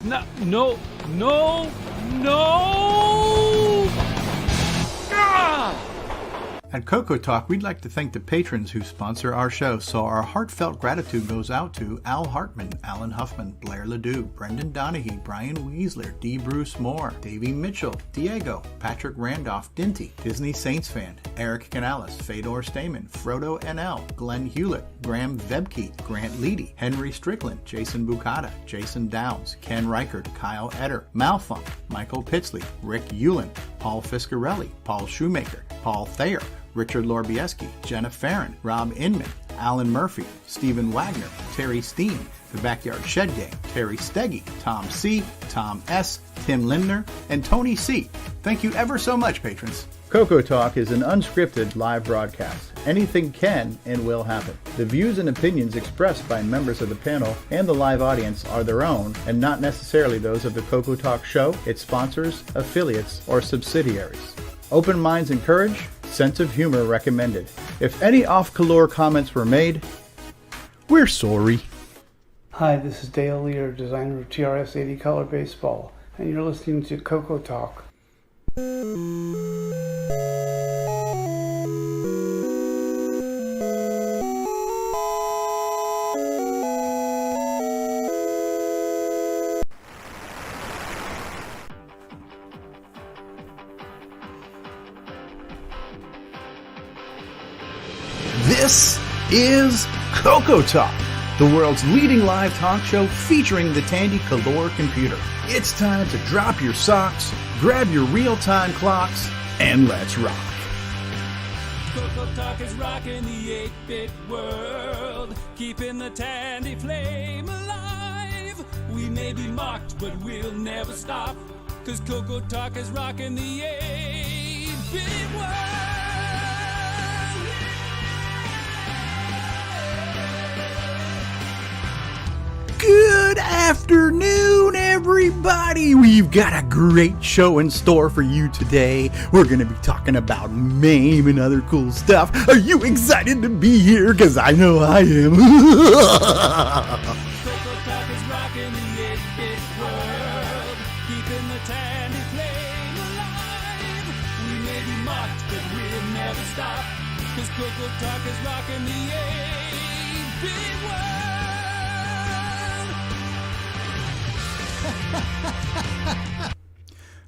No, no, no, no! Ah! At CoCoTALK, we'd like to thank the patrons who sponsor our show, so our heartfelt gratitude goes out to Al Hartman, Alan Huffman, Blair Ledoux, Brendan Donahue, Brian Weasler, D. Bruce Moore, Davey Mitchell, Diego, Patrick Randolph, Dinty, Disney Saints fan, Eric Canales, Fedor Stamen, Frodo NL, Glenn Hewlett, Graham Vebke, Grant Leedy, Henry Strickland, Jason Bucata, Jason Downs, Ken Reichert, Kyle Etter, Malfunk, Michael Pitsley, Rick Hewlin, Paul Fiscarelli, Paul Shoemaker, Paul Thayer, Richard Lorbieski, Jenna Farron, Rob Inman, Alan Murphy, Stephen Wagner, Terry Steen, The Backyard Shed Gang, Terry Steggy, Tom C., Tom S., Tim Lindner, and Tony C. Thank you ever so much, patrons. CoCoTALK is an unscripted live broadcast. Anything can and will happen. The views and opinions expressed by members of the panel and the live audience are their own and not necessarily those of the CoCoTALK show, its sponsors, affiliates, or subsidiaries. Open minds encouraged, sense of humor recommended. If any off-color comments were made, we're sorry. Hi, this is Dale Lear, designer of TRS-80 Color Baseball, and you're listening to CoCoTALK. This is CoCoTALK, the world's leading live talk show featuring the Tandy Color computer. It's time to drop your socks, grab your real-time clocks, and let's rock. CoCoTALK is rocking the 8-bit world, keeping the Tandy flame alive. We may be mocked, but we'll never stop, 'cause CoCoTALK is rocking the 8-bit world. Good afternoon, everybody. We've got a great show in store for you today. We're going to be talking about MAME and other cool stuff. Are you excited to be here? Because I know I am. CoCoTALK is rocking the 8-bit world, keeping the Tandy flame alive. We may be mocked, but we'll never stop, 'cause CoCoTALK is rocking the 8-bit world.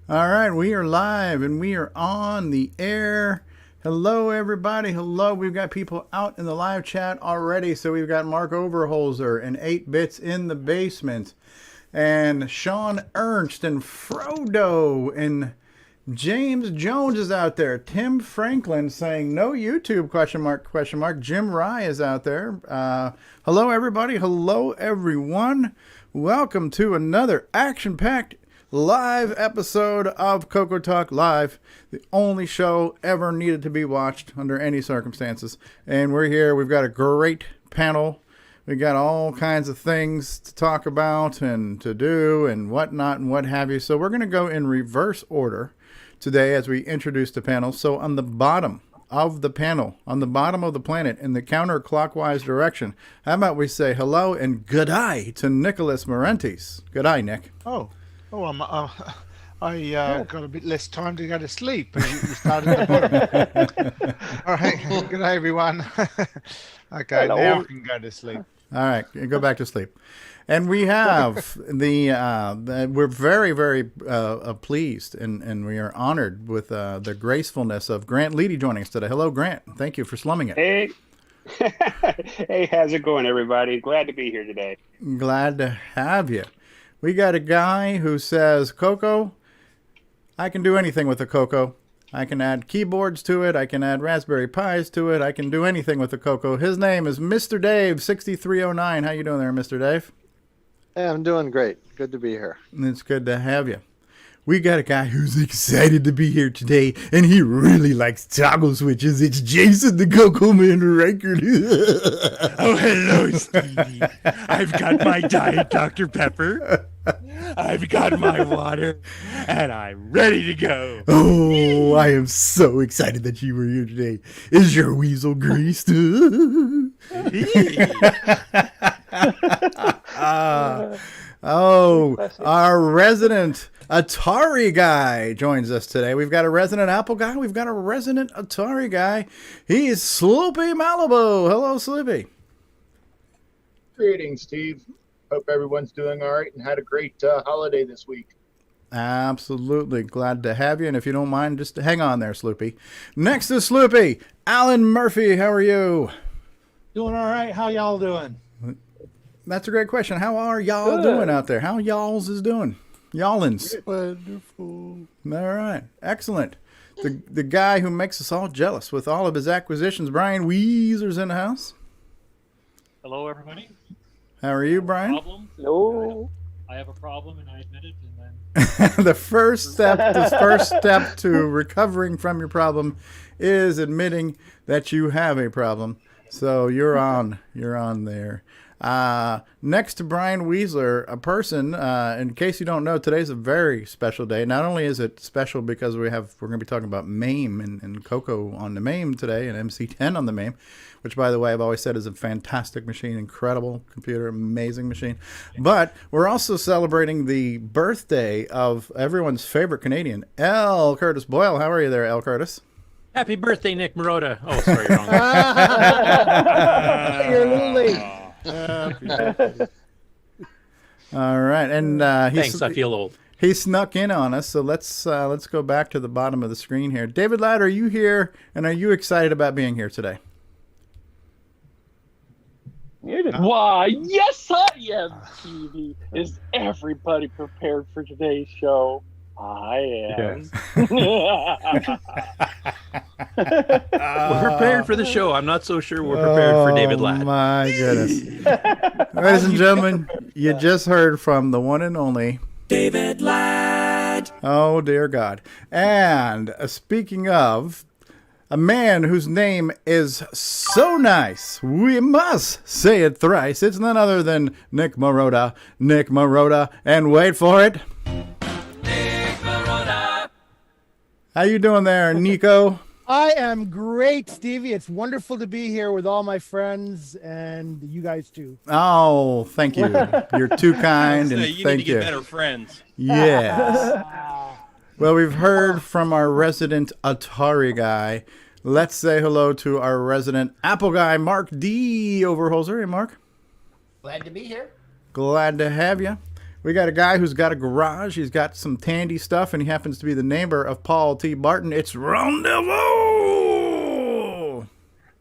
All right, we are live and we are on the air. Hello, everybody. Hello. We've got people out in the live chat already. So we've got Mark Overholzer and 8-Bits in the basement, and Sean Ernst and Frodo and James Jones is out there. Tim Franklin saying no YouTube question mark. Jim Rye is out there. Hello, everybody. Hello, everyone. Welcome to another action-packed live episode of CoCoTALK Live, the only show ever needed to be watched under any circumstances. And we're here. We've got a great panel. We got all kinds of things to talk about and to do and whatnot and what have you. So we're going to go in reverse order today as we introduce the panel. So on the bottom of the panel, on the bottom of the planet, in the counterclockwise direction, how about we say hello and good eye to Nicholas Marentes. Good eye, Nick. I got a bit less time to go to sleep. You started at the bottom. All right. Good day, everyone. Okay, Hello. now I can go to sleep. All right, go back to sleep. And we have we're very, very pleased and we are honored with the gracefulness of Grant Leedy joining us today. Hello, Grant. Thank you for slumming it. Hey. Hey, how's it going, everybody? Glad to be here today. Glad to have you. We got a guy who says, Coco, I can do anything with a Coco. I can add keyboards to it. I can add Raspberry Pis to it. I can do anything with a Coco. His name is Mr. Dave 6309. How you doing there, Mr. Dave? Hey, I'm doing great. Good to be here. It's good to have you. We got a guy who's excited to be here today, and he really likes toggle switches. It's Jason the CoCo Man record. Oh, hello, Stevie. I've got my Diet Dr. Pepper. I've got my water, and I'm ready to go. Oh, I am so excited that you were here today. Is your weasel greased? Oh, Classic. our resident Atari guy joins us today. We've got a resident Apple guy. We've got a resident Atari guy. He's Sloopy Malibu. Hello, Sloopy. Greetings, Steve. Hope everyone's doing all right and had a great holiday this week. Absolutely. Glad to have you. And if you don't mind, just hang on there, Sloopy. Next to Sloopy, Alan Murphy. How are you? Doing all right. How y'all doing? That's a great question. How are y'all doing out there? How y'all's is doing? Y'allins. Wonderful. All right. Excellent. The guy who makes us all jealous with all of his acquisitions, Brian Weezer's in the house. Hello, everybody. How are you, Brian? Problem? No. I have a problem, and I admit it, and then The first step to recovering from your problem is admitting that you have a problem. So you're on there. Next to Brian Weasler, a person, in case you don't know, today's a very special day. Not only is it special because we're going to be talking about MAME and CoCo on the MAME today and MC10 on the MAME, which, by the way, I've always said is a fantastic machine, incredible computer, amazing machine. But we're also celebrating the birthday of everyone's favorite Canadian, L. Curtis Boyle. How are you there, L. Curtis? Happy birthday, Nick Marotta. Oh, sorry, wrong. You're a little late. All right, and Thanks, I feel old. he snuck in on us. So let's go back to the bottom of the screen here. David Ladd, are you here, and are you excited about being here today? Why, yes, I am, TV. Is everybody prepared for today's show? I am. We're prepared for the show. I'm not so sure we're prepared for David Ladd. Oh, my goodness. Ladies and gentlemen, you just heard from the one and only David Ladd. Oh, dear God. And speaking of a man whose name is so nice, we must say it thrice. It's none other than Nick Marotta. Nick Marotta. And wait for it. Nick Marotta. How you doing there, Nico? I am great, Stevie. It's wonderful to be here with all my friends and you guys too. Oh, thank you. You're too kind, and You thank need to you. get better friends. Yes. Well, we've heard from our resident Atari guy. Let's say hello to our resident Apple guy, Mark D. Overholzer. Hey, Mark. Glad to be here. Glad to have you. We got a guy who's got a garage. He's got some Tandy stuff, and he happens to be the neighbor of Paul T. Barton. It's Ron DeVoe.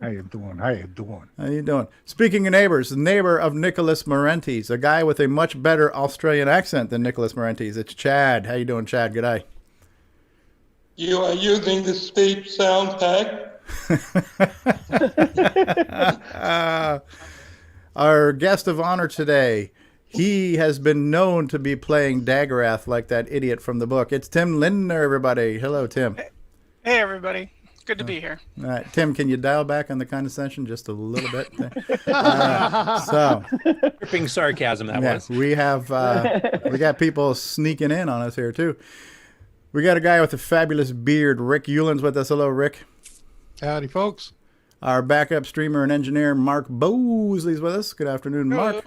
How you doing? How you doing? How you doing? Speaking of neighbors, the neighbor of Nicholas Marentes, a guy with a much better Australian accent than Nicholas Marentes. It's Chad. How you doing, Chad? G'day. You are using the speech sound tag. Our guest of honor today, he has been known to be playing Daggerath like that idiot from the book. It's Tim Lindner, everybody. Hello, Tim. Hey, everybody. Good to be here. All right, Tim, can you dial back on the condescension just a little bit? Dripping sarcasm, that was. We have we got people sneaking in on us here too. We got a guy with a fabulous beard, Rick Euland's with us. Hello, Rick. Howdy, folks. Our backup streamer and engineer, Mark Bosley's with us. Good afternoon, Mark.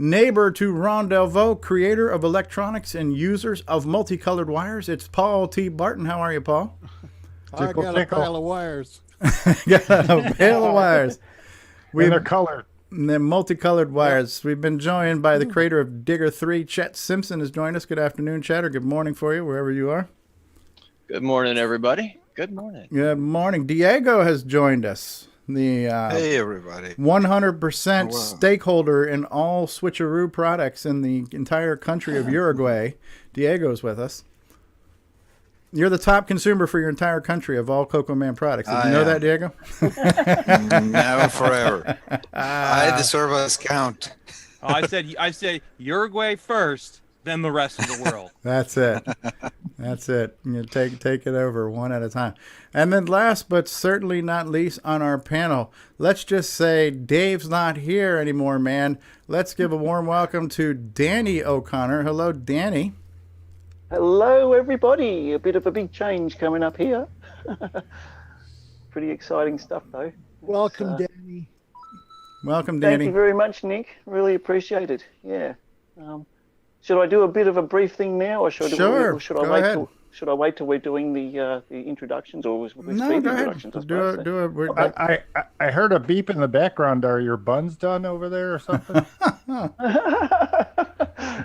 Neighbor to Ron DeVoe, creator of electronics and users of multicolored wires. It's Paul T. Barton. How are you, Paul? I got a pile of wires. Got a pile of wires. They're colored. They're multicolored wires. We've been joined by the creator of Digger 3, Chet Simpson, has joined us. Good afternoon, Chet, or good morning for you, wherever you are. Good morning, everybody. Good morning. Good morning. Diego has joined us. The hey, everybody. 100% stakeholder in all switcheroo products in the entire country of Uruguay. Diego's with us. You're the top consumer for your entire country of all CoCo MAME products. Did you know that, Diego? Never forever. I deserve a discount. Oh, I said Uruguay first, then the rest of the world. That's it. That's it. You take it over one at a time. And then last but certainly not least on our panel, let's just say Dave's not here anymore, man. Let's give a warm welcome to Danny O'Connor. Hello, Danny. Hello, everybody. A bit of a big change coming up here. Pretty exciting stuff, though. Welcome, Danny. Welcome, Danny. Thank you very much, Nick. Really appreciate it. Yeah. Should I do a bit of a brief thing now, or should Sure, or should go I wait ahead. till should I wait till we're doing the introductions, or we No, speed go ahead. introductions? I suppose. I heard a beep in the background. Are your buns done over there or something?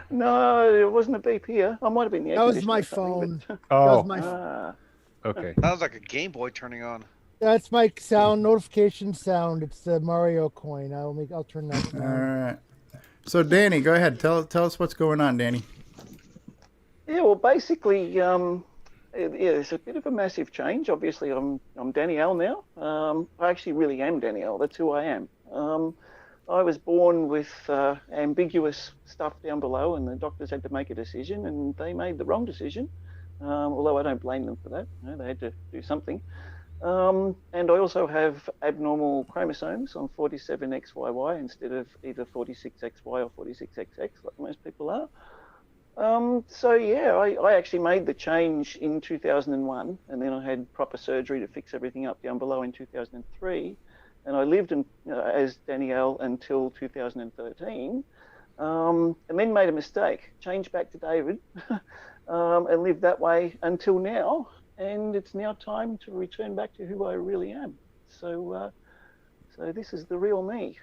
No, it wasn't a beep here. I might have been the. That was my phone. Oh. That was my Okay. Sounds like a Game Boy turning on. That's my sound notification sound. It's the Mario coin. I'll turn that All on. right. So, Danny, go ahead. Tell us what's going on, Danny. Yeah, well, basically, it's a bit of a massive change. Obviously, I'm Danielle now. I actually really am Danielle. That's who I am. I was born with ambiguous stuff down below, and the doctors had to make a decision, and they made the wrong decision. Although I don't blame them for that. They had to do something. And I also have abnormal chromosomes on 47XYY instead of either 46XY or 46XX, like most people are. So yeah, I actually made the change in 2001, and then I had proper surgery to fix everything up down below in 2003. And I lived as Danielle until 2013, and then made a mistake, changed back to David, and lived that way until now. And it's now time to return back to who I really am. So, so this is the real me.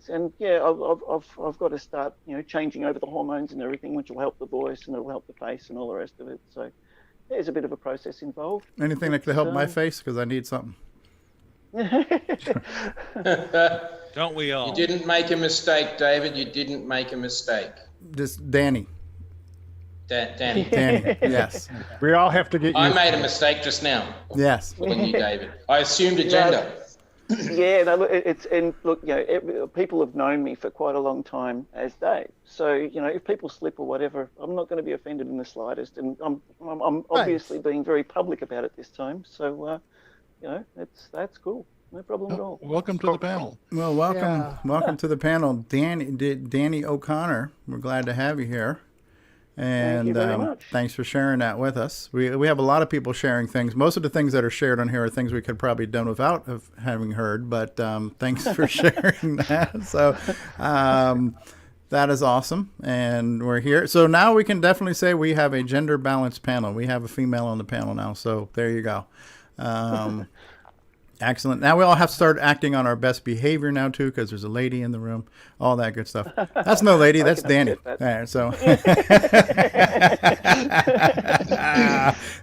And yeah, I've got to start, changing over the hormones and everything, which will help the voice and it'll help the face and all the rest of it. So there's a bit of a process involved. Anything that could help my face, because I need something. Don't we all? You didn't make a mistake, David. You didn't make a mistake. Just Danny. Danny. Danny, yes. We all have to get. I made a mistake just now. Yes. Calling you David. I assumed a gender. Yeah, no, people have known me for quite a long time as Dave. So if people slip or whatever, I'm not going to be offended in the slightest, and I'm obviously being very public about it this time. So that's cool. No problem at all. Welcome to the panel. Well, welcome to the panel, Danny O'Connor. We're glad to have you here. And Thank you very much. Thanks for sharing that with us. We have a lot of people sharing things. Most of the things that are shared on here are things we could probably done without of having heard, but thanks for sharing that. So that is awesome, and we're here. So now we can definitely say we have a gender balanced panel. We have a female on the panel now, so there you go. Excellent. Now we all have to start acting on our best behavior now too, because there's a lady in the room. All that good stuff. That's no lady. That's Danny. All right, so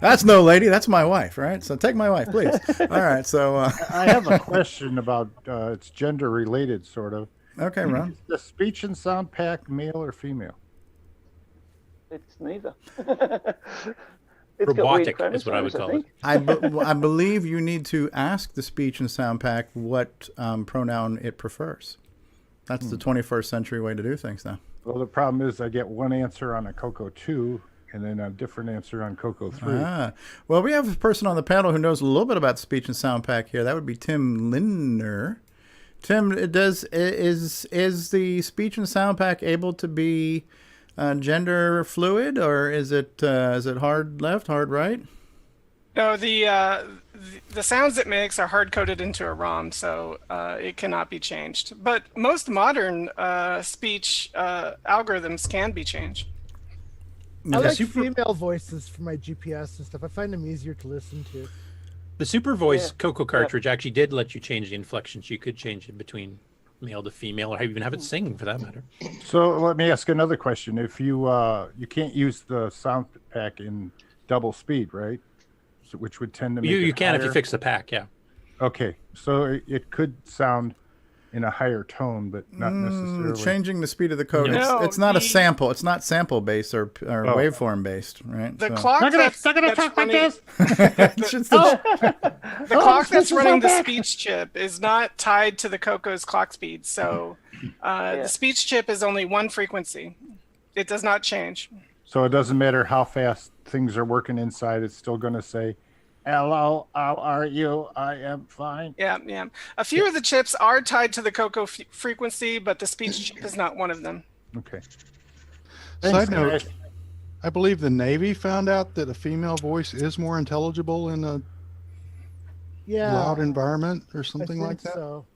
that's no lady. That's my wife. Right. So take my wife, please. All right. So I have a question about it's gender related, sort of. Okay, Ron. Is the speech and sound pack male or female? It's neither. Robotic is what I would call it. I believe you need to ask the speech and sound pack what pronoun it prefers. That's the 21st century way to do things now. Well, the problem is I get one answer on a CoCo 2 and then a different answer on CoCo 3. Well, we have a person on the panel who knows a little bit about speech and sound pack here. That would be Tim Lindner. Tim, is the speech and sound pack able to be gender fluid, or is it hard left, hard right? No, the sounds it makes are hard coded into a ROM, so it cannot be changed. But most modern speech algorithms can be changed. I like female voices for my GPS and stuff. I find them easier to listen to. The Super Voice CoCo cartridge actually did let you change the inflections. You could change it between male to female, or even have it sing for that matter. So let me ask another question. If you can't use the sound pack in double speed, right? So, which would tend to make you it can higher. if you fix the pack, yeah. Okay, so it could sound in a higher tone, but not necessarily changing the speed of the code. No, it's not a sample. It's not sample based or waveform based, right? The So. clock that's running that's running the speech chip is not tied to the CoCo's clock speed. So the speech chip is only one frequency. It does not change. So it doesn't matter how fast things are working inside. It's still going to say, "Hello, how are you? I am fine." Yeah. A few of the chips are tied to the CoCo frequency, but the speech chip is not one of them. Okay. Side note, I believe the Navy found out that a female voice is more intelligible in a loud environment or something like that. So.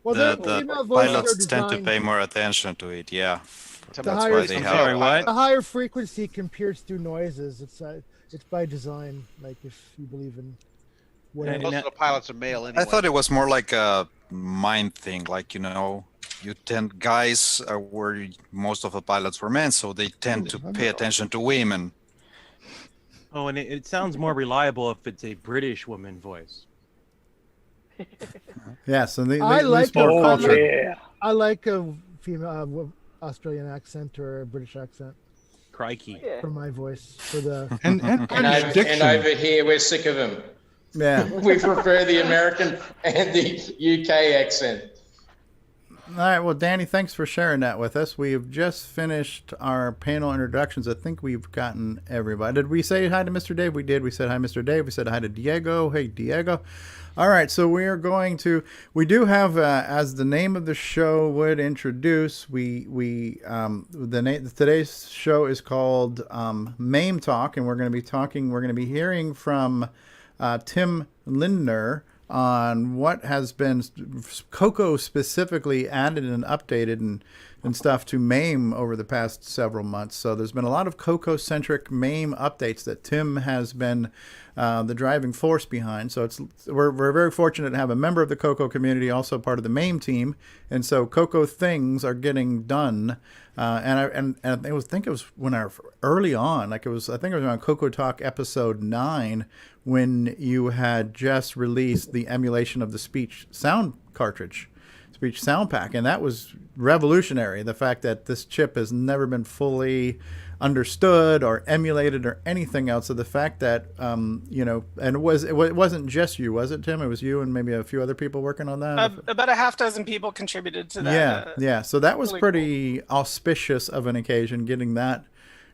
Well, The pilots tend to pay more attention to it, yeah. That's why they have. The higher frequency can pierce through noises. It's by design. Like if you believe in. And most of the pilots are male anyway. I thought it was more like a mind thing, like guys were most of the pilots were men, so they tend to pay attention to women. Oh, and it sounds more reliable if it's a British woman voice. Yeah, so I like more culture. Yeah. I like a female Australian accent or a British accent. Crikey. For my voice, for the and over here we're sick of them. Yeah. We prefer the American and the UK accent. All right, well, Danny, thanks for sharing that with us. We've just finished our panel introductions. I think we've gotten everybody. Did we say hi to Mr. Dave? We did. We said hi, Mr. Dave. We said hi to Diego. Hey, Diego. All right, so we are going to. We do have, as the name of the show would introduce, today's show is called MAME Talk, and we're going to be talking. We're going to be hearing from Tim Lindner on what has been CoCo specifically added and updated and stuff to MAME over the past several months. So there's been a lot of CoCoCentric MAME updates that Tim has been the driving force behind. So we're very fortunate to have a member of the CoCo community, also part of the MAME team, and so CoCo things are getting done. And I think it was when early on, I think it was on CoCoTALK episode 9 when you had just released the emulation of the speech sound cartridge, speech sound pack, and that was revolutionary. The fact that this chip has never been fully understood or emulated or anything else. So the fact that and it wasn't just you, was it, Tim? It was you and maybe a few other people working on that. About a half dozen people contributed to that. Yeah. So that was really pretty auspicious of an occasion, getting that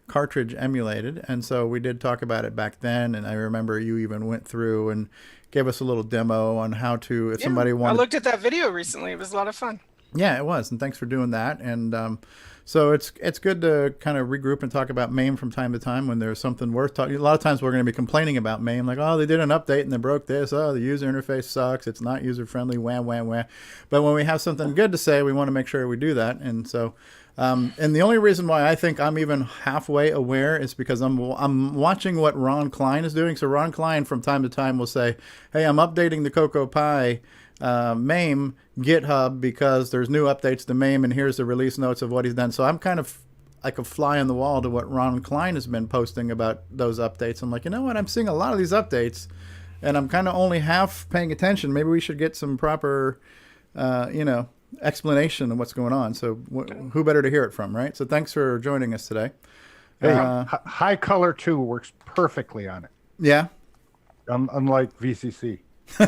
cartridge emulated. And so we did talk about it back then, and I remember you even went through and gave us a little demo on how to, if somebody wanted. I looked at that video recently. It was a lot of fun. Yeah, it was, and thanks for doing that. And so it's good to kind of regroup and talk about MAME from time to time when there's something worth talking. A lot of times we're going to be complaining about MAME, like, oh, they did an update and they broke this. Oh, the user interface sucks. It's not user friendly. Wah wah wah. But when we have something good to say, we want to make sure we do that. And so, and the only reason why I think I'm even halfway aware is because I'm watching what Ron Klein is doing. So Ron Klein from time to time will say, hey, I'm updating the Cocoa Pi MAME GitHub because there's new updates to MAME, and here's the release notes of what he's done. So I'm kind of like a fly on the wall to what Ron Klein has been posting about those updates. I'm like, you know what? I'm seeing a lot of these updates, and I'm kind of only half paying attention. Maybe we should get some proper, explanation of what's going on. So who better to hear it from, right? So thanks for joining us today. Hey, High Color 2 works perfectly on it. Yeah. Unlike VCC. We're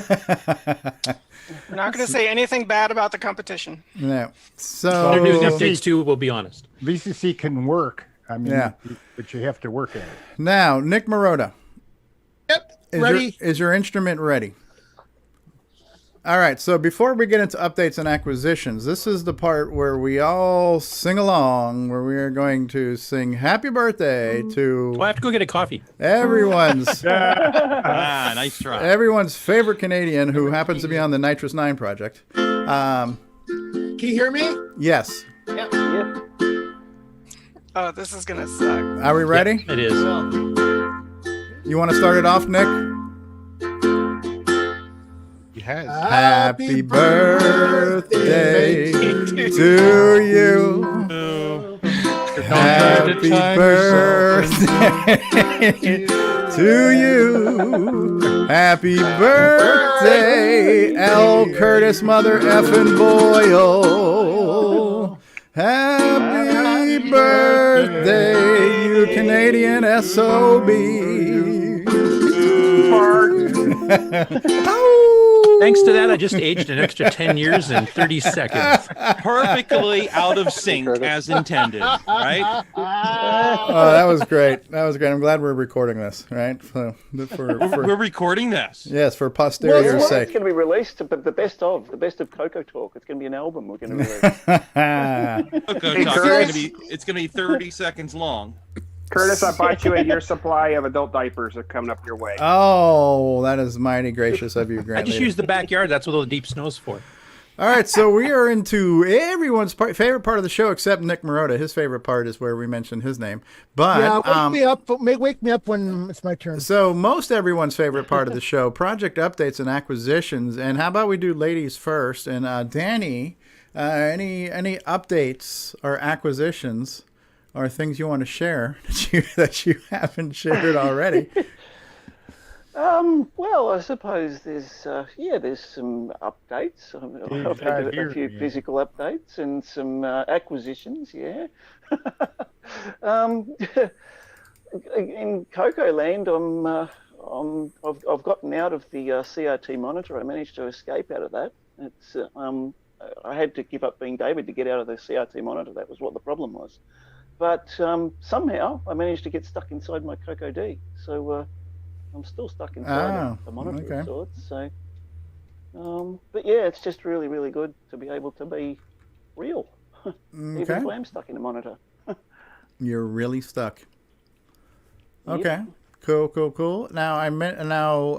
not going to say anything bad about the competition. No. So updates too, we'll be honest. VCC can work. I mean, but you have to work at it. Now, Nick Marotta. Yep. Ready. Is your instrument ready? All right. So before we get into updates and acquisitions, this is the part where we all sing along, where we are going to sing happy birthday to... Oh, I have to go get a coffee. Everyone's... nice try. Everyone's favorite Canadian who happens to be on the Nitrous 9 project. Can you hear me? Yes. Yep. Oh, this is going to suck. Are we ready? Yep, it is. You want to start it off, Nick? Happy birthday to you. Happy birthday to you. Happy birthday, L. Curtis Mother Effin Boyle. Happy birthday, you Canadian SOB. Thanks to that, I just aged an extra 10 years and 30 seconds. Perfectly out of sync as intended, right? Oh, that was great. That was great. I'm glad we're recording this, right? So, we're recording this. Yes, for posterity's sake. It's going to be released, but the best of CoCoTalk. It's going to be an album we're going to release. CoCoTalk, it's going to be 30 seconds long. Curtis, I bought you a year supply of adult diapers are coming up your way. Oh, that is mighty gracious of you, Grant. I just use the backyard. That's what the deep snow's for. All right, so we are into everyone's favorite part of the show except Nick Marotta. His favorite part is where we mention his name. But wake me up when it's my turn. So most everyone's favorite part of the show, project updates and acquisitions. And how about we do ladies first? And Danny, any updates or acquisitions or things you want to share that you haven't shared already? Well, I suppose there's some updates. I've had a few physical updates and some acquisitions. Yeah. In CoCo land, I've gotten out of the CRT monitor. I managed to escape out of that. It's I had to give up being David to get out of the CRT monitor. That was what the problem was. But somehow I managed to get stuck inside my CoCo D. So. I'm still stuck inside the monitor of sorts. So, but yeah, it's just really, really good to be able to be real, even if I am stuck in the monitor. You're really stuck. Okay, cool. Now I know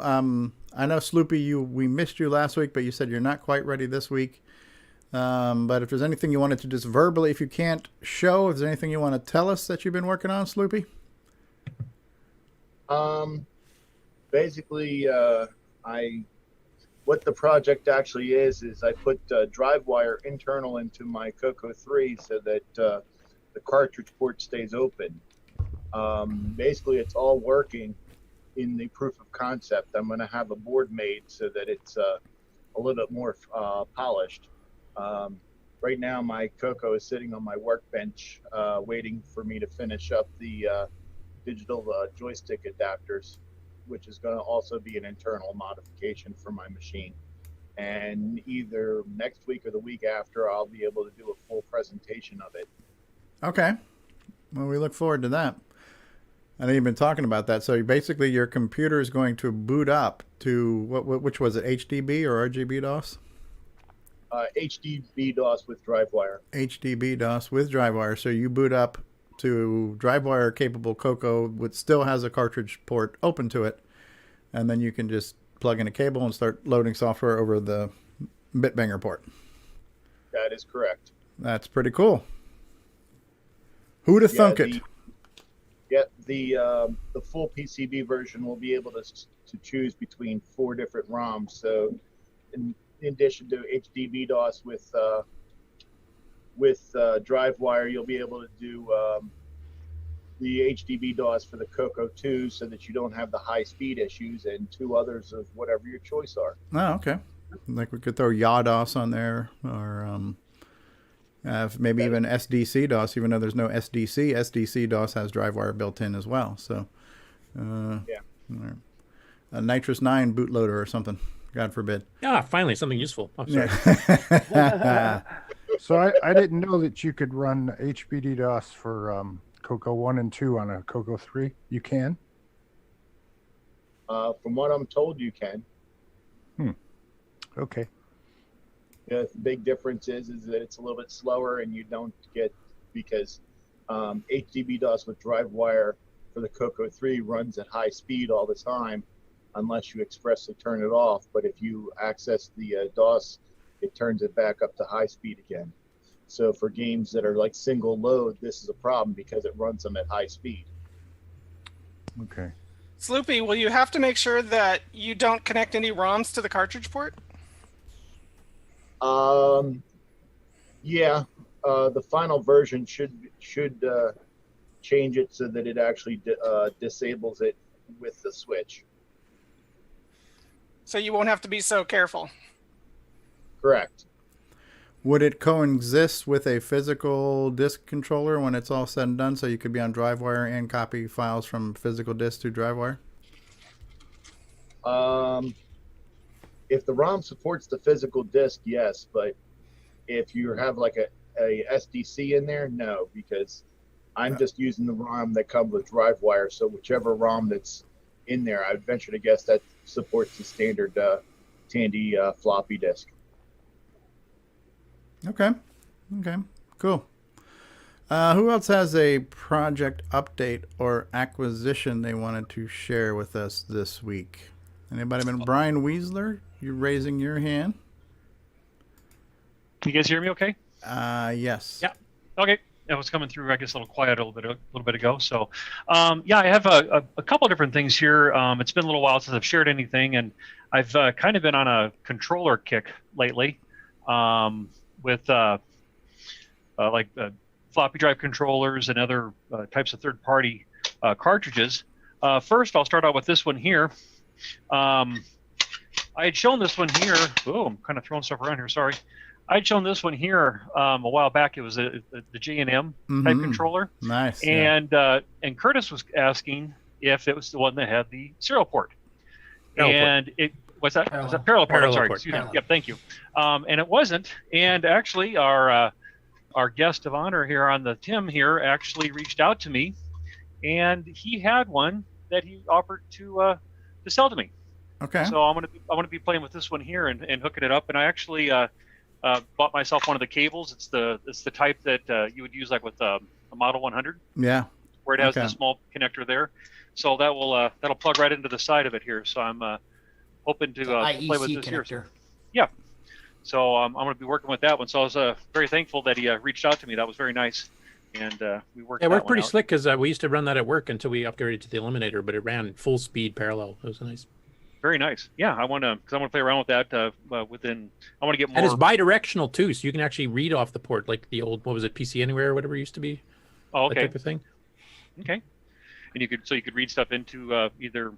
Sloopy, we missed you last week, but you said you're not quite ready this week. But if there's anything you wanted to just verbally, if you can't show, if there's anything you want to tell us that you've been working on, Sloopy. Basically, what the project actually is I put drive wire internal into my CoCo 3 so that the cartridge port stays open. Basically, it's all working in the proof of concept. I'm going to have a board made so that it's a little bit more polished. Right now, my CoCo is sitting on my workbench waiting for me to finish up the digital joystick adapters, which is going to also be an internal modification for my machine. And either next week or the week after, I'll be able to do a full presentation of it. Okay. Well, we look forward to that. I know you've been talking about that. So basically your computer is going to boot up to, which was it, HDB or RGB DOS? HDB DOS with DriveWire. HDB DOS with DriveWire. So you boot up to DriveWire capable CoCo, which still has a cartridge port open to it, and then you can just plug in a cable and start loading software over the Bitbanger port. That is correct. That's pretty cool. Who'd have thunk it? The full PCB version will be able to choose between 4 different ROMs. So in addition to HDB DOS with DriveWire, you'll be able to do the HDB DOS for the CoCo 2 so that you don't have the high speed issues, and 2 others of whatever your choice are. Oh, okay. Like we could throw YaDOS on there, or maybe even SDC DOS, even though there's no SDC. SDC DOS has DriveWire built in as well. So, a Nitrous 9 bootloader or something. God forbid. Ah, finally something useful. I'm sorry. Yeah. So I didn't know that you could run HBD DOS for CoCo 1 and 2 on a CoCo 3. You can? From what I'm told, you can. Okay. The big difference is that it's a little bit slower, and you don't get, because HDB DOS with DriveWire for the CoCo 3 runs at high speed all the time unless you expressly turn it off. But if you access the DOS, it turns it back up to high speed again. So for games that are like single load, this is a problem because it runs them at high speed. Okay. Sloopy, will you have to make sure that you don't connect any ROMs to the cartridge port? Yeah. The final version should change it so that it actually disables it with the switch. So you won't have to be so careful. Correct. Would it coexist with a physical disk controller when it's all said and done, so you could be on DriveWire and copy files from physical disk to DriveWire? If the ROM supports the physical disk, yes, but if you have like a SDC in there, no, because I'm just using the ROM that comes with DriveWire, so whichever ROM that's in there, I would venture to guess that supports the standard Tandy floppy disk. Okay, cool. Who else has a project update or acquisition they wanted to share with us this week? Anybody been? Brian Weisler, you're raising your hand. You guys hear me okay? Yes. Yeah. Okay. That was coming through, I guess, a little quiet a little bit ago. So, yeah, I have a couple different things here. It's been a little while since I've shared anything, and I've kind of been on a controller kick lately with like floppy drive controllers and other types of third-party cartridges. First, I'll start out with this one here. I had shown this one here. Oh, I'm kind of throwing stuff around here. Sorry. I'd shown this one here a while back. It was the J&M type controller. Nice. And Curtis was asking if it was the one that had the serial port. And it what's that? Was that parallel port? I'm sorry. Excuse me. Yep. Thank you. And it wasn't. And actually, our guest of honor here on the Tim here actually reached out to me, and he had one that he offered to sell to me. Okay. So I'm gonna be playing with this one here and hooking it up. And I actually bought myself one of the cables. It's the type that you would use like with a Model 100. Yeah. Where it has the small connector there. So that will that'll plug right into the side of it here. So I'm hoping to play with this connector. here. Yeah. So I'm going to be working with that one. So I was very thankful that he reached out to me. That was very nice. And we worked. It worked pretty slick because we used to run that at work until we upgraded to the Eliminator, but it ran full speed parallel. It was nice. Very nice. Yeah, I want to play around with that. I want to get more. And it's bi-directional too, so you can actually read off the port like the old PC Anywhere or whatever it used to be. Oh, okay. That type of thing. Okay. And you could read stuff into either,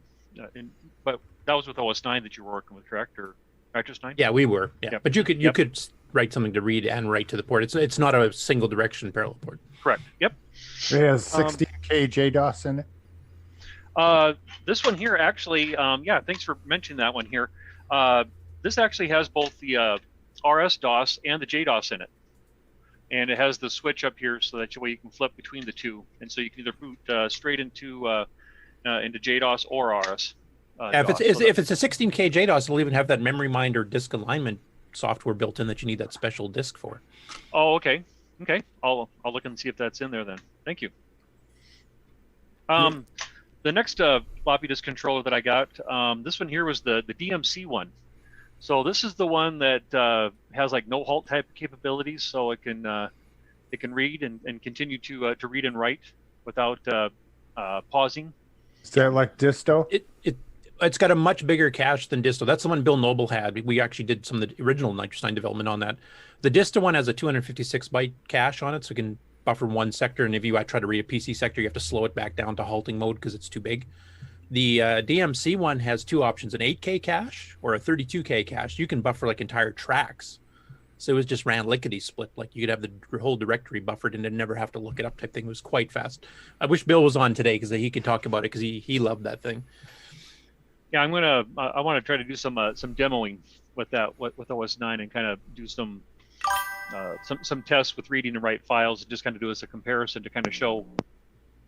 but that was with OS 9 that you were working with, correct? Or Actress 9? Yeah, we were. Yeah, Yep. but you could write something to read and write to the port. It's not a single direction parallel port. Correct. Yep. It has 16K JDOS in it. This one here actually, yeah, thanks for mentioning that one here. This actually has both the RS-DOS and the JDOS in it. And it has the switch up here so that way you can flip between the two. And so you can either boot straight into JDOS or RS. If it's a 16K JDOS, it'll even have that memory mind or disk alignment software built in that you need that special disk for. Oh, okay. Okay. I'll look and see if that's in there then. Thank you. The next floppy disk controller that I got, this one here was the DMC one. So this is the one that has like no halt type capabilities, so it can read and continue to read and write without pausing. Is that like Disto? It's got a much bigger cache than Disto. That's the one Bill Noble had. We actually did some of the original Nitrostine development on that. The Disto one has a 256 byte cache on it, so it can buffer one sector, and if you try to read a PC sector, you have to slow it back down to halting mode because it's too big. The DMC one has two options, an 8K cache or a 32K cache. You can buffer like entire tracks. So it was just ran lickety split. Like you could have the whole directory buffered and then never have to look it up type thing. It was quite fast. I wish Bill was on today because he could talk about it because he loved that thing. Yeah, I want to try to do some demoing with that with OS 9 and kind of do some tests with reading and write files and just kind of do as a comparison to kind of show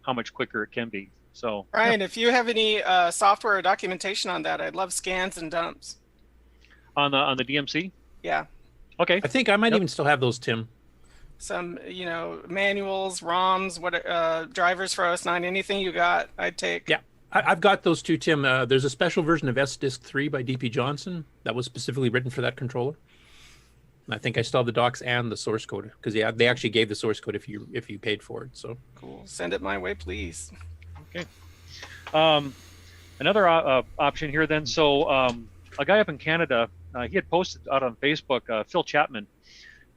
how much quicker it can be. So Ryan, if you have any software or documentation on that, I'd love scans and dumps. On the DMC? Yeah. Okay. I think I might even still have those, Tim. Some, manuals, ROMs, drivers for OS 9, anything you got, I'd take. Yeah. I've got those too, Tim. There's a special version of S-Disk 3 by DP Johnson that was specifically written for that controller. And I think I still have the docs and the source code because they actually gave the source code if you paid for it. So cool. Send it my way, please. Okay. Another option here then. So a guy up in Canada, he had posted out on Facebook, Phil Chapman,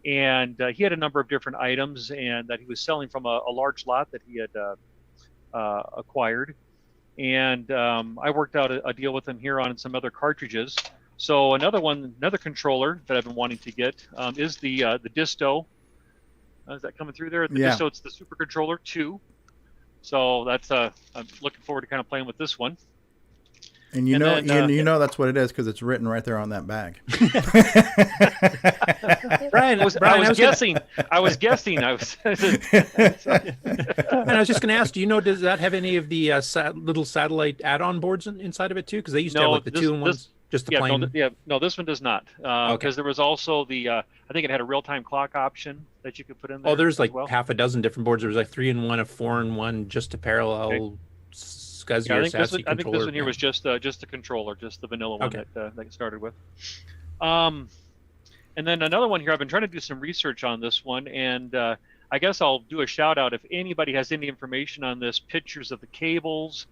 and he had a number of different items and that he was selling from a large lot that he had acquired. And I worked out a deal with him here on some other cartridges. So another controller that I've been wanting to get is the Disto. Is that coming through there? Disto, it's the Super Controller 2. So that's I'm looking forward to kind of playing with this one. And you know that's what it is because it's written right there on that bag. Brian, I was guessing. I was guessing. And I was just going to ask, does that have any of the little satellite add-on boards inside of it too? Because they used to have like the 2-in-1s, just the plain. No, this one does not. Because there was also the, I think it had a real-time clock option that you could put in there. Oh, there's like half a dozen different boards. There was like 3-in-1, a 4-in-1, just to parallel. Okay. I think this one here was just the controller, just the vanilla one that it started with. And then another one here, I've been trying to do some research on this one, and I guess I'll do a shout out if anybody has any information on this, pictures of the cables,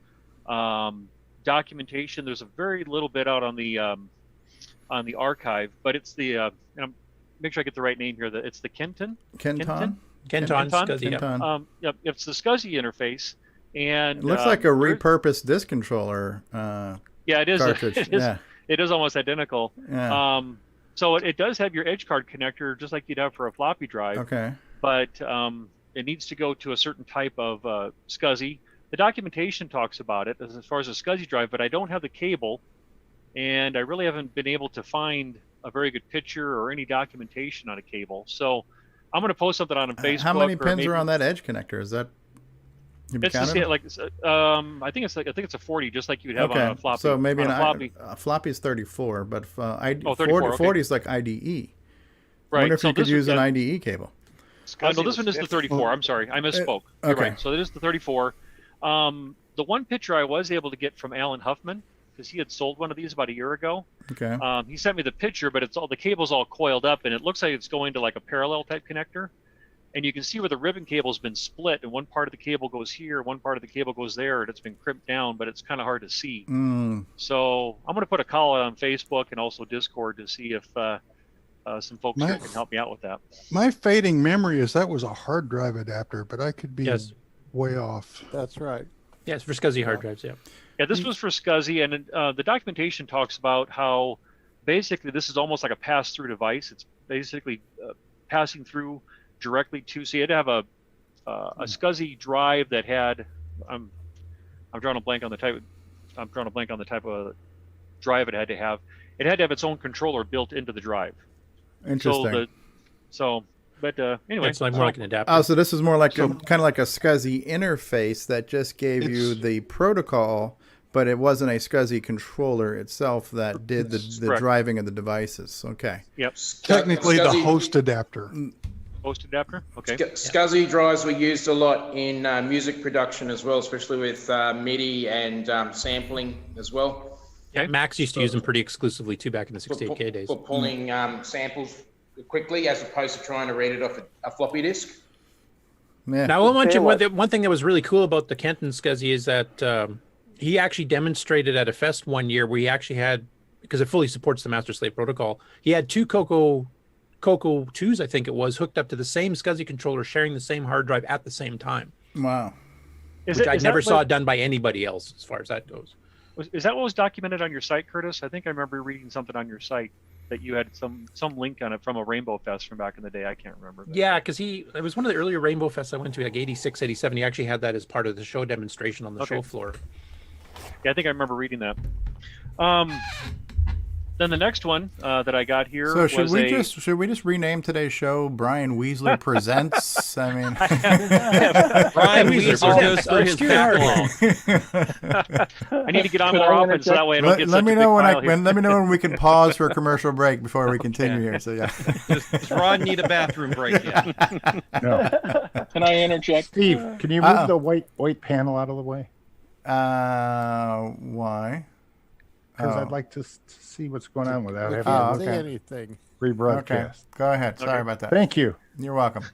documentation. There's a very little bit out on the archive, but it's the make sure I get the right name here. It's the Kenton Kenton SCSI. Yep, it's the SCSI interface, and it looks like a repurposed disk controller. Yeah, it is. Cartridge. It is almost identical. Yeah. So it does have your edge card connector, just like you'd have for a floppy drive. Okay. But it needs to go to a certain type of SCSI. The documentation talks about it as far as a SCSI drive, but I don't have the cable, and I really haven't been able to find a very good picture or any documentation on a cable. So I'm going to post something on Facebook. How many pins are on that edge connector? Is that? It's just like I think it's a 40, just like you would have on a floppy. So maybe a floppy is 34, but 34, 40 is like IDE. Right. I wonder if you could use an IDE cable. No, this one is the 34. I'm sorry, I misspoke. You're right. So it is the 34. The one picture I was able to get from Alan Huffman, because he had sold one of these about a year ago. Okay. He sent me the picture, but the cable's all coiled up, and it looks like it's going to like a parallel type connector. And you can see where the ribbon cable's been split, and one part of the cable goes here, one part of the cable goes there, and it's been crimped down, but it's kind of hard to see. So I'm going to put a call out on Facebook and also Discord to see if some folks here can help me out with that. My fading memory is that was a hard drive adapter, but I could be way off. That's right. Yeah, it's for SCSI hard drives, yeah. Yeah, this was for SCSI, and the documentation talks about how basically this is almost like a pass-through device. It's basically passing through directly to, so you had to have a SCSI drive that had, I'm drawing a blank on the type of drive it had to have. It had to have its own controller built into the drive. Interesting. But anyway, it's like more like an adapter. Oh, so this is more like kind of like a SCSI interface that just gave you the protocol, but it wasn't a SCSI controller itself that did the driving of the devices. Okay. Yep. Technically, the host adapter. Host adapter. Okay. SCSI drives were used a lot in music production as well, especially with MIDI and sampling as well. Yeah, Max used to use them pretty exclusively too back in the 68K days. For pulling samples quickly, as opposed to trying to read it off a floppy disk. Yeah. Now, I want you one thing that was really cool about the Kenton SCSI is that he actually demonstrated at a fest one year where he actually had, because it fully supports the master slave protocol, he had two CoCo 2s, I think it was, hooked up to the same SCSI controller, sharing the same hard drive at the same time. Wow. Which I never saw done by anybody else as far as that goes. Is that what was documented on your site, Curtis? I think I remember reading something on your site that you had some link on it from a Rainbow Fest from back in the day. I can't remember. Yeah, because it was one of the earlier Rainbow Fests I went to, like 86, 87. He actually had that as part of the show demonstration on the show floor. Yeah, I think I remember reading that. Then the next one that I got here. So should we just rename today's show Brian Weasler Presents? I mean, Brian Weasler goes through his backlog. I need to get on more often so that way I don't get such a big pile here. Let me know when we can pause for a commercial break before we continue here. So yeah. Does Ron need a bathroom break yet? No. Can I interject? Steve, can you move the white panel out of the way? Why? Because I'd like to see what's going on without having Can't to see anything. rebroadcast. Okay, go ahead. Sorry about that. Thank you. You're welcome.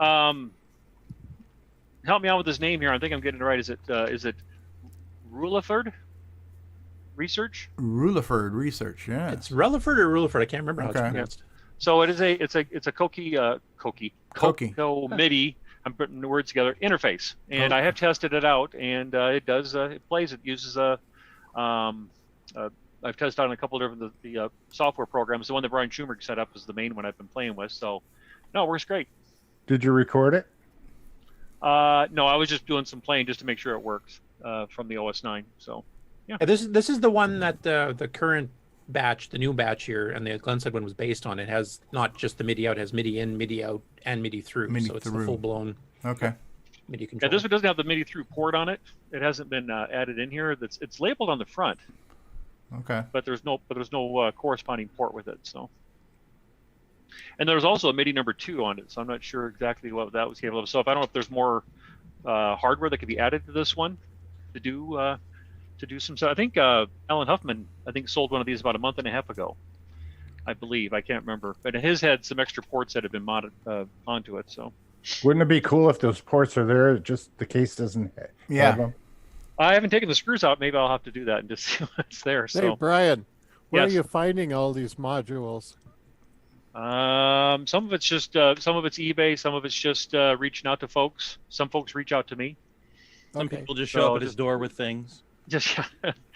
Help me out with his name here. I think I'm getting it right. Is it Rutherford Research? Rutherford Research. Yeah. It's Rutherford or Rutherford. I can't remember how it's pronounced. So it's a CoCo MIDI. I'm putting the words together. Interface, and I have tested it out, and it does. It plays. It uses a. I've tested on a couple of different the software programs. The one that Brian Schumer set up is the main one I've been playing with. So, no, it works great. Did you record it? No, I was just doing some playing just to make sure it works from the OS9. So, yeah. This is the one that the current batch, the new batch here, and the Glenside one was based on. It has not just the MIDI out, it has MIDI in, MIDI out, and MIDI through. So it's the full blown. Okay. MIDI controller. Yeah, this one doesn't have the MIDI through port on it. It hasn't been added in here. It's labeled on the front. Okay. But there's no corresponding port with it. So. And there's also a MIDI number 2 on it, so I'm not sure exactly what that was capable of. So I don't know if there's more hardware that could be added to this one to do some stuff. I think Alan Huffman sold one of these about a month and a half ago. I believe. I can't remember, but his had some extra ports that had been modded onto it. So, wouldn't it be cool if those ports are there, just the case doesn't have them? I haven't taken the screws out. Maybe I'll have to do that and just see what's there. Hey, So, Brian, where yes. are you finding all these modules? Some of it's just some of it's eBay, some of it's just reaching out to folks. Some folks reach out to me. Some people just show up at his door with things. Just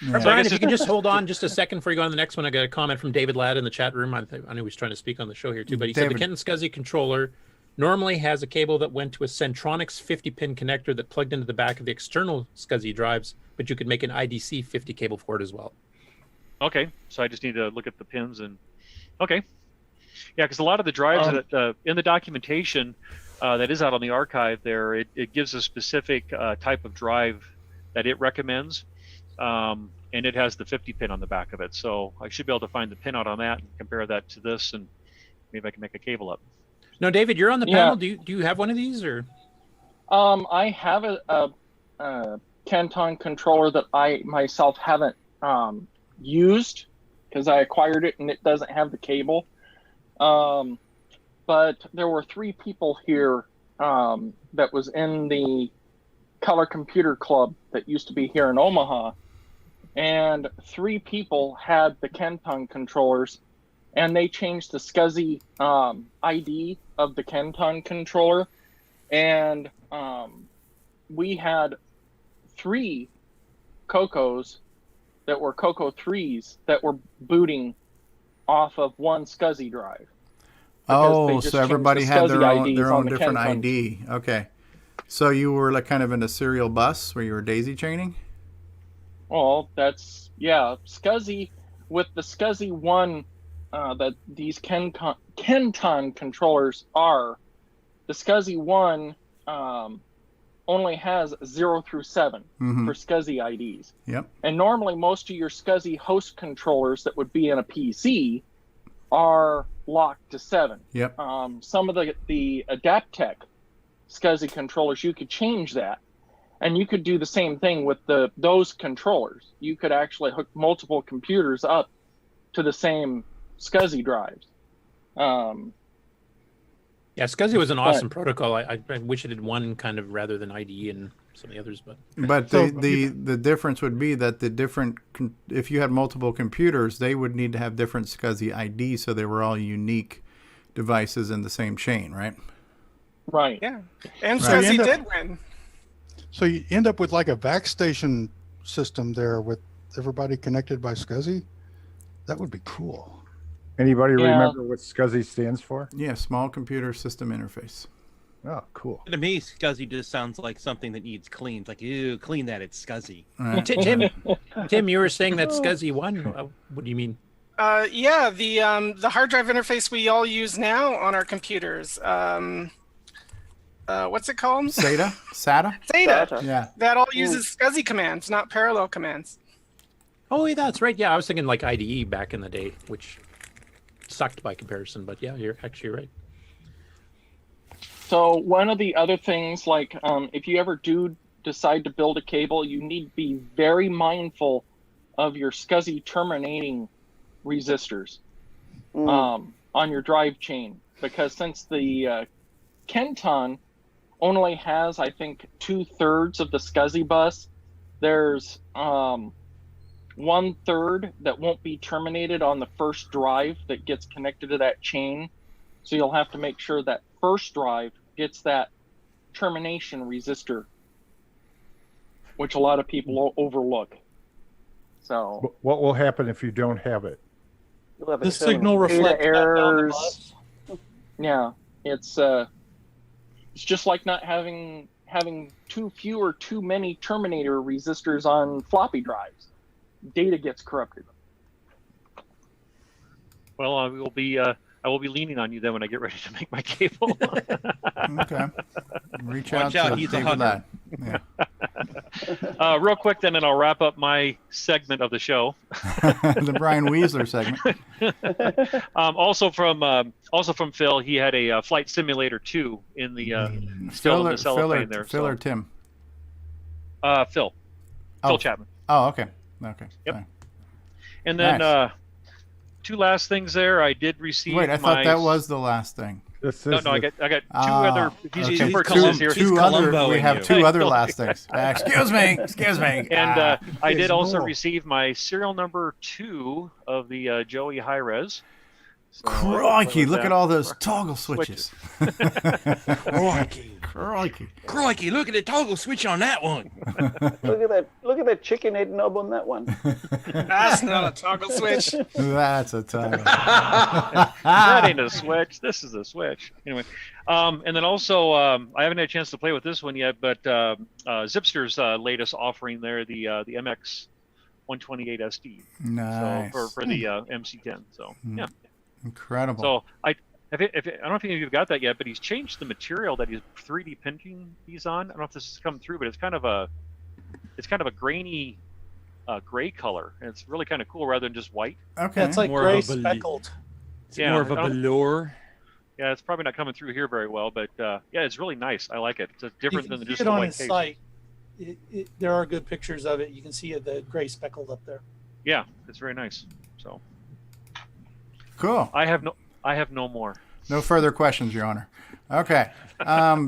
Brian, if you can just hold on just a second before you go on to the next one. I got a comment from David Ladd in the chat room. I know he's trying to speak on the show here too, but he said the Kenton SCSI controller normally has a cable that went to a Centronics 50-pin connector that plugged into the back of the external SCSI drives, but you could make an IDC 50 cable for it as well. Okay, so I just need to look at the pins and okay. Yeah, because a lot of the drives that in the documentation that is out on the archive there, it gives a specific type of drive that it recommends, and it has the 50 pin on the back of it. So I should be able to find the pin out on that and compare that to this, and maybe I can make a cable up. No, David, you're on the panel. Do you have one of these or? I have a Canton controller that I myself haven't used because I acquired it and it doesn't have the cable. But there were 3 people here that was in the Color Computer Club that used to be here in Omaha, and 3 people had the Kenton controllers, and they changed the SCSI ID of the Kenton controller, and we had 3 CoCos that were CoCo 3s that were booting off of one SCSI drive. Oh, so everybody had their own the different Kenton. ID. Okay. So you were like kind of in a serial bus where you were daisy chaining? Well, that's, yeah, SCSI, with the SCSI 1 that these Kenton controllers are, the SCSI 1 only has 0 through 7 for SCSI IDs. Yep. And normally most of your SCSI host controllers that would be in a PC are locked to 7. Yep. Some of the Adaptec SCSI controllers, you could change that. And you could do the same thing with those controllers. You could actually hook multiple computers up to the same SCSI drives. Yeah, SCSI was an awesome protocol. I wish it had one kind of rather than IDE and some of the others, but the difference would be that if you had multiple computers, they would need to have different SCSI IDs, so they were all unique devices in the same chain, right? Right. Yeah. And Right. SCSI did win. So you end up with like a backstation system there with everybody connected by SCSI. That would be cool. Anybody remember what SCSI stands for? Yeah, Small Computer System Interface. Oh, cool. To me, SCSI just sounds like something that needs cleaned. Like, ew, clean that, it's SCSI. Tim, you were saying that SCSI 1. What do you mean? Yeah, the hard drive interface we all use now on our computers. What's it called? SATA? SATA. Yeah. That all uses SCSI commands, not parallel commands. Oh, yeah, that's right. Yeah, I was thinking like IDE back in the day, which sucked by comparison. But yeah, you're actually right. So one of the other things, like if you ever do decide to build a cable, you need to be very mindful of your SCSI terminating resistors on your drive chain, because since the Kenton only has, I think, 2/3 of the SCSI bus, there's 1/3 that won't be terminated on the first drive that gets connected to that chain. So you'll have to make sure that first drive gets that termination resistor, which a lot of people overlook. So what will happen if you don't have it? you'll have The signal data reflects back down the errors. bus. Yeah, it's just like not having too few or too many terminator resistors on floppy drives. Data gets corrupted. Well, I will be leaning on you then when I get ready to make my cable. Okay. Reach Watch out out, to he's a people hugger. that. Yeah. Real quick then, and I'll wrap up my segment of the show. The Brian Weasler segment. Also from Phil, he had a Flight Simulator 2 in the still in the cellophane there. Phil or Tim? Phil. Oh. Phil Chapman. Oh, okay. Okay. Yep. Fine. And then Nice. two last things there. I did receive. Wait, I thought that was the last thing. No, I got two other. These okay. super cool here. We have two other last things. Excuse me. And I did also receive my serial number 2 of the Joey High Res. So Crikey! Look at all those toggle switches. Crikey! Look at the toggle switch on that one. Look at that chicken head knob on that one. That's not a toggle switch. That's a toggle. That ain't a switch. This is a switch. Anyway, and then also I haven't had a chance to play with this one yet, but Zipster's latest offering there, the MX 128 SD. Nice. So for the MC10. So yeah. Incredible. So I don't know if you've got that yet, but he's changed the material that he's 3D printing these on. I don't know if this has come through, but it's kind of a grainy gray color, and it's really kind of cool rather than just white. Okay. Yeah, it's like gray speckled. Is it more of a velour? Yeah, it's probably not coming through here very well, but yeah, it's really nice. I like it. It's different than just it a on white his case. site. There are good pictures of it. You can see the gray speckled up there. Yeah, it's very nice. So cool. I have no more. No further questions, Your Honor. Okay.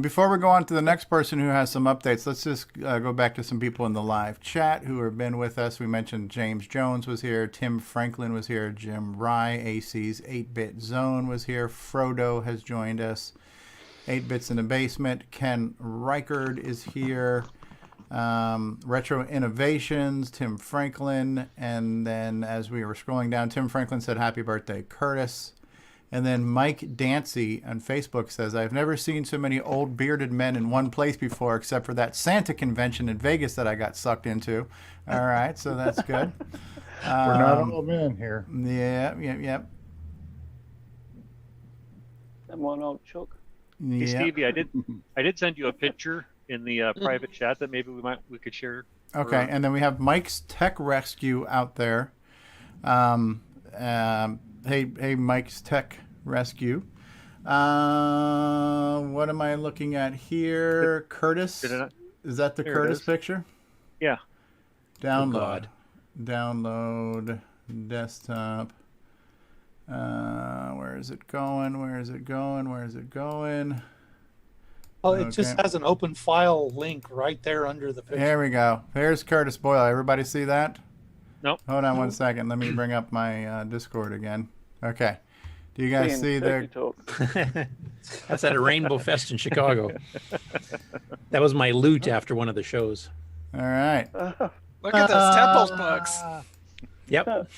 Before we go on to the next person who has some updates, let's just go back to some people in the live chat who have been with us. We mentioned James Jones was here. Tim Franklin was here. Jim Rye, AC's 8-Bit Zone was here. Frodo has joined us. 8-Bits in the Basement. Ken Reichard is here. Retro Innovations, Tim Franklin. And then as we were scrolling down, Tim Franklin said, happy birthday, Curtis. And then Mike Dancy on Facebook says, I've never seen so many old bearded men in one place before, except for that Santa convention in Vegas that I got sucked into. All right, so that's good. We're not all men here. Yeah. That one old chook. Hey, Stevie, I did send you a picture in the private chat that maybe we could share. Okay, and then we have Mike's Tech Rescue out there. Hey, Mike's Tech Rescue. What am I looking at here? Curtis? Is that the There Curtis picture? Yeah. Download. Download. Desktop. Where is it going? Oh, it just has an open file link right there under the picture. There we go. There's Curtis Boyle. Everybody see that? Nope. Hold on one second. Let me bring up my Discord again. Okay. Do you guys see there? That's at a Rainbow Fest in Chicago. That was my loot after one of the shows. All right. Look at those Temples books. Yep.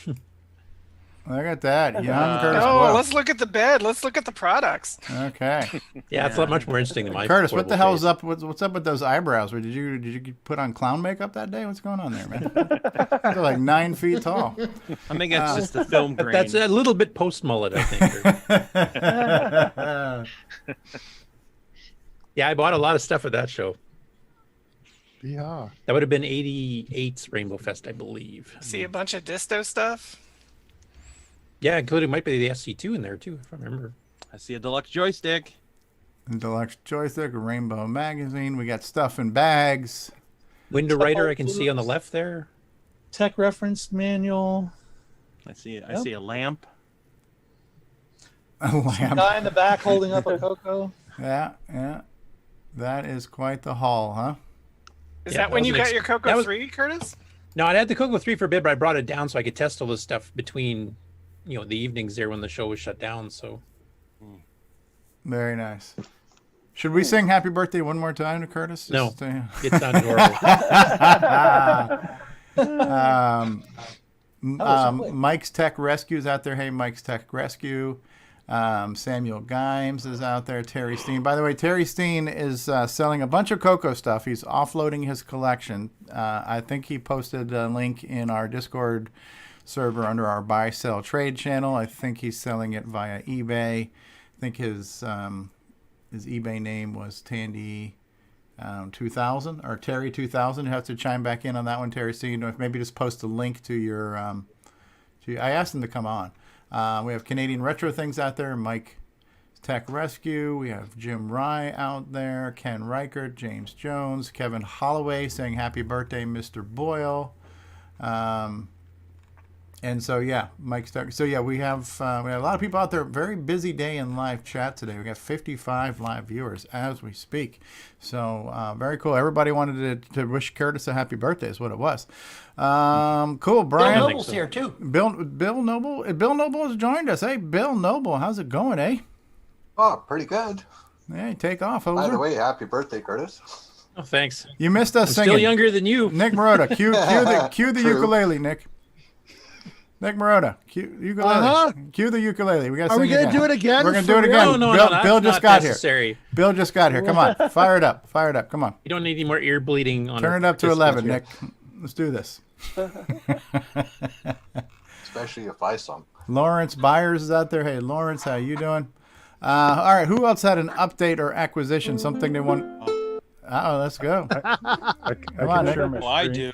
Look at that. Young Curtis Oh, Boyle. let's look at the bed. Let's look at the products. Okay. Yeah, it's a lot much more interesting than my Curtis, what the hell's face. up? What's up with those eyebrows? Did you put on clown makeup that day? What's going on there, man? They're like 9 feet tall. I think it's just the film grain. That's a little bit post mullet, I think. Yeah, I bought a lot of stuff at that show. Yeah. That would have been 88's Rainbow Fest, I believe. See a bunch of disto stuff. Yeah, including might be the SC2 in there too, if I remember. I see a deluxe joystick. Deluxe joystick, Rainbow magazine. We got stuff in bags. Window writer I can see on the left there. Tech reference manual. I see a lamp. A lamp. Guy in the back holding up a CoCo. Yeah. That is quite the haul, huh? Is that when you got your CoCo 3, Curtis? No, I had the CoCo 3 for a bit, but I brought it down so I could test all this stuff between, the evenings there when the show was shut down. So very nice. Should we sing "Happy Birthday" one more time to Curtis? No, it's not horrible. Mike's Tech Rescue's out there. Hey, Mike's Tech Rescue. Samuel Gimes is out there. Terry Steen. By the way, Terry Steen is selling a bunch of CoCo stuff. He's offloading his collection. I think he posted a link in our Discord server under our buy, sell, trade channel. I think he's selling it via eBay. I think his eBay name was Tandy 2000 or Terry 2000. You have to chime back in on that one, Terry Steen. Maybe just post a link to your. I asked him to come on. We have Canadian Retro Things out there. Mike Tech Rescue. We have Jim Rye out there. Ken Reichert. James Jones. Kevin Holloway saying happy birthday, Mr. Boyle. And so yeah, Mike Stark. So yeah, we have a lot of people out there. Very busy day in live chat today. We got 55 live viewers as we speak. So very cool. Everybody wanted to wish Curtis a happy birthday. Is what it was. Cool, Brian. Bill Noble's here too. Bill Noble. Bill Noble has joined us. Hey, Bill Noble, how's it going? Eh? Oh, pretty good. Hey, take off. Over. By the way, happy birthday, Curtis. Oh, thanks. You missed us I'm singing. still younger than you. Nick Marotta, cue the True. ukulele, Nick. Nick Marotta, cue ukulele. Cue the ukulele. We got to sing. Are we gonna do it again? We're gonna For do it real? again. No, Bill just not got necessary. here. Bill just got here. Come on, fire it up. Fire it up. Come on. You don't need any more ear bleeding on. Turn it up to 11, Nick. Let's do this. Especially if I sung. Lawrence Byers is out there. Hey, Lawrence, how you doing? All right, who else had an update or acquisition? Something they want. Let's go. Come on, Nick. Well, I do.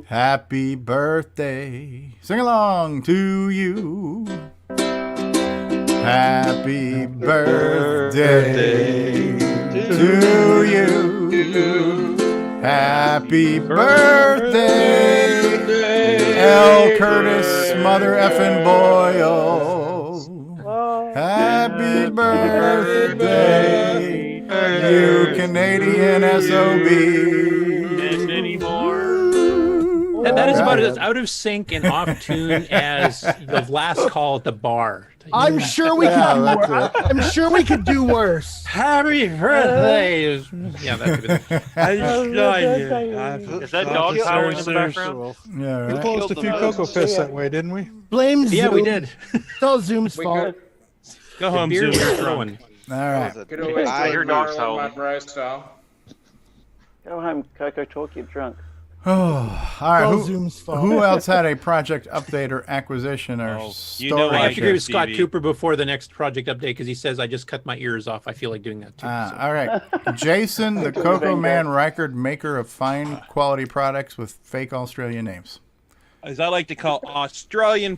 Happy birthday. Sing along to you. Happy birthday to you. Happy birthday, L. Curtis, mother effing Boyle. Happy birthday, you Canadian SOB. And many more. That is about as out of sync and off tune as the last call at the bar. I'm sure we could do worse. I'm sure we could do worse. Happy birthday! Yeah, that's good. Is that dog howling in the background? Yeah, We right. closed a few Cocoa Fists that way, didn't we? Blame Zoom. Yeah, we did. It's all Zoom's fault. Go home, Beer Zoom. we're throwing. All right. Could always I hear do dogs Marilyn howling. Monroe style. Go home, Coco Talk, you're drunk. Oh, all right. all Who, Zoom's fault. who else had a project update or acquisition or Oh, story? you know I I have to agree with should, Scott Stevie. Cooper before the next project update because he says I just cut my ears off. I feel like doing that too. so. All right. Jason, the CoCo Man Reichard, maker of fine quality products with fake Australian names. As I like to call Australian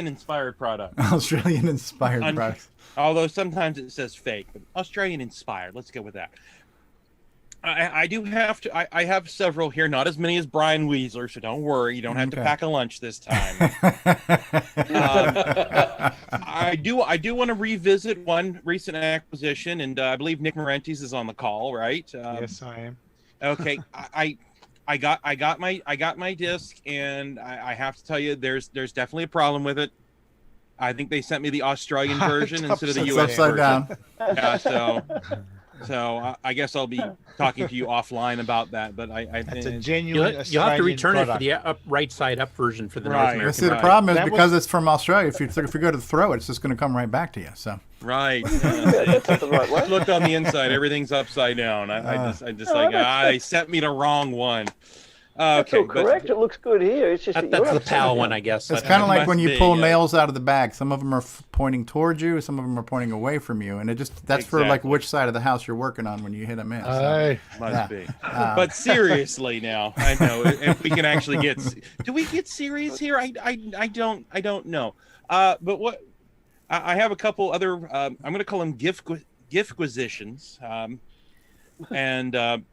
inspired product. Australian inspired products. Although sometimes it says fake, but Australian inspired. Let's go with that. I do have to. I have several here, not as many as Brian Weasler, so don't worry. You don't have to pack a lunch this time. I do want to revisit one recent acquisition, and I believe Nick Marentes is on the call, right? Yes, I am. Okay, I got my disc, and I have to tell you, there's definitely a problem with it. I think they sent me the Australian version instead of the US upside version. down. Yeah, so I guess I'll be talking to you offline about that. But I That's a think genuine You'll have to Australian return it product. for the right side up version for the North Right. American. See, the version. problem is That because was- it's from Australia. If you go to throw it, it's just going to come right back to you. So right. That's not the right way. Look on the inside, everything's upside down. I just they sent me the wrong one. That's Okay, all correct. It looks good here. It's just That's you're the upside PAL down. one, I guess. it's kind of like when you be, pull yeah. nails out of the bag. Some of them are pointing towards you, some of them are pointing away from you, and that's for like Exactly. which side of the house you're working on when you hit them in. So. Aye. Must be. But seriously now, I know if we can actually get. Do we get serious here? I don't know. But what I have a couple other. I'm going to call them giftquisitions. And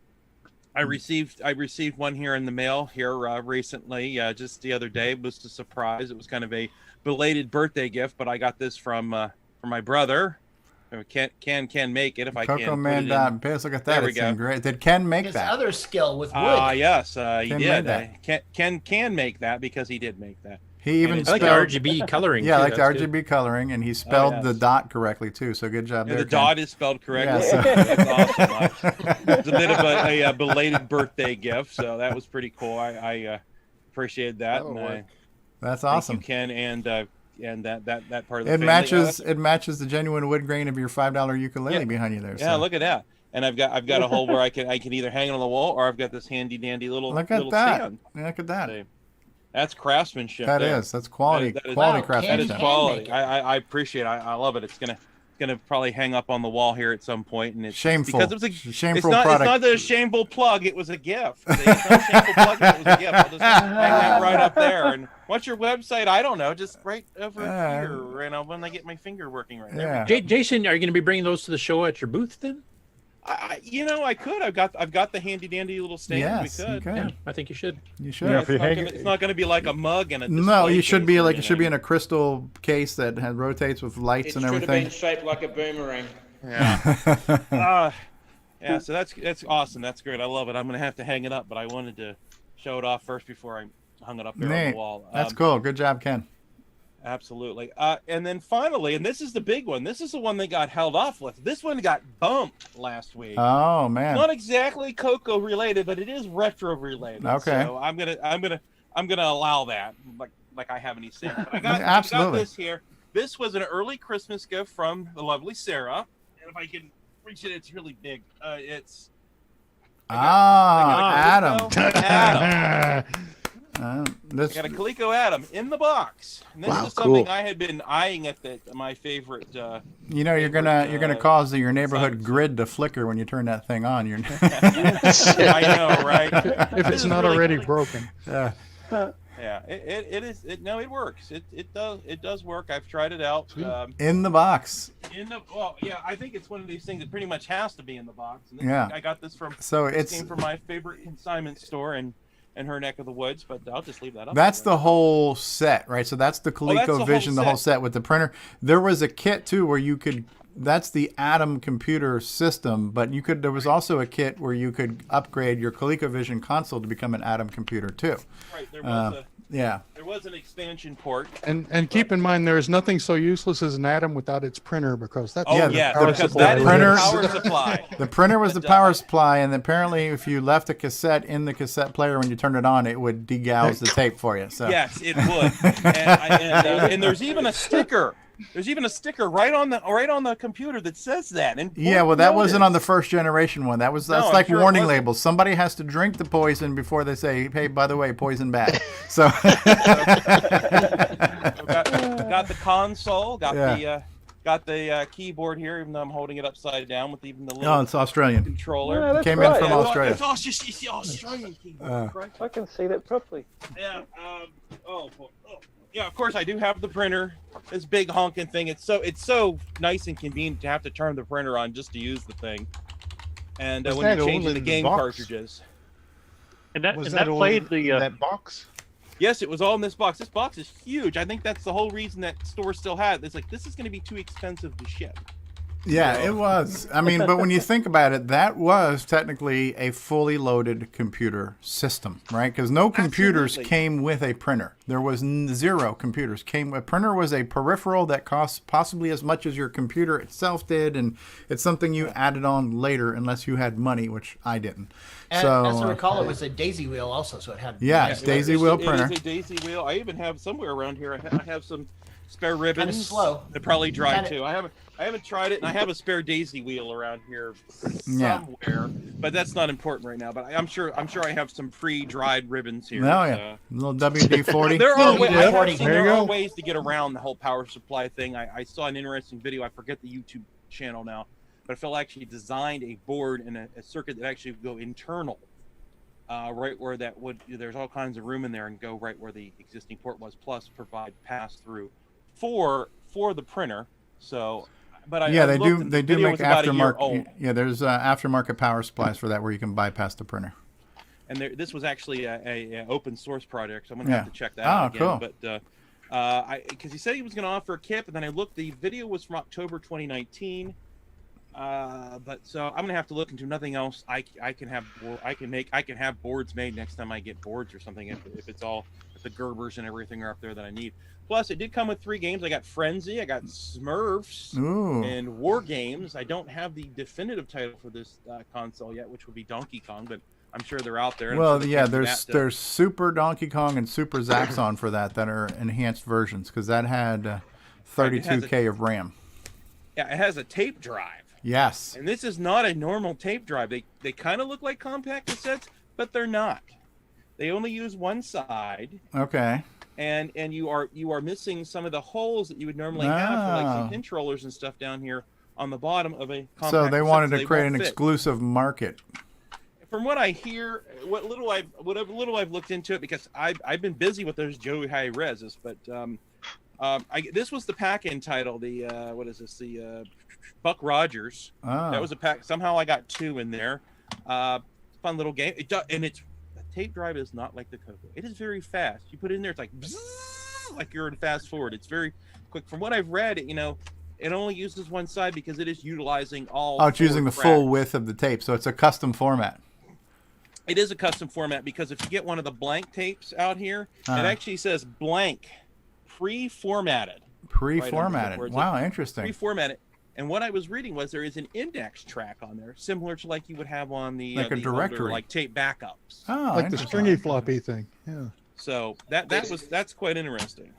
I received one here in the mail here recently, just the other day. It was a surprise. It was kind of a belated birthday gift, but I got this from my brother. Can make it if I can. CoCo Man Biz, look at that. There we It's go. in great. Did Ken make His that? other skill with wood. Yes, he Ken did. made that. Can make that because he did make that. He even I like the spelled RGB coloring. Yeah, I too. like the That's good. RGB coloring, and he spelled yes. the dot correctly too. So good job Yeah, there. the Ken. dot is spelled correctly. Yeah, That's awesome. It's a bit of a belated birthday gift, so that was pretty cool. I appreciated that. That'll And work. That's thank awesome. you, Ken, and that part of the It family. matches the genuine wood grain of your $5 ukulele Yeah. behind you there. Yeah, so. look at that. And I've got a hole where I can either hang it on the wall, or I've got this handy dandy little Look at little that. stand. Look at that. See, that's craftsmanship. That there. is. That's quality. That is Quality Wow, craftsmanship. That is Can quality. make it. I appreciate it. I love it. It's gonna probably hang up on the wall here at some point, and it's Shameful. because it was a Shameful it's product. not a shameful plug. It was a gift. It's not a shameful plug. It was a gift. I'll just hang that right up there. And what's your website? I don't know. Just right over here. When I get my finger working right there. Yeah. Jason, are you going to be bringing those to the show at your booth then? I could. I've got the handy dandy little stand. Yes, we could. you could. Yeah, I think you should. You should. Yeah, if you hang It's not going to be like a mug and a No, display you should be case or like it should be in anything. a crystal case that rotates with lights It and should have everything. been shaped like a boomerang. Yeah. Yeah. So that's awesome. That's great. I love it. I'm going to have to hang it up, but I wanted to show it off first before I hung it up there on Neat. the wall. That's cool. Good job, Ken. Absolutely. And then finally, and this is the big one. This is the one that got held off with. This one got bumped last week. Oh man. Not exactly Coco related, but it is retro related. Okay. So I'm gonna allow that. Like I have any sense. But I got Absolutely. this here. This was an early Christmas gift from the lovely Sarah. And if I can reach it, it's really big. It's Adam. Adam. I This got a Coleco Adam in the box. And this Wow, is something cool. I had been eyeing at my favorite. you're gonna cause your neighborhood grid to flicker when you turn that thing on. You're I know, right? If it's not already broken. Yeah. Yeah, it works. It does work. I've tried it out. In the box. I think it's one of these things that pretty much has to be in the box. And Yeah. I got this from. So this it's- came from my favorite consignment store in her neck of the woods, but I'll just leave that up. That's the whole set, right? So that's the that's the whole ColecoVision, the whole set. set with the printer. There was a kit too where you could. That's the Atom computer system, but there was also a kit where you could upgrade your ColecoVision console to become an Atom computer too. Right. There was There was an expansion port. And keep in mind, there is nothing so useless as an Atom without its printer, because that's yes, power because supply. that is the power supply. The printer was the power supply, and apparently, if you left a cassette in the cassette player when you turned it on, it would degauss the tape for you. So Yes, it would. And there's even a sticker. There's even a sticker right on the computer that says that. And yeah, well, that wasn't on the first generation one. That's No, I'm like sure it warning wasn't. labels. Somebody has to drink the poison before they say, "Hey, by the way, poison bad." So got the console, got Yeah. the keyboard here, even though I'm holding it upside down with even the little No, it's Australian. controller. Yeah, that's Came right. in from Australia. It's the Australian keyboard. Right? I can see that properly. Yeah. Yeah. Of course, I do have the printer. This big honking thing. It's so nice and convenient to have to turn the printer on just to use the thing. And Was when that you're all changing in the the game box? cartridges. And that Was and that that all played in the that box? Yes, it was all in this box. This box is huge. I think that's the whole reason that store still had it. It's like, this is going to be too expensive to ship. Yeah, it was. I mean, but when you think about it, that was technically a fully loaded computer system, right? Because no computers Absolutely. came with a printer. There was zero computers. A printer was a peripheral that cost possibly as much as your computer itself did, and it's something you added on later unless you had money, which I didn't. And So, as I recall, it was a daisy wheel also, so it had. Yeah, nice daisy letters. wheel It printer. is a daisy wheel. I even have somewhere around here. I have some spare ribbons. slow. They're probably dry Had it- too. I haven't tried it, and I have a spare daisy wheel around here Yeah. somewhere, but that's not important right now. But I'm sure I have some pre-dried ribbons here. Oh, yeah. little WD-40. There are There you go. ways to get around the whole power supply thing. I saw an interesting video. I forget the YouTube channel now, but Phil actually designed a board and a circuit that actually would go internal, right where that would. There's all kinds of room in there and go right where the existing port was. Plus, provide pass through for the printer. So. But Yeah, I they looked do. and They the do video make was about a year old. aftermarket. Yeah, there's aftermarket power supplies for that where you can bypass the printer. And this was actually a open source project, so I'm gonna have Yeah. to check that Oh, out again. cool. But because he said he was gonna offer a kit, but then I looked. The video was from October 2019. But so I'm gonna have to look into nothing else. I can have boards made next time I get boards or something. If the Gerbers and everything are up there that I need. Plus, it did come with 3 games. I got Frenzy, I got Smurfs, Ooh. and War Games. I don't have the definitive title for this console yet, which would be Donkey Kong, but I'm sure they're out there. and I'm Well, sure they yeah, can do there's that to- there's Super Donkey Kong and Super Zaxxon for that are enhanced versions because that had 32K of RAM. Yeah, it has a tape drive. Yes. And this is not a normal tape drive. They kind of look like compact cassettes, but they're not. They only use one side. Okay. And you are missing some of the holes that you would normally have for like some Ah. controllers and stuff down here on the bottom of a compact So they cassette, wanted so to create won't an fit. exclusive market. From what I hear, what little I've looked into it, because I've been busy with those Joey High Reses, but this was the pack-in title. The what is this? The Buck Rogers. Ah. That was a pack. Somehow I got 2 in there. Fun little game. And it's the tape drive is not like the CoCo. It is very fast. You put it in there, it's like bzzz, like you're in fast forward. It's very quick. From what I've read, it only uses one side because it is utilizing all. Oh, it's using the tracks. full width of the tape, so it's a custom format. It is a custom format because if you get one of the blank tapes out here, it actually says blank, pre-formatted. Pre-formatted. Right, wow, interesting. Pre-formatted. And what I was reading was there is an index track on there, similar to like you would have on the like a the directory, older, like tape backups. Oh, like the stringy floppy thing. Yeah. So that's quite interesting.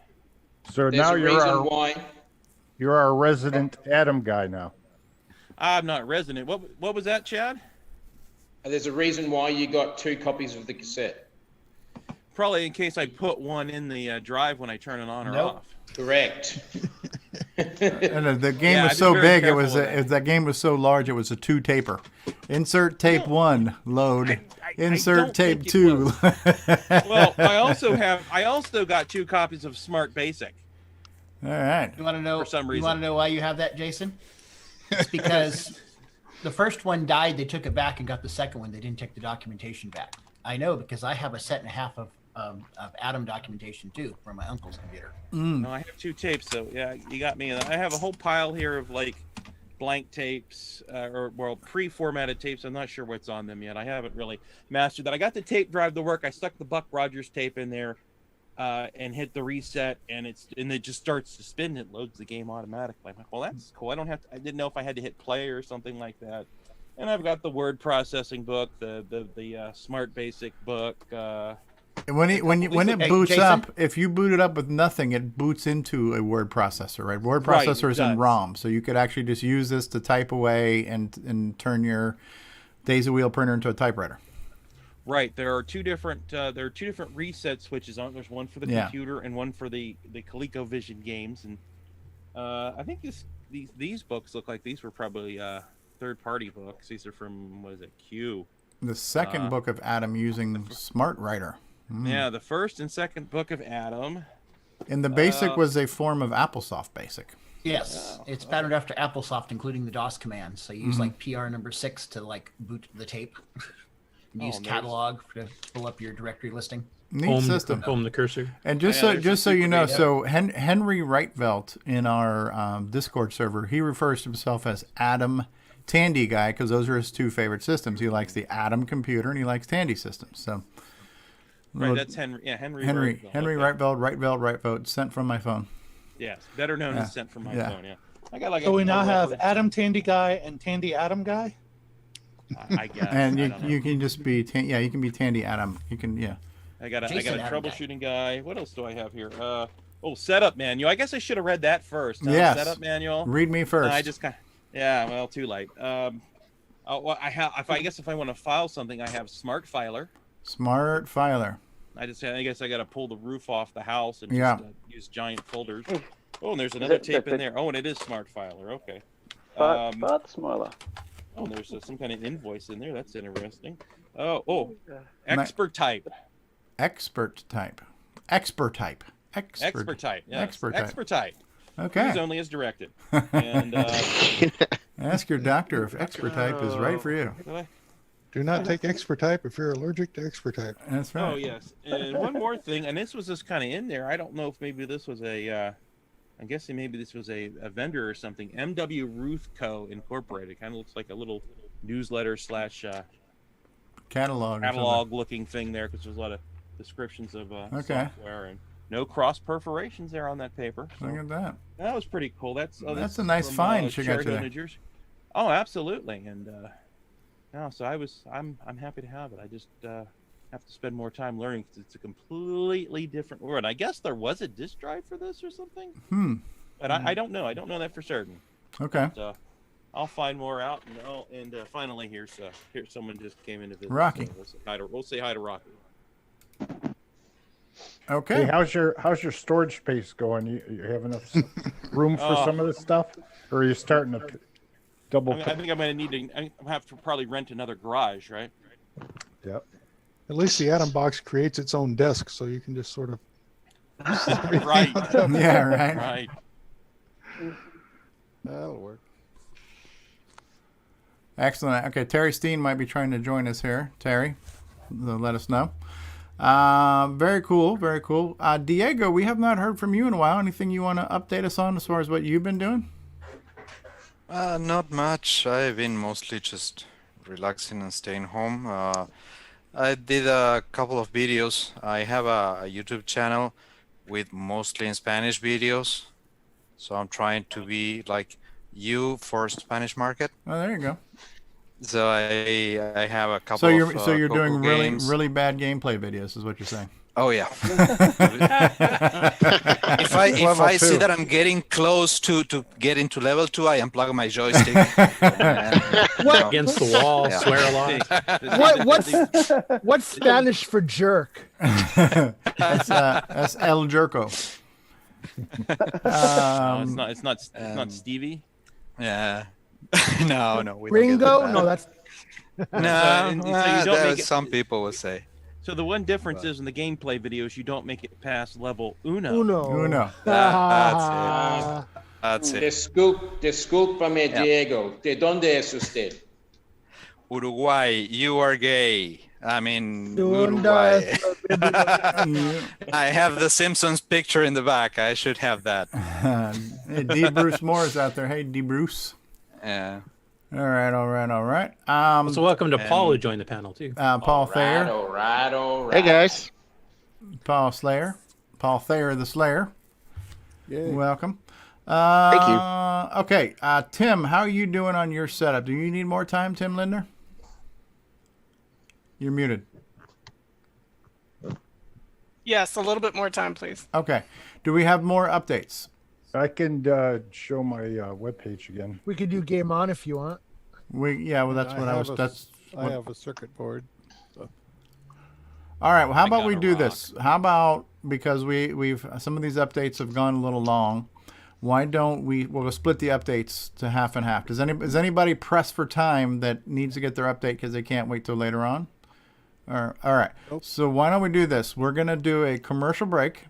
So There's now a reason why. you're our resident Adam guy now. I'm not resident. What was that, Chad? There's a reason why you got 2 copies of the cassette. Probably in case I put one in the drive when I turn it on or off. Correct. And the game was so big, that game was so large, it was a 2 taper. Insert tape 1, load. Insert tape 2. Well, I also got 2 copies of Smart Basic. All right. You want to know? For some reason. You want to know why you have that, Jason? It's because the first one died. They took it back and got the second one. They didn't take the documentation back. I know because I have a set and a half of Atom documentation too from my uncle's computer. No, I have 2 tapes, so yeah, you got me. I have a whole pile here of like blank tapes or pre-formatted tapes. I'm not sure what's on them yet. I haven't really mastered that. I got the tape drive to work. I stuck the Buck Rogers tape in there and hit the reset, and it just starts to spin. It loads the game automatically. I'm like, well, that's cool. I didn't know if I had to hit play or something like that. And I've got the word processing book, the Smart Basic book. When it boots up, if you boot it up with nothing, it boots into a word processor, right? Word processor is in ROM, so you could actually just use this to type away and turn your Daisy Wheel printer into a typewriter. Right. There are 2 different reset switches on. There's one for the computer and one for the ColecoVision games. And I think these books look like these were probably third-party books. These are from, what is it, Q. The second book of Adam using Smart Writer. Yeah, the first and second book of Adam. And the Basic was a form of AppleSoft Basic. Yes, it's patterned after AppleSoft, including the DOS commands. So you use like PR number 6 to like boot the tape. Use catalog to pull up your directory listing. Neat system. Home the cursor. And just so you know, so Henry Reitvelt in our Discord server, he refers to himself as Adam Tandy Guy because those are his 2 favorite systems. He likes the Adam computer and he likes Tandy systems. So, right, that's Henry. Yeah, Henry Reitvelt, sent from my phone. Yes, better known as sent from my phone. Yeah, I got like. So we now have Adam Tandy Guy and Tandy Adam Guy. I guess. And you can just be you can be Tandy Adam. You can I got a troubleshooting guy. What else do I have here? Setup manual. I guess I should have read that first. Yes. Setup manual. Read me first. I just well, too late. I guess if I want to file something, I have Smart Filer. Smart Filer. I guess I got to pull the roof off the house and just use giant folders. Oh, and there's another tape in there. Oh, and it is Smart Filer. Okay. But smaller. Oh, there's some kind of invoice in there. That's interesting. Expert type. Expert type. Expert type. Expert type. Yes. Expert type. Okay. Okay. Use only as directed. And ask your doctor if expert type is right for you. Do not take expert type if you're allergic to expert type. That's right. Oh yes. And one more thing, and this was just kind of in there. I don't know if maybe this was I'm guessing maybe this was a vendor or something. MW Ruth Co. Incorporated. Kind of looks like a little newsletter / catalog looking thing there because there's a lot of descriptions of software and no cross perforations there on that paper. So look at that. That was pretty cool. That's a nice find she got you there. New Jersey. Oh, absolutely. And so I'm happy to have it. I just have to spend more time learning because it's a completely different world. I guess there was a disk drive for this or something. But I don't know. I don't know that for certain. Okay. But, I'll find more out. And finally, here's someone just came in to visit. Rocky. So we'll say hi to Rocky. Okay. Hey, how's your storage space going? You have enough room for some of this stuff, or are you starting to double? I think I'm going to have to probably rent another garage, right? Yep. At least the Atom box creates its own desk, so you can just sort of. Right. Yeah. Right. Right. That'll work. Excellent. Okay, Terry Steen might be trying to join us here. Terry, let us know. Very cool. Very cool. Diego, we have not heard from you in a while. Anything you want to update us on as far as what you've been doing? Not much. I've been mostly just relaxing and staying home. I did a couple of videos. I have a YouTube channel with mostly in Spanish videos. So I'm trying to be like you for Spanish market. Oh, there you go. So I have a couple. So you're of, so you're CoCo doing games. really bad gameplay videos, is what you're saying. Oh yeah. if I see that I'm getting close to get into level 2, I unplug my joystick. What? Against the wall, swear a lot. What's Spanish for jerk? That's El Jerko. It's not Stevie. Yeah. No. We Ringo? Don't get No, that's no. So you don't make it, some people would say. So the one difference is in the gameplay videos, you don't make it past level uno. That's it. Discúlpame, Diego. ¿De dónde es usted? Uruguay. You are gay. I mean, Uruguay. I have the Simpsons picture in the back. I should have that. Hey, D. Bruce Moore is out there. Hey, D. Bruce. Yeah. All right. So welcome to Paul, who joined the panel too. Paul Thayer. All right. Hey, guys. Paul Thayer, the Slayer. Yay. Welcome. Thank you. Okay, Tim, how are you doing on your setup? Do you need more time, Tim Lindner? You're muted. Yes, a little bit more time, please. Okay. Do we have more updates? I can show my webpage again. We could do Game On if you want. I have a circuit board. So. All right. Well, how about we do this? How about, because we've some of these updates have gone a little long, why don't we'll split the updates to half and half? Is anybody pressed for time that needs to get their update because they can't wait till later on? All right. Nope. So why don't we do this? We're going to do a commercial break.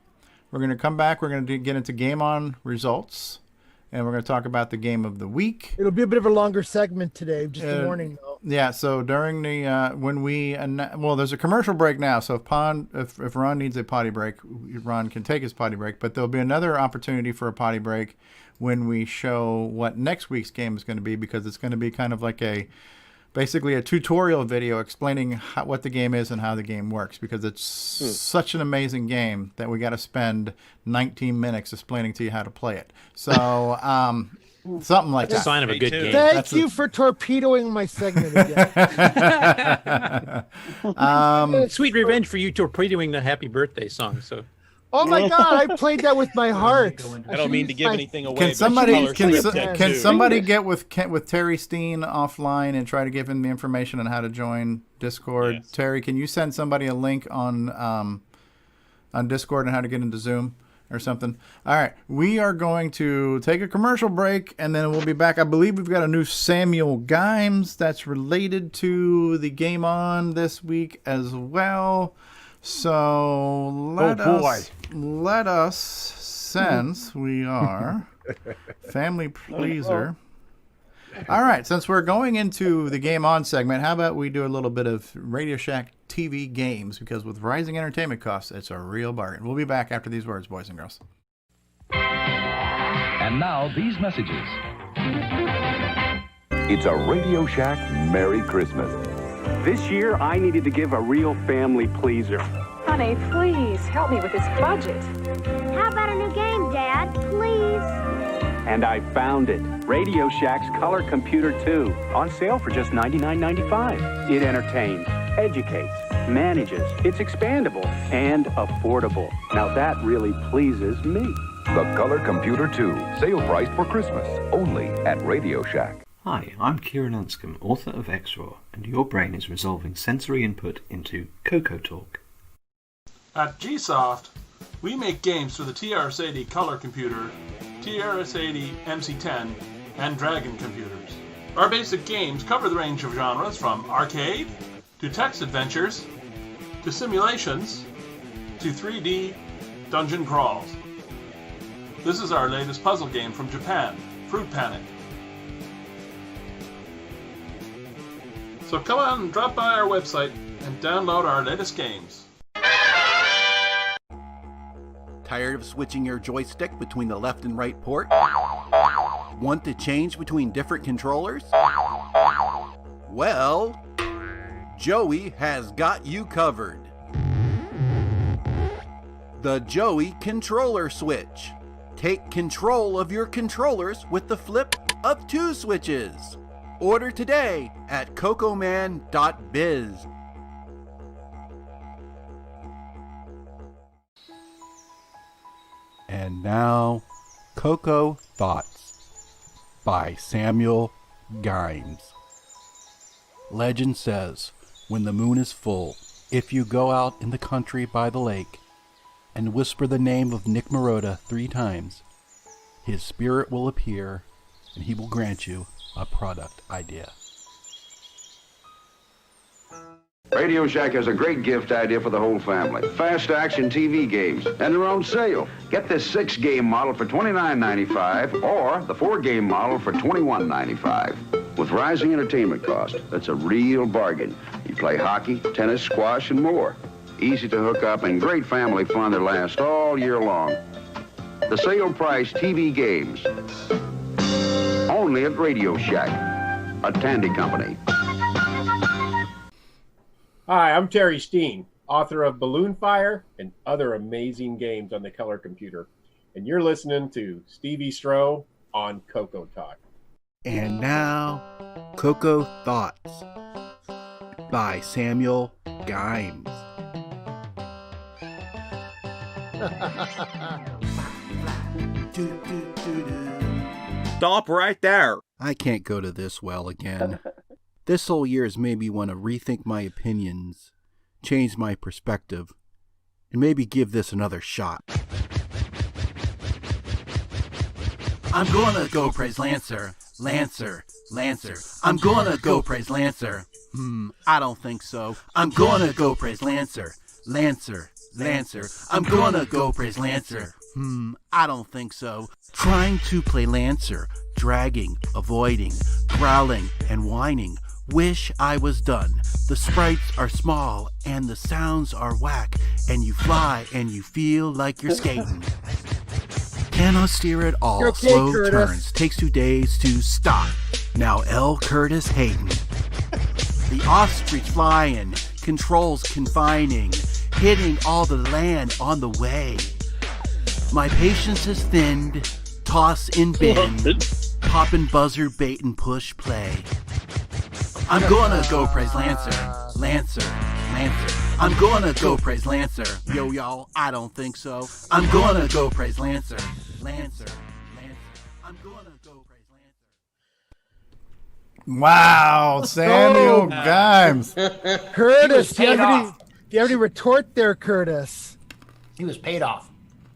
We're going to come back. We're going to get into Game On results, and we're going to talk about the game of the week. It'll be a bit of a longer segment today, just a warning though. Yeah, so during the there's a commercial break now. So if Ron needs a potty break, Ron can take his potty break. But there'll be another opportunity for a potty break when we show what next week's game is going to be, because it's going to be kind of like basically a tutorial video explaining what the game is and how the game works, because it's such an amazing game that we got to spend 19 minutes explaining to you how to play it. So something like that. That's a sign of a good game. Thank you for torpedoing my segment again. Sweet revenge for you torpedoing the happy birthday song. So. Oh my God! I played that with my heart. I don't mean to give anything away. Can somebody get with Terry Steen offline and try to give him the information on how to join Discord? Yes. Terry, can you send somebody a link on Discord and how to get into Zoom or something? All right, we are going to take a commercial break and then we'll be back. I believe we've got a new Samuel Gimes that's related to the Game On this week as well. So let us, since we are family pleaser. All right, since we're going into the Game On segment, how about we do a little bit of Radio Shack TV games, because with rising entertainment costs, it's a real bargain. We'll be back after these words, boys and girls. And now these messages. It's a Radio Shack Merry Christmas. This year, I needed to give a real family pleaser. Honey, please help me with this budget. How about a new game, Dad? Please. And I found it. Radio Shack's Color Computer 2. On sale for just $99.95. It entertains, educates, manages. It's expandable and affordable. Now that really pleases me. The Color Computer 2. Sale price for Christmas. Only at Radio Shack. Hi, I'm Kieran Anscombe, author of XRAW, and your brain is resolving sensory input into CoCoTALK. At Gsoft, we make games for the TRS-80 Color Computer, TRS-80 MC10, and Dragon computers. Our basic games cover the range of genres from arcade, to text adventures, to simulations, to 3D dungeon crawls. This is our latest puzzle game from Japan, Fruit Panic. So come on and drop by our website and download our latest games. Tired of switching your joystick between the left and right port? Want to change between different controllers? Well, Joey has got you covered. The Joey Controller Switch. Take control of your controllers with the flip of 2 switches. Order today at cocoman.biz. And now, Coco Thoughts by Samuel Gimes. Legend says, when the moon is full, if you go out in the country by the lake and whisper the name of Nick Marotta 3 times, his spirit will appear and he will grant you a product idea. Radio Shack has a great gift idea for the whole family. Fast action TV games, and they're on sale. Get this 6-game model for $29.95 or the 4-game model for $21.95. With rising entertainment costs, that's a real bargain. You play hockey, tennis, squash, and more. Easy to hook up and great family fun that lasts all year long. The sale price TV games. Only at Radio Shack, a Tandy company. Hi, I'm Terry Steen, author of Balloon Fire and other amazing games on the color computer. And you're listening to Stevie Stroh on CoCoTALK. And now, Coco Thoughts by Samuel Gimes. Stop right there. I can't go to this well again. This whole year has made me want to rethink my opinions, change my perspective, and maybe give this another shot. I'm gonna go praise Lancer. I'm gonna go praise Lancer. I don't think so. I'm gonna go praise Lancer. I'm gonna go praise Lancer. I don't think so. Trying to play Lancer, dragging, avoiding, growling, and whining. Wish I was done. The sprites are small and the sounds are whack, and you fly and you feel like you're skating. Cannot steer at all. You're okay, Slow Curtis. turns. Takes 2 days to stop. Now L. Curtis Hayden. The ostrich flying, controls confining, hitting all the land on the way. My patience is thinned. Toss and bend. Poppin' buzzer, bait and push play. I'm gonna go praise Lancer. I'm gonna go praise Lancer. Yo, y'all, I don't think so. I'm gonna go praise Lancer. I'm gonna go praise Lancer. Wow, Samuel Gimes. Curtis, do you paid have any retort there, Curtis? He was paid off.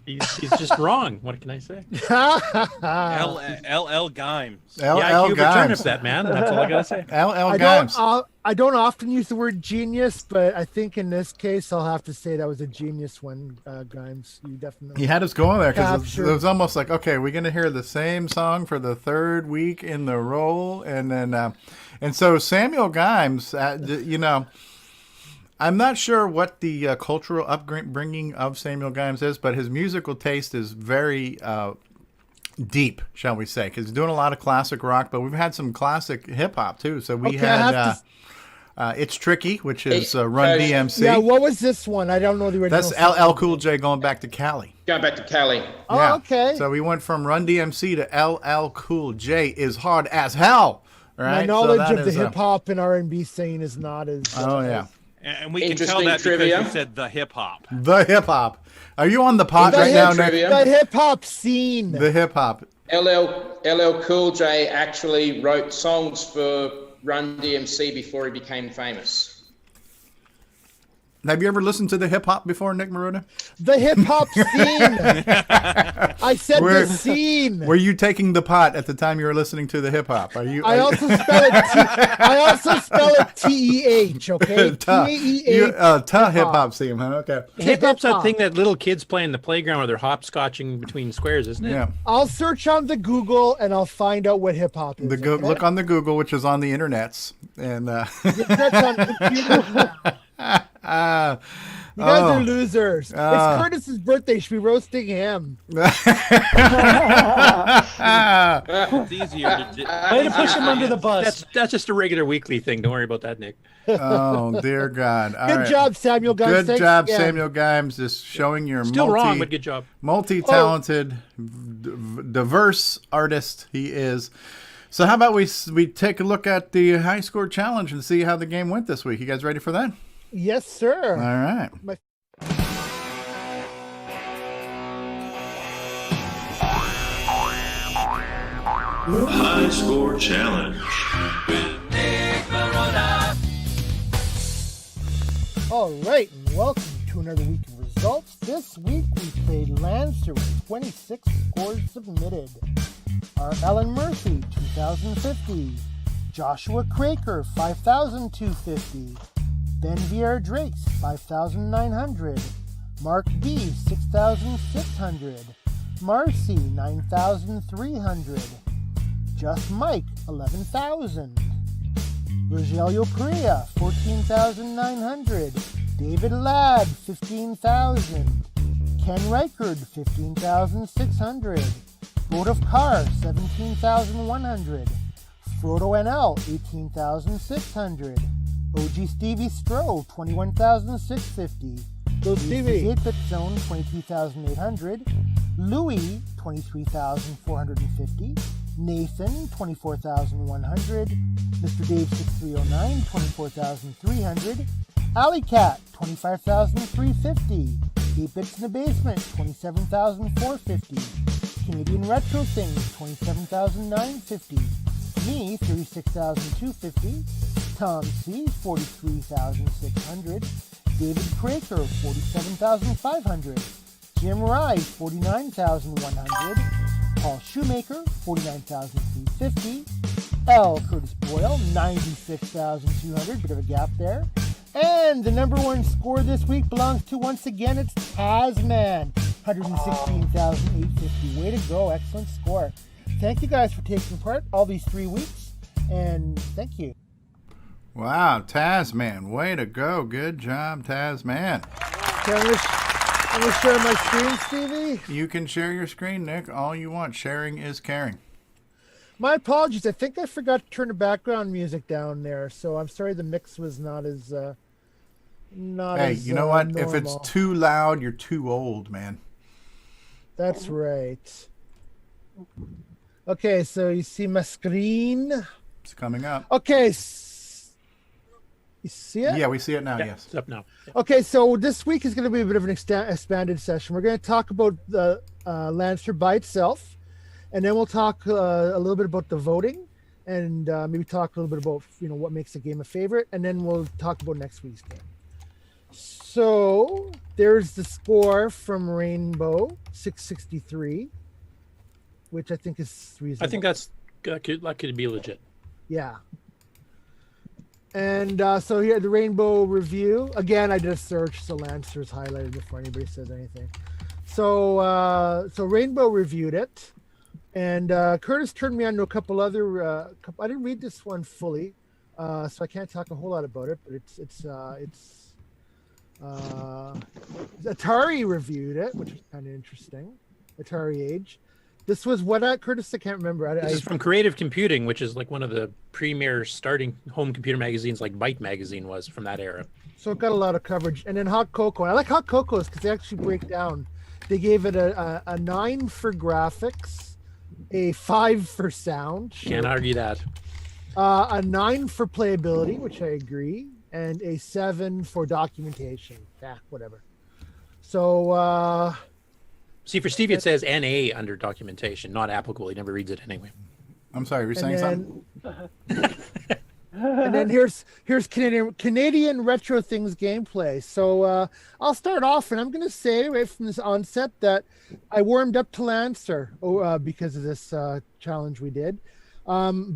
He's just wrong. What can I say? LL Gimes. IQ return that, man. That's all I gotta say. LL Gimes. I don't often use the word genius, but I think in this case I'll have to say that was a genius one, Gimes. You definitely. He had us going there because it captured. was almost like, okay, we're going to hear the same song for the 3rd week in the roll. And then, and so Samuel Gimes, I'm not sure what the cultural upbringing of Samuel Gimes is, but his musical taste is very deep, shall we say, because he's doing a lot of classic rock, but we've had some classic hip hop too. So we had It's Tricky, which is Run DMC. Yeah, what was this one? I don't know the original. That's LL Cool J going back to Cali. Going back to Cali. Oh, okay. So we went from Run DMC to LL Cool J is hard as hell. Right? My knowledge of the hip hop and R&B scene is not as. Oh yeah. And we can tell that because you said the hip hop. The hip hop. Are you on the pot right now, Nick? The hip hop scene. The hip hop. LL Cool J actually wrote songs for Run DMC before he became famous. Have you ever listened to the hip hop before, Nick Maruda? The hip hop scene. I said the scene. Were you taking the pot at the time you were listening to the hip hop? Are you? I also spell it TEH. Okay, TEH. Hip hop scene, huh? Okay. Hip hop's that thing that little kids play in the playground where they're hopscotching between squares, isn't it? Yeah. I'll search on the Google and I'll find out what hip hop is. Look on the Google, which is on the internets, and That's on computer. You guys are losers. It's Curtis's birthday. You should be roasting him. It's easier to do. Way to push him under the bus. That's just a regular weekly thing. Don't worry about that, Nick. Oh, dear God. All Good right. job, Samuel Gimes. Good job, Samuel Gimes, just showing your Still wrong, but good job. multi-talented, diverse artist he is. So how about we take a look at the high score challenge and see how the game went this week? You guys ready for that? Yes, sir. All right. High Score Challenge with Nick Marotta. All right, and welcome to another week of results. This week we played Lancer with 26 scores submitted. Our Ellen Murphy, 2,050. Joshua Craker, 5,250. Ben Vieira Drakes, 5,900. Mark D, 6,600. Marcy, 9,300. Just Mike, 11,000. Rogelio Perea, 14,900. David Ladd, 15,000. Ken Reichard, 15,600. Boat of Carr, 17,100. Frodo NL, 18,600. OG Stevie Stroh, 21,650. Go Stevie. 8-Bit Zone, 22,800. Louis, 23,450. Nathan, 24,100. Mr. Dave 6309, 24,300. Alley Cat, 25,350. 8-Bits in the Basement, 27,450. Canadian Retro Things, 27,950. Me, 36,250. Tom C, 43,600. David Craker, 47,500. Jim Rye, 49,100. Paul Shoemaker, 49,350. L. Curtis Boyle, 96,200. Bit of a gap there. And the number one score this week belongs to, once again, it's Tasman, 116,850. Way to go. Excellent score. Thank you guys for taking part all these 3 weeks. And thank you. Wow, Tasman. Way to go. Good job, Tasman. Can we share my screen, Stevie? You can share your screen, Nick, all you want. Sharing is caring. My apologies. I think I forgot to turn the background music down there, so I'm sorry the mix was not as Hey, you know what? normal. If it's too loud, you're too old, man. That's right. Okay, so you see my screen. It's coming up. Okay. You see it? Yeah, we see it now, yes. It's up now. Okay, so this week is going to be a bit of an expanded session. We're going to talk about the Lancer by itself, and then we'll talk a little bit about the voting, and maybe talk a little bit about what makes a game a favorite, and then we'll talk about next week's game. So there's the score from Rainbow, 663, which I think is reasonable. I think that could be legit. Yeah. And so here, the Rainbow review. Again, I did a search, so Lancer's highlighted before anybody says anything. So Rainbow reviewed it, and Curtis turned me on to a couple other. I didn't read this one fully, so I can't talk a whole lot about it. But it's Atari reviewed it, which is kind of interesting. Atari Age. This was what Curtis? I can't remember. This is from Creative Computing, which is like one of the premier starting home computer magazines, like Byte Magazine was from that era. So it got a lot of coverage. And then Hot Cocoa. I like Hot Cocoa's because they actually break down. They gave it a 9 for graphics, a 5 for sound. Can't argue that. A 9 for playability, which I agree, and a 7 for documentation. Whatever. So... See, for Stevie, it says NA under documentation, not applicable. He never reads it anyway. I'm sorry, you're saying something? And then here's Canadian retro things gameplay. So I'll start off, and I'm going to say right from this onset that I warmed up to Lancer because of this challenge we did. To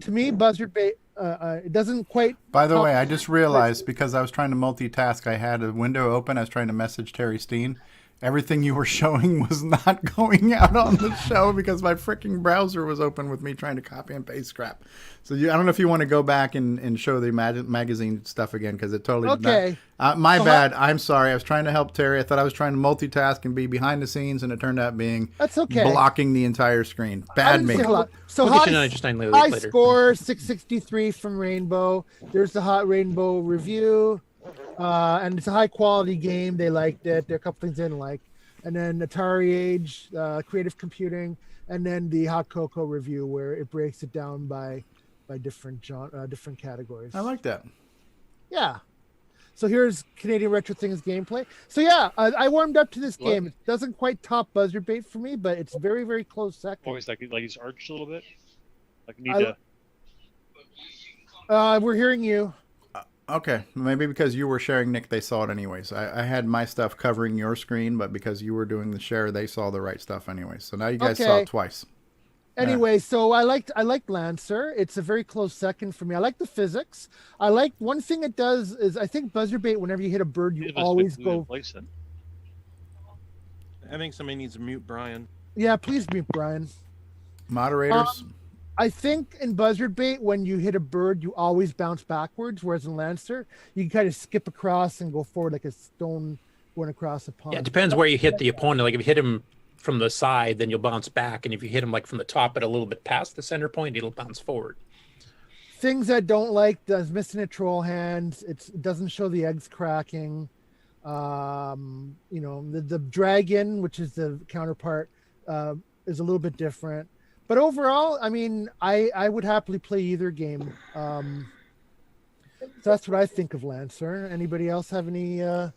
me, Buzzard Bait it doesn't quite. By the way, I just realized because I was trying to multitask, I had a window open. I was trying to message Terry Steen. Everything you were showing was not going out on the show because my freaking browser was open with me trying to copy and paste crap. So I don't know if you want to go back and show the magazine stuff again because it totally okay. My bad. I'm sorry. I was trying to help Terry. I thought I was trying to multitask and be behind the scenes, and it turned out being that's okay. blocking the entire screen. Bad me. So we'll high score 663 from Rainbow. There's the Hot Rainbow review. And it's a high quality game. They liked it. There are a couple things they didn't like. And then Atari Age, Creative Computing, and then the Hot Cocoa review where it breaks it down by different different categories. I like that. Yeah. So here's Canadian Retro Things gameplay. So yeah, I warmed up to this game. It doesn't quite top Buzzard Bait for me, but it's very, very close second. Always like he's arched a little bit. Like you need we're hearing you. Okay, maybe because you were sharing, Nick, they saw it anyways. I had my stuff covering your screen, but because you were doing the share, they saw the right stuff anyways. So now you guys saw it twice. Anyway, so I liked Lancer. It's a very close second for me. I like the physics. I like one thing it does is I think Buzzard Bait, whenever you hit a bird, you always go. I think somebody needs to mute Brian. Yeah, please mute Brian. Moderators. I think in Buzzard Bait, when you hit a bird, you always bounce backwards, whereas in Lancer, you can kind of skip across and go forward like a stone going across a pond. Yeah, it depends where you hit the opponent. Like if you hit him from the side, then you'll bounce back. And if you hit him like from the top but a little bit past the center point, it'll bounce forward. Things I don't like, is missing a troll hand. It doesn't show the eggs cracking. The dragon, which is the counterpart, is a little bit different. But overall, I mean, I would happily play either game. So that's what I think of Lancer. Anybody else have any? I'm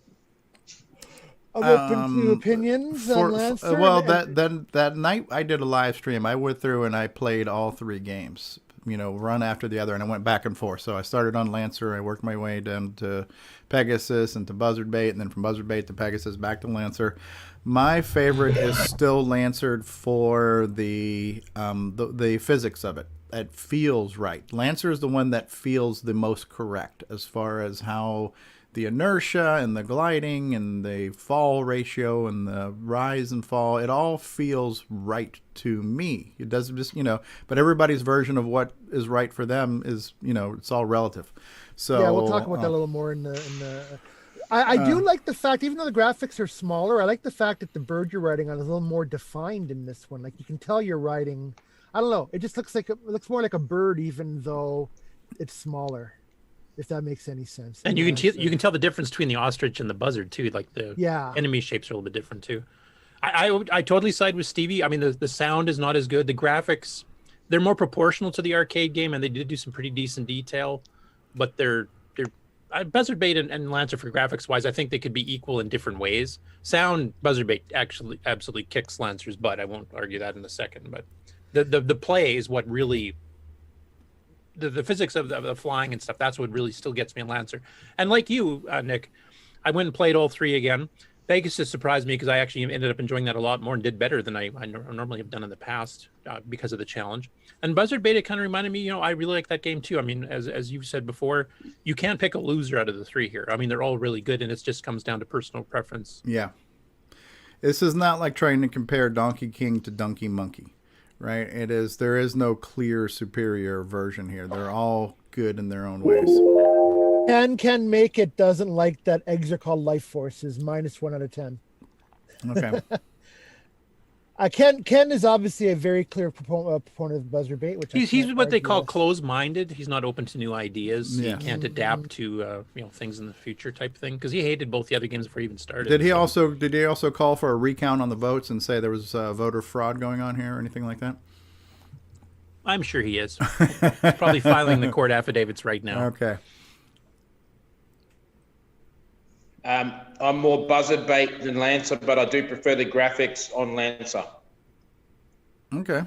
open to opinions on Lancer. Well, that night I did a live stream. I went through and I played all three games. Run after the other, and I went back and forth. So I started on Lancer. I worked my way down to Pegasus and to Buzzard Bait, and then from Buzzard Bait to Pegasus back to Lancer. My favorite is still Lancer for the physics of it. It feels right. Lancer is the one that feels the most correct as far as how the inertia and the gliding and the fall ratio and the rise and fall, it all feels right to me. It doesn't just, but everybody's version of what is right for them is, it's all relative. So yeah, we'll talk about that a little more in the I do like the fact, even though the graphics are smaller, I like the fact that the bird you're riding on is a little more defined in this one. Like you can tell you're riding, I don't know, it just looks more like a bird, even though it's smaller. If that makes any sense. And you can tell the difference between the ostrich and the buzzard too. Like the enemy shapes are a little bit different too. I totally side with Stevie. I mean, the sound is not as good. The graphics, they're more proportional to the arcade game, and they did do some pretty decent detail. But they're Buzzard Bait and Lancer for graphics wise, I think they could be equal in different ways. Sound, Buzzard Bait actually absolutely kicks Lancer's butt. I won't argue that in a second. But the play is what really. The physics of the flying and stuff, that's what really still gets me in Lancer. And like you, Nick, I went and played all three again. Pegasus surprised me because I actually ended up enjoying that a lot more and did better than I normally have done in the past because of the challenge. And Buzzard Bait, it kind of reminded me, I really like that game too. I mean, as you've said before, you can't pick a loser out of the three here. I mean, they're all really good, and it just comes down to personal preference. Yeah. This is not like trying to compare Donkey King to Donkey Monkey. Right, there is no clear superior version here. They're all good in their own ways. Can make it doesn't like that eggs are called life forces, -1 out of 10. Okay. Ken is obviously a very clear proponent of Buzzard Bait, which he's what they call closed-minded. He's not open to new ideas. Yeah. He can't adapt to things in the future type thing because he hated both the other games before he even started. Did he also call for a recount on the votes and say there was voter fraud going on here or anything like that? I'm sure he is. He's probably filing the court affidavits right now. Okay. I'm more Buzzard Bait than Lancer, but I do prefer the graphics on Lancer. Okay.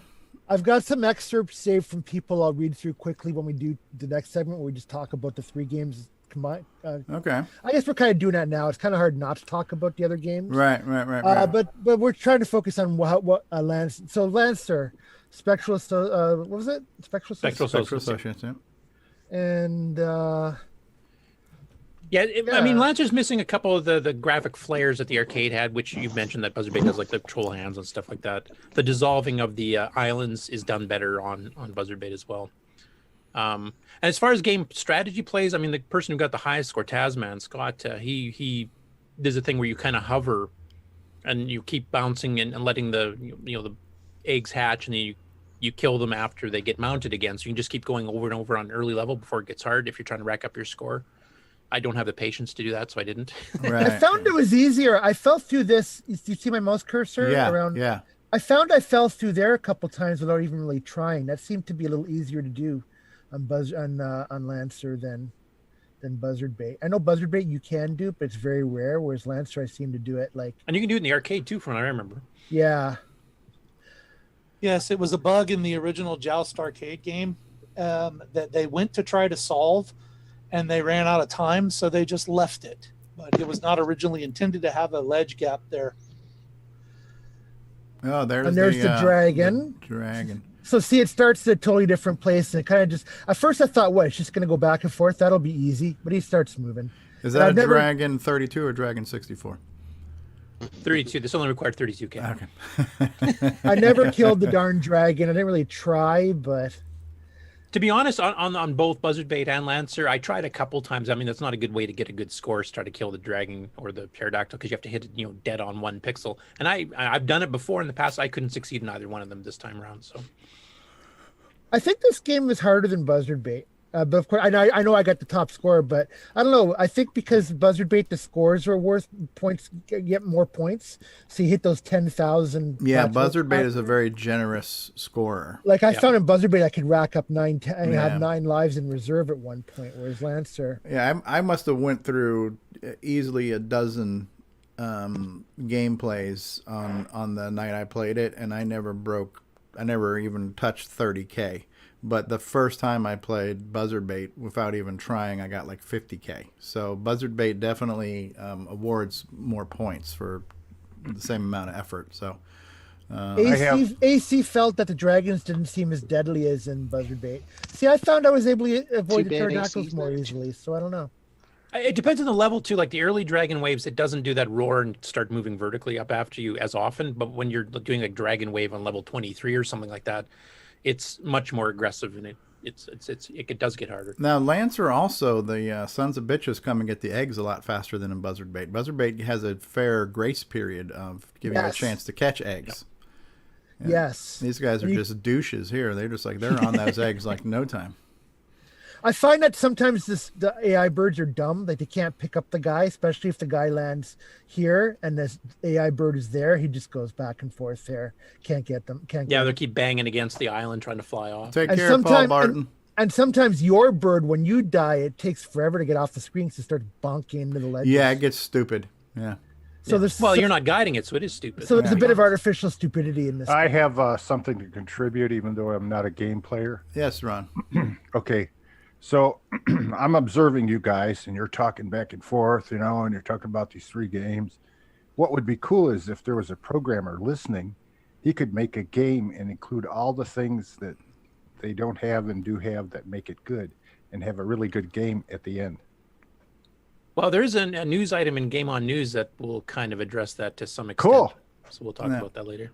I've got some excerpts saved from people I'll read through quickly when we do the next segment where we just talk about the 3 games combined. Okay. I guess we're kind of doing that now. It's kind of hard not to talk about the other games. Right. But we're trying to focus on what Lancer. So Lancer, Spectral. What was it? Spectral Associates. Yeah. And I mean, Lancer's missing a couple of the graphic flares that the arcade had, which you mentioned that Buzzard Bait does, like the troll hands and stuff like that. The dissolving of the islands is done better on Buzzard Bait as well. And as far as game strategy plays, I mean, the person who got the highest score, Tasman Scott, he does a thing where you kind of hover and you keep bouncing and letting the the eggs hatch, and then you kill them after they get mounted again. So you can just keep going over and over on early level before it gets hard if you're trying to rack up your score. I don't have the patience to do that, so I didn't. Right. I found it was easier. I fell through this. You see my mouse cursor around? Yeah. I found I fell through there a couple times without even really trying. That seemed to be a little easier to do on Lancer than Buzzard Bait. I know Buzzard Bait you can do, but it's very rare. Whereas Lancer, I seem to do it like. And you can do it in the arcade too, from what I remember. Yeah. Yes, it was a bug in the original Joust arcade game that they went to try to solve, and they ran out of time, so they just left it. But it was not originally intended to have a ledge gap there. Oh, there's the dragon. The dragon. So see, it starts at a totally different place, and it kind of just. At first, I thought, "What? It's just going to go back and forth. That'll be easy." But he starts moving. Is that Dragon 32 or Dragon 64? 32. This only required 32K. Okay. I never killed the darn dragon. I didn't really try, but. To be honest, on both Buzzard Bait and Lancer, I tried a couple times. I mean, that's not a good way to get a good score, is try to kill the dragon or the pterodactyl, because you have to hit it, dead on one pixel. And I've done it before in the past. I couldn't succeed in either one of them this time around. So I think this game was harder than Buzzard Bait. But of course, I know I got the top score, but I don't know. I think because Buzzard Bait, the scores are worth points, get more points. So you hit those 10,000. Yeah, Buzzard Bait is a very generous scorer. Like I found in Buzzard Bait, I could rack up 9, 10, and have 9 lives in reserve at one point, whereas Lancer. Yeah, I must have went through easily a dozen gameplays on the night I played it, and I never even touched 30K. But the first time I played Buzzard Bait, without even trying, I got like 50K. So Buzzard Bait definitely awards more points for the same amount of effort. So AC felt that the dragons didn't seem as deadly as in Buzzard Bait. See, I found I was able to avoid the pterodactyls more easily. So I don't know. It depends on the level too. Like the early dragon waves, it doesn't do that roar and start moving vertically up after you as often. But when you're doing a dragon wave on level 23 or something like that, it's much more aggressive, and it does get harder. Now, Lancer also, the sons of bitches come and get the eggs a lot faster than in Buzzard Bait. Buzzard Bait has a fair grace period of giving you a chance to catch eggs. Yep. Yes. These guys are just douches here. They're just like, they're on those eggs like no time. I find that sometimes the AI birds are dumb. Like they can't pick up the guy, especially if the guy lands here and this AI bird is there. He just goes back and forth there. Can't get them. They keep banging against the island trying to fly off. Take care, Paul Barton. And sometimes your bird, when you die, it takes forever to get off the screen, so it starts bonking into the ledges. Yeah, it gets stupid. Yeah. So you're not guiding it, so it is stupid. So there's a bit of artificial stupidity in this. I have something to contribute, even though I'm not a game player. Yes, Ron. Okay. So I'm observing you guys, and you're talking back and forth, and you're talking about these 3 games. What would be cool is if there was a programmer listening, he could make a game and include all the things that they don't have and do have that make it good, and have a really good game at the end. Well, there's a news item in Game On News that will kind of address that to some extent. Cool. So we'll talk about that later.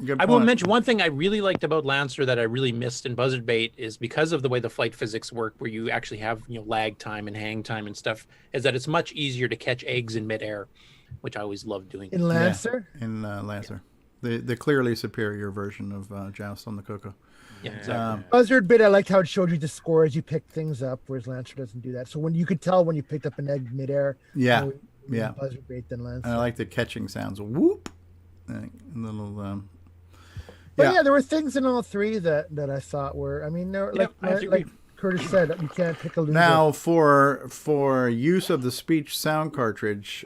Good I will mention one thing I really liked about Lancer that I really missed in Buzzard Bait is because of the way the flight physics work, where you actually have lag time and hang time and stuff, is that it's much easier to catch eggs in midair, which I always loved doing. In Lancer? Yeah, in Lancer. The clearly superior version of Joust on the CoCo. Yeah, exactly. Buzzard Bait, I liked how it showed you the score as you pick things up, whereas Lancer doesn't do that. So when you could tell when you picked up an egg midair. Yeah. Buzzard Bait than Lancer. And I like the catching sounds. Whoop. Little. But yeah, there were things in all 3 that I thought were. I mean, like Curtis said, you can't pick a loser. Now, for use of the speech sound cartridge,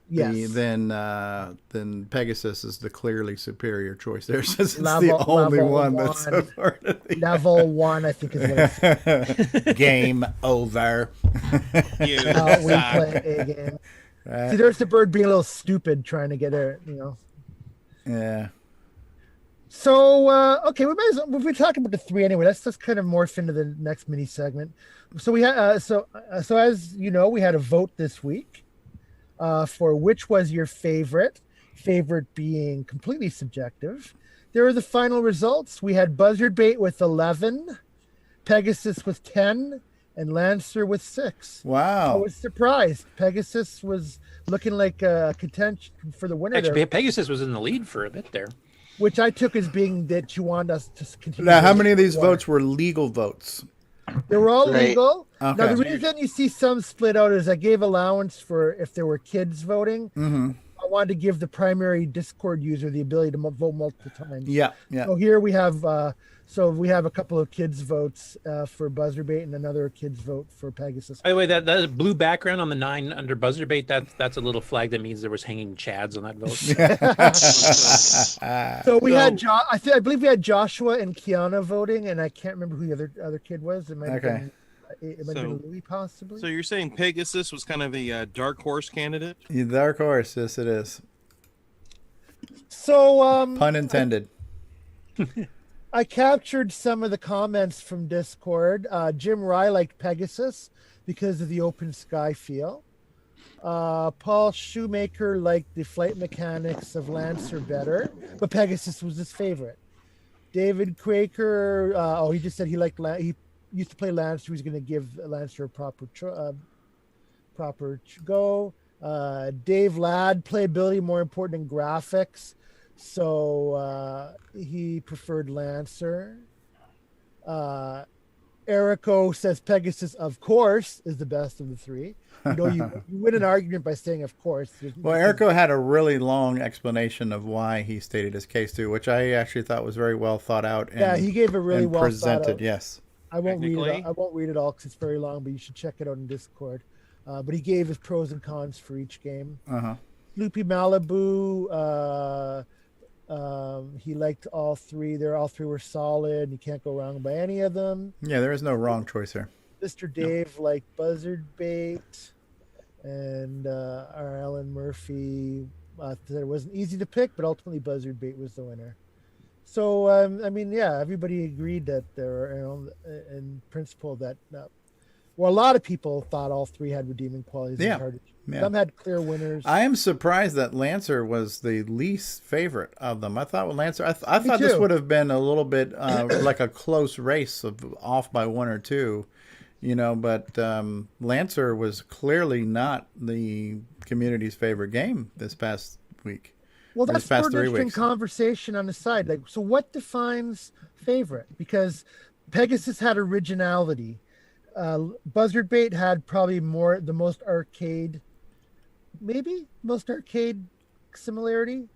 Yes. then Pegasus is the clearly superior choice there, since it's the only one that's a part of the level 1, I think is what it's game over. We play a game. See, there's the bird being a little stupid trying to get it, Yeah. So okay, we might as well, if we talk about the 3 anyway, let's just kind of morph into the next mini segment. So we had so as you know, we had a vote this week for which was your favorite being completely subjective. There are the final results. We had Buzzard Bait with 11, Pegasus with 10, and Lancer with 6. Wow. I was surprised. Pegasus was looking like a contention for the winner. Actually, there, Pegasus was in the lead for a bit there. which I took as being that you want us to continue. Now, how many of these votes were legal votes? They were all legal. Okay. Now, the reason you see some split out is I gave allowance for if there were kids voting. Mm-hmm. I wanted to give the primary Discord user the ability to vote multiple times. Yeah, yeah. So here we have, we have a couple of kids votes for Buzzard Bait and another kids vote for Pegasus. By the way, that blue background on the 9 under Buzzard Bait, that's a little flag that means there was hanging chads on that vote. So we had I believe we had Joshua and Kiana voting, and I can't remember who the other kid was. It might have been, it might have been Louis possibly. So you're saying Pegasus was kind of a dark horse candidate? Dark horse, yes, it is. So pun intended. I captured some of the comments from Discord. Jim Rye liked Pegasus because of the open sky feel. Paul Shoemaker liked the flight mechanics of Lancer better, but Pegasus was his favorite. David Quaker, he just said he liked he used to play Lancer. He's going to give Lancer a proper go. Dave Ladd, playability more important than graphics. So he preferred Lancer. Erico says Pegasus, of course, is the best of the 3. You win an argument by saying of course. Well, Erico had a really long explanation of why he stated his case too, which I actually thought was very well thought out. And, he gave a really well presented. Thought out. Yes. I won't read it. I won't read it all because it's very long, but you should check it out in Discord. But he gave his pros and cons for each game. Loopy Malibu. He liked all 3. All 3 were solid. You can't go wrong by any of them. Yeah, there is no wrong choice here. Mr. Dave liked Buzzard Bait, and our Alan Murphy said it wasn't easy to pick, but ultimately Buzzard Bait was the winner. So everybody agreed that there were, in principle, that a lot of people thought all 3 had redeeming qualities. Yeah. Some had clear winners. I am surprised that Lancer was the least favorite of them. I thought Lancer. I thought this would have been a little bit like a close race of off by 1 or 2, But Lancer was clearly not the community's favorite game this past week. Well, that's an interesting conversation on the side. Like, so what defines favorite? Because Pegasus had originality. Buzzard Bait had probably the most arcade similarity,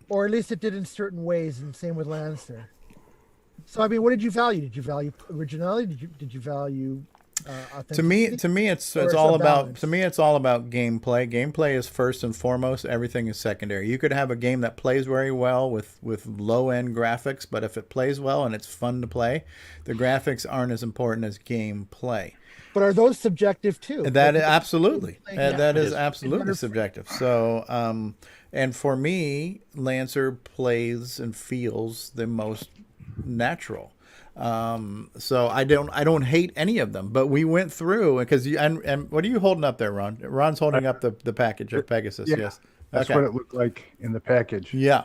or at least it did in certain ways, and same with Lancer. So I mean, what did you value? Did you value originality? Did you value authenticity? To me it's all about gameplay. Gameplay is first and foremost. Everything is secondary. You could have a game that plays very well with low end graphics, but if it plays well and it's fun to play, the graphics aren't as important as gameplay. But are those subjective too? That absolutely. That is absolutely subjective. So, and for me, Lancer plays and feels the most natural. So I don't hate any of them, but we went through because and what are you holding up there, Ron? Ron's holding up the package of Pegasus. Yeah, yes, that's what it looked like in the package. Yeah.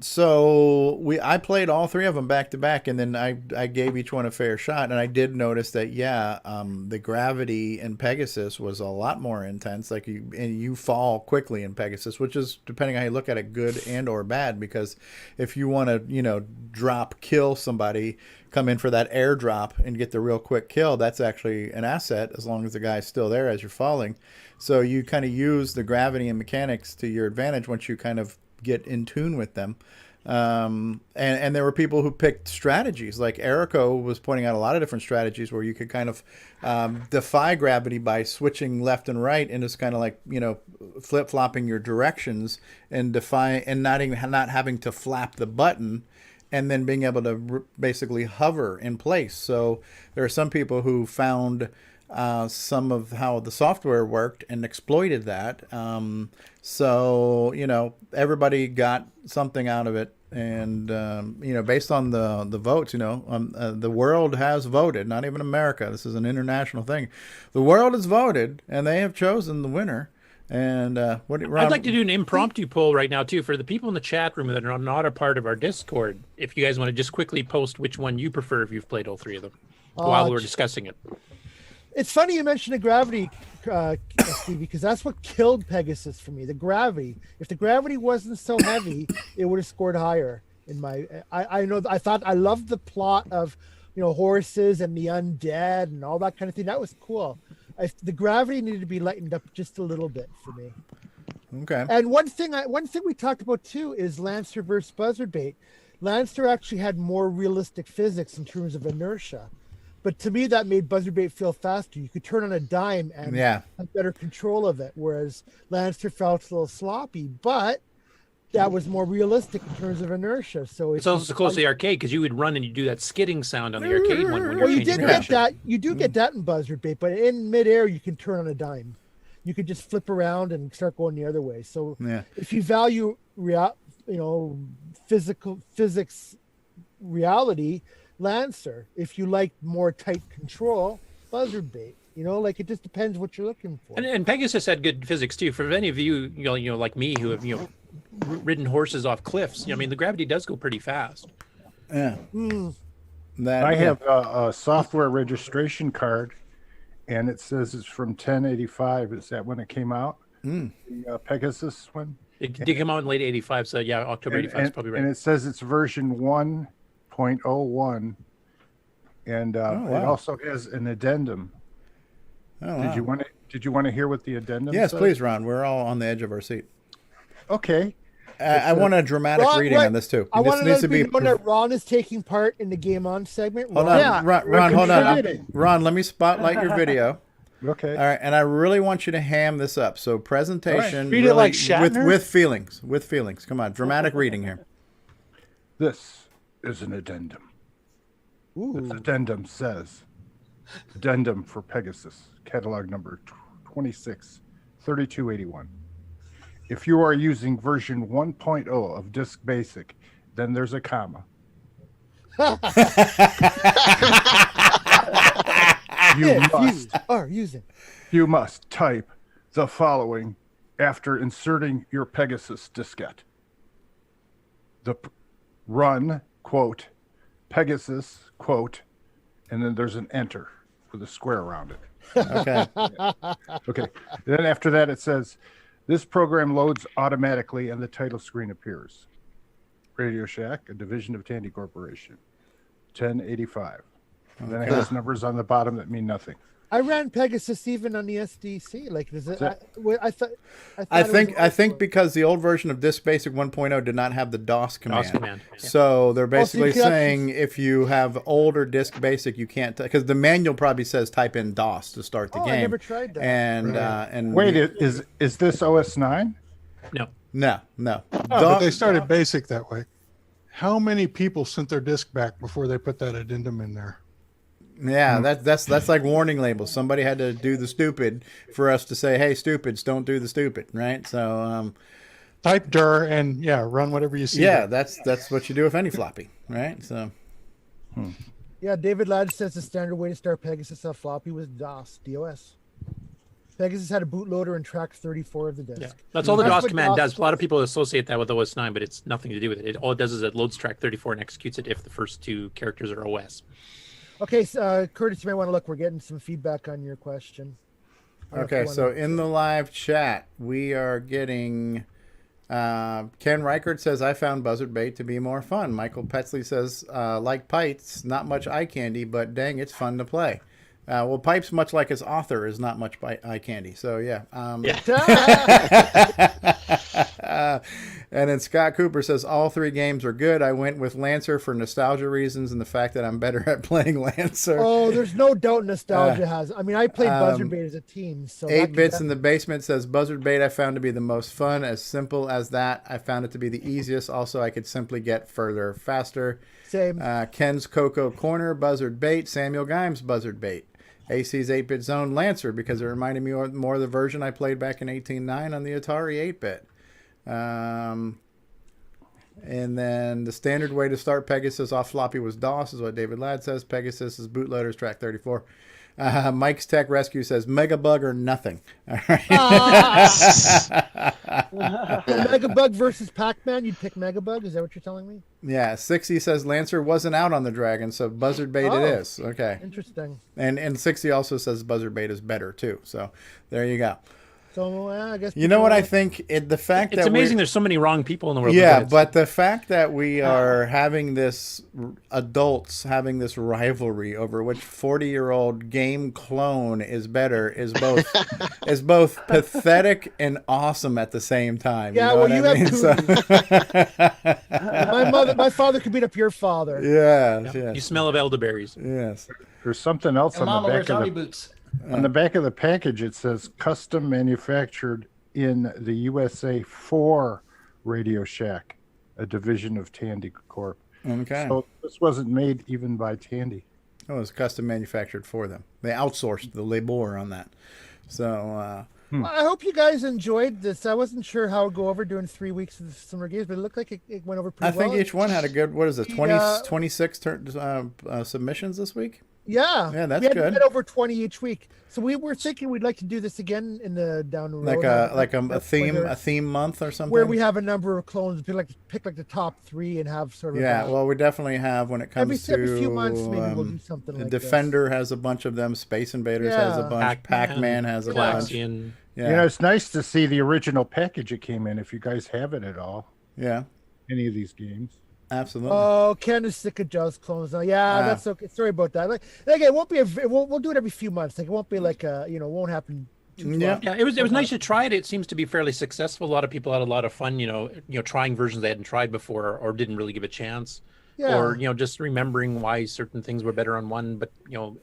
So I played all 3 of them back to back, and then I gave each one a fair shot, and I did notice that the gravity in Pegasus was a lot more intense. Like you fall quickly in Pegasus, which is, depending on how you look at it, good and or bad, because if you want to kill somebody, come in for that airdrop and get the real quick kill, that's actually an asset as long as the guy's still there as you're falling. So you kind of use the gravity and mechanics to your advantage once you kind of get in tune with them. And there were people who picked strategies. Like Erico was pointing out a lot of different strategies where you could kind of defy gravity by switching left and right, and it's kind of like, you know, flip-flopping your directions and not having to flap the button, and then being able to basically hover in place. So there are some people who found some of how the software worked and exploited that. So, you know, everybody got something out of it. And, you know, based on the votes, you know, the world has voted, not even America. This is an international thing. The world has voted, and they have chosen the winner. And I'd like to do an impromptu poll right now, too, for the people in the chat room that are not a part of our Discord. If you guys want to just quickly post which one you prefer if you've played all three of them while we're discussing it. It's funny you mentioned the gravity, Stevie, because that's what killed Pegasus for me. The gravity. If the gravity wasn't so heavy, it would have scored higher. I loved the plot of, you know, horses and the undead and all that kind of thing. That was cool. The gravity needed to be lightened up just a little bit for me. Okay. And one thing we talked about too is Lancer versus Buzzardbait. Lancer actually had more realistic physics in terms of inertia. But to me, that made Buzzardbait feel faster. You could turn on a dime and have better control of it, whereas Lancer felt a little sloppy. But that was more realistic in terms of inertia. So it's also close to the arcade because you would run and you do that skidding sound on the arcade one. Well, you did get that. You do get that in Buzzardbait, but in midair you can turn on a dime. You could just flip around and start going the other way. So if you value physics reality, Lancer. If you like more tight control, Buzzardbait. You know, like it just depends what you're looking for. And Pegasus had good physics too. For any of you, you know, like me, who have ridden horses off cliffs. I mean, the gravity does go pretty fast. Yeah. I have a software registration card, and it says it's from 1085. Is that when it came out? The Pegasus one. It did come out in late '85, so yeah, October '85 is probably right. And it says it's version 1.01, and it also has an addendum. Did you want to hear what the addendum Yes, says? please, Ron. We're all on the edge of our seat. Okay. I want a dramatic reading on this too. I want to needs to be that Ron is taking part in the Game On segment. Hold on, Ron, hold on. Ron, let me spotlight your video. Okay. All right, and I really want you to ham this up. So presentation, right. Read it like Shatner? with feelings. With feelings. Come on, dramatic reading here. This is an addendum. Ooh. This addendum says, addendum for Pegasus, catalog number 263281. If you are using version 1.0 of Disk Basic, then there's a comma. You must type the following after inserting your Pegasus diskette. Run, quote, Pegasus, quote, and then there's an enter with a square around it. Okay. Okay. Then after that, it says, this program loads automatically and the title screen appears. Radio Shack, a division of Tandy Corporation, 1085. And then it has numbers on the bottom that mean nothing. I ran Pegasus even on the SDC. Like, does it? I think because the old version of Disk Basic 1.0 did not have the DOS command. So they're basically saying if you have older Disk Basic, you can't, because the manual probably says type in DOS to start the game. I never tried that. And wait, is this OS 9? No. But they started Basic that way. How many people sent their disk back before they put that addendum in there? Yeah, that's like warning labels. Somebody had to do the stupid for us to say, "Hey, stupids, don't do the stupid," right? So, type dir and run whatever you see. Yeah, that's what you do with any floppy, right? So, yeah, David Ladd says the standard way to start Pegasus on floppy was DOS. Pegasus had a bootloader and tracked 34 of the disk. Yeah, that's all the DOS command does. A lot of people associate that with OS 9, but it's nothing to do with it. All it does is it loads track 34 and executes it if the first two characters are OS. Okay, Curtis, you might want to look. We're getting some feedback on your question. Okay, so in the live chat, we are getting... Ken Reichert says, I found Buzzardbait to be more fun. Michael Petzley says, like Pipes, not much eye candy, but dang, it's fun to play. Well, Pipes, much like his author, is not much eye candy. So, yeah. And then Scott Cooper says all 3 games are good. I went with Lancer for nostalgia reasons and the fact that I'm better at playing Lancer. Oh, there's no doubt nostalgia has. I mean, I played Buzzard Bait as a team. So 8 Bits in the Basement says Buzzard Bait I found to be the most fun. As simple as that, I found it to be the easiest. Also, I could simply get further faster. Same. Ken's Coco Corner, Buzzard Bait. Samuel Gimes, Buzzard Bait. AC's 8-Bit Zone, Lancer, because it reminded me more of the version I played back in 18.9 on the Atari 8-Bit. And then the standard way to start Pegasus off floppy was DOS, is what David Ladd says. Pegasus is bootloaders, track 34. Mike's Tech Rescue says Megabug or nothing. All right. Megabug versus Pac-Man, you'd pick Megabug? Is that what you're telling me? Yeah, 60 says Lancer wasn't out on the Dragon, so Buzzard Bait it is. Okay. Interesting. And 60 also says Buzzard Bait is better too. So there you go. So I guess you know what I think? The fact it's that amazing there's so many wrong people in the world. Yeah, but the fact that we are having this adults having this rivalry over which 40-year-old game clone is better is both pathetic and awesome at the same time. Yeah, you know my father could beat up your father. Yes. You smell of elderberries. Yes. There's something else And on Mama the wears back of army the boots. on the back of the package. It says custom manufactured in the USA for Radio Shack, a division of Tandy Corp. Okay. So this wasn't made even by Tandy. It was custom manufactured for them. They outsourced the labor on that. So I hope you guys enjoyed this. I wasn't sure how it would go over doing 3 weeks of the summer games, but it looked like it went over pretty well. I think each one had a good, 26 submissions this week? Yeah, that's we had good. over 20 each week. So we were thinking we'd like to do this again in the down the road. Like a theme month or something? Where we have a number of clones, pick like the top 3 and have sort of. Well, we definitely have when it comes to every few months, maybe we'll do something like Defender has a bunch of them. Space Invaders has a bunch. Pac-Man has a bunch. Yeah. You know, it's nice to see the original package it came in. If you guys have it at all. Yeah. Any of these games. Absolutely. Oh, Ken is sick of Jaws clones now. Yeah, that's okay. Sorry about that. Like it won't be we'll do it every few months. Like it won't be like it won't happen. Yeah, it was nice to try it. It seems to be fairly successful. A lot of people had a lot of fun. Trying versions they hadn't tried before or didn't really give a chance. Yeah. Or just remembering why certain things were better on one, but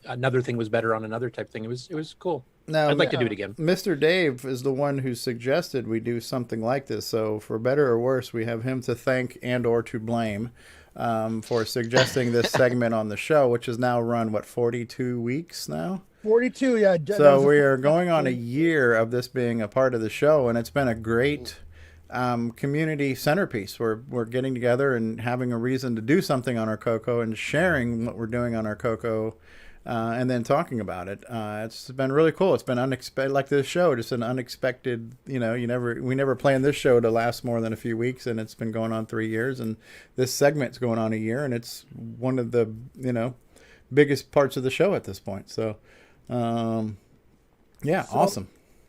another thing was better on another type thing. It was cool. Now, I'd like to do it again. Mr. Dave is the one who suggested we do something like this. So for better or worse, we have him to thank and or to blame for suggesting this segment on the show, which is now run, 42 weeks now? 42, yeah. So we are going on a year of this being a part of the show, and it's been a great community centerpiece. We're getting together and having a reason to do something on our CoCo and sharing what we're doing on our CoCo. And then talking about it. It's been really cool. It's been unexpected, like this show, just an unexpected, we never planned this show to last more than a few weeks, and it's been going on 3 years, and this segment's going on a year, and it's one of the, biggest parts of the show at this point. So, awesome.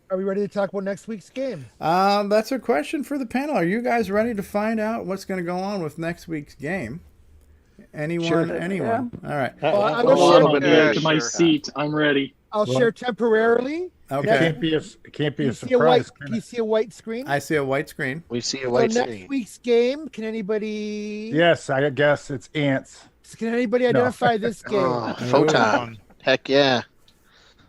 Are we ready to talk about next week's game? That's a question for the panel. Are you guys ready to find out what's going to go on with next week's game? Anyone? Sure. Anyone? Yeah. All right. I'm a little bit late to my seat. I'm ready. I'll share temporarily. Okay. It can't be a Can surprise. you see a white screen? I see a white screen. We see a white screen. Next week's game, can anybody? Yes, I guess it's ants. Can anybody identify this game? Oh, Photon. Heck yeah.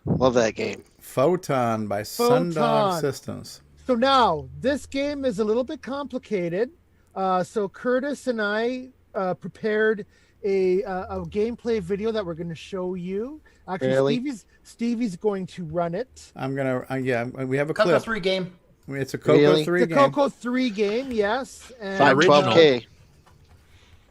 Love that game. Photon by Sundog Systems. So now, this game is a little bit complicated. So Curtis and I prepared a gameplay video that we're going to show you. Actually, really? Stevie's going to run it. I'm gonna we have a clip. CoCo 3 game. It's a CoCo 3 game. The CoCo 3 game, yes. And 512K.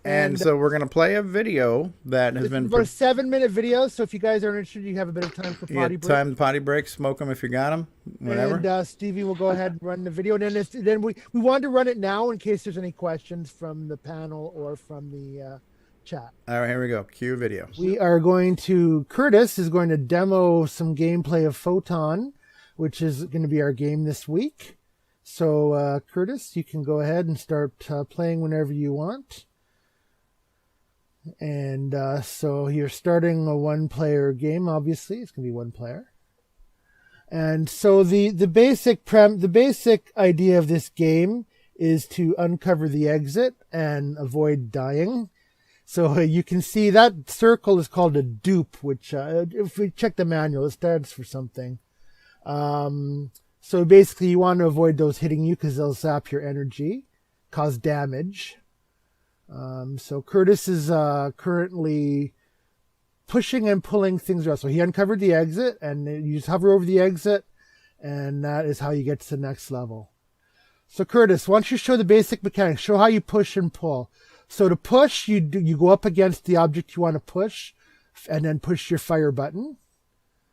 And so we're gonna play a video that has been about a 7-minute video. So if you guys are interested, you have a bit of time for potty break. Time to potty break, smoke them if you got them, whatever. And Stevie will go ahead and run the video. And then we wanted to run it now in case there's any questions from the panel or from the chat. All right, here we go. Cue video. Curtis is going to demo some gameplay of Photon, which is going to be our game this week. So Curtis, you can go ahead and start playing whenever you want. And so you're starting a 1-player game. Obviously, it's going to be 1 player. And so the basic idea of this game is to uncover the exit and avoid dying. So you can see that circle is called a dupe, which if we check the manual, it stands for something. So basically you want to avoid those hitting you because they'll zap your energy, cause damage. So Curtis is currently pushing and pulling things around. So he uncovered the exit, and you just hover over the exit, and that is how you get to the next level. So Curtis, why don't you show the basic mechanics? Show how you push and pull. So to push, you go up against the object you want to push, and then push your fire button.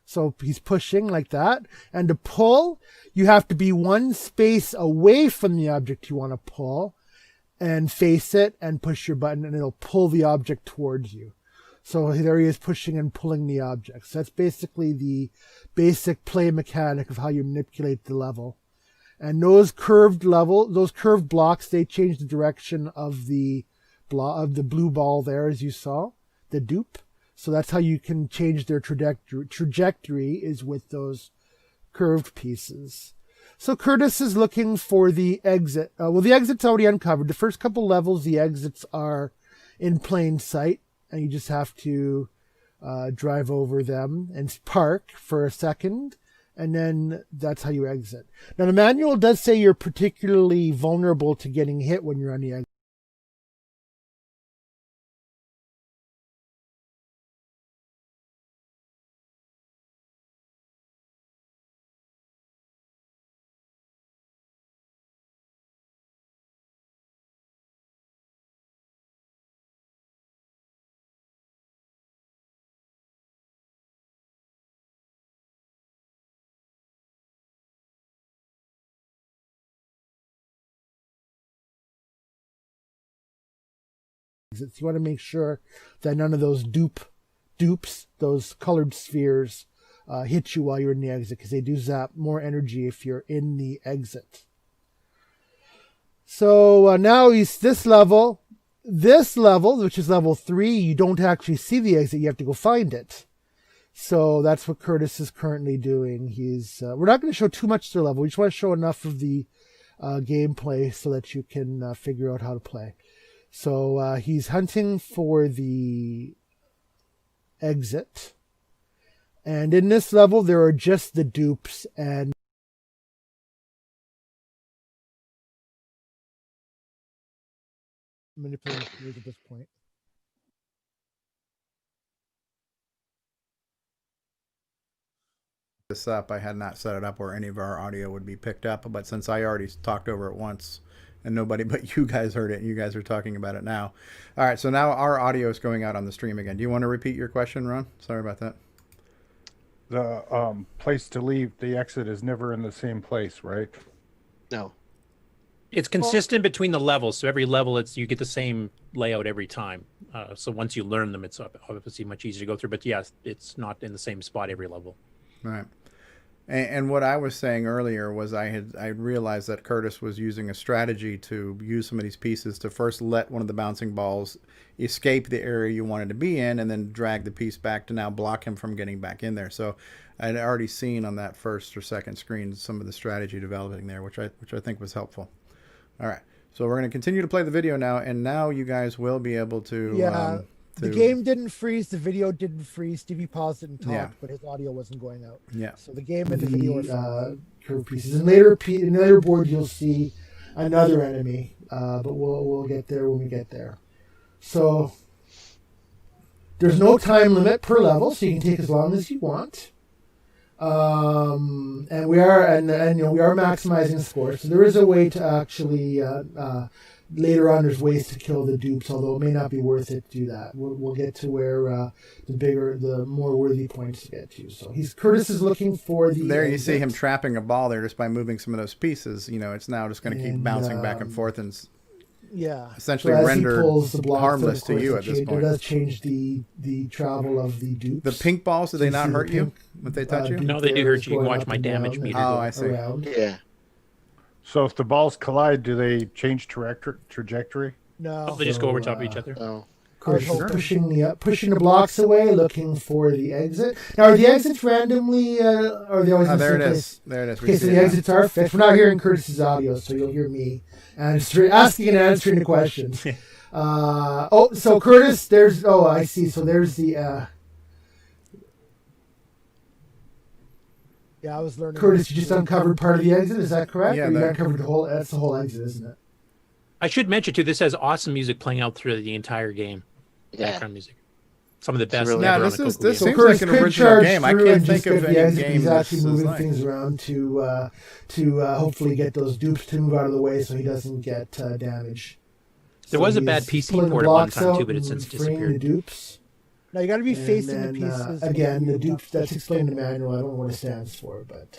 So he's pushing like that. And to pull, you have to be one space away from the object you want to pull, and face it and push your button, and it'll pull the object towards you. So there he is pushing and pulling the object. So that's basically the basic play mechanic of how you manipulate the level. And those curved blocks, they change the direction of the blue ball there, as you saw, the dupe. So that's how you can change their trajectory is with those curved pieces. So Curtis is looking for the exit. Well, the exit's already uncovered. The first couple levels, the exits are in plain sight, and you just have to drive over them and park for a second, and then that's how you exit. Now, the manual does say you're particularly vulnerable to getting hit when you're on the exit. You want to make sure that none of those dupes, those colored spheres, hit you while you're in the exit, because they do zap more energy if you're in the exit. So now he's this level, which is level 3, you don't actually see the exit, you have to go find it. So that's what Curtis is currently doing. We're not going to show too much to the level, we just want to show enough of the gameplay so that you can figure out how to play. So he's hunting for the exit. And in this level, there are just the dupes and manipulating spheres at this point. This up, I had not set it up where any of our audio would be picked up, but since I already talked over it once, and nobody but you guys heard it, and you guys are talking about it now. All right, so now our audio is going out on the stream again. Do you want to repeat your question, Ron? Sorry about that. The place to leave, the exit is never in the same place, right? No. It's consistent between the levels. So every level, you get the same layout every time. So once you learn them, it's obviously much easier to go through. But yes, it's not in the same spot every level. Right. And what I was saying earlier was I realized that Curtis was using a strategy to use some of these pieces to first let one of the bouncing balls escape the area you wanted to be in, and then drag the piece back to now block him from getting back in there. So I'd already seen on that first or second screen some of the strategy developing there, which I think was helpful. All right, so we're going to continue to play the video now, and now you guys will be able to. Yeah. The game didn't freeze, the video didn't freeze. Stevie paused it and talked, but his audio wasn't going out. Yeah. So the game and the video are curved pieces. And later board you'll see another enemy, but we'll get there when we get there. So there's no time limit per level, so you can take as long as you want. And we are maximizing scores. So there is a way to actually later on, there's ways to kill the dupes, although it may not be worth it to do that. We'll get to where the more worthy points to get to. So Curtis is looking for the. There you see him trapping a ball there just by moving some of those pieces. It's now just going to keep bouncing back and forth and essentially render harmless to you at this point. It does change the travel of the dupes. The pink balls, do they not hurt you if they touch you? No, they do hurt you. You can watch my damage meter. Oh, I see. Yeah. So if the balls collide, do they change trajectory? No. They just go over top of each other. No. Curtis is pushing the blocks away, looking for the exit. Now, are the exits randomly, or are they always in the same place? There it is. Okay, so the exits are fixed. We're not hearing Curtis's audio, so you'll hear me asking and answering the questions. So Curtis, I see. So there's the. Yeah, I was learning. Curtis, you just uncovered part of the exit. Is that correct? Yeah, you uncovered the whole. That's the whole exit, isn't it? I should mention too. This has awesome music playing out through the entire game. Yeah. Background music. Some of the best. Really this seems like an original game. I can't think of any game he's actually moving like things around to hopefully get those dupes to move out of the way so he doesn't get damage. There was a bad PC port at one time too, but it's since disappeared. The dupes. Now you got to be facing the pieces. Again, the dupes. That's explained in the manual. I don't know what it stands for, but.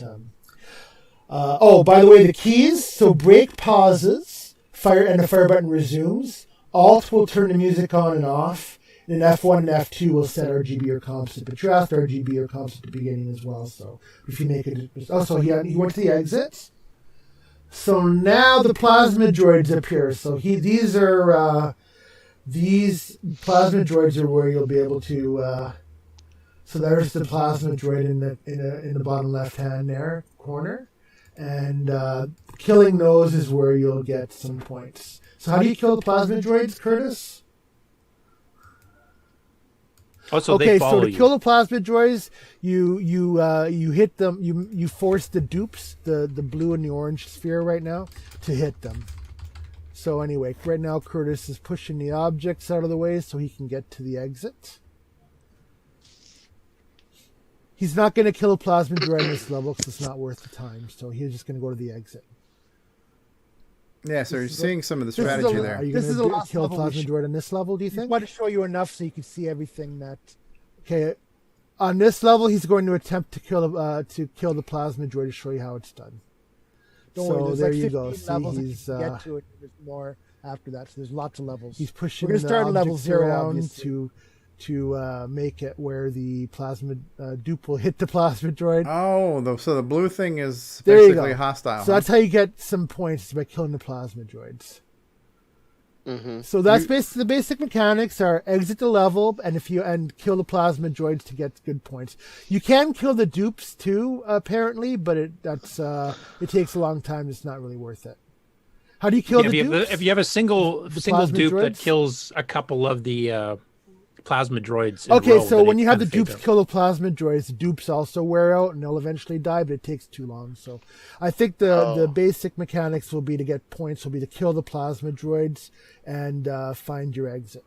By the way, the keys. So break pauses, fire, and the fire button resumes. Alt will turn the music on and off. And F1 and F2 will set RGB or comps, but you have RGB or comps at the beginning as well. So if you make it, so he went to the exit. So now the plasma droids appear. So these plasma droids are where you'll be able to. So there's the plasma droid in the bottom left hand there corner, and killing those is where you'll get some points. So how do you kill the plasma droids, Curtis? Oh, so they follow to kill the plasma droids, you hit them. You force the dupes, the blue and the orange sphere right now, to hit them. So anyway, right now Curtis is pushing the objects out of the way so he can get to the exit. He's not going to kill a plasma droid in this level because it's not worth the time. So he's just going to go to the exit. Yeah, so you're seeing some of the strategy there. Are you going to kill a plasma droid on this level, do you think? I want to show you enough so you can see everything that... Okay, on this level, he's going to attempt to kill the plasma droid to show you how it's done. Don't worry, there like you go. Levels he's get to it. There's more after that, so there's lots of levels. He's pushing. We're going to start at level 0 to make it where the plasma dupe will hit the plasma droid. Oh, so the blue thing is there basically hostile. So that's how you get some points, by killing the plasma droids. Mm-hmm. So that's basically the basic mechanics are exit the level and kill the plasma droids to get good points. You can kill the dupes too, apparently, but it takes a long time. It's not really worth it. How do you kill the dupes? If you have a single dupe that kills a couple of the plasma droids. Okay, so when you have the dupes kill the plasma droids, the dupes also wear out and they'll eventually die, but it takes too long. So I think the basic mechanics will be to get points, will be to kill the plasma droids and find your exit.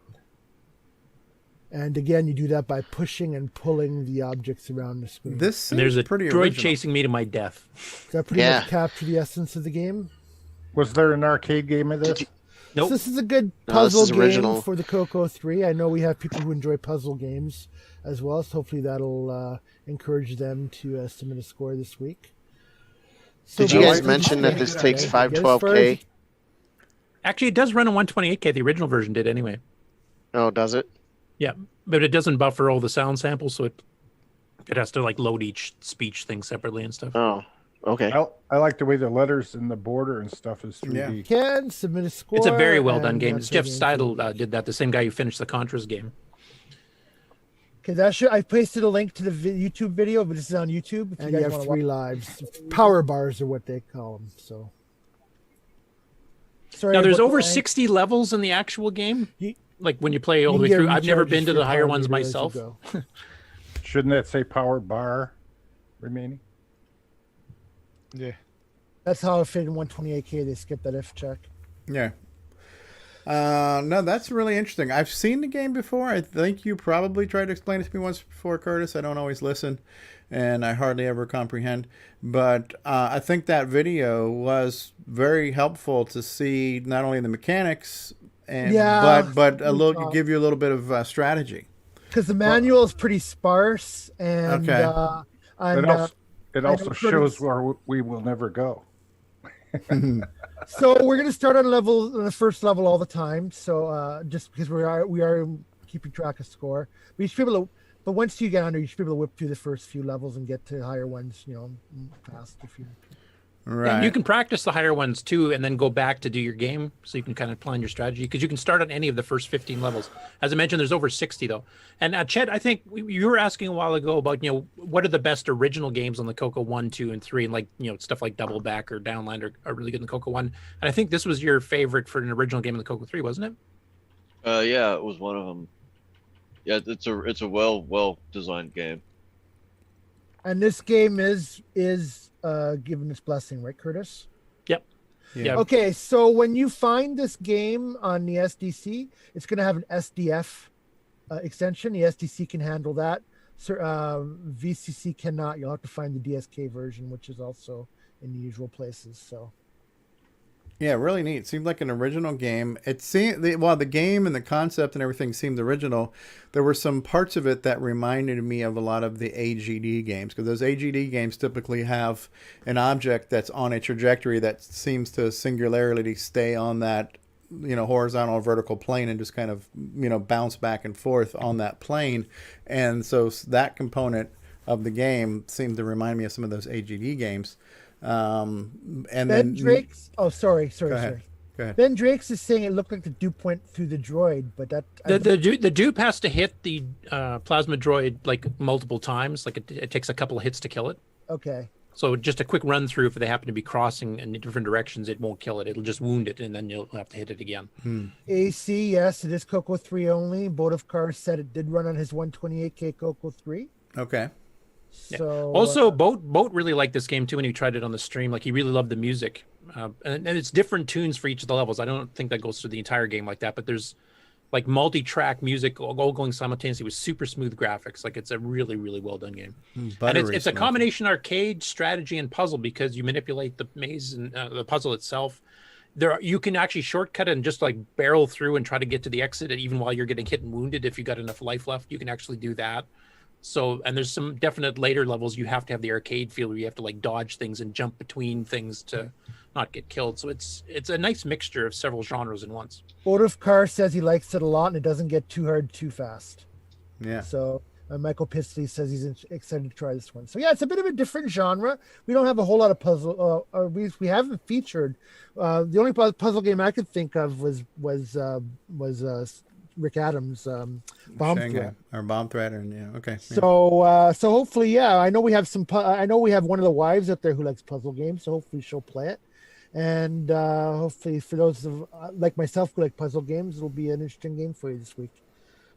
And again, you do that by pushing and pulling the objects around the screen. There's a pretty droid original. chasing me to my death. Does that pretty much capture the essence of the game? Was there an arcade game of this? Nope. So this is a good puzzle game for the CoCo 3. I know we have people who enjoy puzzle games as well, so hopefully that'll encourage them to submit a score this week. So did you guys mention that this takes 512K? Actually, it does run on 128K. The original version did anyway. Oh, does it? Yeah, but it doesn't buffer all the sound samples, so it has to load each speech thing separately and stuff. Oh. Okay. I like the way the letters and the border and stuff is 3D. Yeah. Can submit a score. It's a very well done game. Jeff Steidel did that. The same guy who finished the Contras game. Okay, I pasted a link to the YouTube video, but this is on YouTube. If you have 3 lives. Power bars are what they call them. So. Sorry, now there's over 60 levels in the actual game. Like when you play all the way through. I've never been to the higher ones myself. Shouldn't that say power bar remaining? Yeah. That's how it fit in 128K. They skipped that if check. Yeah. No, that's really interesting. I've seen the game before. I think you probably tried to explain it to me once before, Curtis. I don't always listen, and I hardly ever comprehend. But I think that video was very helpful to see not only the mechanics, but give you a little bit of strategy. Because the manual is pretty sparse, and it also shows where we will never go. So we're going to start on the first level all the time. So just because we are keeping track of score, but you should be able to. But once you get under, you should be able to whip through the first few levels and get to higher ones. Fast if you. Right. And you can practice the higher ones too, and then go back to do your game, so you can kind of plan your strategy. Because you can start on any of the first 15 levels. As I mentioned, there's over 60 though. And Ched, I think you were asking a while ago about what are the best original games on the CoCo 1, 2, and 3, and like stuff like Double Back or Downland are really good in the CoCo 1. And I think this was your favorite for an original game in the CoCo 3, wasn't it? Yeah, it was one of them. Yeah, it's a well designed game. And this game is given its blessing, right, Curtis? Yep. Yeah. Okay, so when you find this game on the SDC, it's going to have an SDF extension. The SDC can handle that. VCC cannot. You'll have to find the DSK version, which is also in the usual places. So. Yeah, really neat. Seemed like an original game. It seemed while the game and the concept and everything seemed original, there were some parts of it that reminded me of a lot of the AGD games, because those AGD games typically have an object that's on a trajectory that seems to singularly stay on that horizontal or vertical plane and just kind of bounce back and forth on that plane. And so that component of the game seemed to remind me of some of those AGD games. And Ben Drake's. Oh, sorry. Go ahead. Ben Drake's is saying it looked like the dupe went through the droid, but that the dupe has to hit the plasma droid like multiple times. Like it takes a couple of hits to kill it. Okay. So just a quick run through. If they happen to be crossing in different directions, it won't kill it. It'll just wound it, and then you'll have to hit it again. AC, yes, it is CoCo 3 only. Boat of Cars said it did run on his 128K CoCo 3. Okay. So also, Boat really liked this game too when he tried it on the stream. Like he really loved the music, and it's different tunes for each of the levels. I don't think that goes through the entire game like that, but there's like multi-track music all going simultaneously with super smooth graphics. Like it's a really, really well done game. And it's a combination arcade, strategy, and puzzle, because you manipulate the maze and the puzzle itself. You can actually shortcut it and just like barrel through and try to get to the exit, even while you're getting hit and wounded. If you got enough life left, you can actually do that. So, and there's some definite later levels you have to have the arcade feel, where you have to like dodge things and jump between things to not get killed. So it's a nice mixture of several genres in once. Boat of Cars says he likes it a lot and it doesn't get too hard too fast. Yeah. So Michael Pisley says he's excited to try this one. So yeah, it's a bit of a different genre. We don't have a whole lot of puzzle. We haven't featured. The only puzzle game I could think of was Rick Adams' Bomb Threat. Or Bomb Threat, and yeah, okay. So so hopefully, yeah, I know we have I know we have one of the wives out there who likes puzzle games, so hopefully she'll play it. And hopefully for those of like myself who like puzzle games, it'll be an interesting game for you this week.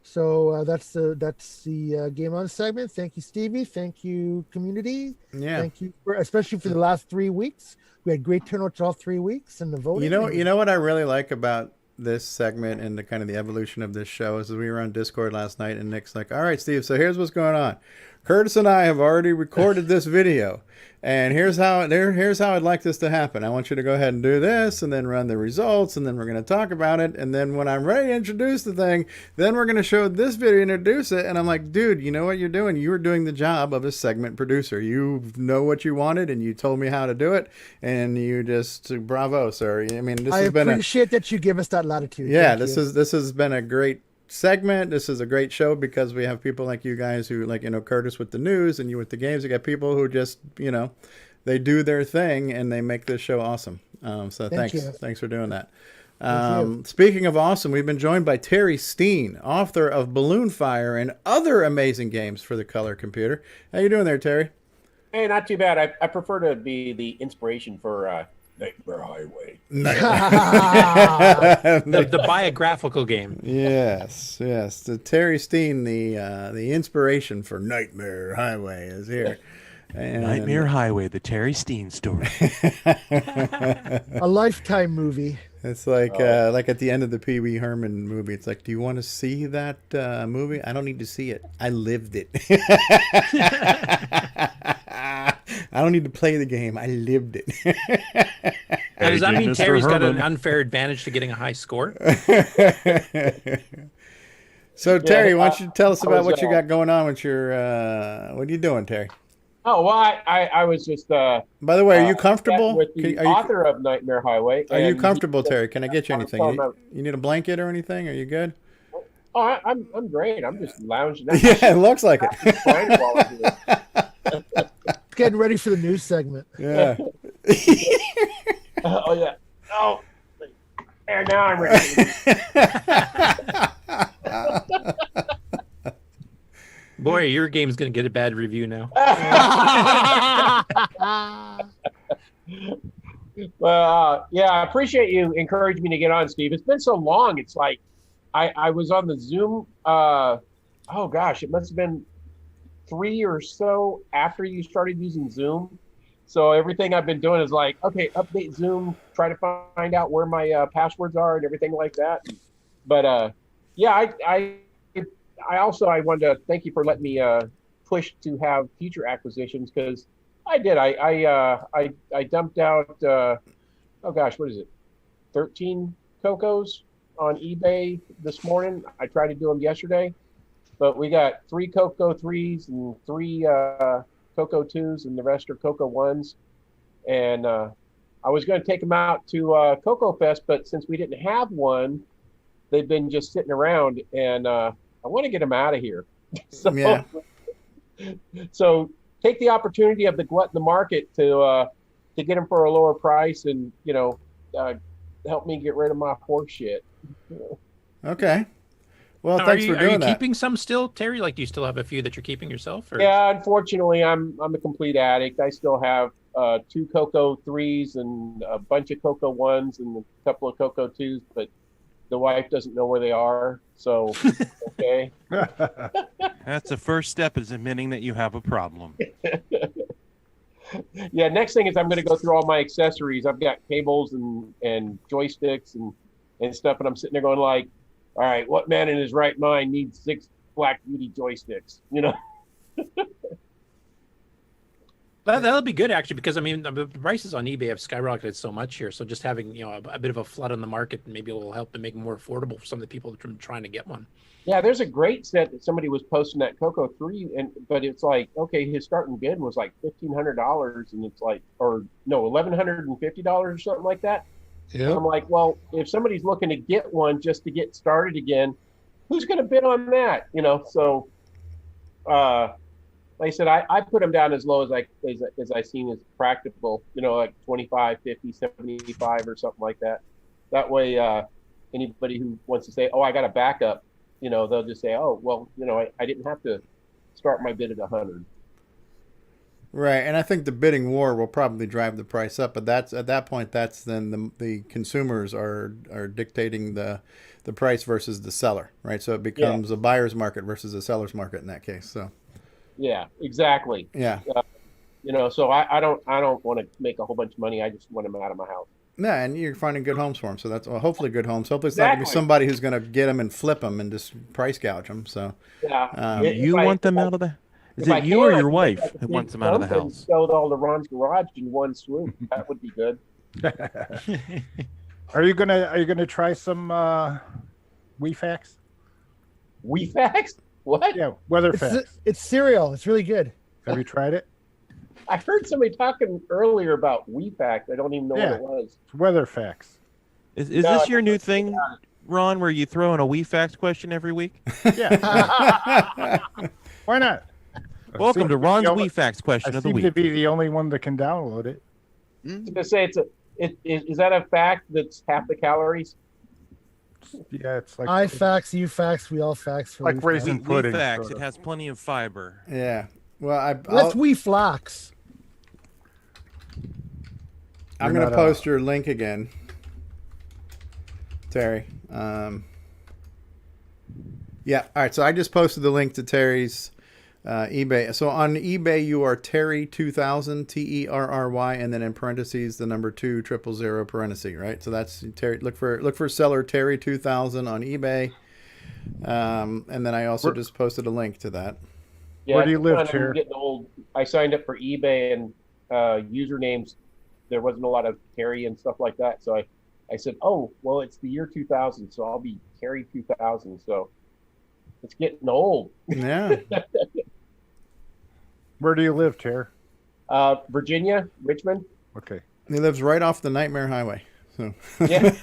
So that's the Game On segment. Thank you, Stevie. Thank you, community. Yeah. Thank you especially for the last 3 weeks. We had great turnouts all 3 weeks, and the voting. You know what I really like about this segment and the kind of the evolution of this show is we were on Discord last night, and Nick's like, all right, Steve, so here's what's going on. Curtis and I have already recorded this video, and here's how I'd like this to happen. I want you to go ahead and do this, and then run the results, and then we're going to talk about it, and then when I'm ready to introduce the thing, then we're going to show this video and introduce it. And I'm like, dude, you know what you're doing? You were doing the job of a segment producer. You know what you wanted, and you told me how to do it, and you just bravo, sir. I mean, I appreciate that you give us that latitude. Yeah, this has been a great segment. This is a great show because we have people like you guys who, like, Curtis with the news and you with the games. You got people who just, they do their thing and they make this show awesome. So thanks for doing that. Speaking of awesome, we've been joined by Terry Steen, author of Balloon Fire and other amazing games for the color computer. How you doing there, Terry? Hey, not too bad. I prefer to be the inspiration for Nightmare Highway. the biographical game. Yes. The Terry Steen, the inspiration for Nightmare Highway, is here. And Nightmare Highway, the Terry Steen story. A Lifetime movie. It's like at the end of the Pee Wee Herman movie. It's like, do you want to see that movie? I don't need to see it. I lived it. I don't need to play the game. I lived it. Does that mean Terry's got an unfair advantage to getting a high score? So, Terry, why don't you tell us about what you got going on with your... what are you doing, Terry? Oh, well, I was just... By the way, are you comfortable? With the author of Nightmare Highway. Are you comfortable, Terry? Can I get you anything? You need a blanket or anything? Are you good? Oh, I'm great. I'm just lounging out. Yeah, it looks like it. Getting ready for the news segment. Yeah. Oh yeah. Oh, and now I'm ready. Boy, your game's gonna get a bad review now. Well, yeah, I appreciate you encouraging me to get on, Steve. It's been so long. It's like I was on the Zoom. Oh gosh, it must have been 3 or so after you started using Zoom. So everything I've been doing is like, okay, update Zoom, try to find out where my passwords are and everything like that. But yeah, I also I wanted to thank you for letting me push to have future acquisitions, because I did. I dumped out oh gosh, what is it? 13 CoCos on eBay this morning. I tried to do them yesterday, but we got 3 CoCo 3s and 3 CoCo 2s, and the rest are CoCo 1s. And I was going to take them out to CoCo Fest, but since we didn't have one, they've been just sitting around, and I want to get them out of here. So, Yeah. So take the opportunity of the glut in the market to get them for a lower price, and help me get rid of my horse shit. Okay. Well, Now, thanks for doing Are you that. keeping some still, Terry? Like, do you still have a few that you're keeping yourself? Or? Yeah, unfortunately, I'm a complete addict. I still have 2 CoCo 3s and a bunch of CoCo 1s and a couple of CoCo 2s, but the wife doesn't know where they are. So, okay. That's the first step, is admitting that you have a problem. Yeah, next thing is I'm going to go through all my accessories. I've got cables and joysticks and stuff, and I'm sitting there going like, all right, what man in his right mind needs 6 Black Beauty joysticks? That'll be good, actually, because I mean the prices on eBay have skyrocketed so much here. So just having a bit of a flood on the market, maybe it will help and make it more affordable for some of the people that are trying to get one. Yeah, there's a great set that somebody was posting that CoCo 3, but it's like, okay, his starting bid was like $1,500, and it's like, or no, $1,150 or something like that. Yeah. I'm like, well, if somebody's looking to get one just to get started again, who's going to bid on that? So, like I said, I put them down as low as I seen as practicable, like 25, 50, 75 or something like that. That way, anybody who wants to say, oh, I got a backup, they'll just say, oh, well, I didn't have to start my bid at 100. Right, and I think the bidding war will probably drive the price up, but that's at that point, that's then the consumers are dictating the price versus the seller, right? So it becomes a buyer's market versus a seller's market in that case. So yeah, exactly. Yeah. So I don't want to make a whole bunch of money. I just want them out of my house. Yeah, and you're finding good homes for them, so that's hopefully good homes. Hopefully it's not going to be somebody who's going to get them and flip them and just price gouge them. So yeah, You want them out of the? Is it you or your wife that wants them out of the house? Sold all the Ron's Garage in one swoop. That would be good. Are you gonna try some WeFax? WeFax? What? Yeah, WeatherFax. It's cereal. It's really good. Have you tried it? I heard somebody talking earlier about WeFax. I don't even know what it was. It's WeatherFax. Is this your new thing, Ron, where you throw in a WeFax question every week? Yeah. Why not? Welcome to Ron's WeFax question of the week. I seem to be the only one that can download it. I was gonna say is that a fact that's half the calories? Yeah, it's like I fax, you fax, we all fax for like raisin pudding. WeFax, sort it of. has plenty of fiber. yeah. Well, Let's we flax. I'm going to post your link again, Terry. Yeah. All right. So I just posted the link to Terry's eBay. So on eBay, you are Terry 2000, TERRY, and then in parentheses the number 2000 parentheses. Right. So that's Terry. Look for seller Terry 2000 on eBay. And then I also just posted a link to that. Yeah, where do you live, Terry? I'm getting old. I signed up for eBay and usernames. There wasn't a lot of Terry and stuff like that. So I said, oh, well, it's the year 2000, so I'll be Terry 2000. So it's getting old. Yeah. Where do you live, Terry? Virginia, Richmond. Okay. He lives right off the Nightmare Highway. So. Yeah.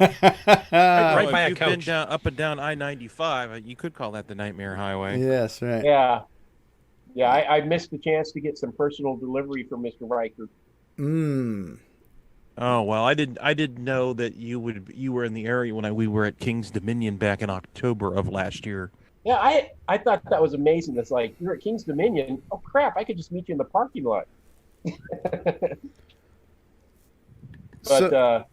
Right by a you've couch. been up and down I-95. You could call that the Nightmare Highway. Yes, right. Yeah. Yeah, I missed the chance to get some personal delivery from Mr. Riker. Oh well, I didn't know that you were in the area when we were at King's Dominion back in October of last year. Yeah, I thought that was amazing. It's like, you're at King's Dominion. Oh crap! I could just meet you in the parking lot. But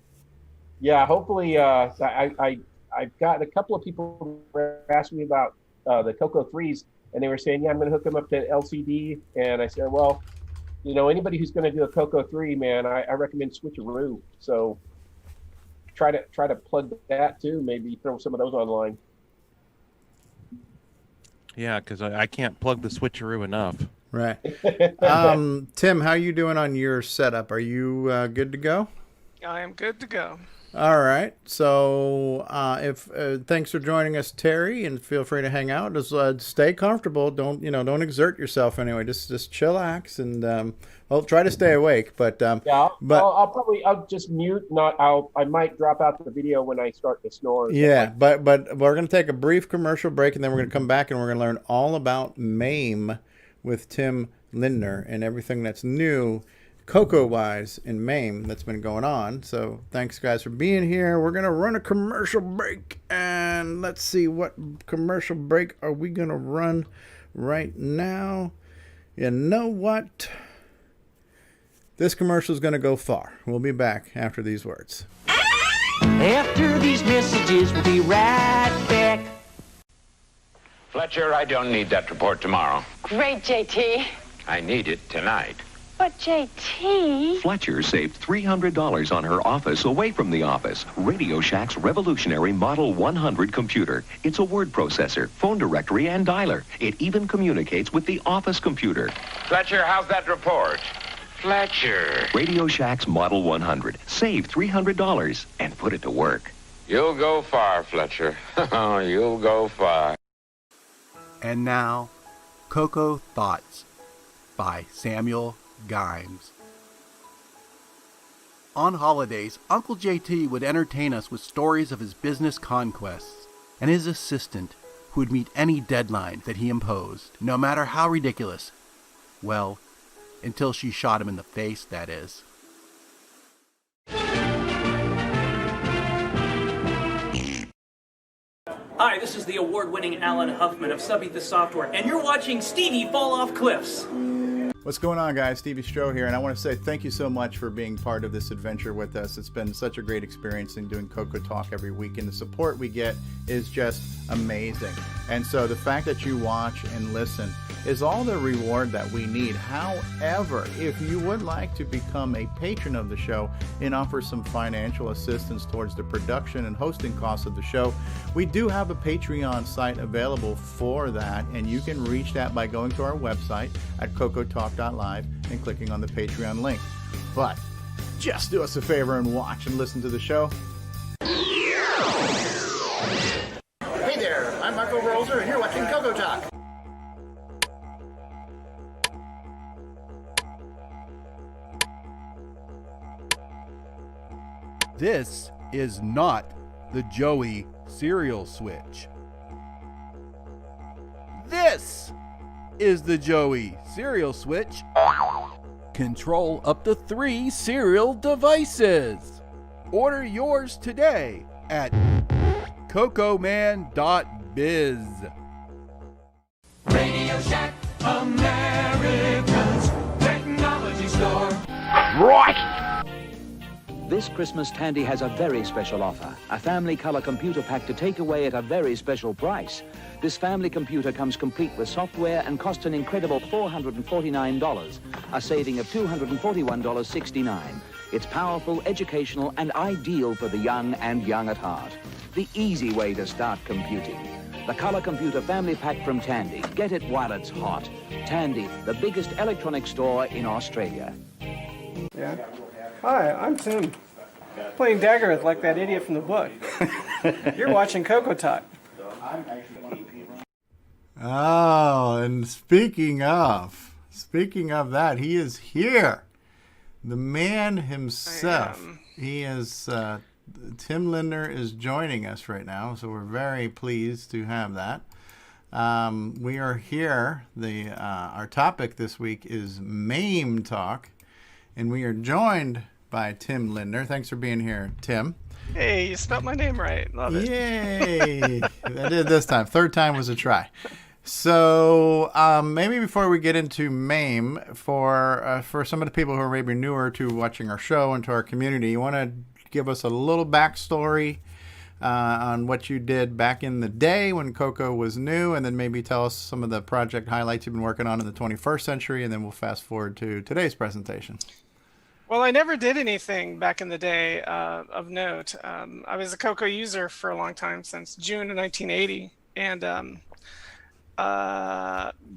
yeah, hopefully, I've got a couple of people asking me about the CoCo 3s, and they were saying, yeah, I'm going to hook them up to LCD. And I said, well, anybody who's going to do a CoCo 3, man, I recommend Switcheroo. So try to plug that too. Maybe throw some of those online. Yeah, because I can't plug the switcheroo enough. Right. Tim, how you doing on your setup? Are you good to go? I am good to go. All right. So if thanks for joining us, Terry, and feel free to hang out. Just stay comfortable. Don't exert yourself anyway. Just chillax and well, try to stay awake. But yeah, I'll just mute. I might drop out the video when I start to snore. Yeah, but we're gonna take a brief commercial break, and then we're gonna come back and we're gonna learn all about MAME with Tim Lindner and everything that's new CoCo-wise in MAME that's been going on. So thanks, guys, for being here. We're going to run a commercial break, and let's see, what commercial break are we going to run right now? You know what? This commercial is going to go far. We'll be back after these words. After these messages, we'll be right back. Fletcher, I don't need that report tomorrow. Great, JT. I need it tonight. But JT... Fletcher saved $300 on her office away from the office. Radio Shack's revolutionary Model 100 computer. It's a word processor, phone directory, and dialer. It even communicates with the office computer. Fletcher, how's that report? Fletcher. Radio Shack's Model 100. Save $300 and put it to work. You'll go far, Fletcher. You'll go far. And now, CoCo Thoughts by Samuel Gimes. On holidays, Uncle JT would entertain us with stories of his business conquests and his assistant who would meet any deadline that he imposed, no matter how ridiculous. Well, until she shot him in the face, that is. Hi, this is the award-winning Alan Huffman of Subbeat the Software, and you're watching Stevie Fall Off Cliffs. What's going on, guys? Stevie Stroh here, and I want to say thank you so much for being part of this adventure with us. It's been such a great experience in doing CoCoTALK every week, and the support we get is just amazing. And so the fact that you watch and listen is all the reward that we need. However, if you would like to become a patron of the show and offer some financial assistance towards the production and hosting costs of the show, we do have a Patreon site available for that, and you can reach that by going to our website at CoCoTalk.live and clicking on the Patreon link. But just do us a favor and watch and listen to the show. Hey there, I'm Marco Roser, and you're watching CoCoTALK. This is not the Joey cereal switch. This is the Joey cereal switch. Control up to 3 cereal devices. Order yours today at CoCoMan.biz. Radio Shack, America's technology store. Right! This Christmas, Tandy has a very special offer. A family color computer pack to take away at a very special price. This family computer comes complete with software and costs an incredible $449, a saving of $241.69. It's powerful, educational, and ideal for the young and young at heart. The easy way to start computing. The Color Computer Family Pack from Tandy. Get it while it's hot. Tandy, the biggest electronics store in Australia. Yeah. Hi, I'm Tim. Playing Daggerith like that idiot from the book. You're watching CoCoTALK. Oh, and speaking of that, he is here. The man himself. He is, Tim Lindner is joining us right now, so we're very pleased to have that. We are here. Our topic this week is MAME talk, and we are joined by Tim Lindner. Thanks for being here, Tim. Hey, you spelled my name right. Love it. Yay! I did this time. Third time was a try. So maybe before we get into MAME, for some of the people who are maybe newer to watching our show and to our community, you want to give us a little backstory on what you did back in the day when CoCo was new, and then maybe tell us some of the project highlights you've been working on in the 21st century, and then we'll fast forward to today's presentation. Well, I never did anything back in the day of note. I was a CoCo user for a long time, since June of 1980, and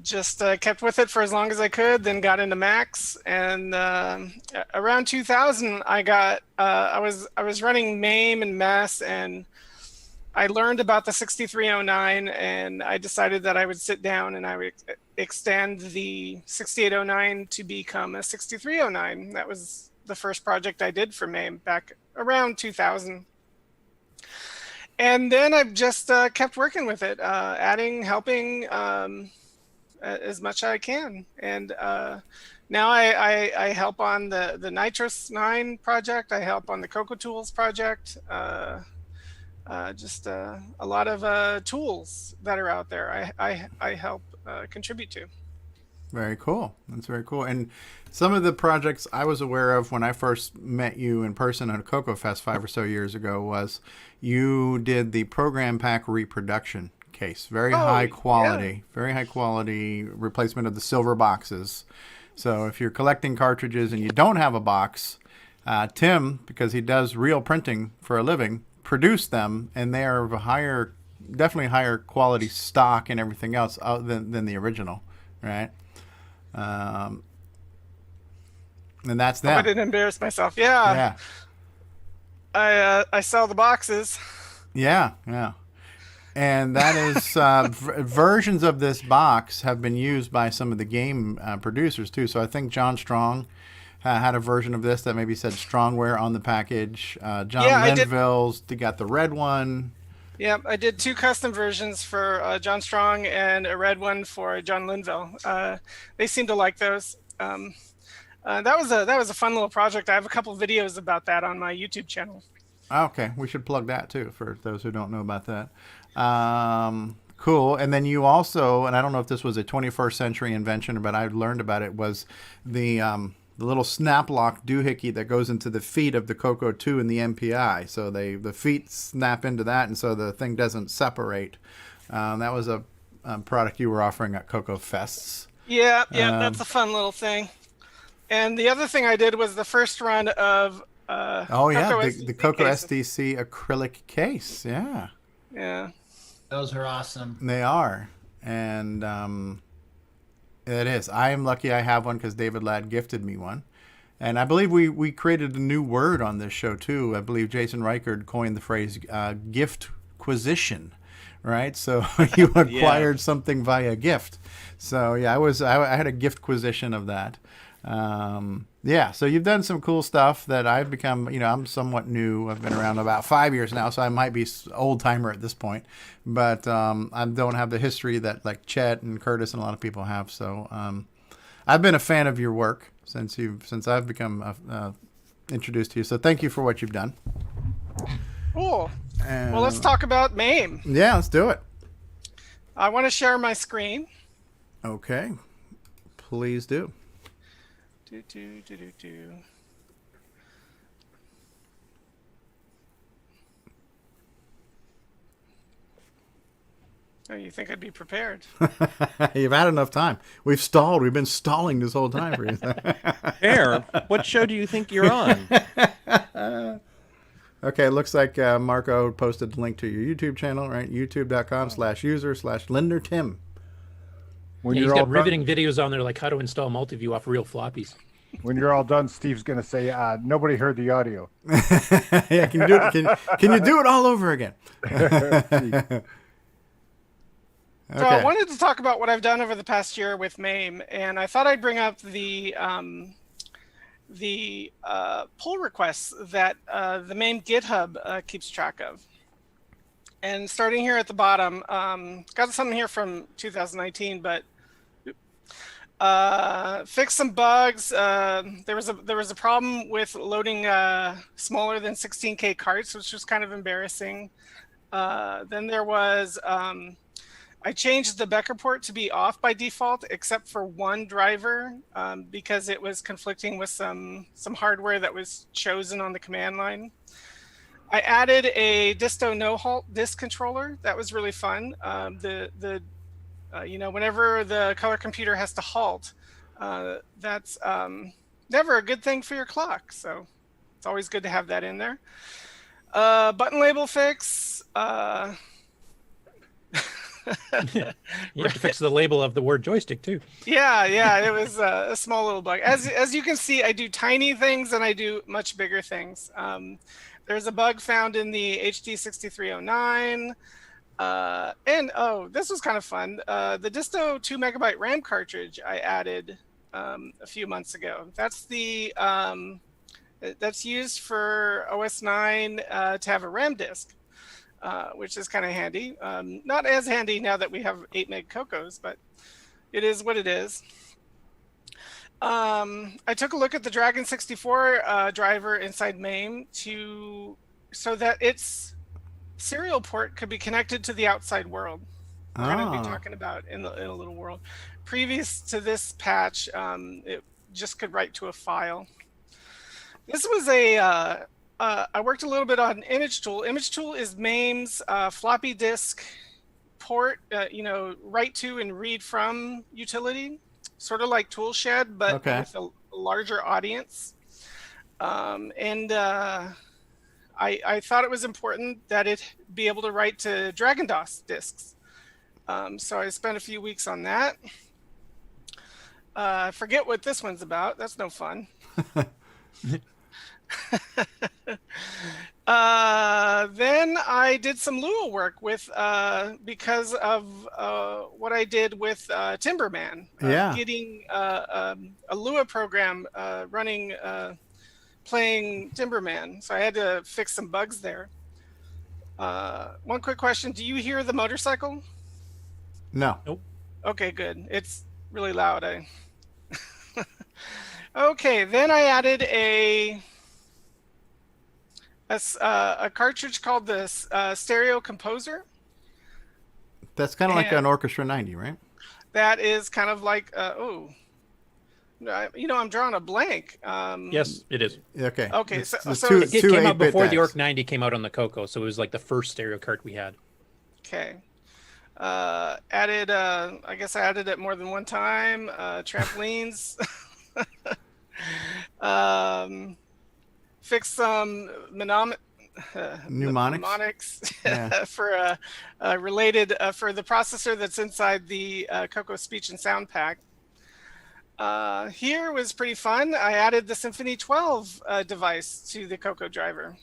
just kept with it for as long as I could, then got into Macs, and around 2000 I was running MAME and MESS, and I learned about the 6309, and I decided that I would sit down and I would extend the 6809 to become a 6309. That was the first project I did for MAME back around 2000. And then I've just kept working with it, adding, helping as much as I can. And now I help on the Nitrous 9 project. I help on the CoCoTools project. Just a lot of tools that are out there I help contribute to. Very cool. That's very cool. And some of the projects I was aware of when I first met you in person at a CoCo Fest 5 or so years ago was you did the program pack reproduction case. Very high quality replacement of the silver boxes. So if you're collecting cartridges and you don't have a box, Tim, because he does real printing for a living, produced them, and they are of a definitely higher quality stock and everything else than the original, right? And that's them. I didn't embarrass myself. Yeah. I sell the boxes. Yeah. And that is versions of this box have been used by some of the game producers too. So I think John Strong had a version of this that maybe said Strongware on the package. John Linville's got the red one. Yeah, I did 2 custom versions for John Strong and a red one for John Linville. They seem to like those. That was a fun little project. I have a couple videos about that on my YouTube channel. Okay, we should plug that too for those who don't know about that. Cool. And then you also, and I don't know if this was a 21st century invention, but I learned about it, was the little snap lock doohickey that goes into the feet of the CoCo 2 and the MPI. So the feet snap into that, and so the thing doesn't separate. That was a product you were offering at CoCo Fests. Yeah, that's a fun little thing. And the other thing I did was the first run of the CoCo SDC acrylic case. Yeah. Yeah. Those are awesome. They are. And it is. I am lucky I have one because David Ladd gifted me one. And I believe we created a new word on this show, too. I believe Jason Reichard coined the phrase giftquisition, right? So you acquired something via gift. So, yeah, I had a giftquisition of that. So you've done some cool stuff that I've become, I'm somewhat new. I've been around about 5 years now, so I might be old timer at this point, but I don't have the history that like Chet and Curtis and a lot of people have. So I've been a fan of your work since I've become introduced to you. So thank you for what you've done. Cool. Well, let's talk about MAME. Yeah, let's do it. I want to share my screen. Okay. Please do. Oh, you think I'd be prepared? You've had enough time. We've stalled. We've been stalling this whole time for you. Fair. What show do you think you're on? Okay, it looks like Marco posted the link to your YouTube channel, right? youtube.com/user/LinderTim. He's got riveting videos on there, like how to install multi-view off real floppies. When you're all done, Steve's going to say, nobody heard the audio. Yeah, can you do it? Can you do it all over again? Okay. So I wanted to talk about what I've done over the past year with MAME, and I thought I'd bring up the pull requests that the MAME GitHub keeps track of. And starting here at the bottom, got something here from 2019, but Fixed some bugs. There was a problem with loading smaller than 16K carts, which was kind of embarrassing. Then there was I changed the Becker port to be off by default, except for one driver, because it was conflicting with some hardware that was chosen on the command line. I added a disto no halt disk controller. That was really fun. Whenever the color computer has to halt, that's never a good thing for your clock. So it's always good to have that in there. Button label fix. You have to fix the label of the word joystick too. Yeah, it was a small little bug. As you can see, I do tiny things and I do much bigger things. There's a bug found in the HD 6309. This was kind of fun. The Disto 2 megabyte RAM cartridge I added a few months ago. That's that's used for OS 9 to have a RAM disk, which is kind of handy. Not as handy now that we have 8 meg CoCos, but it is what it is. I took a look at the Dragon 64 driver inside MAME so that its serial port could be connected to the outside world. We're going to be talking about in a little world. Previous to this patch, it just could write to a file. This was I worked a little bit on Image Tool. Image Tool is MAME's floppy disk port, write to and read from utility, sort of like Toolshed, but with a larger audience. I thought it was important that it be able to write to Dragon DOS disks. So I spent a few weeks on that. I forget what this one's about. That's no fun. Then I did some Lua work with because of what I did with Timberman. Getting a Lua program running, playing Timberman. So I had to fix some bugs there. One quick question. Do you hear the motorcycle? No. Nope. Okay, good. It's really loud. Okay, then I added a cartridge called the Stereo Composer. That's kind of like an Orchestra 90, right? That is kind of like, I'm drawing a blank. Yes, it is. Okay. Okay, so it came out before the Orc 90 came out on the CoCo, so it was like the first stereo cart we had. Okay. Added, I guess I added it more than one time. Trampolines. Fixed some mnemonics for related for the processor that's inside the CoCo Speech and Sound Pack. Here was pretty fun. I added the Symphony 12 device to the CoCo driver,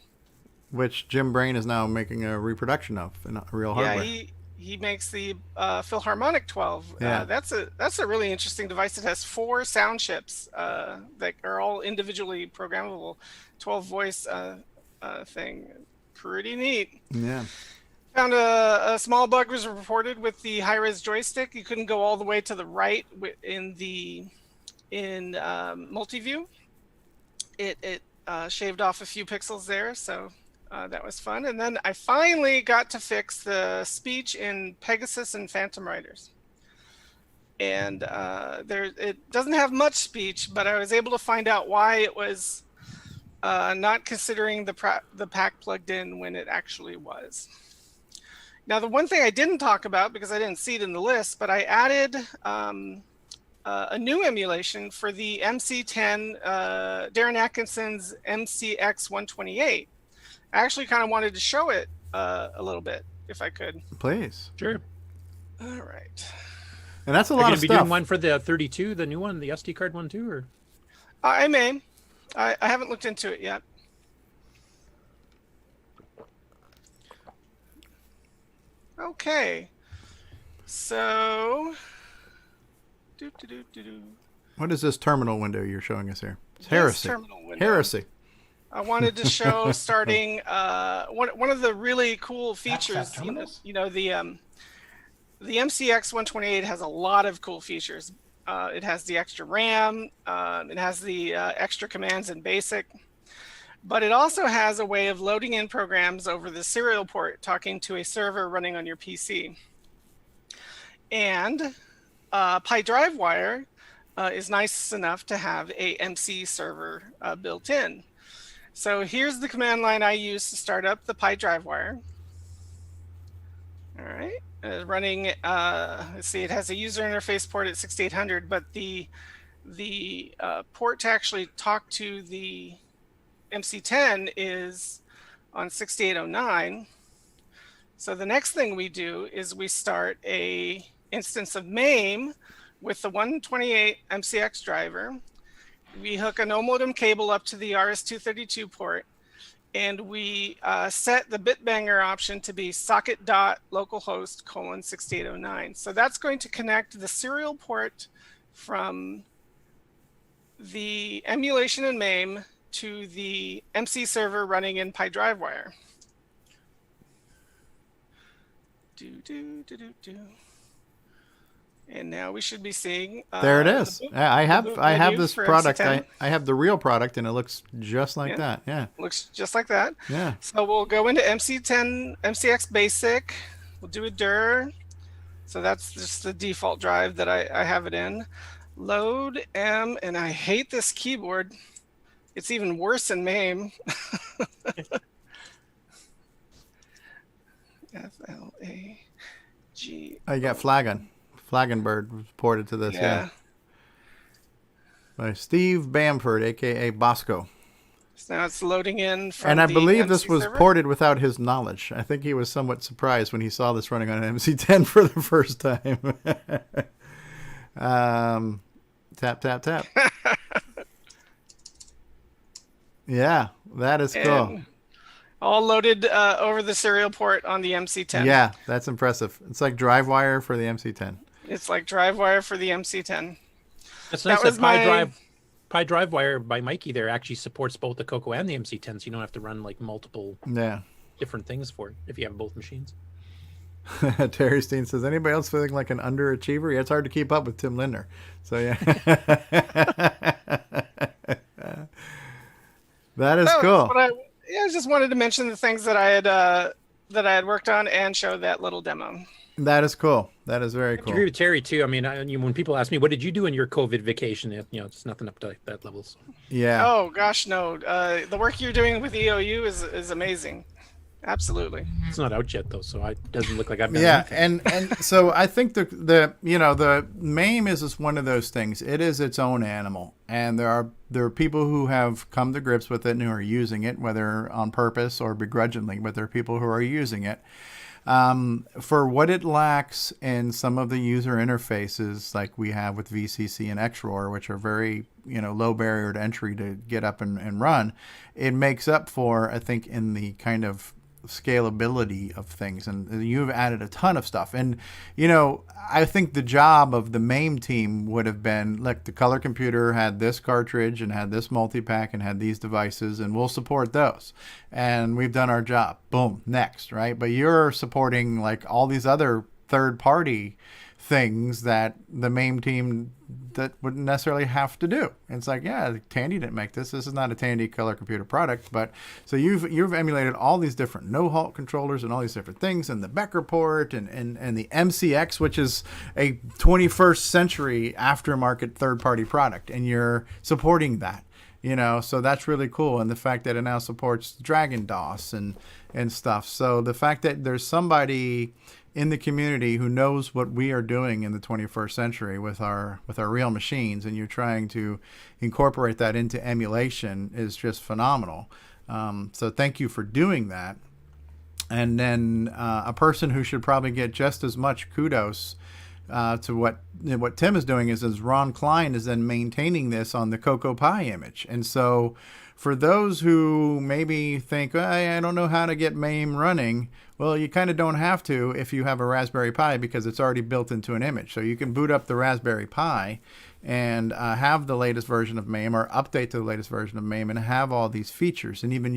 which Jim Brain is now making a reproduction of in real hardware. Yeah, he makes the Philharmonic 12. Yeah. That's a really interesting device. It has 4 sound chips that are all individually programmable. 12 voice thing. Pretty neat. Yeah. Found a small bug was reported with the high-res joystick. You couldn't go all the way to the right in multi-view. It shaved off a few pixels there, so that was fun. And then I finally got to fix the speech in Pegasus and Phantom Riders. And it doesn't have much speech, but I was able to find out why it was not considering the pack plugged in when it actually was. Now, the one thing I didn't talk about, because I didn't see it in the list, but I added a new emulation for the MC10, Darren Atkinson's MCX 128. I actually kind of wanted to show it a little bit, if I could. Please. Sure. All right. And that's a lot of stuff. Are you going to be doing one for the 32, the new one, the SD card one too, or? I may. I haven't looked into it yet. Okay. So. What is this terminal window you're showing us here? It's heresy. Heresy. I wanted to show starting one of the really cool features. The MCX 128 has a lot of cool features. It has the extra RAM. It has the extra commands in BASIC. But it also has a way of loading in programs over the serial port, talking to a server running on your PC. And PyDriveWire is nice enough to have a MC server built in. So here's the command line I use to start up the PyDriveWire. All right, running. Let's see, it has a user interface port at 6800, but the port to actually talk to the MC10 is on 6809. So the next thing we do is we start a instance of MAME with the 128 MCX driver. We hook a no modem cable up to the RS-232 port, and we set the bitbanger option to be socket.localhost:6809. So that's going to connect the serial port from the emulation in MAME to the MC server running in PyDriveWire. And now we should be seeing. There it is. I have this product. MC10. I have the real product, and it looks just like that. Yeah. Looks just like that. Yeah. So we'll go into MC10, MCX Basic. We'll do a dir. So that's just the default drive that I have it in. Load M, and I hate this keyboard. It's even worse in MAME. FLAG. I got Flagenbird was ported to this. Yeah. By Steve Bamford, aka Bosco. So now it's loading in from And I the believe MC this was server. ported without his knowledge. I think he was somewhat surprised when he saw this running on an MC10 for the first time. Tap, tap, tap. Yeah, that is cool. And all loaded over the serial port on the MC10. Yeah, that's impressive. It's like DriveWire for the MC10. It's like DriveWire for the MC10. That's nice that PyDriveWire by Mikey there actually supports both the CoCo and the MC10, so you don't have to run like multiple different things for it if you have both machines. Terry Steen says, anybody else feeling like an underachiever? Yeah, it's hard to keep up with Tim Lindner. So yeah. That is cool. I just wanted to mention the things that I had worked on and show that little demo. That is cool. That is very I cool. agree with Terry too. I mean, when people ask me, "What did you do in your COVID vacation?" It's nothing up to that level. So. Yeah. Oh gosh, no. The work you're doing with EOU is amazing. Absolutely. It's not out yet though, so it doesn't look like I've done anything. and and so I think the MAME is just one of those things. It is its own animal, and there are people who have come to grips with it and who are using it, whether on purpose or begrudgingly, but there are people who are using it. For what it lacks in some of the user interfaces like we have with VCC and XROAR, which are very, low barrier to entry to get up and run, it makes up for, I think, in the kind of scalability of things. And you've added a ton of stuff. And, I think the job of the MAME team would have been, look, the color computer had this cartridge and had this multi-pack and had these devices, and we'll support those. And we've done our job. Boom, next, right? But you're supporting like all these other third-party things that the MAME team that wouldn't necessarily have to do. And it's like, yeah, Tandy didn't make this. This is not a Tandy color computer product, but so you've emulated all these different no-halt controllers and all these different things, and the Becker port and the MCX, which is a 21st century aftermarket third-party product, and you're supporting that. So that's really cool. And the fact that it now supports Dragon DOS and stuff. So the fact that there's somebody in the community who knows what we are doing in the 21st century with our real machines, and you're trying to incorporate that into emulation is just phenomenal. So thank you for doing that. And then a person who should probably get just as much kudos to what Tim is doing is Ron Klein is then maintaining this on the CoCo Pi image. And so for those who maybe think, I don't know how to get MAME running, well, you kind of don't have to if you have a Raspberry Pi because it's already built into an image. So you can boot up the Raspberry Pi and have the latest version of MAME or update to the latest version of MAME and have all these features, and even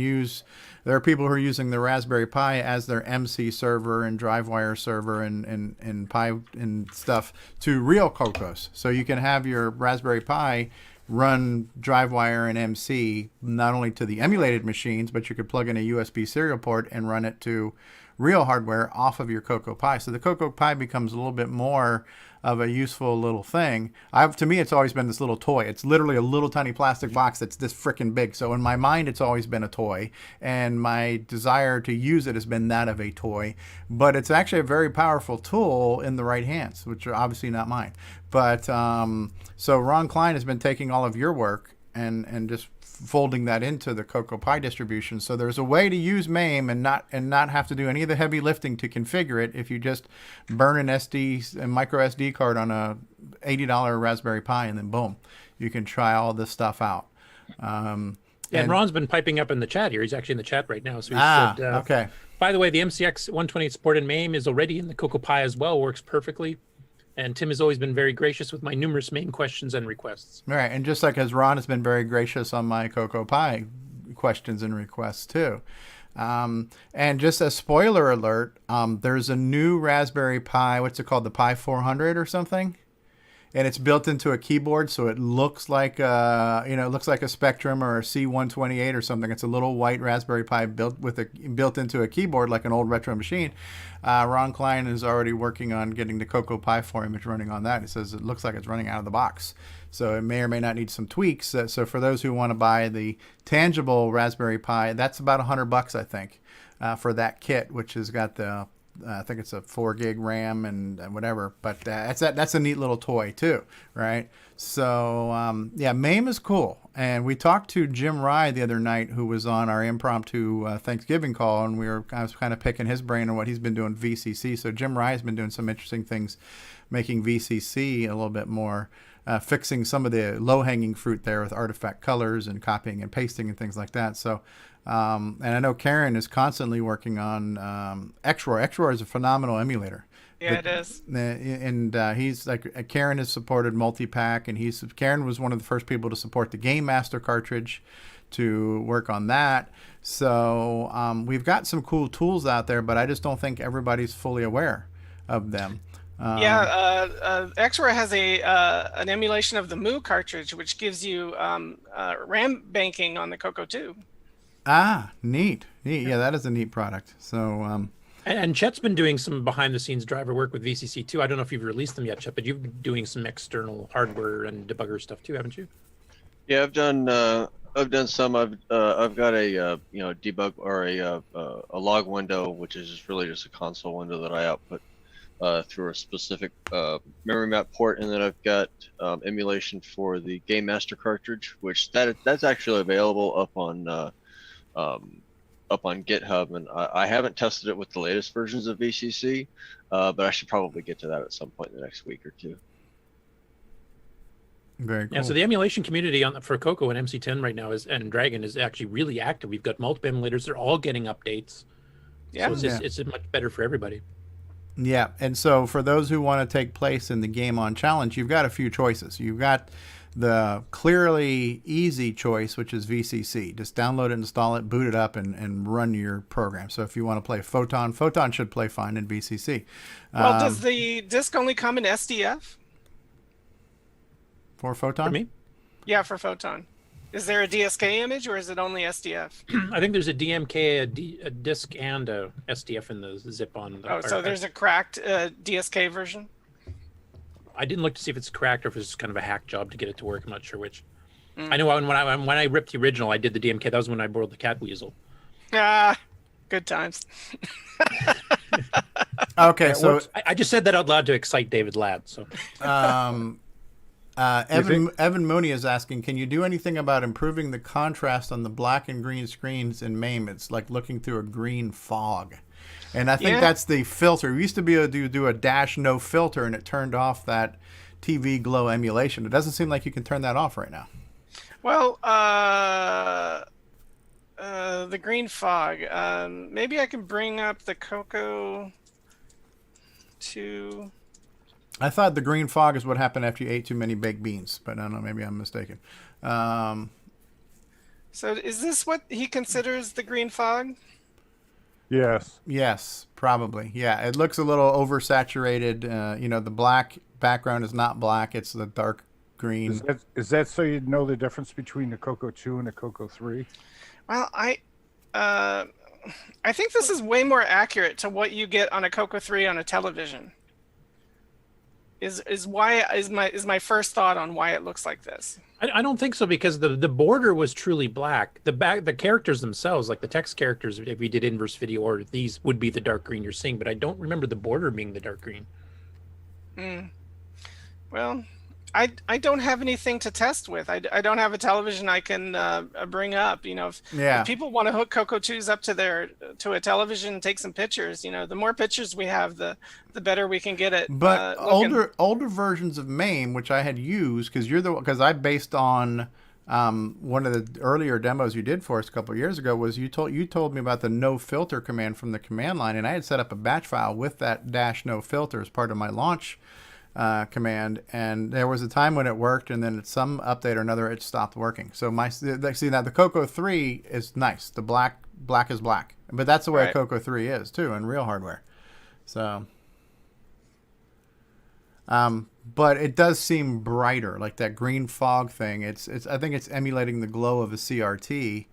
there are people who are using the Raspberry Pi as their MC server and DriveWire server and Pi and stuff to real CoCos. So you can have your Raspberry Pi run DriveWire and MC not only to the emulated machines, but you could plug in a USB serial port and run it to real hardware off of your CoCo Pi. So the CoCo Pi becomes a little bit more of a useful little thing. To me, it's always been this little toy. It's literally a little tiny plastic box that's this freaking big. So in my mind, it's always been a toy, and my desire to use it has been that of a toy. But it's actually a very powerful tool in the right hands, which are obviously not mine. But so Ron Klein has been taking all of your work and just folding that into the CoCo Pi distribution. So there's a way to use MAME and not have to do any of the heavy lifting to configure it if you just burn a micro SD card on a $80 Raspberry Pi, and then boom, you can try all this stuff out. And Ron's been piping up in the chat here. He's actually in the chat right now. So he said, okay. By the way, the MCX 128 supported MAME is already in the CoCo Pi as well. Works perfectly. And Tim has always been very gracious with my numerous MAME questions and requests. All right, and just like as Ron has been very gracious on my CoCo Pi questions and requests too. And just a spoiler alert, there's a new Raspberry Pi, what's it called, the Pi 400 or something? And it's built into a keyboard, so it looks like it looks like a Spectrum or a C128 or something. It's a little white Raspberry Pi built into a keyboard like an old retro machine. Ron Klein is already working on getting the CoCo Pi 4 image running on that. He says it looks like it's running out of the box, so it may or may not need some tweaks. So for those who want to buy the tangible Raspberry Pi, that's about $100, I think, for that kit, which has got the I think it's a 4 gig RAM and whatever, but that's a neat little toy too, right? So yeah, MAME is cool. And we talked to Jim Rye the other night, who was on our impromptu Thanksgiving call, and I was kind of picking his brain on what he's been doing VCC. So Jim Rye has been doing some interesting things, making VCC a little bit more, fixing some of the low-hanging fruit there with artifact colors and copying and pasting and things like that. So. And I know Karen is constantly working on XROAR. XROAR is a phenomenal emulator. Yeah, it is. And he's like, Karen has supported multi-pack, and Karen was one of the first people to support the Game Master cartridge to work on that. So we've got some cool tools out there, but I just don't think everybody's fully aware of them. XROAR has an emulation of the Moo cartridge, which gives you RAM banking on the CoCo 2. Neat. Yeah, that is a neat product. So, and Chet's been doing some behind-the-scenes driver work with VCC too. I don't know if you've released them yet, Chet, but you've been doing some external hardware and debugger stuff too, haven't you? Yeah, I've done some. I've got a debug or a log window, which is just really just a console window that I output through a specific memory map port, and then I've got emulation for the Game Master cartridge, which that's actually available up on GitHub, and I haven't tested it with the latest versions of VCC, but I should probably get to that at some point in the next week or two. Very cool. Yeah, so the emulation community for CoCo and MC10 right now and Dragon is actually really active. We've got multiple emulators; they're all getting updates. Yeah, so it's much better for everybody. Yeah, and so for those who want to take place in the Game On Challenge, you've got a few choices. You've got the clearly easy choice, which is VCC. Just download it, install it, boot it up, and run your program. So if you want to play Photon should play fine in VCC. Well, does the disc only come in SDF? For Photon? For me? Yeah, for Photon. Is there a DSK image, or is it only SDF? I think there's a DMK, a disk, and a SDF in the zip on. So there's a cracked DSK version? I didn't look to see if it's cracked or if it's kind of a hack job to get it to work. I'm not sure which. I know when I ripped the original, I did the DMK. That was when I borrowed the cat weasel. Good times. Okay, so I just said that out loud to excite David Ladd. So, Evan Mooney is asking, can you do anything about improving the contrast on the black and green screens in MAME? It's like looking through a green fog. And I think that's the filter. We used to be able to do a dash no filter, and it turned off that TV glow emulation. It doesn't seem like you can turn that off right now. Well, the green fog. Maybe I can bring up the CoCo to. I thought the green fog is what happened after you ate too many baked beans, but I don't know. Maybe I'm mistaken. So is this what he considers the green fog? Yes. Yes, probably. Yeah, it looks a little oversaturated. The black background is not black; it's the dark green. Is that so you'd know the difference between the CoCo 2 and the CoCo 3? Well, I think this is way more accurate to what you get on a CoCo 3 on a television. Is my first thought on why it looks like this. I don't think so, because the border was truly black. The characters themselves, like the text characters, if we did inverse video order, these would be the dark green you're seeing, but I don't remember the border being the dark green. Well, I don't have anything to test with. I don't have a television I can bring up. If people want to hook CoCo 2s up to a television and take some pictures, the more pictures we have, the better we can get it. But older versions of MAME, which I had used, because I based on one of the earlier demos you did for us a couple of years ago, was you told me about the no filter command from the command line, and I had set up a batch file with that -no filter as part of my launch command, and there was a time when it worked, and then at some update or another it stopped working. So now the CoCo 3 is nice. The black is black, but that's the way a CoCo 3 is too in real hardware. So but it does seem brighter, like that green fog thing. I think it's emulating the glow of a CRT,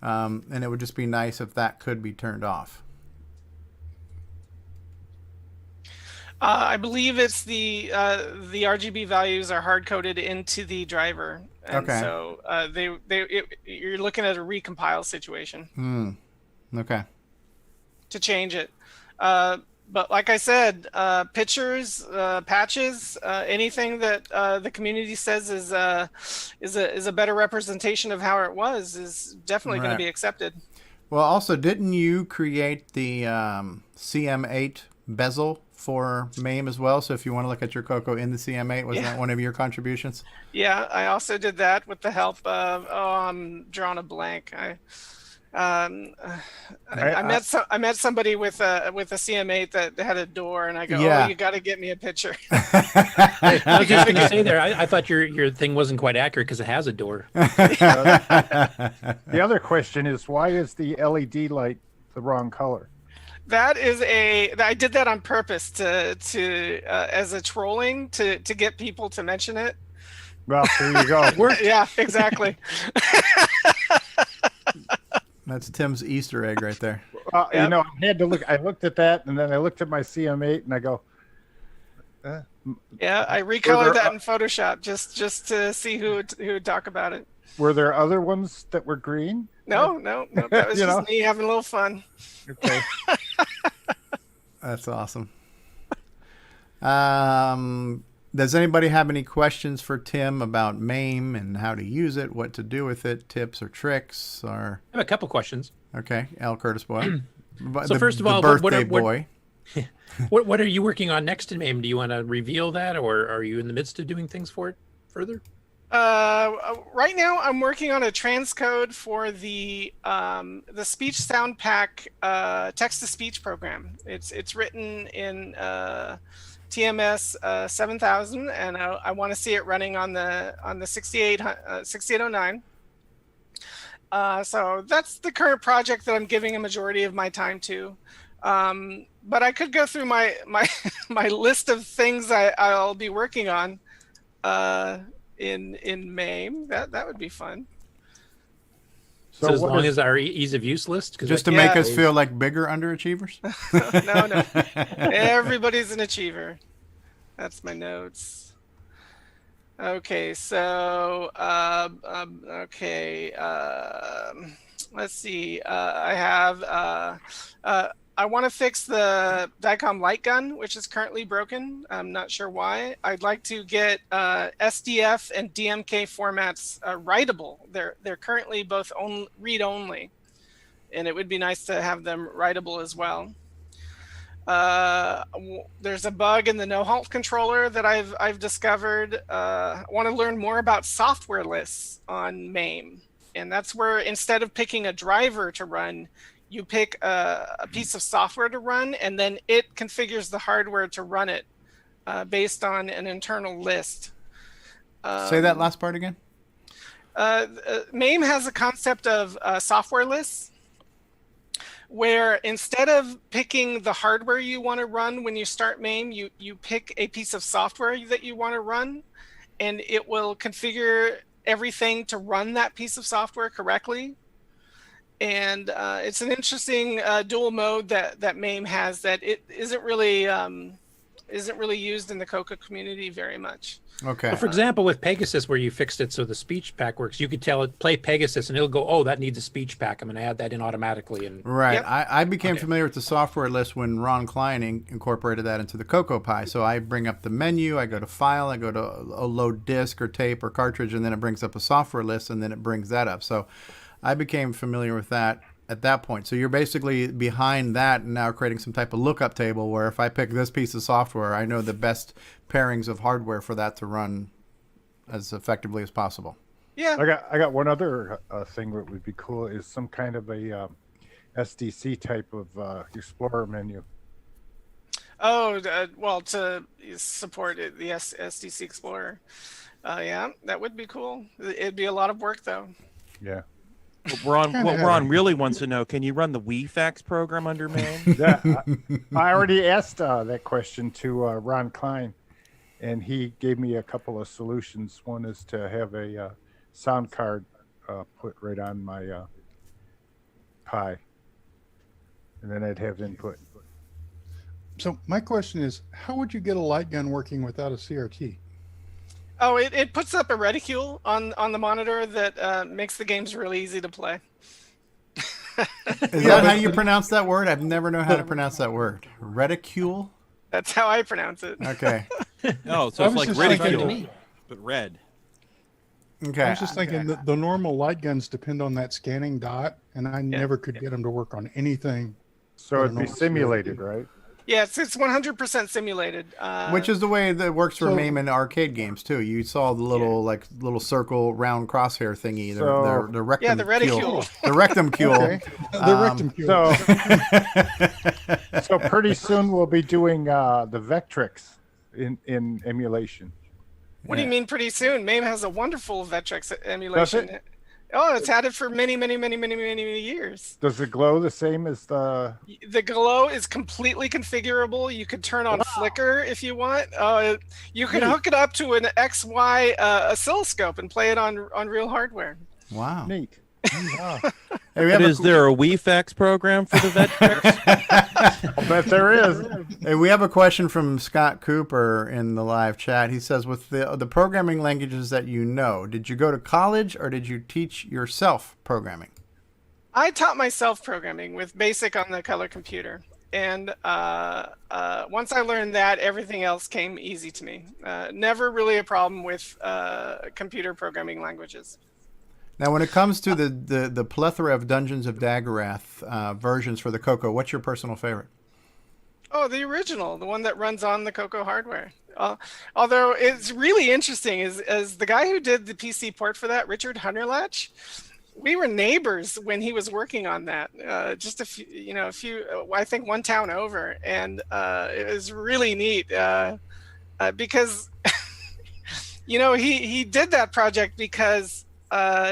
and it would just be nice if that could be turned off. I believe it's the RGB values are hard coded into the driver, and so you're looking at a recompile situation. Okay. To change it, but like I said, pictures, patches, anything that the community says is a better representation of how it was is definitely going to be accepted. Well, also, didn't you create the CM8 bezel for MAME as well? So if you want to look at your CoCo in the CM8, was that one of your contributions? Yeah, I also did that with the help of I'm drawing a blank. I met somebody with a CM8 that had a door, and I go, oh, you got to get me a picture. I was just going to say there, I thought your thing wasn't quite accurate because it has a door. The other question is, why is the LED light the wrong color? That is I did that on purpose to as a trolling to get people to mention it. Well, there you go. Yeah, exactly. That's Tim's Easter egg right there. I had to look. I looked at that, and then I looked at my CM8, and I go, yeah, I recolored that in Photoshop just to see who would talk about it. Were there other ones that were green? No. That was just me having a little fun. Okay. That's awesome. Does anybody have any questions for Tim about MAME and how to use it, what to do with it, tips or tricks? Or I have a couple questions. Okay, L. Curtis Boy. So first of all, birthday boy. What are you working on next in MAME? Do you want to reveal that, or are you in the midst of doing things for it further? Right now, I'm working on a transcode for the speech sound pack text to speech program. It's written in TMS 7000, and I want to see it running on the 6809. So that's the current project that I'm giving a majority of my time to. But I could go through my list of things I'll be working on in MAME. That would be fun. So as long as our ease of use list, just to make us feel like bigger underachievers. No, everybody's an achiever. That's my notes. Okay, so let's see. I have I want to fix the DICOM light gun, which is currently broken. I'm not sure why. I'd like to get SDF and DMK formats writable. They're currently both read only, and it would be nice to have them writable as well. There's a bug in the no halt controller that I've discovered. I want to learn more about software lists on MAME, and that's where instead of picking a driver to run, you pick a piece of software to run, and then it configures the hardware to run it based on an internal list. Say that last part again. MAME has a concept of software lists, where instead of picking the hardware you want to run when you start MAME, you pick a piece of software that you want to run, and it will configure everything to run that piece of software correctly. And it's an interesting dual mode that MAME has that it isn't really used in the CoCo community very much. Okay. So for example, with Pegasus, where you fixed it so the speech pack works, you could tell it play Pegasus, and it'll go, "Oh, that needs a speech pack. I'm going to add that in automatically." And right, Yep. I became familiar with the software list when Ron Klein incorporated that into the CoCo Pi. So I bring up the menu, I go to File, I go to a load disk or tape or cartridge, and then it brings up a software list, and then it brings that up. So I became familiar with that at that point. So you're basically behind that and now creating some type of lookup table where if I pick this piece of software, I know the best pairings of hardware for that to run as effectively as possible. Yeah. I got one other thing that would be cool is some kind of a SDC type of Explorer menu. Oh, well, to support the SDC Explorer. Yeah, that would be cool. It'd be a lot of work, though. Yeah. What Ron really wants to know, can you run the WeFax program under MAME? I already asked that question to Ron Klein, and he gave me a couple of solutions. One is to have a sound card put right on my Pi, and then I'd have input. So my question is, how would you get a light gun working without a CRT? Oh, it puts up a reticule on the monitor that makes the games really easy to play. Is that how you pronounce that word? I've never known how to pronounce that word. Reticule? That's how I pronounce it. Okay. Oh, so it's like ridicule, but red. Okay. I was just thinking that the normal light guns depend on that scanning dot, and I never could get them to work on anything. So it'd be simulated, right? Yeah, it's 100% simulated. Which is the way that works for MAME in arcade games too. You saw the little circle round crosshair thingy. The rectum. Yeah, the reticule. The rectum cule. Okay. The rectum cule. So pretty soon we'll be doing the Vectrix in emulation. What do you mean pretty soon? MAME has a wonderful Vectrix emulation. Does it? Oh, it's had it for many years. Does it glow the same as the? The glow is completely configurable. You could turn on flicker if you want. You can hook it up to an XY oscilloscope and play it on real hardware. Wow. Neat. Wow. Hey, But is there a WeFax program for the Vectrix? I'll bet there is. Hey, we have a question from Scott Cooper in the live chat. He says, with the programming languages that you know, did you go to college or did you teach yourself programming? I taught myself programming with BASIC on the color computer. And once I learned that, everything else came easy to me. Never really a problem with computer programming languages. Now, when it comes to the plethora of Dungeons of Daggerath versions for the CoCo, what's your personal favorite? Oh, the original, the one that runs on the CoCo hardware. Although it's really interesting, is the guy who did the PC port for that, Richard Hunterlatch, we were neighbors when he was working on that. Just a few, I think one town over, and it was really neat because, he did that project because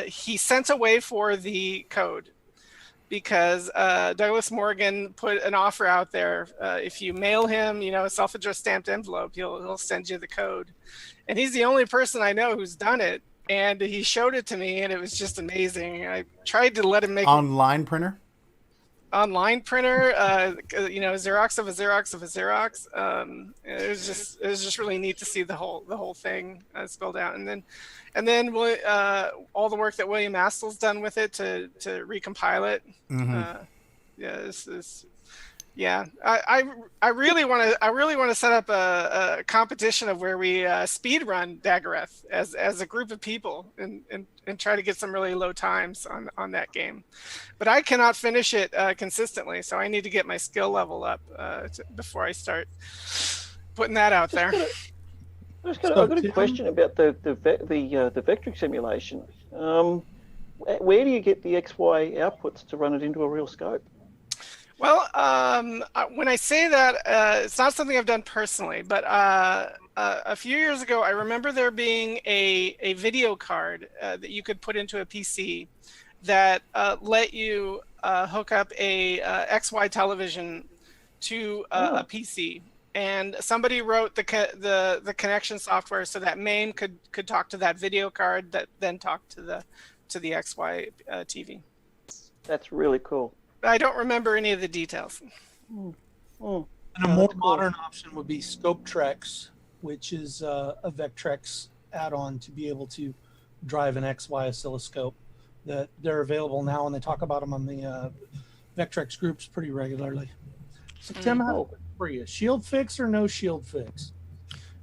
he sent away for the code. Because Douglas Morgan put an offer out there. If you mail him, a self-addressed stamped envelope, he'll send you the code. And he's the only person I know who's done it. And he showed it to me, and it was just amazing. I tried to let him make online printer. Online printer, Xerox of a Xerox of a Xerox. It was just really neat to see the whole thing spelled out, and then all the work that William Astl's done with it to recompile it. Mm-hmm. Yeah, I really want to set up a competition of where we speed run Daggerath as a group of people and try to get some really low times on that game, but I cannot finish it consistently, so I need to get my skill level up before I start putting that out there. I've got a question about the vectoric simulation. Where do you get the XY outputs to run it into a real scope? Well, when I say that, it's not something I've done personally, but a few years ago, I remember there being a video card that you could put into a PC that let you hook up a XY television to a PC. And somebody wrote the connection software so that MAME could talk to that video card that then talked to the XY TV. That's really cool. I don't remember any of the details. And a more modern option would be ScopeTrex, which is a Vectrex add-on to be able to drive an XY oscilloscope. That they're available now, and they talk about them on the Vectrex groups pretty regularly. So Tim, how for you? Shield fix or no shield fix?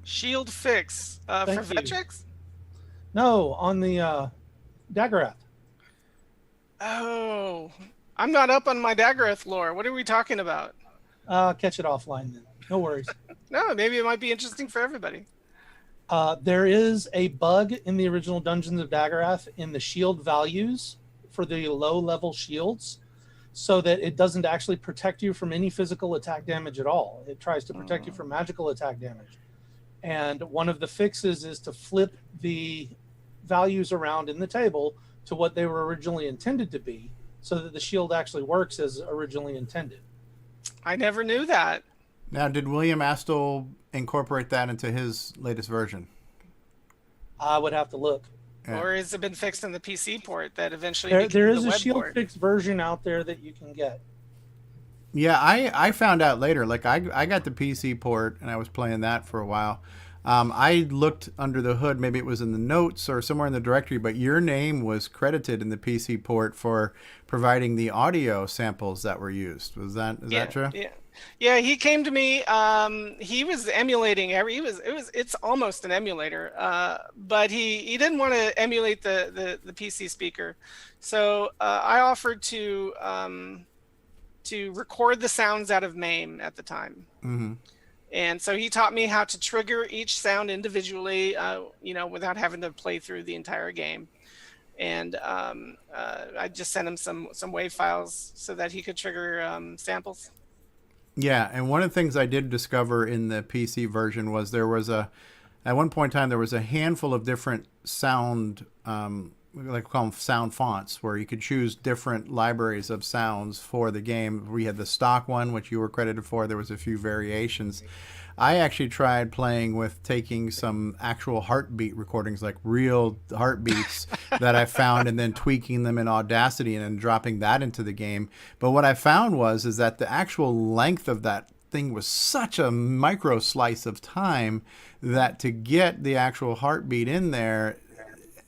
Shield fix for Vectrex? No, on the Daggerath. Oh, I'm not up on my Daggerath lore. What are we talking about? Catch it offline then. No worries. No, maybe it might be interesting for everybody. There is a bug in the original Dungeons of Daggerath in the shield values for the low-level shields, so that it doesn't actually protect you from any physical attack damage at all. It tries to protect you from magical attack damage. And one of the fixes is to flip the values around in the table to what they were originally intended to be, so that the shield actually works as originally intended. I never knew that. Now, did William Astle incorporate that into his latest version? I would have to look. Yeah. Or has it been fixed in the PC port that eventually there is the a web shield port? fix version out there that you can get. Yeah, I found out later. Like I got the PC port and I was playing that for a while. I looked under the hood. Maybe it was in the notes or somewhere in the directory, but your name was credited in the PC port for providing the audio samples that were used. Is that true? Yeah, he came to me. He was emulating it's almost an emulator, but he didn't want to emulate the PC speaker. So I offered to record the sounds out of MAME at the time. Mm-hmm. And so he taught me how to trigger each sound individually, without having to play through the entire game. And I just sent him some WAV files so that he could trigger samples. Yeah, and one of the things I did discover in the PC version was at one point in time, there was a handful of different sound, like we call them sound fonts, where you could choose different libraries of sounds for the game. We had the stock one, which you were credited for. There was a few variations. I actually tried playing with taking some actual heartbeat recordings, like real heartbeats that I found, and then tweaking them in Audacity and then dropping that into the game. But what I found is that the actual length of that thing was such a micro slice of time that to get the actual heartbeat in there,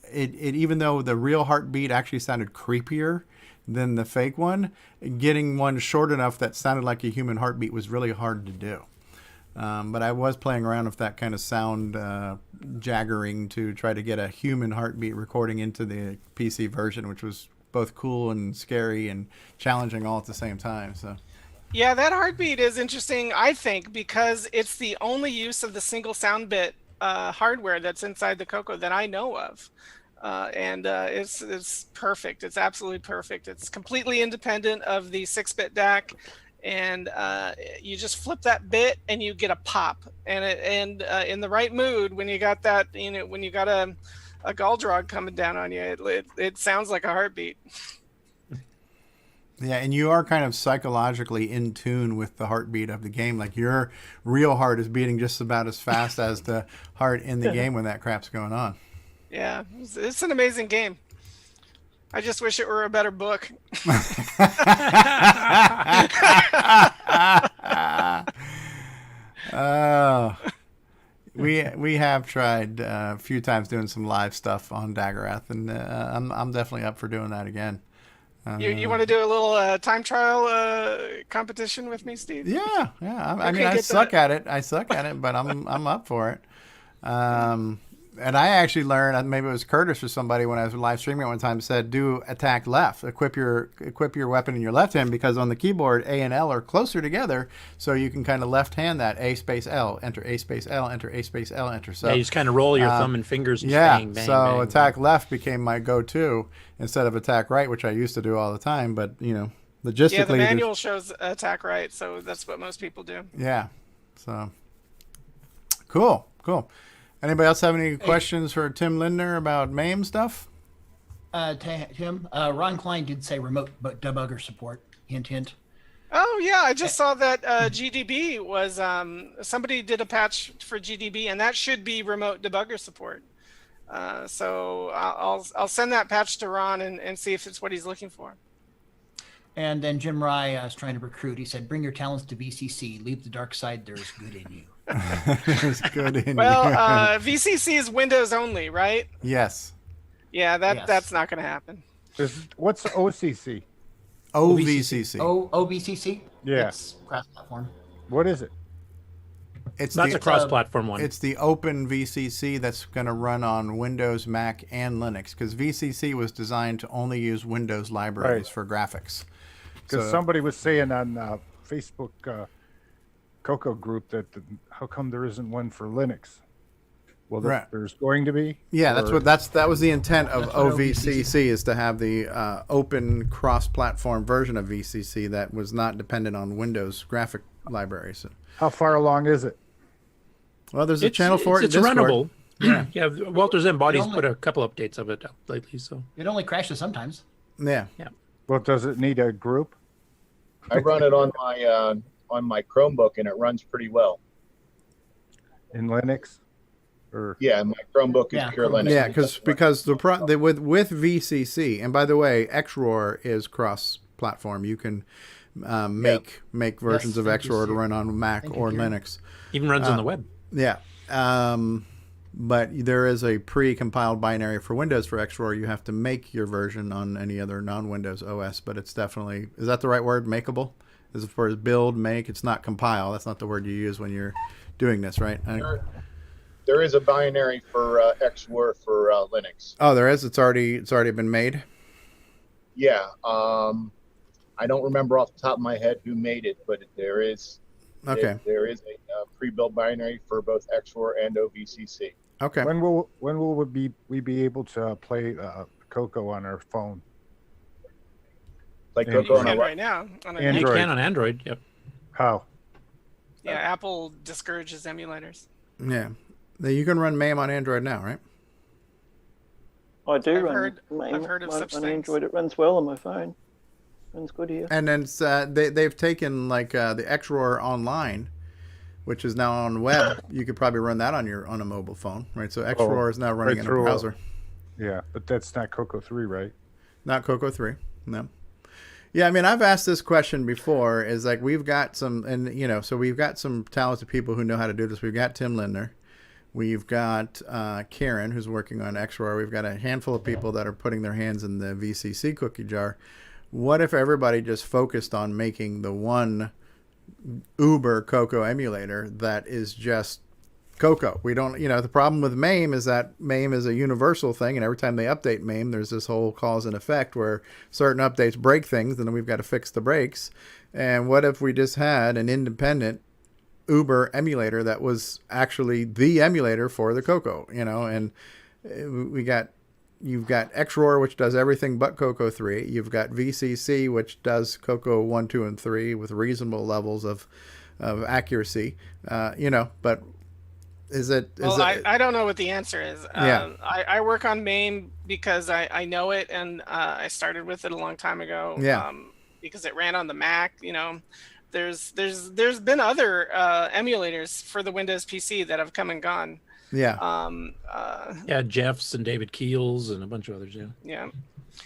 it even though the real heartbeat actually sounded creepier than the fake one, getting one short enough that sounded like a human heartbeat was really hard to do. But I was playing around with that kind of sound jaggering to try to get a human heartbeat recording into the PC version, which was both cool and scary and challenging all at the same time. So, yeah, that heartbeat is interesting, I think, because it's the only use of the single sound bit hardware that's inside the CoCo that I know of. And it's perfect. It's absolutely perfect. It's completely independent of the 6-bit DAC. And you just flip that bit and you get a pop, and in the right mood, when you got that, when you got a Galdrog coming down on you, it sounds like a heartbeat. Yeah, and you are kind of psychologically in tune with the heartbeat of the game. Like your real heart is beating just about as fast as the heart in the game when that crap's going on. Yeah, it's an amazing game. I just wish it were a better book. We have tried a few times doing some live stuff on Daggerath, and I'm definitely up for doing that again. You want to do a little time trial competition with me, Steve? Yeah. I mean, I suck at it, but I'm up for it. And I actually learned, maybe it was Curtis or somebody when I was live streaming at one time, said do attack left, equip your weapon in your left hand, because on the keyboard A and L are closer together, so you can kind of left hand that A space L, enter A space L, enter A space L, enter. So yeah, you just kind of roll your thumb and fingers. And bang, so bang, attack left became my go-to instead of attack right, which I used to do all the time. But logistically, yeah, the manual shows attack right, so that's what most people do. Yeah, so cool. Anybody else have any questions for Tim Lindner about MAME stuff? Tim, Ron Klein did say remote debugger support. Hint, hint. Oh yeah, I just saw that GDB was somebody did a patch for GDB, and that should be remote debugger support. So I'll send that patch to Ron and see if it's what he's looking for. And then Jim Rye is trying to recruit. He said, "Bring your talents to VCC. Leave the dark side. There's good in you." There's good in well, you. VCC is Windows only, right? Yes. Yeah, that's not going to happen. What's OCC? OVCC. OVCC? Yeah. It's cross-platform. What is it? It's That's a cross-platform one. It's the open VCC that's going to run on Windows, Mac, and Linux, because VCC was designed to only use Windows libraries for graphics. Because somebody was saying on Facebook CoCo group that how come there isn't one for Linux? Well, there's going to be. Yeah, that was the intent of OVCC, is to have the open cross-platform version of VCC that was not dependent on Windows graphic libraries. How far along is it? Well, there's a channel for it. It's runnable. Yeah, Walter Zambodi's put a couple updates of it out lately, so it only crashes sometimes. Yeah. Well, does it need a group? I run it on my Chromebook, and it runs pretty well. In Linux? Yeah, my Chromebook is pure Linux. Yeah, because with VCC, and by the way, XROAR is cross-platform. You can make versions of XROAR to run on Mac or Linux. Even runs on the web. Yeah. But there is a pre-compiled binary for Windows for XROAR. You have to make your version on any other non-Windows OS, but it's definitely, is that the right word, makeable? As far as build, make, it's not compile. That's not the word you use when you're doing this, right? There is a binary for XWOR for Linux. Oh, there is? It's already been made? Yeah. I don't remember off the top of my head who made it, but there is. Okay. There is a pre-built binary for both XWOR and OVCC. Okay. When will we be able to play CoCo on our phone? Like You can right now. On You can on Android. Yep. How? Yeah, Apple discourages emulators. Yeah. You can run MAME on Android now, right? I do I've run heard MAME of such on things. Android. It runs well on my phone. Runs good here. And then they've taken the XROAR Online, which is now on web. You could probably run that on a mobile phone, right? So XROAR is now running in a browser. Yeah, but that's not CoCo 3, right? Not CoCo 3, no. Yeah, I mean, I've asked this question before. Is like we've got some, and so we've got some talented people who know how to do this. We've got Tim Lindner. We've got Karen, who's working on XROAR. We've got a handful of people that are putting their hands in the VCC cookie jar. What if everybody just focused on making the one Uber CoCo emulator that is just CoCo? We don't, the problem with MAME is that MAME is a universal thing, and every time they update MAME, there's this whole cause and effect where certain updates break things, and then we've got to fix the breaks. And what if we just had an independent Uber emulator that was actually the emulator for the CoCo, and you've got XROAR, which does everything but CoCo 3. You've got VCC, which does CoCo 1, 2, and 3 with reasonable levels of accuracy, but I don't know what the answer is. Yeah. I work on MAME because I know it, and I started with it a long time ago. Yeah. Because it ran on the Mac. There's been other emulators for the Windows PC that have come and gone. Yeah. Jeff's and David Keel's and a bunch of others. Yeah.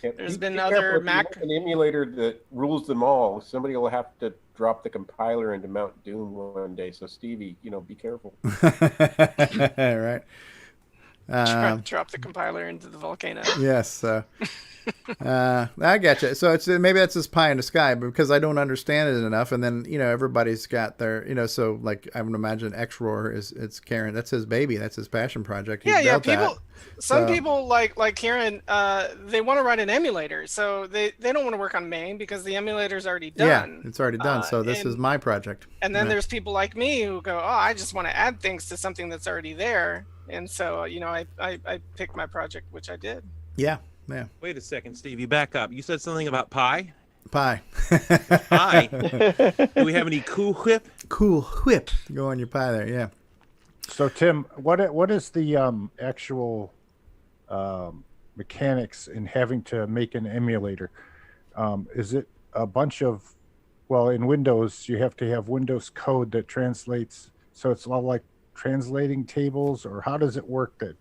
There's been other Mac. An emulator that rules them all. Somebody will have to drop the compiler into Mount Doom one day. So Stevie, be careful. Right. Drop the compiler into the volcano. Yes. I get you. So it's maybe that's just pie in the sky, but because I don't understand it enough, and then everybody's got their so like I would imagine Xroar it's Karen. That's his baby. That's his passion project. Yeah. Some people like Karen, they want to write an emulator, so they don't want to work on MAME because the emulator's already done. Yeah, it's already done. So this is my project. And then there's people like me who go, oh, I just want to add things to something that's already there, and so I picked my project, which I did. Yeah. Yeah. Wait a second, Stevie. Back up. You said something about pie. Pie. Pie. Do we have any Cool Whip? Cool Whip. Go on your pie there. Yeah. So Tim, what is the actual mechanics in having to make an emulator? Is it a bunch of, well, in Windows you have to have Windows code that translates, so it's all like translating tables, or how does it work that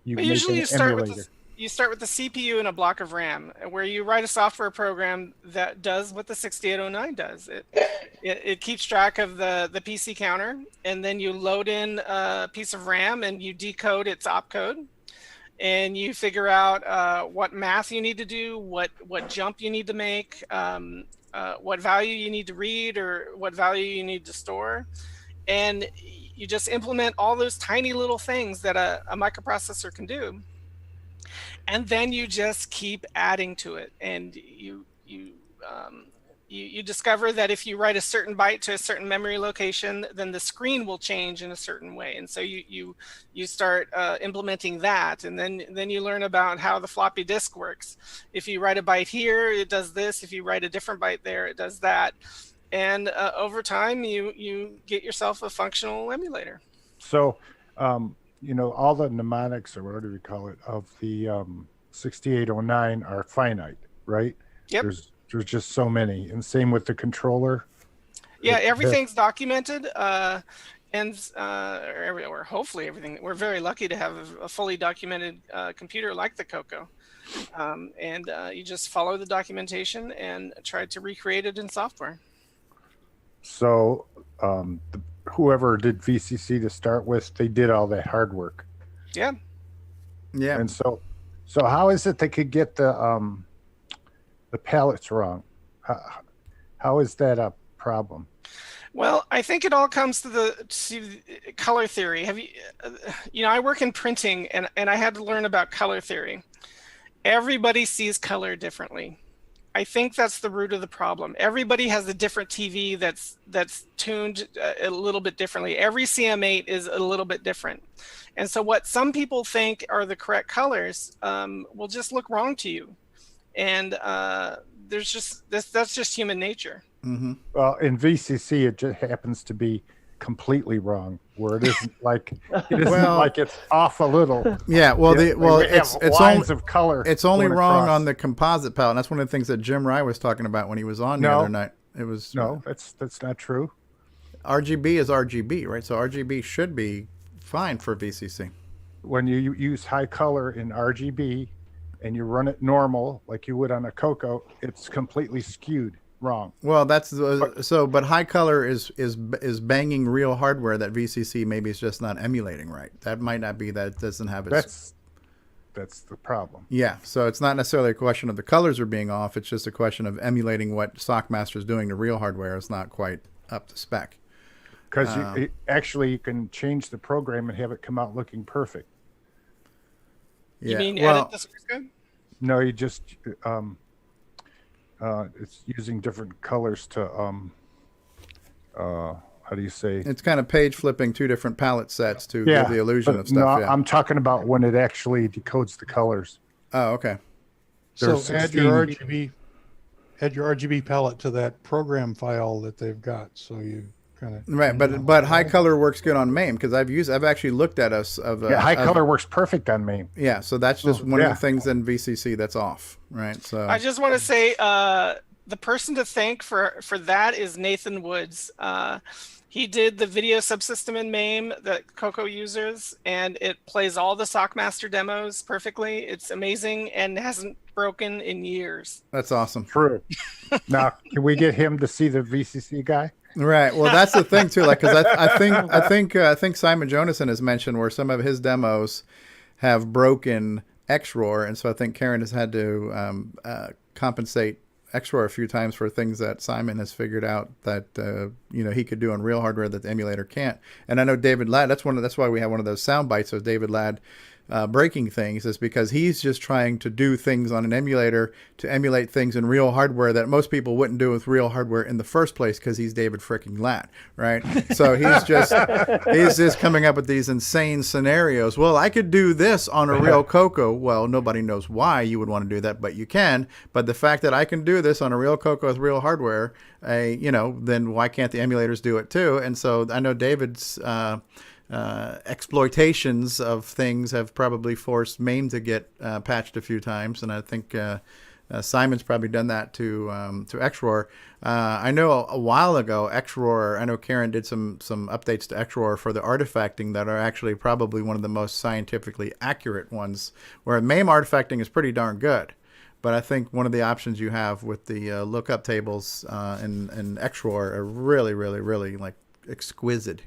you make usually an emulator? You start with the CPU and a block of RAM, where you write a software program that does what the 6809 does. It keeps track of the PC counter, and then you load in a piece of RAM and you decode its opcode, and you figure out what math you need to do, what jump you need to make, what value you need to read, or what value you need to store, and you just implement all those tiny little things that a microprocessor can do. And then you just keep adding to it, and you discover that if you write a certain byte to a certain memory location, then the screen will change in a certain way. And so you start implementing that, and then you learn about how the floppy disk works. If you write a byte here, it does this. If you write a different byte there, it does that. And over time, you get yourself a functional emulator. So. All the mnemonics, or whatever you call it, of the 6809 are finite, right? Yep. There's just so many, and same with the controller. Yeah, everything's documented, or hopefully everything. We're very lucky to have a fully documented computer like the CoCo, and you just follow the documentation and try to recreate it in software. So, whoever did VCC to start with, they did all that hard work. Yeah. Yeah. And so how is it they could get the palettes wrong? How is that a problem? Well, I think it all comes to the color theory. Have you? I work in printing, and I had to learn about color theory. Everybody sees color differently. I think that's the root of the problem. Everybody has a different TV that's tuned a little bit differently. Every CM8 is a little bit different. And so what some people think are the correct colors will just look wrong to you. And that's just human nature. Mm-hmm. Well, in VCC, it just happens to be completely wrong, where it isn't like it's off a little. Yeah, it's lines of color. It's only wrong on the composite palette. And that's one of the things that Jim Rye was talking about when he was on the other night. It was that's not true. RGB is RGB, right? So RGB should be fine for VCC. When you use high color in RGB and you run it normal like you would on a CoCo, it's completely skewed. Wrong. Well, that's but high color is banging real hardware that VCC maybe is just not emulating right. That might not be that it doesn't have its. That's the problem. Yeah, so it's not necessarily a question of the colors are being off. It's just a question of emulating what Sockmaster is doing to real hardware is not quite up to spec. Because you can change the program and have it come out looking perfect. Yeah. You mean edit the source code? No, you just. It's using different colors to how do you say? It's kind of page flipping two different palette sets to give the illusion of stuff. No, I'm talking about when it actually decodes the colors. Oh, okay. So add your RGB palette to that program file that they've got. So you kind of right, but high color works good on MAME because I've actually looked at high color works perfect on MAME. Yeah, so that's just one of the things in VCC that's off, right? So I just want to say the person to thank for that is Nathan Woods. He did the video subsystem in MAME that CoCo uses, and it plays all the Sockmaster demos perfectly. It's amazing and hasn't broken in years. That's awesome. True. Now, can we get him to see the VCC guy? Right. Well, that's the thing too. Like, because I think Simon Jonason has mentioned where some of his demos, have broken XROAR, and so I think Karen has had to compensate XROAR a few times for things that Simon has figured out that he could do on real hardware that the emulator can't. And I know David Ladd. That's why we have one of those sound bites of David Ladd breaking things, is because he's just trying to do things on an emulator to emulate things in real hardware that most people wouldn't do with real hardware in the first place, because he's David fricking Ladd, right? So he's just coming up with these insane scenarios. Well, I could do this on a real CoCo. Well, nobody knows why you would want to do that, but you can. But the fact that I can do this on a real CoCo with real hardware, then why can't the emulators do it too? And so I know David's exploitations of things have probably forced MAME to get patched a few times, and I think Simon's probably done that to XROAR. I know a while ago XROAR, I know Karen did some updates to XROAR for the artifacting that are actually probably one of the most scientifically accurate ones, where MAME artifacting is pretty darn good. But I think one of the options you have with the lookup tables in XROAR are really, really, really like exquisite,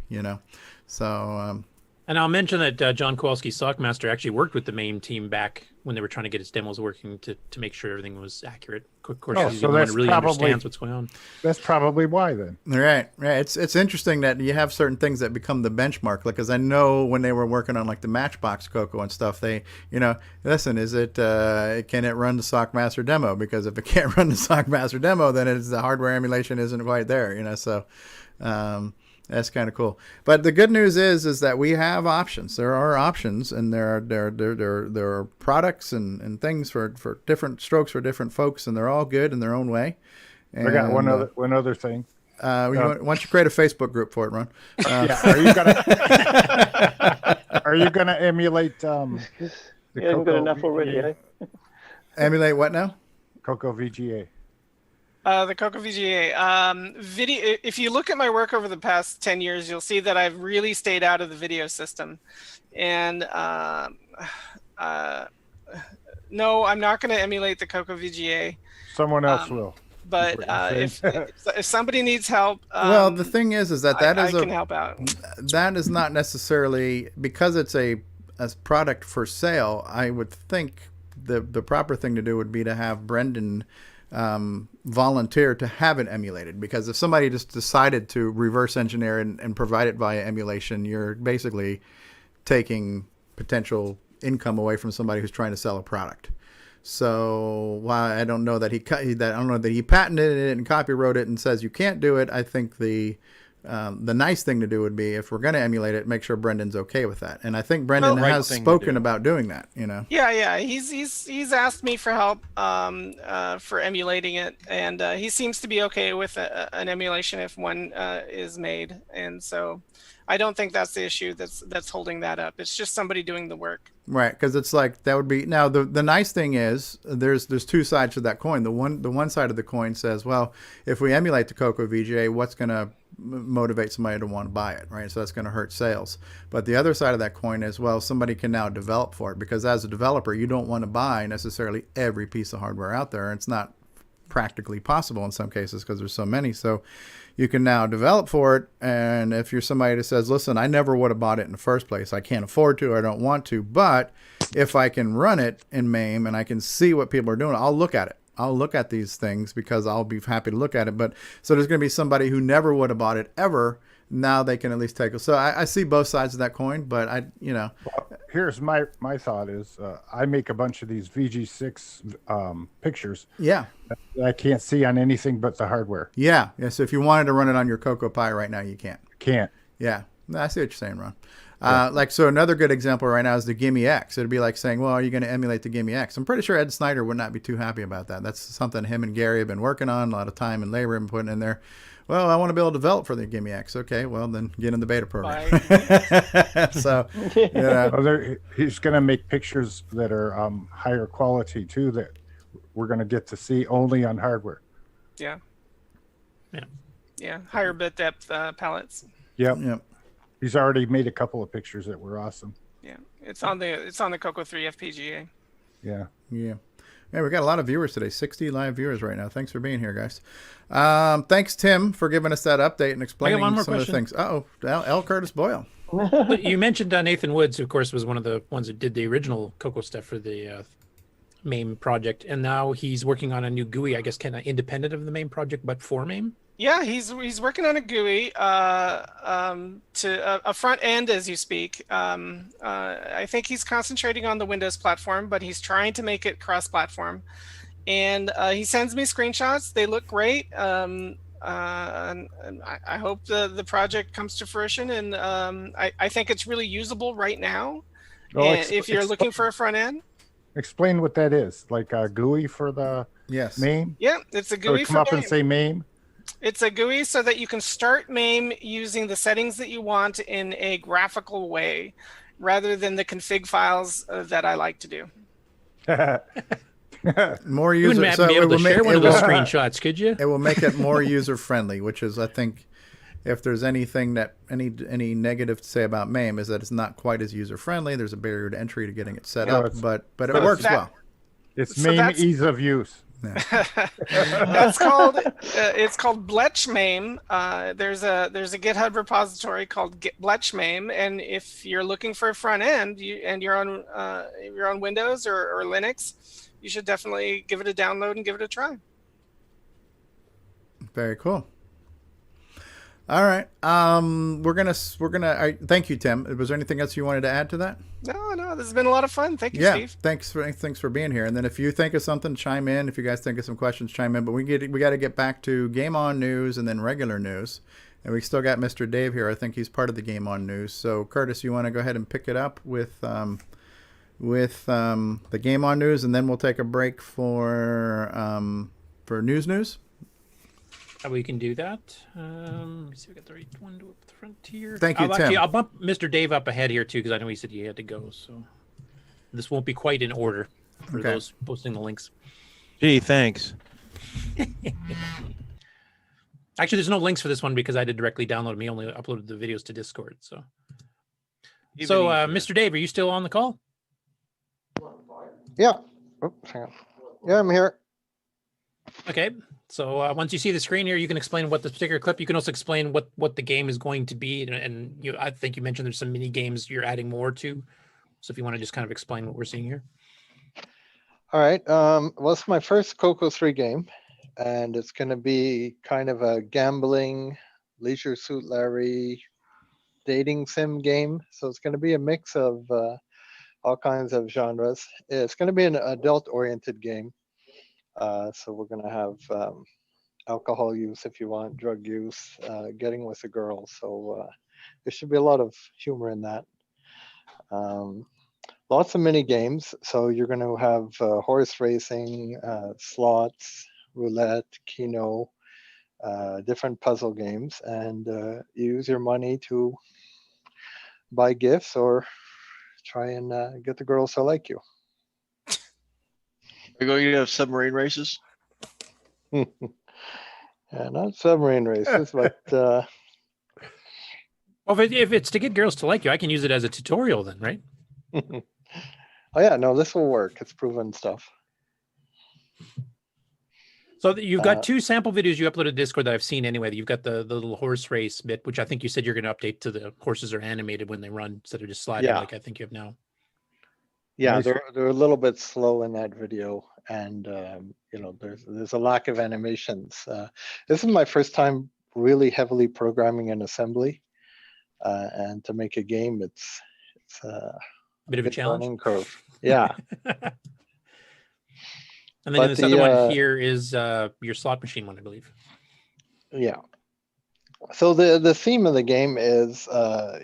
So, and I'll mention that John Kowalski Sockmaster actually worked with the MAME team back when they were trying to get his demos working to make sure everything was accurate. Of course, he's the one who really understands what's going on. That's probably why then. Right. It's interesting that you have certain things that become the benchmark. Like, because I know when they were working on like the Matchbox CoCo and stuff, they, listen, is it can it run the Sockmaster demo? Because if it can't run the Sockmaster demo, then the hardware emulation isn't quite there. So. That's kind of cool. But the good news is that we have options. There are options, and there are products and things for different strokes for different folks, and they're all good in their own way. And, I got one other thing. Why don't you create a Facebook group for it, Ron? Are you gonna emulate? You haven't got enough already, eh? Emulate what now? CoCo VGA. The CoCo VGA video. If you look at my work over the past 10 years, you'll see that I've really stayed out of the video system. And no, I'm not going to emulate the CoCo VGA. Someone else will. But if somebody needs help, well, the thing is that I can help out. That is not necessarily because it's a product for sale. I would think the proper thing to do would be to have Brendan volunteer to have it emulated, because if somebody just decided to reverse engineer and provide it via emulation, you're basically taking potential income away from somebody who's trying to sell a product. So while I don't know that he patented it and copywrote it and says you can't do it, I think the nice thing to do would be, if we're going to emulate it, make sure Brendan's okay with that. And I think Brendan has spoken about doing that, Yeah. He's asked me for help for emulating it, and he seems to be okay with an emulation if one is made. And so I don't think that's the issue that's holding that up. It's just somebody doing the work. Right, because it's like that would be now the nice thing is there's two sides to that coin. The one side of the coin says, well, if we emulate the CoCo VGA, what's going to motivate somebody to want to buy it, right? So that's going to hurt sales. But the other side of that coin is, well, somebody can now develop for it, because as a developer, you don't want to buy necessarily every piece of hardware out there. It's not practically possible in some cases because there's so many. So you can now develop for it. And if you're somebody that says, listen, I never would have bought it in the first place, I can't afford to, I don't want to, but if I can run it in MAME and I can see what people are doing, I'll look at it. I'll look at these things because I'll be happy to look at it. But so there's going to be somebody who never would have bought it ever. Now they can at least take it. So I see both sides of that coin, but Well, here's my thought is I make a bunch of these VG6 pictures. Yeah. That I can't see on anything but the hardware. Yeah. So if you wanted to run it on your CoCo Pi right now, you can't. Can't. Yeah. I see what you're saying, Ron. So another good example right now is the Gimme X. It'd be like saying, well, are you going to emulate the Gimme X? I'm pretty sure Ed Snyder would not be too happy about that. That's something him and Gary have been working on, a lot of time and labor and putting in there. Well, I want to be able to develop for the Gimme X. Okay, well, then get in the beta program. So, he's going to make pictures that are higher quality, too, that we're going to get to see only on hardware. Yeah. Higher bit depth palettes. Yep. He's already made a couple of pictures that were awesome. Yeah, it's on the CoCo 3 FPGA. Yeah. Yeah, we got a lot of viewers today. 60 live viewers right now. Thanks for being here, guys. Thanks, Tim, for giving us that update and explaining some of the things. L. Curtis Boyle. But you mentioned Nathan Woods, who of course was one of the ones that did the original Coco stuff for the MAME project, and now he's working on a new GUI, I guess, kind of independent of the MAME project, but for MAME. Yeah, he's working on a GUI to a front end as you speak. I think he's concentrating on the Windows platform, but he's trying to make it cross-platform. And he sends me screenshots. They look great. And I hope the project comes to fruition. And I think it's really usable right now. Well, and if you're looking for a front end. Explain what that is. Like a GUI for the MAME? Yeah, it's a So GUI come for up and MAME. say MAME? It's a GUI so that you can start MAME using the settings that you want in a graphical way, rather than the config files that I like to do. More You user. wouldn't be able to share one of those screenshots, could you? It will make it more user friendly, which is, I think, if there's anything that any negative to say about MAME, is that it's not quite as user friendly. There's a barrier to entry to getting it set up, but it works well. It's MAME ease of use. That's called it's called Bletch MAME. There's a GitHub repository called Bletch MAME, and if you're looking for a front end and you're on Windows or Linux, you should definitely give it a download and give it a try. Very cool. All right. We're gonna. Thank you, Tim. Was there anything else you wanted to add to that? No. This has been a lot of fun. Thank you, Steve. Thanks for being here. And then if you think of something, chime in. If you guys think of some questions, chime in. But we got to get back to Game On news and then regular news. And we still got Mr. Dave here. I think he's part of the Game On news. So Curtis, you want to go ahead and pick it up with the Game On news, and then we'll take a break for news. We can do that. Let me see if we got the right one up the front here. Thank you, Tim. I'll bump Mr. Dave up ahead here too, because I know he said he had to go. So this won't be quite in order for those posting the links. Gee, thanks. Actually, there's no links for this one because I did directly download them. He only uploaded the videos to Discord. So, Mr. Dave, are you still on the call? Yeah. Oops, hang on. Yeah, I'm here. Okay. So once you see the screen here, you can explain what this particular clip. You can also explain what the game is going to be, and I think you mentioned there's some mini games you're adding more to. So if you want to just kind of explain what we're seeing here. All right. Well, it's my first Coco 3 game, and it's going to be kind of a gambling, Leisure Suit Larry, dating sim game. So it's going to be a mix of all kinds of genres. It's going to be an adult-oriented game. So we're going to have alcohol use if you want, drug use, getting with a girl. So there should be a lot of humor in that. Lots of mini games. So you're going to have horse racing, slots, roulette, Keno, different puzzle games, and use your money to buy gifts or try and get the girls to like you. Are you going to have submarine races? Yeah, not submarine races, but well, if it's to get girls to like you, I can use it as a tutorial then, right? Oh yeah, no, this will work. It's proven stuff. So you've got two sample videos you uploaded to Discord that I've seen anyway. You've got the little horse race bit, which I think you said you're going to update to the horses are animated when they run instead of just sliding like I think you have now. Yeah, they're a little bit slow in that video, and there's a lack of animations. This is my first time really heavily programming in assembly, and to make a game, it's a bit of a challenge. learning curve. Yeah. And then this other one here is your slot machine one, I believe. Yeah. So the theme of the game is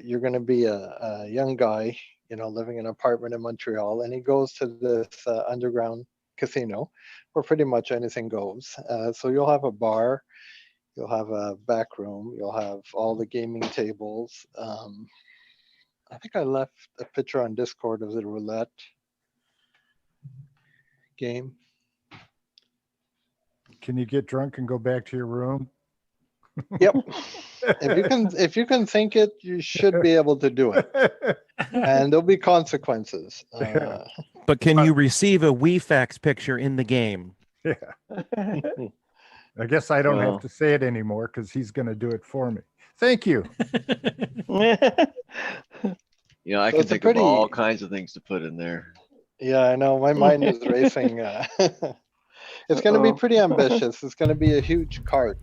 you're going to be a young guy, living in an apartment in Montreal, and he goes to this underground casino where pretty much anything goes. So you'll have a bar, you'll have a back room, you'll have all the gaming tables. I think I left a picture on Discord of the roulette game. Can you get drunk and go back to your room? Yep. If you can think it, you should be able to do it. And there'll be consequences. But can you receive a WeFax picture in the game? Yeah. I guess I don't have to say it anymore because he's going to do it for me. Thank you. You know, I So can it's a think of all pretty- kinds of things to put in there. Yeah, I know. My mind is racing. It's going to be pretty ambitious. It's going to be a huge cart,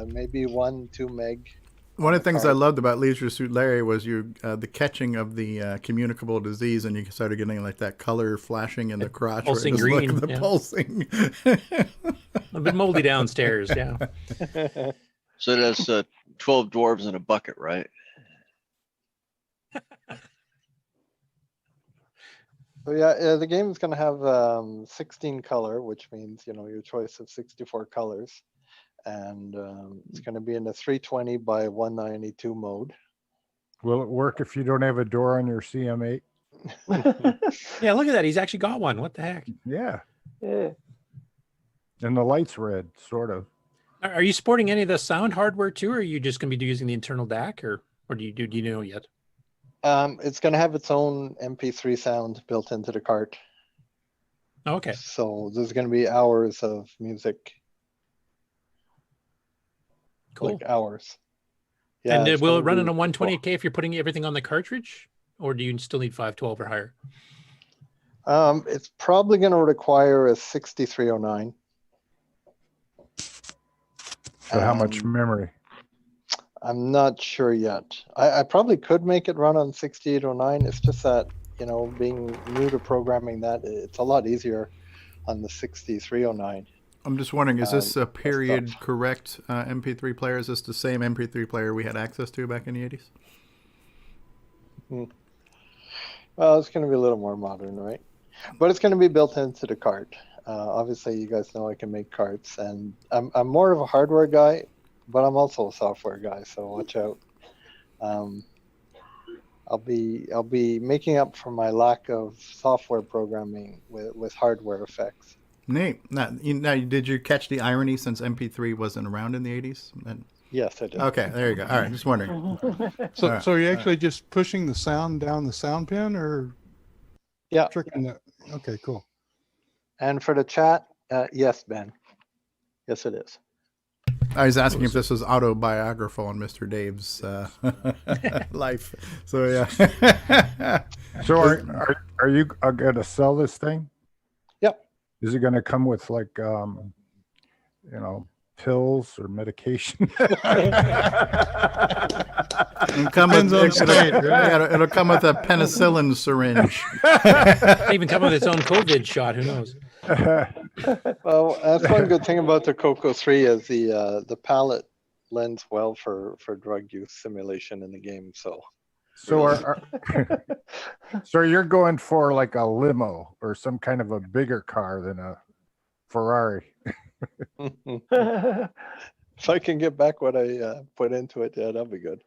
maybe 1-2 meg. One of the things I loved about Leisure Suit Larry was the catching of the communicable disease, and you started getting like that color flashing in the crotch. Pulsing where it just green, looked the yeah. pulsing. A bit moldy downstairs, yeah. So it has 12 dwarves in a bucket, right? So yeah, the game is going to have 16 color, which means your choice of 64 colors, and it's going to be in a 320 by 192 mode. Will it work if you don't have a door on your CM8? Yeah, look at that. He's actually got one. What the heck? Yeah. Yeah. And the light's red, sort of. Are you sporting any of the sound hardware too, or are you just going to be using the internal DAC, or do you know yet? It's going to have its own MP3 sound built into the cart. Okay. So there's going to be hours of music. Cool. Like hours. Yeah, And it's will it gonna run be on a 128K if you're putting everything on the cartridge, or do you still need 512 or higher? It's probably going to require a 6309. So how much memory? I'm not sure yet. I probably could make it run on 6809. It's just that, being new to programming that, it's a lot easier on the 6309. I'm just wondering, is this a period correct MP3 player? Is this the same MP3 player we had access to back in the 80s? Well, it's going to be a little more modern, right? But it's going to be built into the cart. Obviously, you guys know I can make carts, and I'm more of a hardware guy, but I'm also a software guy, so watch out. I'll be making up for my lack of software programming with hardware effects. Neat. Now, did you catch the irony since MP3 wasn't around in the 80s? Yes, I did. Okay, there you go. All right, just wondering. So, All right. so are you actually just pushing the sound down the sound pin, or tricking that? Okay, cool. And for the chat, yes, Ben. Yes, it is. I was asking if this was autobiographical on Mr. Dave's life. So yeah. So are you going to sell this thing? Yep. Is it going to come with like pills or medication? It'll come with a penicillin syringe. Even come with its own COVID shot. Who knows? Well, that's one good thing about the CoCo 3 is the palette lends well for drug use simulation in the game. So so you're going for like a limo or some kind of a bigger car than a Ferrari. If I can get back what I put into it, yeah, that'll be good.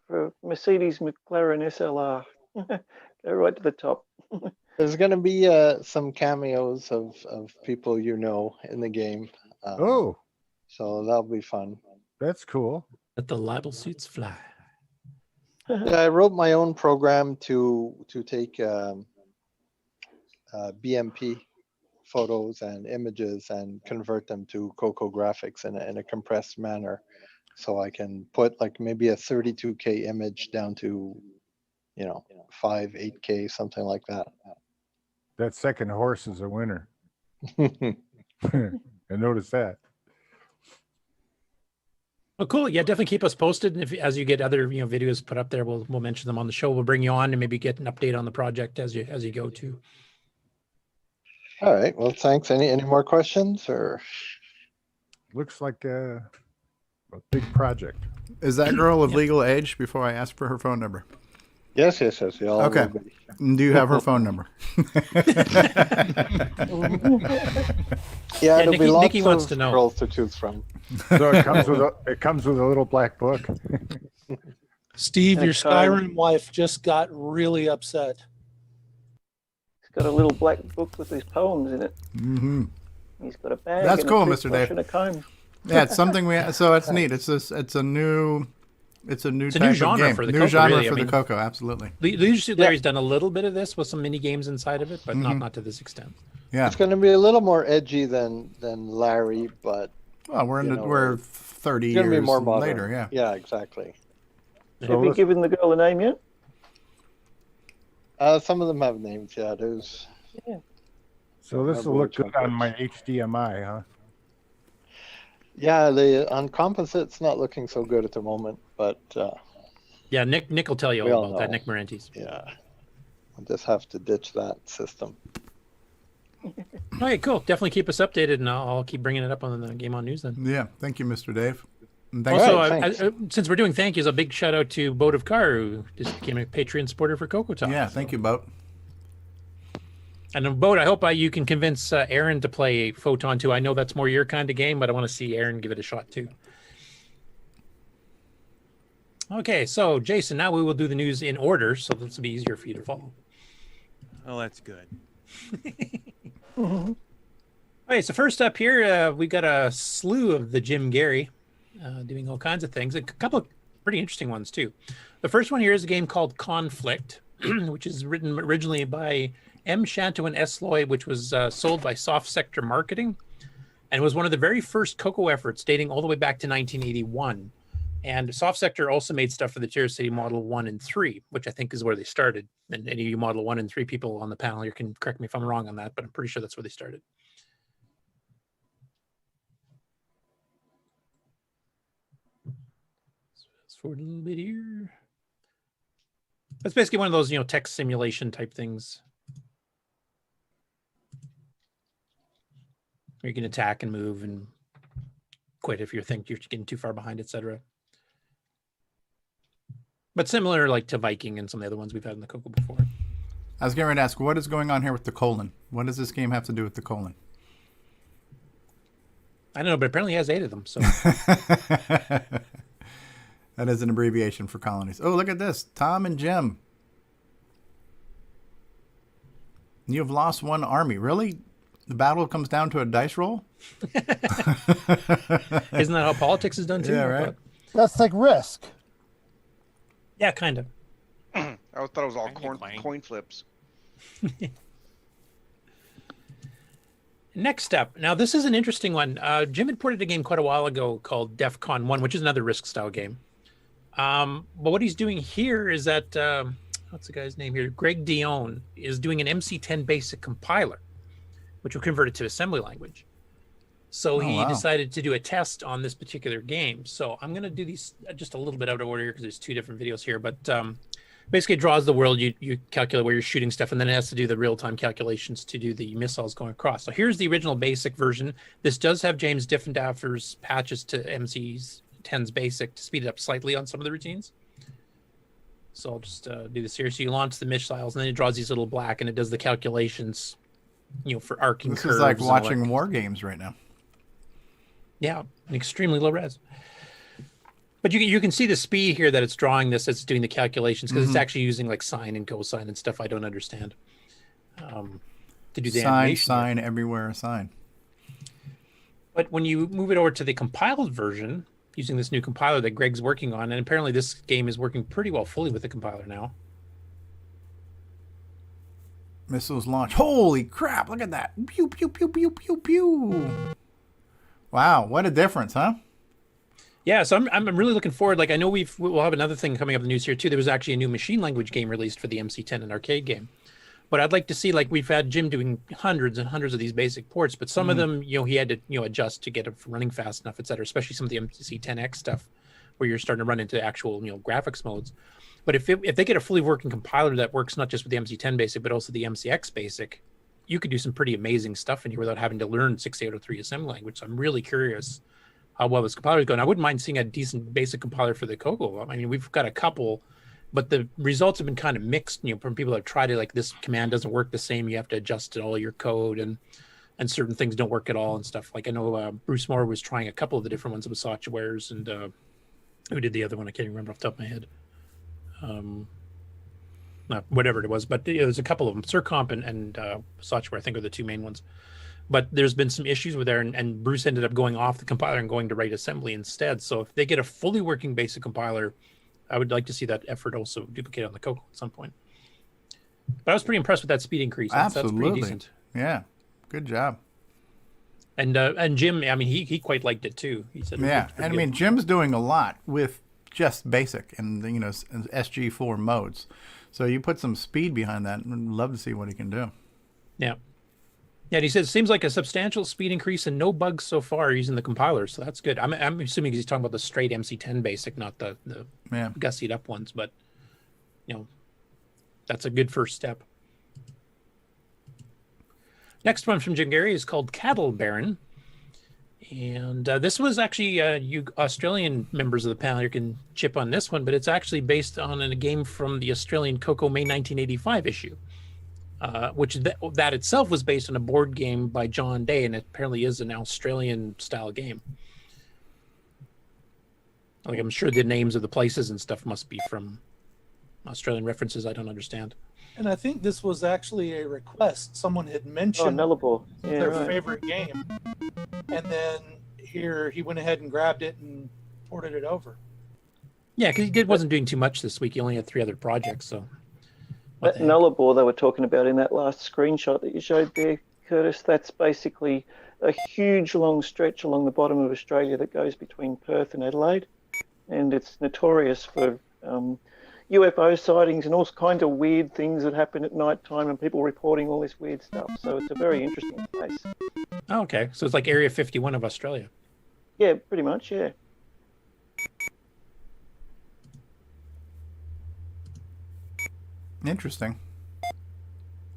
For Mercedes McLaren SLR, go right to the top. There's going to be some cameos of people in the game. So that'll be fun. That's cool. Let the libel suits fly. Yeah, I wrote my own program to take BMP photos and images and convert them to CoCo graphics in a compressed manner, so I can put like maybe a 32K image down to 8K, something like that. That second horse is a winner. I noticed that. Oh, cool. Yeah, definitely keep us posted. And as you get other videos put up there, we'll mention them on the show. We'll bring you on and maybe get an update on the project as you go too. All right. Well, thanks. Any more questions or? Looks like a big project. Is that girl of legal age? Before I ask for her phone number. Yes. Yeah, okay. Do you have her phone number? Yeah, there'll be lots Nikki wants of to know. girls to choose from. So it comes with a little black book. Steve, your That's right. Skyrim wife just got really upset. He's got a little black book with his poems in it. Mm-hmm. He's got a bag. That's and cool, a Mr. toothbrush Dave. and a comb. Yeah, it's something so it's neat. It's a new type genre of game. for the new CoCo, genre really. for I the mean, CoCo, absolutely. Leisure Larry's done a little bit of this with some mini games inside of it, but not to this extent. Yeah, It's going to be a little more edgy than Larry, but well, we're 30 it's going to years be more modern. later. Yeah, Yeah, exactly. Have you given the girl a name yet? Some of them have names. Yeah, there's. Yeah. So this will look good on my HDMI, huh? Yeah, on composite's not looking so good at the moment, but Yeah, Nick will tell you we all all about that. know. Nick Morantes. Yeah, I'll just have to ditch that system. Okay, cool. Definitely keep us updated, and I'll keep bringing it up on the Game On News then. Yeah, thank you, Mr. Dave. And thanks Also, since we're doing thank yous, a big shout out to Boat of Car, who just became a Patreon supporter for CoCoTALK. Yeah, thank you, Boat. And Boat, I hope you can convince Aaron to play Photon too. I know that's more your kind of game, but I want to see Aaron give it a shot too. Okay, so Jason, now we will do the news in order, so this will be easier for you to follow. Oh, that's good. Okay, so first up here, we got a slew of the Jim Gary doing all kinds of things. A couple of pretty interesting ones, too. The first one here is a game called Conflict, which is written originally by M. Shanto and S. Lloyd, which was sold by Soft Sector Marketing, and was one of the very first CoCo efforts dating all the way back to 1981. And Soft Sector also made stuff for the Tier City Model 1 and 3, which I think is where they started. And any of you Model 1 and 3 people on the panel here can correct me if I'm wrong on that, but I'm pretty sure that's where they started. Fast forward a little bit here. That's basically one of those, text simulation type things. Where you can attack and move and quit if you think you're getting too far behind, etc. But similar like to Viking and some of the other ones we've had in the CoCo before. I was getting ready to ask, what is going on here with the colon? What does this game have to do with the colon? I don't know, but apparently he has 8 of them. So that is an abbreviation for colonies. Oh, look at this. Tom and Jim. You have lost 1 army. Really? The battle comes down to a dice roll? Isn't that how politics is done too? Yeah, right. That's like Risk. Yeah, kind of. I thought it was all coin flips. Next up. Now, this is an interesting one. Jim had ported a game quite a while ago called DEF CON 1, which is another Risk-style game. But what he's doing here is that, what's the guy's name here? Greg Dion is doing an MC10 basic compiler, which will convert it to assembly language. So he decided to do a test on this particular game. So I'm going to do these just a little bit out of order here because there's 2 different videos here. But basically it draws the world. You calculate where you're shooting stuff, and then it has to do the real-time calculations to do the missiles going across. So here's the original basic version. This does have James Diffendorfer's patches to MC10's basic to speed it up slightly on some of the routines. So I'll just do this here. So you launch the missiles, and then it draws these little black, and it does the calculations, for arcing curves. This is like watching war games right now. Yeah, extremely low res. But you can see the speed here that it's drawing this as it's doing the calculations, because it's actually using like sine and cosine and stuff I don't understand to do the animation. Sine, everywhere a sine. But when you move it over to the compiled version, using this new compiler that Greg's working on, and apparently this game is working pretty well fully with the compiler now. Missiles launch. Holy crap, look at that. Pew, pew, pew, pew, pew, pew. Wow, what a difference, huh? Yeah, so I'm really looking forward. Like, I know we'll have another thing coming up in the news here too. There was actually a new machine language game released for the MC10, an arcade game. But I'd like to see, like, we've had Jim doing hundreds and hundreds of these basic ports, but some of them, he had to, adjust to get it running fast enough, et cetera, especially some of the MC10X stuff where you're starting to run into actual, graphics modes. But if they get a fully working compiler that works not just with the MC10 basic, but also the MCX basic, you could do some pretty amazing stuff in here without having to learn 6803 assembly language. So I'm really curious how well this compiler is going. I wouldn't mind seeing a decent basic compiler for the CoCo. I mean, we've got a couple, but the results have been kind of mixed, from people that have tried it, like this command doesn't work the same. You have to adjust all your code and certain things don't work at all and stuff. Like I know Bruce Moore was trying a couple of the different ones with softwares, and who did the other one? I can't remember off the top of my head. Whatever it was, but there's a couple of them. Circomp and software, I think, are the 2 main ones. But there's been some issues with there, and Bruce ended up going off the compiler and going to write assembly instead. So if they get a fully working basic compiler, I would like to see that effort also duplicated on the CoCo at some point. But I was pretty impressed with that speed increase. Absolutely. That's pretty decent. Yeah, good job. And Jim, I mean, he quite liked it too. He said, yeah, and I mean, Jim's doing a lot with just basic and SG4 modes. So you put some speed behind that, and I'd love to see what he can do. Yeah. Yeah, and he says, seems like a substantial speed increase and no bugs so far using the compiler, so that's good. I'm assuming he's talking about the straight MC10 basic, not the gussied up ones, but, that's a good first step. Next one from Jim Gary is called Cattle Baron. And this was actually, you Australian members of the panel, you can chip on this one, but it's actually based on a game from the Australian CoCo May 1985 issue. Which that itself was based on a board game by John Day, and it apparently is an Australian-style game. Like, I'm sure the names of the places and stuff must be from Australian references I don't understand. And I think this was actually a request. Someone had mentioned their favorite game, and then here he went ahead and grabbed it and ported it over. Yeah, because he wasn't doing too much this week. He only had 3 other projects, so... That Nullarbor they were talking about in that last screenshot that you showed there, Curtis, that's basically a huge long stretch along the bottom of Australia that goes between Perth and Adelaide. And it's notorious for UFO sightings and all kinds of weird things that happen at night time and people reporting all this weird stuff. So it's a very interesting place. Oh, okay. So it's like Area 51 of Australia. Yeah, pretty much, yeah. Interesting.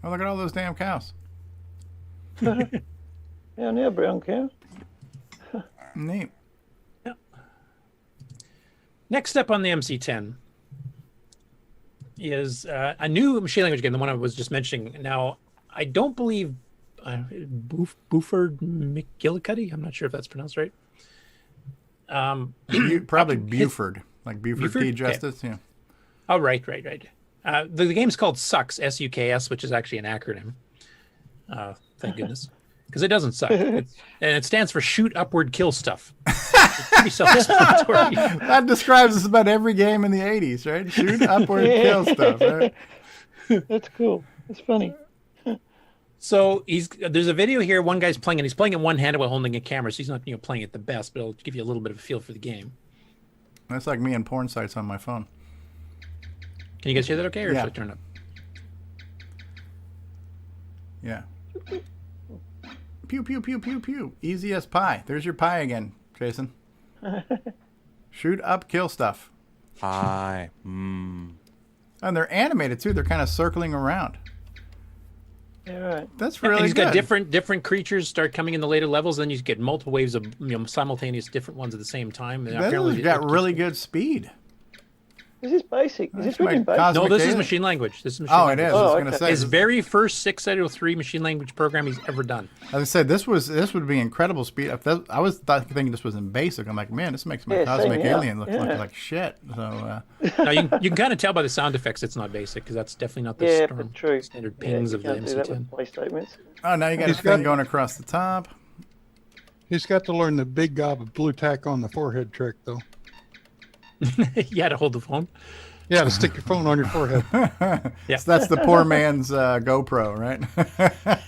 Oh, look at all those damn cows. Yeah, now brown cow. Neat. Yep. Next up on the MC10 is a new machine language game, the one I was just mentioning. Now, I don't believe Buford McGillicuddy, I'm not sure if that's pronounced right. Probably Buford, like Buford T. Justice, okay. Yeah. Oh, right. The game's called SUCS, S-U-K-S, which is actually an acronym. Thank goodness. Because it doesn't suck. And it stands for Shoot Upward Kill Stuff. It's pretty self-explanatory. That describes just about every game in the 80s, right? Shoot Upward Kill Stuff, right? That's cool. It's funny. So there's a video here. One guy's playing, and he's playing it one-handed while holding a camera, so he's not playing it the best, but it'll give you a little bit of a feel for the game. That's like me and porn sites on my phone. Can you guys hear that okay, or should I turn it up? Yeah. Pew, pew, pew, pew, pew. Easy as pie. There's your pie again, Jason. Shoot up, kill stuff. Pie. And they're animated, too. They're kind of circling around. Yeah, right. That's really and he's good. got different creatures start coming in the later levels, then you get multiple waves of simultaneous different ones at the same time. That's got really good speed. Is this basic? Is this written basic? No, this is machine language. This is machine language. It is. I was going to say his very first 603 machine language program he's ever done. As I said, this would be incredible speed. I was thinking this was in basic. I'm like, man, this makes my cosmic alien look like shit. So now you can kind of tell by the sound effects it's not basic, because that's definitely not the standard pings of the MC10. Play statements. Oh, now you got a thing going across the top. He's got to learn the big gob of blue tack on the forehead trick, though. You had to hold the phone. Yeah, to stick your phone on your forehead. Yeah, so that's the poor man's GoPro, right?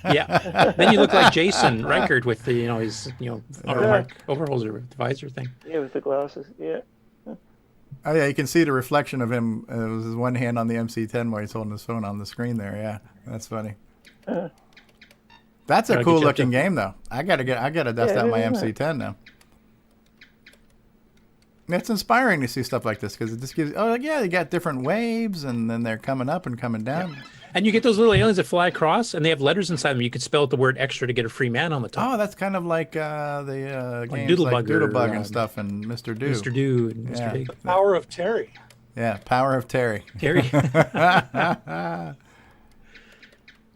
Yeah. Then you look like Jason Reichert with the his overholder visor thing. Yeah, with the glasses. Yeah. Oh yeah, you can see the reflection of him. It was his one hand on the MC10 while he's holding his phone on the screen there. Yeah, that's funny. That's a cool looking game, though. I gotta dust out my MC10 now. It's inspiring to see stuff like this, because it just gives, you got different waves, and then they're coming up and coming down. Yeah. And you get those little aliens that fly across, and they have letters inside them. You could spell out the word extra to get a free man on the top. Oh, that's kind of like the like games like Doodlebug and stuff, and Mr. Do. Mr. Do and Mr. Big. The Power of Terry. Yeah, Power of Terry. Terry.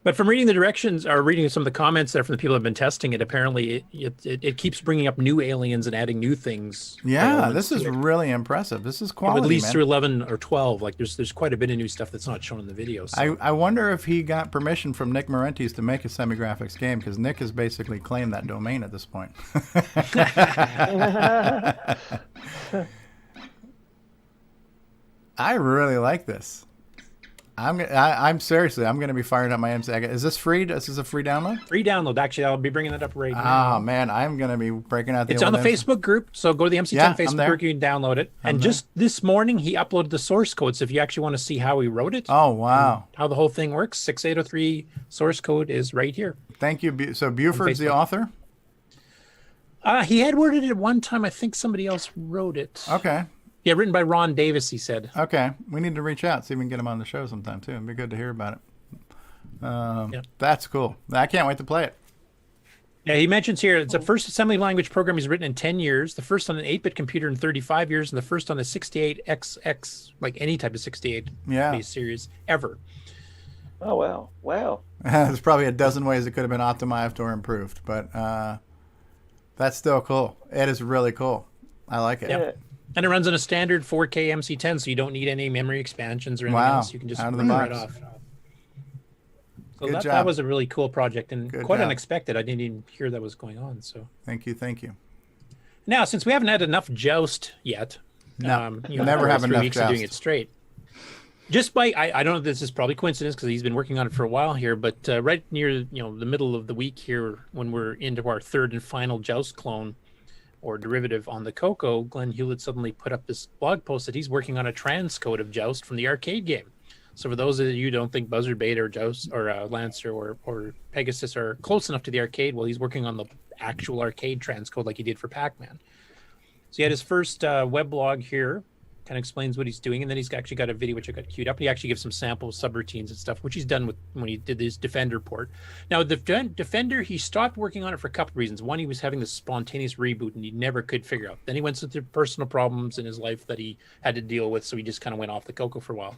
But from reading the directions, or reading some of the comments there from the people who have been testing it, apparently it keeps bringing up new aliens and adding new things. Yeah, this is really impressive. This is quality, at least through 11 or 12. Like there's quite a bit of new stuff that's not shown in the video. So. I wonder if he got permission from Nick Marentes to make a semi-graphics game, because Nick has basically claimed that domain at this point. I really like this. I'm seriously, I'm gonna be firing up my MC. Is this free? Is this a free download? Free download. Actually, I'll be bringing it up right now. Oh man, I'm gonna be breaking out the. It's on the Facebook group, so go to the MC10 Facebook group. You can download it. I'm and there. Just this morning, he uploaded the source code. So if you actually want to see how he wrote it, oh wow, how the whole thing works, 6803 source code is right here. Thank you. So Buford's the author. He had worded it at one time. I think somebody else wrote it. Okay. Yeah, written by Ron Davis, he said. Okay. We need to reach out, see if we can get him on the show sometime, too. It'd be good to hear about it. That's cool. I can't wait to play it. Yeah, he mentions here, it's the first assembly language program he's written in 10 years, the first on an 8-bit computer in 35 years, and the first on a 68XX, like any type of 68-based series, ever. Oh, wow. Wow. There's probably a dozen ways it could have been optimized or improved, but that's still cool. It is really cool. I like it. Yeah. And it runs on a standard 4K MC10, so you don't need any memory expansions or anything else. You can just out of run the it box. right off. So Good that job. was a really cool project and Good quite job. unexpected. I didn't even hear that was going on. So Thank you. now, since we haven't had enough joust yet, No, never have enough weeks of doing joust. it straight. Just by I don't know if this is probably coincidence because he's been working on it for a while here, but right near the middle of the week here, when we're into our third and final joust clone or derivative on the CoCo, Glenn Hewlett suddenly put up this blog post that he's working on a transcode of joust from the arcade game. So for those of you who don't think Buzzard Bait or Joust or Lancer or Pegasus are close enough to the arcade, well, he's working on the actual arcade transcode like he did for Pac-Man. So he had his first weblog here, kind of explains what he's doing, and then he's actually got a video which I got queued up. He actually gives some sample subroutines and stuff, which he's done with when he did his Defender port. Now, the Defender, he stopped working on it for a couple of reasons. One, he was having this spontaneous reboot, and he never could figure out. Then he went through personal problems in his life that he had to deal with, so he just kind of went off the CoCo for a while.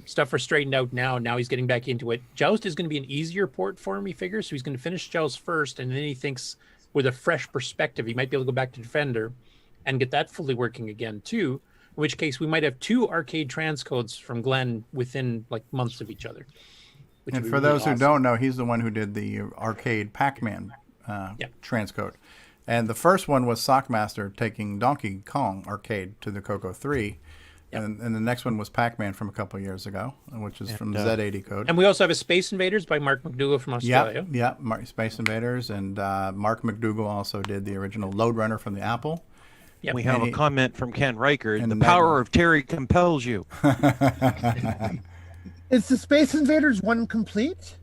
Stuff are straightened out now. Now he's getting back into it. Joust is going to be an easier port for him, he figures, so he's going to finish Joust first, and then he thinks with a fresh perspective, he might be able to go back to Defender and get that fully working again, too. In which case, we might have two arcade transcodes from Glenn within like months of each other. And for those who don't know, he's the one who did the arcade Pac-Man transcode. And the first one was Sockmaster taking Donkey Kong arcade to the CoCo 3. And the next one was Pac-Man from a couple of years ago, which is from Z80 code. And we also have a Space Invaders by Mark McDougall from Australia. Yeah, Space Invaders. And Mark McDougall also did the original Lode Runner from the Apple. Yep. We have a comment from Ken Riker. The power of Terry compels you. Is the Space Invaders one complete?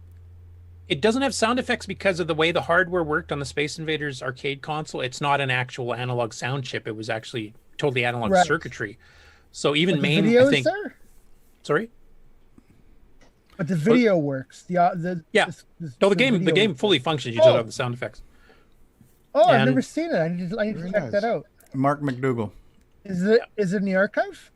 It doesn't have sound effects because of the way the hardware worked on the Space Invaders arcade console. It's not an actual analog sound chip. It was actually totally analog circuitry. So even MAME, I think. There? Sorry. But the video works. The game fully functions. You just don't have the sound effects. Oh, I've never seen it. I need to check that out. Mark McDougall. Is it in the archive?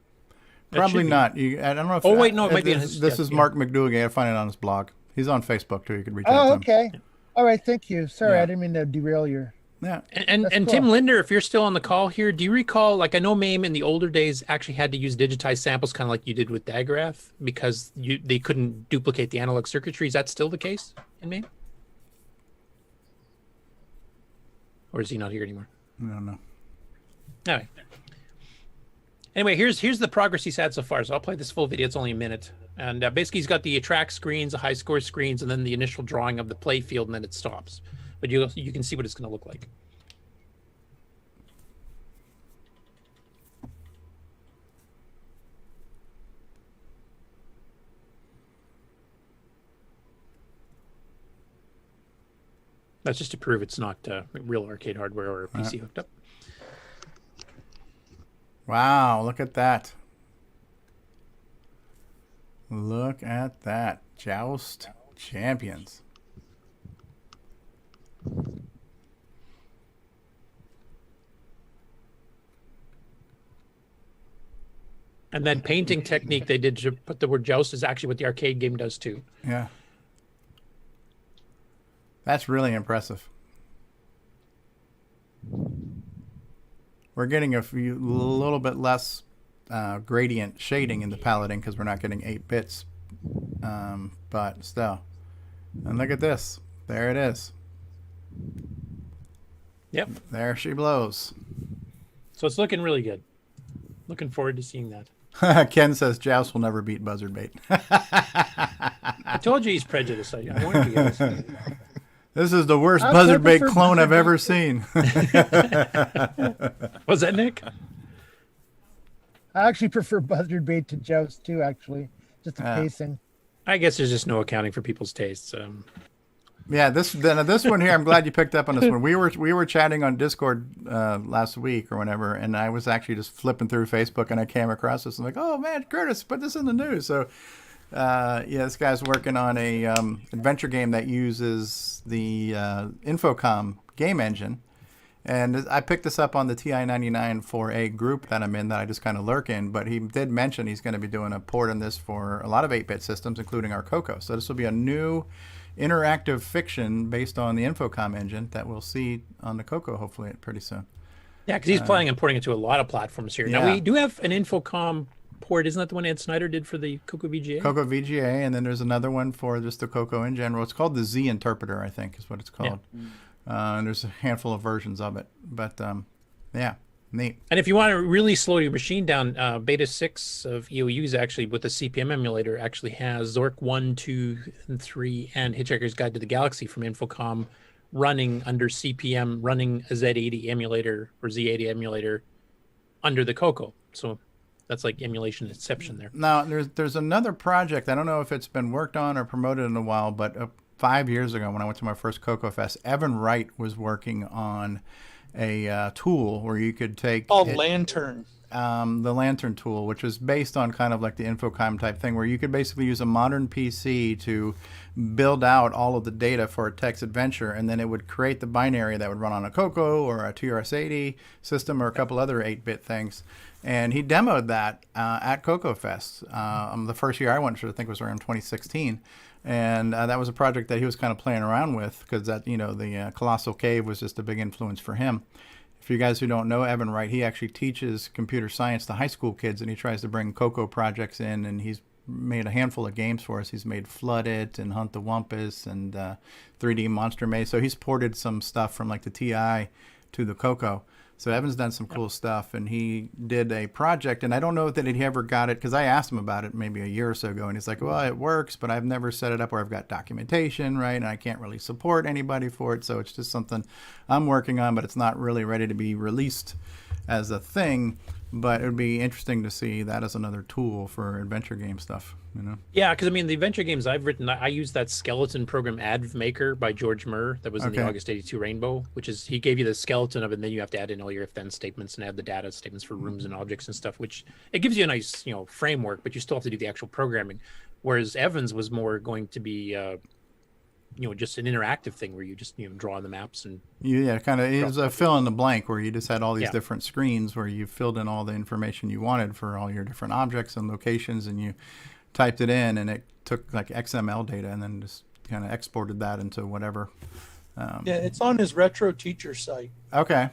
Probably not. I don't know if. Oh wait, no, it might be. This is Mark McDougall. You gotta find it on his blog. He's on Facebook too. You could reach out to him. Oh, okay. All right, thank you. Sorry, I didn't mean to derail your. Yeah. And cool. Tim Lindner, if you're still on the call here, do you recall? Like I know MAME in the older days actually had to use digitized samples, kind of like you did with Dagrath, because they couldn't duplicate the analog circuitry. Is that still the case in MAME? Or is he not here anymore? I don't know. All right. Anyway, here's the progress he's had so far. So I'll play this full video. It's only a minute. And basically, he's got the attract screens, the high score screens, and then the initial drawing of the play field, and then it stops. But you can see what it's going to look like. That's just to prove it's not real arcade hardware or a PC hooked up. Wow, look at that. Look at that. Joust champions. And that painting technique they did to put the word joust is actually what the arcade game does too. Yeah. That's really impressive. We're getting a little bit less gradient shading in the paletting because we're not getting 8 bits. But still. And look at this. There it is. Yep. There she blows. So it's looking really good. Looking forward to seeing that. Ken says Joust will never beat Buzzard Bait. I told you he's prejudiced. I wanted to get this. This is the worst Actually, Buzzard I Bait prefer clone Buzzard I've ever Bait. seen. Was that Nick? I actually prefer Buzzard Bait to Joust too. Actually, just the pacing. I guess there's just no accounting for people's tastes. Yeah, this one here, I'm glad you picked up on this one. We were chatting on Discord last week or whenever, and I was actually just flipping through Facebook, and I came across this. I'm like, oh man, Curtis, put this in the news. So, this guy's working on a adventure game that uses the Infocom game engine. And I picked this up on the TI-99 4A group that I'm in, that I just kind of lurk in. But he did mention he's going to be doing a port on this for a lot of 8-bit systems, including our CoCo. So this will be a new interactive fiction based on the Infocom engine that we'll see on the CoCo hopefully pretty soon. Yeah, because he's planning on porting it to a lot of platforms here. Now, we do have an Infocom port. Isn't that the one Ed Snyder did for the CoCo VGA? CoCo VGA, and then there's another one for just the CoCo in general. It's called the Z Interpreter, I think is what it's called. Yeah. And there's a handful of versions of it. But, yeah, neat. And if you want to really slow your machine down, Beta 6 of EOU's actually, with the CPM emulator, actually has Zork 1, 2, and 3, and Hitchhiker's Guide to the Galaxy from Infocom running under CPM, running a Z80 emulator or Z80 emulator under the CoCo. So that's like emulation inception there. Now, there's another project. I don't know if it's been worked on or promoted in a while, but 5 years ago when I went to my first CoCo Fest, Evan Wright was working on a tool where you could take Lantern. The Lantern tool, which was based on kind of like the Infocom type thing, where you could basically use a modern PC to build out all of the data for a text adventure, and then it would create the binary that would run on a CoCo or a TRS-80 system or a couple other 8-bit things. And he demoed that at CoCo Fest. The first year I went, which I think was around 2016. And that was a project that he was kind of playing around with, because that, the Colossal Cave was just a big influence for him. For you guys who don't know Evan Wright, he actually teaches computer science to high school kids, and he tries to bring CoCo projects in, and he's made a handful of games for us. He's made Flood It and Hunt the Wumpus and 3D Monster Maze. So he's ported some stuff from like the TI to the CoCo. So Evan's done some cool stuff, and he did a project, and I don't know that he ever got it, because I asked him about it maybe a year or so ago, and he's like, well, it works, but I've never set it up where I've got documentation, right, and I can't really support anybody for it, so it's just something I'm working on, but it's not really ready to be released as a thing. But it would be interesting to see that as another tool for adventure game stuff, Yeah, because the adventure games I've written, I use that skeleton program AdVmaker by George Murr that was in the August 82 Rainbow, which is, he gave you the skeleton of it, and then you have to add in all your if-then statements and add the data statements for rooms and objects and stuff, which it gives you a nice, framework, but you still have to do the actual programming. Whereas Evans was more going to be, just an interactive thing where you just, draw on the maps and kind of, it was a fill in the blank where you just had all these different screens where you filled in all the information you wanted for all your different objects and locations, and you typed it in, and it took like XML data and then just kind of exported that into whatever. Yeah, it's on his Retro Teacher site. Okay.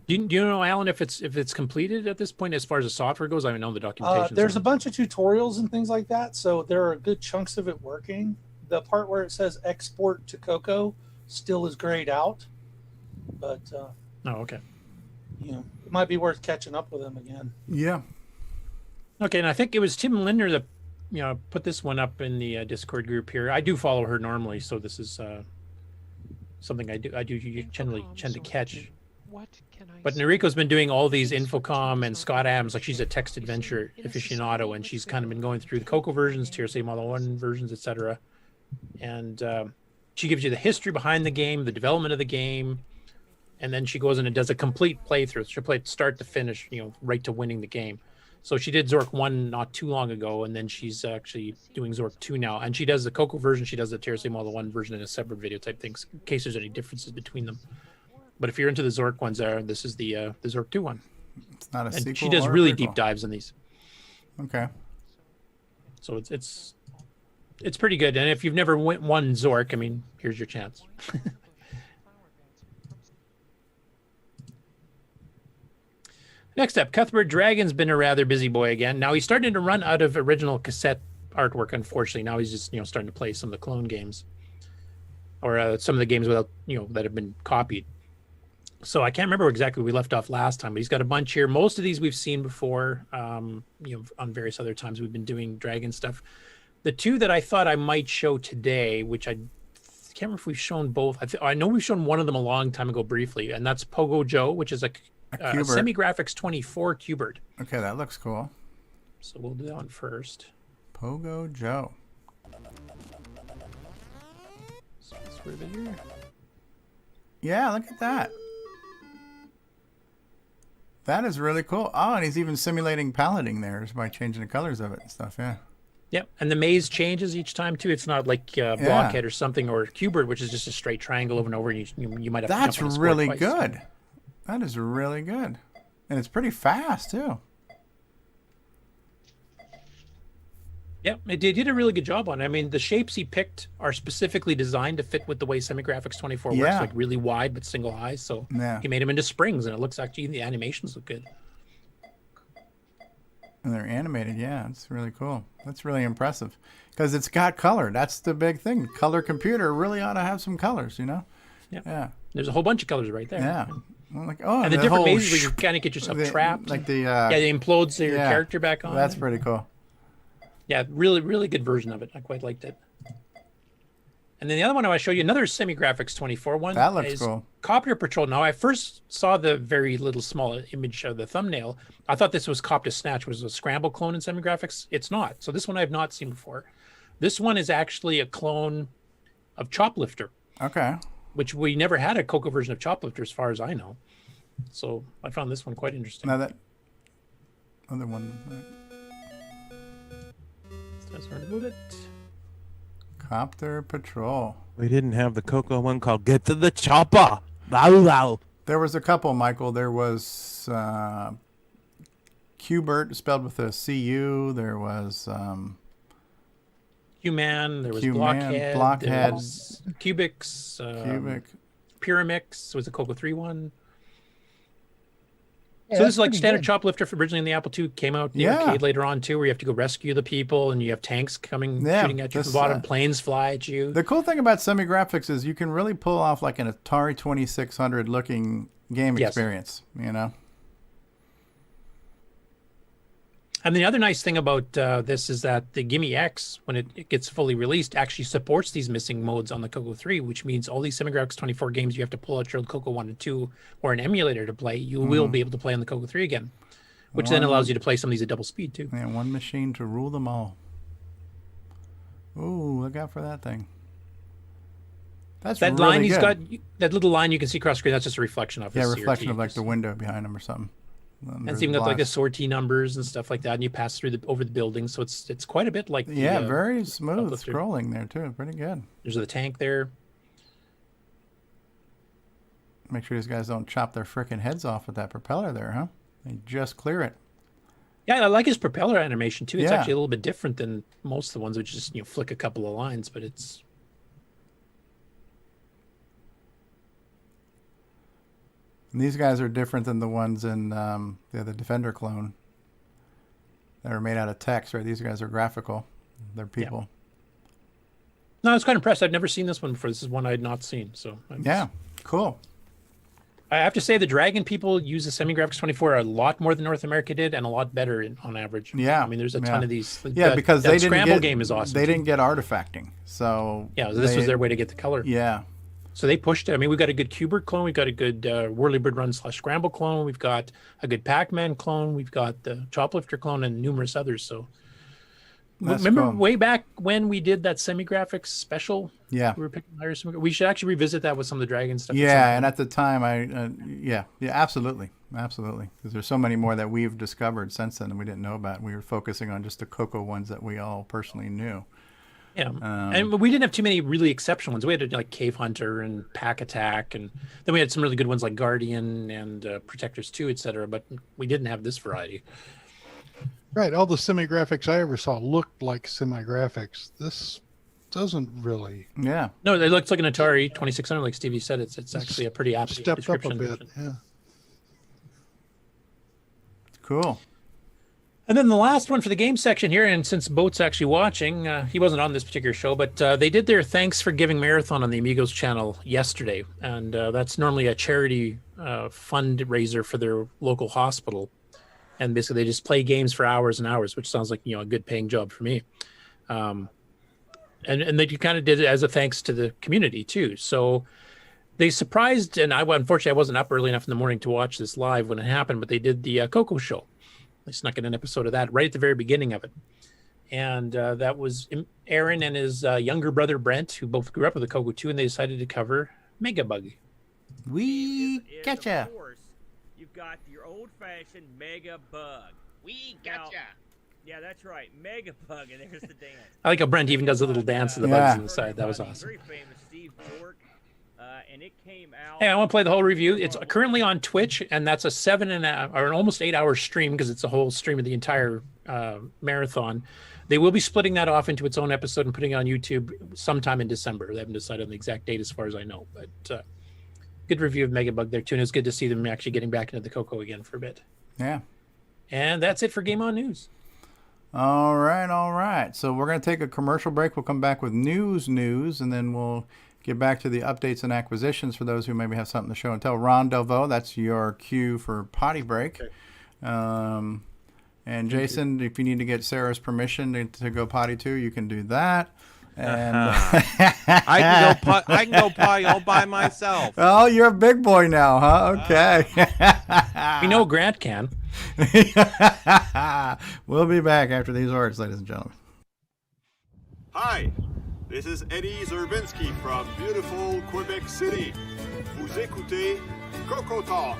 Do you know, Alan, if it's completed at this point as far as the software goes? I know the documentation. There's a bunch of tutorials and things like that, so there are good chunks of it working. The part where it says export to CoCo still is grayed out, but okay. It might be worth catching up with him again. Yeah. Okay, and I think it was Tim Lindner that put this one up in the Discord group here. I do follow her normally, so this is something I do generally tend to catch. But Noriko's been doing all these Infocom and Scott Adams, like she's a text adventure aficionado, and she's kind of been going through the CoCo versions, TRS-80 Model 1 versions, etc. And she gives you the history behind the game, the development of the game, and then she goes in and does a complete playthrough. She'll play it start to finish, right to winning the game. So she did Zork 1 not too long ago, and then she's actually doing Zork 2 now. And she does the CoCo version, she does the TRS-80 Model 1 version in a separate video type things, in case there's any differences between them. But if you're into the Zork ones, this is the Zork 2 one. It's not a sequel. She does really deep dives in these. Okay. So it's pretty good. And if you've never won Zork, here's your chance. Next up, Cuthbert Dragon's been a rather busy boy again. Now he's starting to run out of original cassette artwork, unfortunately. Now he's just, starting to play some of the clone games. Or some of the games without, that have been copied. So I can't remember exactly where we left off last time, but he's got a bunch here. Most of these we've seen before, on various other times we've been doing dragon stuff. The two that I thought I might show today, which I can't remember if we've shown both. I know we've shown one of them a long time ago briefly, and that's Pogo Joe, which is a Semi-Graphics 24 Qbert. Okay, that looks cool. So we'll do that one first. Pogo Joe. So let's rid of it here. Yeah, look at that. That is really cool. Oh, and he's even simulating paletting there by changing the colors of it and stuff. Yeah. Yep, and the maze changes each time too. It's not like Blockhead or something, or Qbert, which is just a straight triangle over and over. And you might have. That's to jump on a really twice. good. That is really good, and it's pretty fast too. Yep, they did a really good job on it. I mean, the shapes he picked are specifically designed to fit with the way Semi-Graphics 24 works, like really wide but single eyes. So he made them into springs, and it looks actually the animations look good. And they're animated, yeah. It's really cool. That's really impressive because it's got color. That's the big thing. Color computer really ought to have some colors, you know? Yeah. There's a whole bunch of colors right there. Yeah. Well, like, oh, and the different mazes where you kind of get yourself trapped. Like the they implodes your character back on. That's pretty cool. Yeah, really, really good version of it. I quite liked it. And then the other one I want to show you, another Semi-Graphics 24 one. That looks is cool. Copter Patrol. Now, I first saw the very little small image of the thumbnail. I thought this was Copter Snatch, which was a scramble clone in Semi-Graphics. It's not. So this one I have not seen before. This one is actually a clone of Choplifter. Okay. Which we never had a CoCo version of Choplifter as far as I know. So I found this one quite interesting. Now that other one. Let's start to move it. Copter Patrol. We didn't have the CoCo one called Get to the Chopper. Wow, wow. There was a couple, Michael. There was Qbert spelled with a C-U. There was Q-Man. There was Q-Man, Blockhead. There was Cubics. Cubic. Pyramix was a CoCo 3 one. Yeah, So this is like pretty standard good. Choplifter originally in the Apple II, came out in the arcade later on too, where you have to go rescue the people and you have tanks coming shooting at you from the bottom, planes fly at you. The cool thing about Semi-Graphics is you can really pull off like an Atari 2600 looking game experience, you know? And the other nice thing about this is that the Gimme X, when it gets fully released, actually supports these missing modes on the CoCo 3, which means all these Semi-Graphics 24 games you have to pull out your old CoCo 1 and 2 or an emulator to play, you will be able to play on the CoCo 3 again, which then allows you to play some of these at double speed too. Yeah, one machine to rule them all. Ooh, look out for that thing. That's that really line he's good. got, that little line you can see cross screen, that's just a reflection of his reflection CRT. of like the window behind him or something. And it's even got like the sortie numbers and stuff like that, and you pass through over the building, so it's quite a bit like the, very smooth Uplifter. scrolling there too. Pretty good. There's the tank there. Make sure these guys don't chop their frickin' heads off with that propeller there, huh? They just clear it. Yeah, I like his propeller animation too. It's Yeah. actually a little bit different than most of the ones, which just flick a couple of lines, but it's. And these guys are different than the ones in the Defender clone that are made out of text, right? These guys are graphical. They're people. No, I was quite impressed. I've never seen this one before. This is one I had not seen. So Yeah, cool. I have to say the Dragon people use the Semi-Graphics 24 a lot more than North America did, and a lot better on average. Yeah. I mean, there's a ton of these. Yeah, because they didn't Scramble get, game is awesome. They too. didn't get artifacting, so Yeah, this was their way to get the color. Yeah. So they pushed it. I mean, we've got a good Qbert clone. We've got a good Whirlybird Run / Scramble clone. We've got a good Pac-Man clone. We've got the Choplifter clone and numerous others. So remember way back when we did that Semi-Graphics special? Yeah. We were picking Irish. We should actually revisit that with some of the Dragon stuff. Yeah, and at the time, yeah, absolutely. Because there's so many more that we've discovered since then that we didn't know about. We were focusing on just the CoCo ones that we all personally knew. Yeah, and we didn't have too many really exceptional ones. We had like Cave Hunter and Pack Attack, and then we had some really good ones like Guardian and Protectors 2, etc. But we didn't have this variety. Right. All the semi-graphics I ever saw looked like semi-graphics. This doesn't really. Yeah. No, it looks like an Atari 2600, like Stevie said. It's actually a pretty apt Stepped up a description. bit. Yeah. Cool. And then the last one for the game section here, and since Boat's actually watching, he wasn't on this particular show, but they did their Thanks for Giving marathon on the Amigos channel yesterday. And that's normally a charity fundraiser for their local hospital. And basically they just play games for hours and hours, which sounds like, a good paying job for me. And they kind of did it as a thanks to the community too. So they surprised, and unfortunately I wasn't up early enough in the morning to watch this live when it happened, but they did the CoCo show. They snuck in an episode of that right at the very beginning of it. And that was Aaron and his younger brother, Brent, who both grew up with the CoCo too, and they decided to cover Megabug. We getcha. Of course, you've got your old-fashioned Megabug. We gotcha. Yeah, that's right, Megabug, and there's the dance. I like how Brent even does a little dance to the bugs on the side. That was awesome. Very famous Steve Jork, and it came out. Hey, I want to play the whole review. It's currently on Twitch, and that's a an almost 8-hour stream because it's a whole stream of the entire marathon. They will be splitting that off into its own episode and putting it on YouTube sometime in December. They haven't decided on the exact date as far as I know, but good review of Megabug there too, and it's good to see them actually getting back into the CoCo again for a bit. Yeah. And that's it for Game On News. All right. So we're going to take a commercial break. We'll come back with news, and then we'll get back to the updates and acquisitions for those who maybe have something to show and tell. Ron Delvaux, that's your cue for potty break. Okay. And Jason, if you need to get Sarah's permission to go potty too, you can do that. And I can go potty all by myself. Oh, you're a big boy now, huh? Okay. We know Grant can. We'll be back after these words, ladies and gentlemen. Hi, this is Eddie Zerbinski from beautiful Quebec City. Vous écoutez CoCoTALK.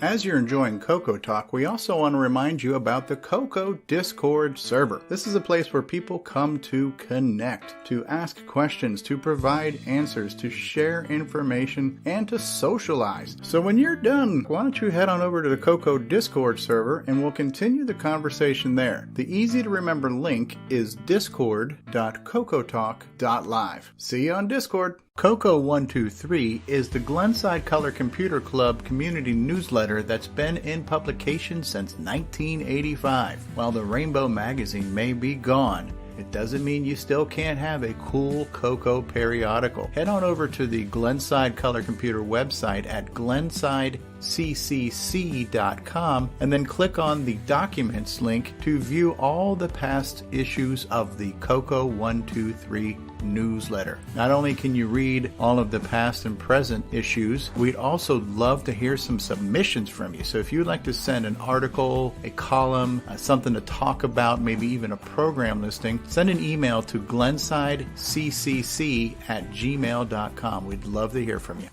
As you're enjoying CoCoTALK, we also want to remind you about the CoCo Discord server. This is a place where people come to connect, to ask questions, to provide answers, to share information, and to socialize. So when you're done, why don't you head on over to the CoCo Discord server and we'll continue the conversation there. The easy to remember link is discord.cocotalk.live. See you on Discord. CoCo123 is the Glenside Color Computer Club community newsletter that's been in publication since 1985. While the Rainbow magazine may be gone, it doesn't mean you still can't have a cool CoCo periodical. Head on over to the Glenside Color Computer website at glensideccc.com and then click on the Documents link to view all the past issues of the CoCo123 newsletter. Not only can you read all of the past and present issues, we'd also love to hear some submissions from you. So if you'd like to send an article, a column, something to talk about, maybe even a program listing, send an email to glensideccc@gmail.com. We'd love to hear from you.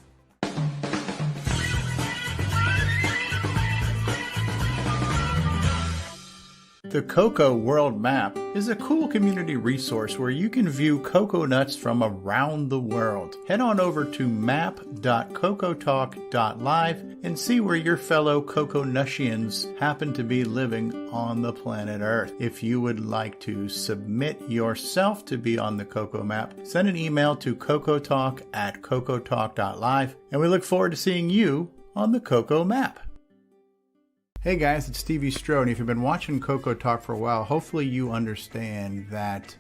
The CoCo World Map is a cool community resource where you can view coconuts from around the world. Head on over to map.cocotalk.live and see where your fellow Coconutians happen to be living on the planet Earth. If you would like to submit yourself to be on the CoCo map, send an email to cocotalk@cocotalk.live, and we look forward to seeing you on the CoCo map. Hey guys, it's Stevie Strode. If you've been watching CoCoTALK for a while, hopefully you understand that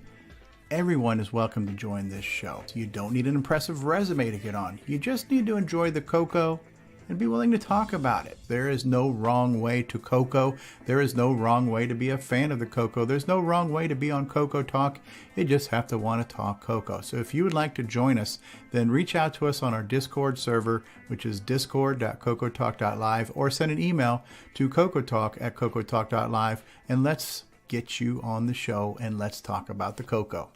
everyone is welcome to join this show. You don't need an impressive resume to get on. You just need to enjoy the CoCo and be willing to talk about it. There is no wrong way to CoCo. There is no wrong way to be a fan of the CoCo. There's no wrong way to be on CoCoTALK. You just have to want to talk CoCo. So if you would like to join us, then reach out to us on our Discord server, which is discord.cocotalk.live, or send an email to cocotalk@cocotalk.live, and let's get you on the show and let's talk about the CoCo.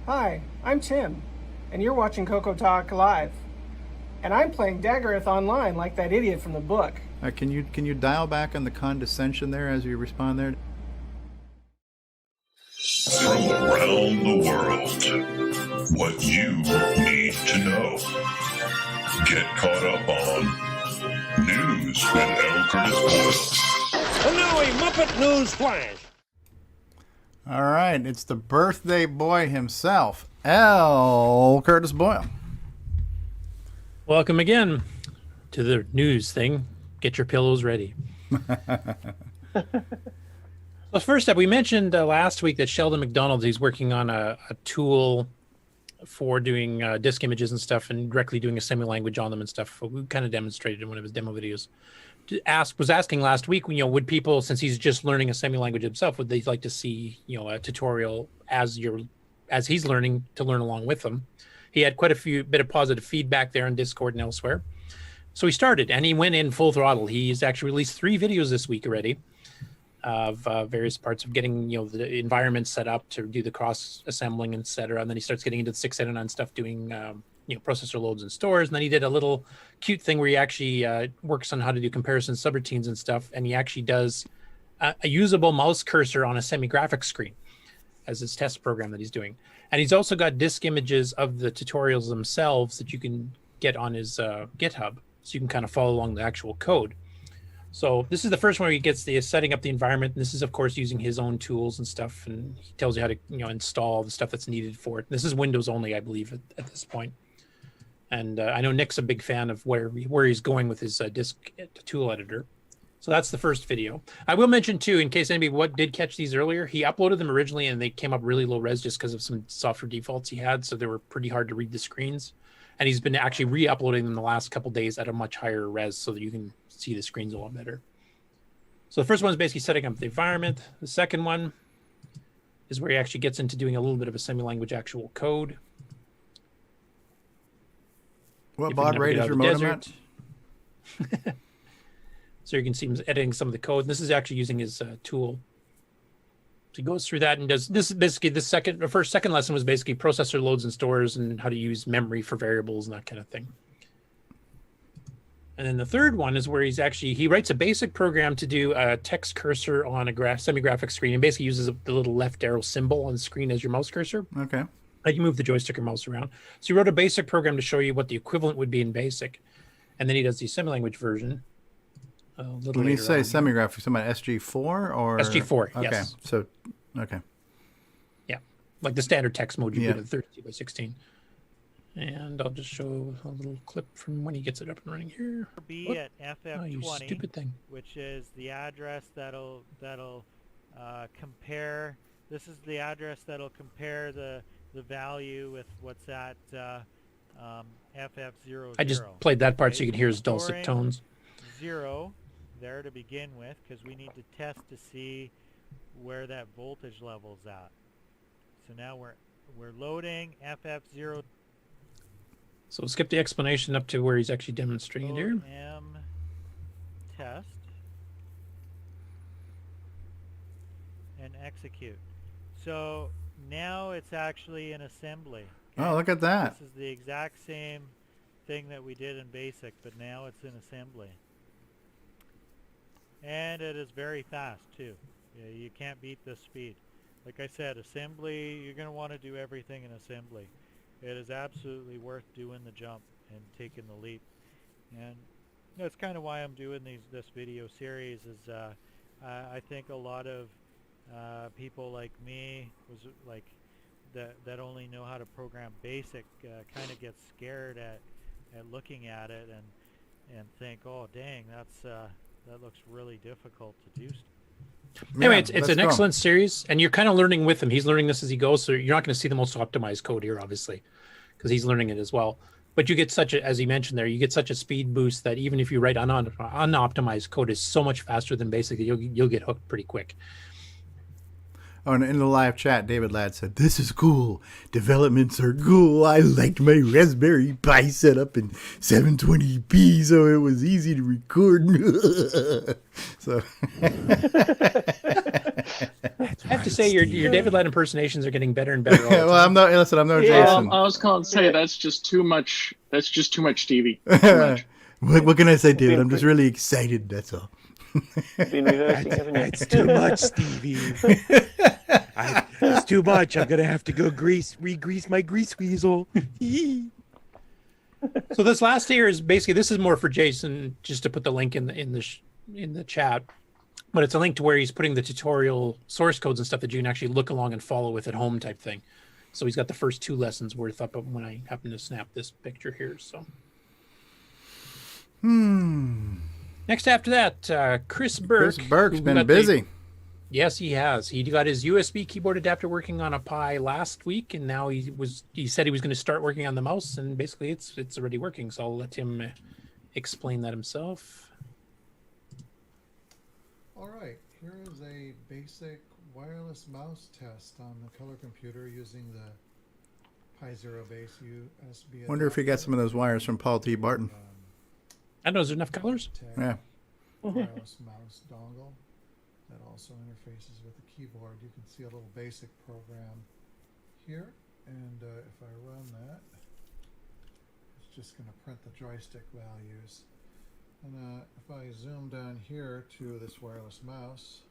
Hi, I'm Tim, and you're watching CoCoTALK Live. And I'm playing Daggerath online like that idiot from the book. Can you dial back on the condescension there as you respond there? From around the world, what you need to know. Get caught up on News with L. Curtis Boyle. And now a Muppet News Flash. All right, it's the birthday boy himself, L. Curtis Boyle. Welcome again to the news thing. Get your pillows ready. Well, first up, we mentioned last week that Sheldon McDonald, he's working on a tool for doing disk images and stuff and directly doing assembly language on them and stuff. We kind of demonstrated in one of his demo videos. Was asking last week, would people, since he's just learning assembly language himself, would they like to see, a tutorial as he's learning to learn along with them? He had quite a bit of positive feedback there on Discord and elsewhere. So he started, and he went in full throttle. He's actually released 3 videos this week already of various parts of getting, the environment set up to do the cross assembling, et cetera. And then he starts getting into the 689 stuff, doing, processor loads and stores. And then he did a little cute thing where he actually works on how to do comparison subroutines and stuff. And he actually does a usable mouse cursor on a semi-graphic screen as his test program that he's doing. And he's also got disk images of the tutorials themselves that you can get on his GitHub, so you can kind of follow along the actual code. So this is the first one where he gets the setting up the environment. And this is, of course, using his own tools and stuff. And he tells you how to, install the stuff that's needed for it. This is Windows only, I believe, at this point. And I know Nick's a big fan of where he's going with his disk tool editor. So that's the first video. I will mention, too, in case anybody did catch these earlier, he uploaded them originally and they came up really low res just because of some software defaults he had. So they were pretty hard to read the screens. And he's been actually re-uploading them the last couple of days at a much higher res so that you can see the screens a lot better. So the first one is basically setting up the environment. The second one is where he actually gets into doing a little bit of assembly language actual code. What baud rate is your modem at? So you can see him editing some of the code. This is actually using his tool. So he goes through that and does this. Basically, the second lesson was basically processor loads and stores and how to use memory for variables and that kind of thing. And then the third one is where he writes a basic program to do a text cursor on a semi-graphic screen and basically uses the little left arrow symbol on the screen as your mouse cursor. Okay. Like you move the joystick or mouse around. So he wrote a basic program to show you what the equivalent would be in BASIC. And then he does the assembly language version. When you say semi-graphic, you're talking about SG4 or? SG4, okay. Yes. So, okay. Yeah, like the standard text mode you get at 32x16. And I'll just show a little clip from when he gets it up and running here. Be at FF20, you stupid thing. which is the address that'll compare. This is the address that'll compare the value with what's at FF00. I just played that part so you can hear his dulcet tones. 0 there to begin with, because we need to test to see where that voltage level's at. So now we're loading FF0. So we'll skip the explanation up to where he's actually demonstrating it here. M test and execute. So now it's actually in assembly. Okay? Oh, look at that. This is the exact same thing that we did in BASIC, but now it's in assembly. And it is very fast too. You can't beat this speed. Like I said, assembly, you're going to want to do everything in assembly. It is absolutely worth doing the jump and taking the leap. And that's kind of why I'm doing this video series. Is I think a lot of people like me that only know how to program BASIC kind of get scared at looking at it and think, oh dang, that looks really difficult to do. Anyway, it's an excellent series, and you're kind of learning with him. He's learning this as he goes, so you're not going to see the most optimized code here, obviously, because he's learning it as well. But you get as he mentioned there, you get such a speed boost that even if you write unoptimized code, is so much faster than BASIC that you'll get hooked pretty quick. Oh, and in the live chat, David Ladd said, "This is cool. Developments are cool. I liked my Raspberry Pi set up in 720p, so it was easy to record." So I have to say, your David Ladd impersonations are getting better and better. All the time. Well, I'm no Jason. I was going to say that's just too much. That's just too much, Stevie. What can I say, David? I'm just really excited. That's all. Been rehearsing, haven't you? It's too much, Stevie. It's too much. I'm gonna have to go re-grease my grease weasel. So this last here is basically, this is more for Jason, just to put the link in the chat, but it's a link to where he's putting the tutorial source codes and stuff that you can actually look along and follow with at home type thing. So he's got the first 2 lessons worth up when I happen to snap this picture here. So Next after that, Chris Burke. Chris Burke's been busy. Yes, he has. He got his USB keyboard adapter working on a Pi last week, and now he said he was going to start working on the mouse, and basically it's already working. So I'll let him explain that himself. All right, here is a basic wireless mouse test on the color computer using the Pi Zero base USB. Wonder if he got some of those wires from Paul T. Barton. I know, is there enough colors? Yeah. Wireless mouse dongle that also interfaces with the keyboard. You can see a little basic program here, and if I run that, it's just going to print the joystick values. And if I zoom down here to this wireless mouse,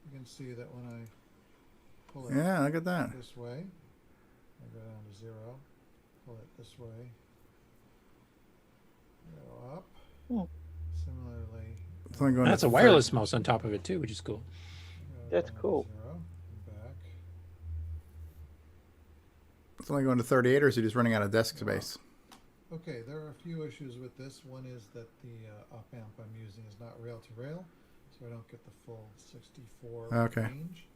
you can see that when I pull it look at that. this way, I go down to 0, pull it this way, go up. Similarly, that's a wireless mouse on top of it too, which is cool. That's cool. 0, back. It's only going to 38, or is he just running out of desk space? Okay, there are a few issues with this. One is that the op amp I'm using is not rail to rail, so I don't get the full 64 range.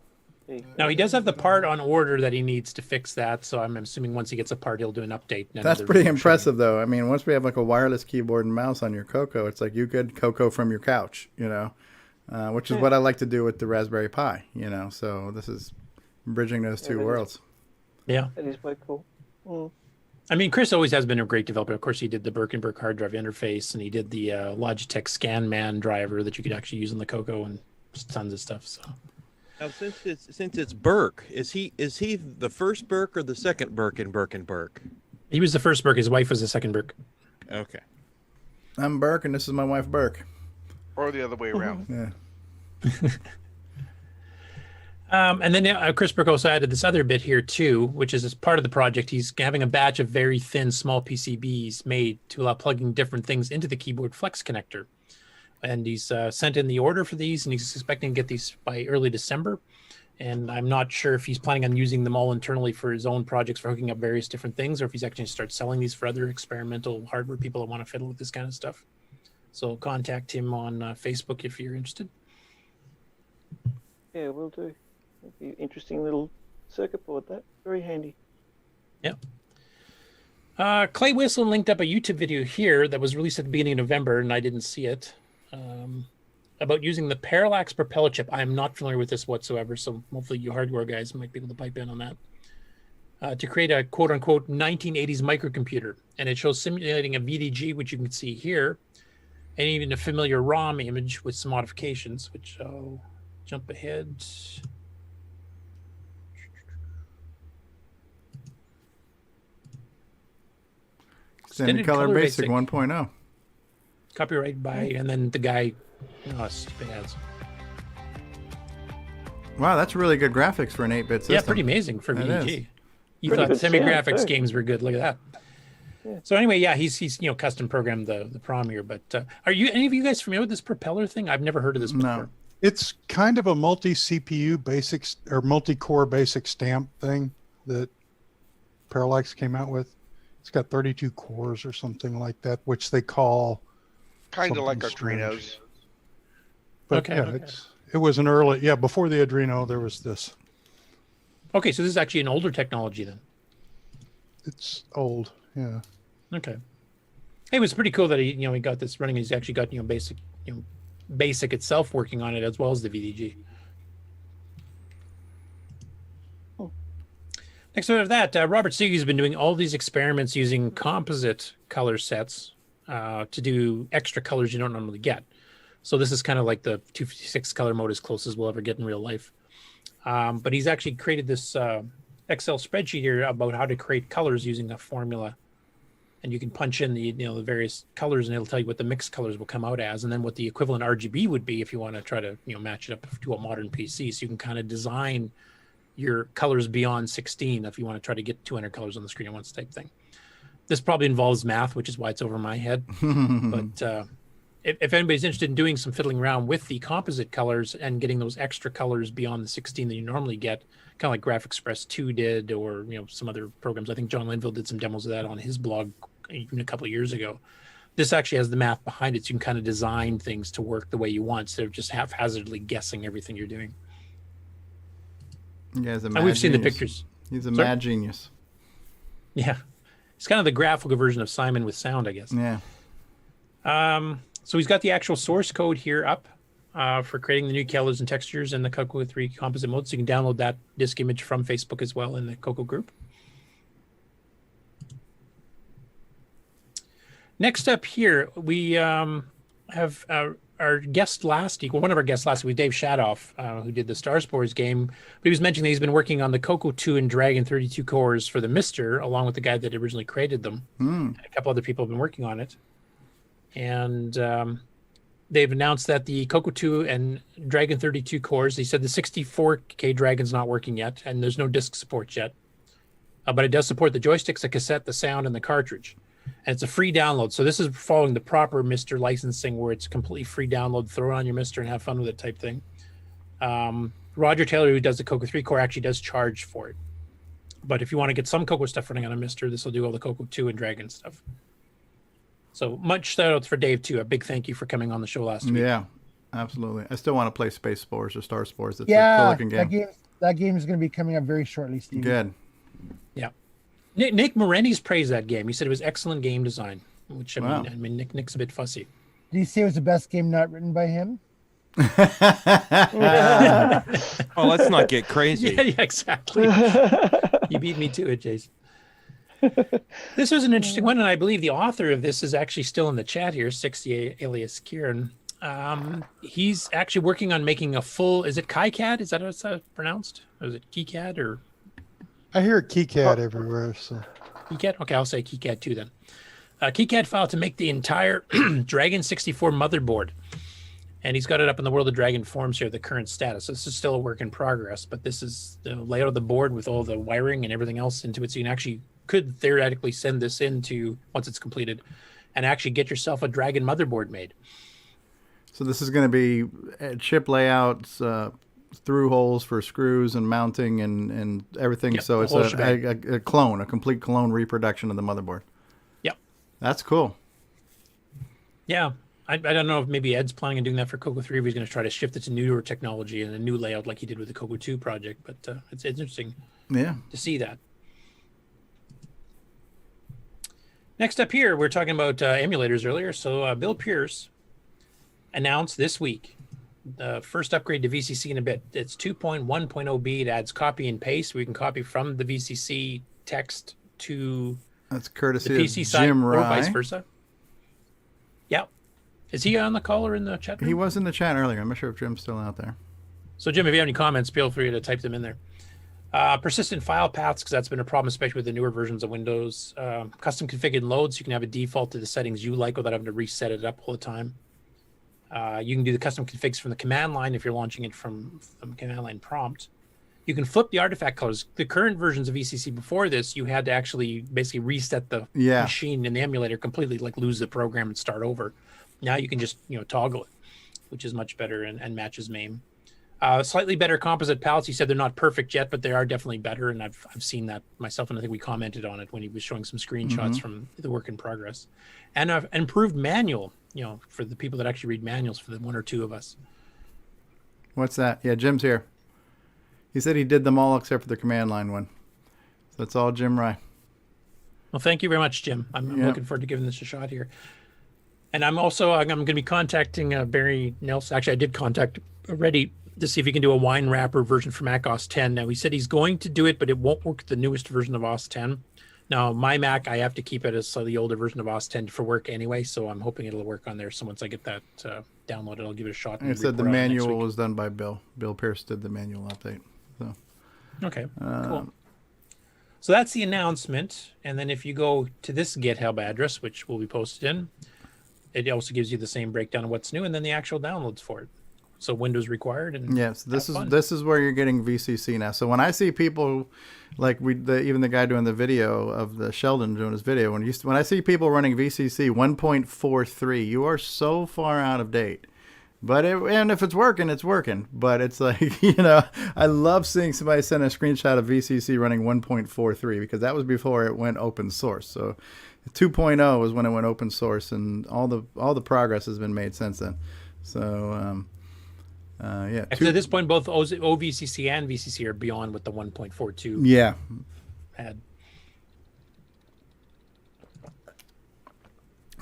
Now he does have the part on order that he needs to fix that, so I'm assuming once he gets a part, he'll do an update. That's pretty impressive, though. I mean, once we have like a wireless keyboard and mouse on your CoCo, it's like you could CoCo from your couch, you know, which is what I like to do with the Raspberry Pi, you know. So this is bridging those two worlds. Yeah, that is quite cool. I mean, Chris always has been a great developer. Of course, he did the Birkenberg hard drive interface, and he did the Logitech ScanMan driver that you could actually use on the CoCo, and tons of stuff. So. Now, since it's Burke, is he the first Burke or the second Burke in Birkenberg? He was the first Burke. His wife was the second Burke. Okay. I'm Burke, and this is my wife, Burke. Or the other way around. Yeah. And then Chris Burke also added this other bit here too, which is as part of the project. He's having a batch of very thin, small PCBs made to allow plugging different things into the keyboard flex connector. And he's sent in the order for these, and he's expecting to get these by early December. And I'm not sure if he's planning on using them all internally for his own projects for hooking up various different things, or if he's actually going to start selling these for other experimental hardware people that want to fiddle with this kind of stuff. So contact him on Facebook if you're interested. Yeah, we'll do. It'll be an interesting little circuit board, that. Very handy. Yep. Clay Whistle linked up a YouTube video here that was released at the beginning of November, and I didn't see it. About using the parallax propeller chip. I am not familiar with this whatsoever, so hopefully you hardware guys might be able to pipe in on that. To create a quote-unquote 1980s microcomputer. And it shows simulating a VDG, which you can see here, and even a familiar ROM image with some modifications, which I'll jump ahead. Extended Color Basic 1.0. Copyright by, and then the guy, stupid ads. Wow, that's really good graphics for an 8-bit system. Yeah, pretty amazing for VDG. You thought semi-graphics games were good. Look at that. Yeah. So anyway, yeah, he's custom programmed the PROM here. But are you any of you guys familiar with this propeller thing? I've never heard of this before. It's kind of a multi-CPU basic or multi-core basic stamp thing that Parallax came out with. It's got 32 cores or something like that, which they call kind of like Arduinos. But it was an early, before the Arduino, there was this. Okay, so this is actually an older technology then. It's old, yeah. Okay. It was pretty cool that he got this running. He's actually got basic itself working on it as well as the VDG. Next out of that, Robert Seegey's been doing all these experiments using composite color sets to do extra colors you don't normally get. So this is kind of like the 256 color mode as close as we'll ever get in real life. But he's actually created this Excel spreadsheet here about how to create colors using a formula. And you can punch in the various colors, and it'll tell you what the mixed colors will come out as, and then what the equivalent RGB would be if you want to try to match it up to a modern PC. So you can kind of design your colors beyond 16 if you want to try to get 200 colors on the screen at once type thing. This probably involves math, which is why it's over my head. But if anybody's interested in doing some fiddling around with the composite colors and getting those extra colors beyond the 16 that you normally get, kind of like GraphExpress 2 did, or some other programs. I think John Linville did some demos of that on his blog even a couple of years ago. This actually has the math behind it, so you can kind of design things to work the way you want instead of just haphazardly guessing everything you're doing. Yeah, he's a and mad we've seen the genius. pictures. He's a Sorry? mad genius. Yeah. It's kind of the graphical version of Simon with sound, I guess. Yeah. So he's got the actual source code here up for creating the new colors and textures and the CoCo 3 composite mode. So you can download that disk image from Facebook as well in the CoCo group. Next up here, we have our guest last week, well, one of our guests last week was Dave Shadoff, who did the Star Spores game. But he was mentioning that he's been working on the CoCo 2 and Dragon 32 cores for the Mister, along with the guy that originally created them. And a couple other people have been working on it. And they've announced that the CoCo 2 and Dragon 32 cores, they said the 64K Dragon's not working yet, and there's no disk support yet. But it does support the joysticks, the cassette, the sound, and the cartridge. And it's a free download. So this is following the proper Mister licensing where it's completely free download, throw it on your Mister and have fun with it type thing. Roger Taylor, who does the CoCo 3 core, actually does charge for it. But if you want to get some CoCo stuff running on a Mister, this will do all the CoCo 2 and Dragon stuff. So much shout outs for Dave too. A big thank you for coming on the show last week. Yeah, absolutely. I still want to play Space Spores or Star Spores. It's a Yeah, cool looking game. that game is going to be coming up very shortly, Steve. Good. Yeah. Nick Morenni's praised that game. He said it was excellent game design, which Wow. I mean Nick's a bit fussy. Did he say it was the best game not written by him? Oh, let's not get crazy. Yeah, exactly. You beat me to it, Jason. This was an interesting one, and I believe the author of this is actually still in the chat here, 60 alias Kieran. He's actually working on making a full, is it KiCad? Is that how it's pronounced? Or is it KiCad or? I hear KiCad everywhere. So KiCad? Okay, I'll say KiCad too then. KiCad file to make the entire Dragon 64 motherboard. And he's got it up in the World of Dragon forums here, the current status. This is still a work in progress, but this is the layout of the board with all the wiring and everything else into it. So you can actually could theoretically send this into, once it's completed, and actually get yourself a Dragon motherboard made. So this is going to be chip layouts, through holes for screws and mounting and everything. Yep, so it's the whole a shebang. clone, a complete clone reproduction of the motherboard. Yep. That's cool. Yeah. I don't know if maybe Ed's planning on doing that for CoCo 3, if he's going to try to shift it to newer technology and a new layout like he did with the CoCo 2 project, but it's interesting Yeah. to see that. Next up here, we're talking about emulators earlier. So Bill Pierce announced this week the first upgrade to VCC in a bit. It's 2.1.0b. It adds copy and paste. We can copy from the VCC text to That's courtesy the PC of side Jim or Rye. vice versa. Yeah. Is he on the call or in the chat room? He was in the chat earlier. I'm not sure if Jim's still out there. So, Jim, if you have any comments, feel free to type them in there. Persistent file paths, because that's been a problem, especially with the newer versions of Windows. Custom configured loads, you can have a default to the settings you like without having to reset it up all the time. You can do the custom configs from the command line if you're launching it from command line prompt. You can flip the artifact colors. The current versions of ECC before this, you had to actually basically reset the machine in the emulator completely, like lose the program and start over. Now you can just toggle it, which is much better and matches MAME. Slightly better composite palettes. He said they're not perfect yet, but they are definitely better, and I've seen that myself, and I think we commented on it when he was showing some screenshots from the work in progress. And an improved manual, for the people that actually read manuals, for the one or two of us. What's that? Yeah, Jim's here. He said he did them all except for the command line one. So it's all Jim Rye. Well, thank you very much, Jim. I'm looking forward to giving this a shot here. And I'm going to be contacting Barry Nelson. Actually, I did contact already to see if he can do a wine wrapper version for Mac OS 10. Now, he said he's going to do it, but it won't work with the newest version of OS 10. Now, my Mac, I have to keep it as slightly older version of OS 10 for work anyway, so I'm hoping it'll work on there. So once I get that downloaded, I'll give it a shot. He said the manual was done by Bill. Bill Pierce did the manual update. So. Okay, cool. So that's the announcement. And then if you go to this GitHub address, which will be posted in, it also gives you the same breakdown of what's new and then the actual downloads for it. So Windows required. And yes, this is where you're getting VCC now. So when I see people like even the guy doing the video of the Sheldon doing his video, when I see people running VCC 1.43, you are so far out of date. But and if it's working, it's working. But it's like, I love seeing somebody send a screenshot of VCC running 1.43 because that was before it went open source. So 2.0 was when it went open source, and all the progress has been made since then. So yeah. Actually, at this point, both OVCC and VCC are beyond what the 1.42 Yeah. had.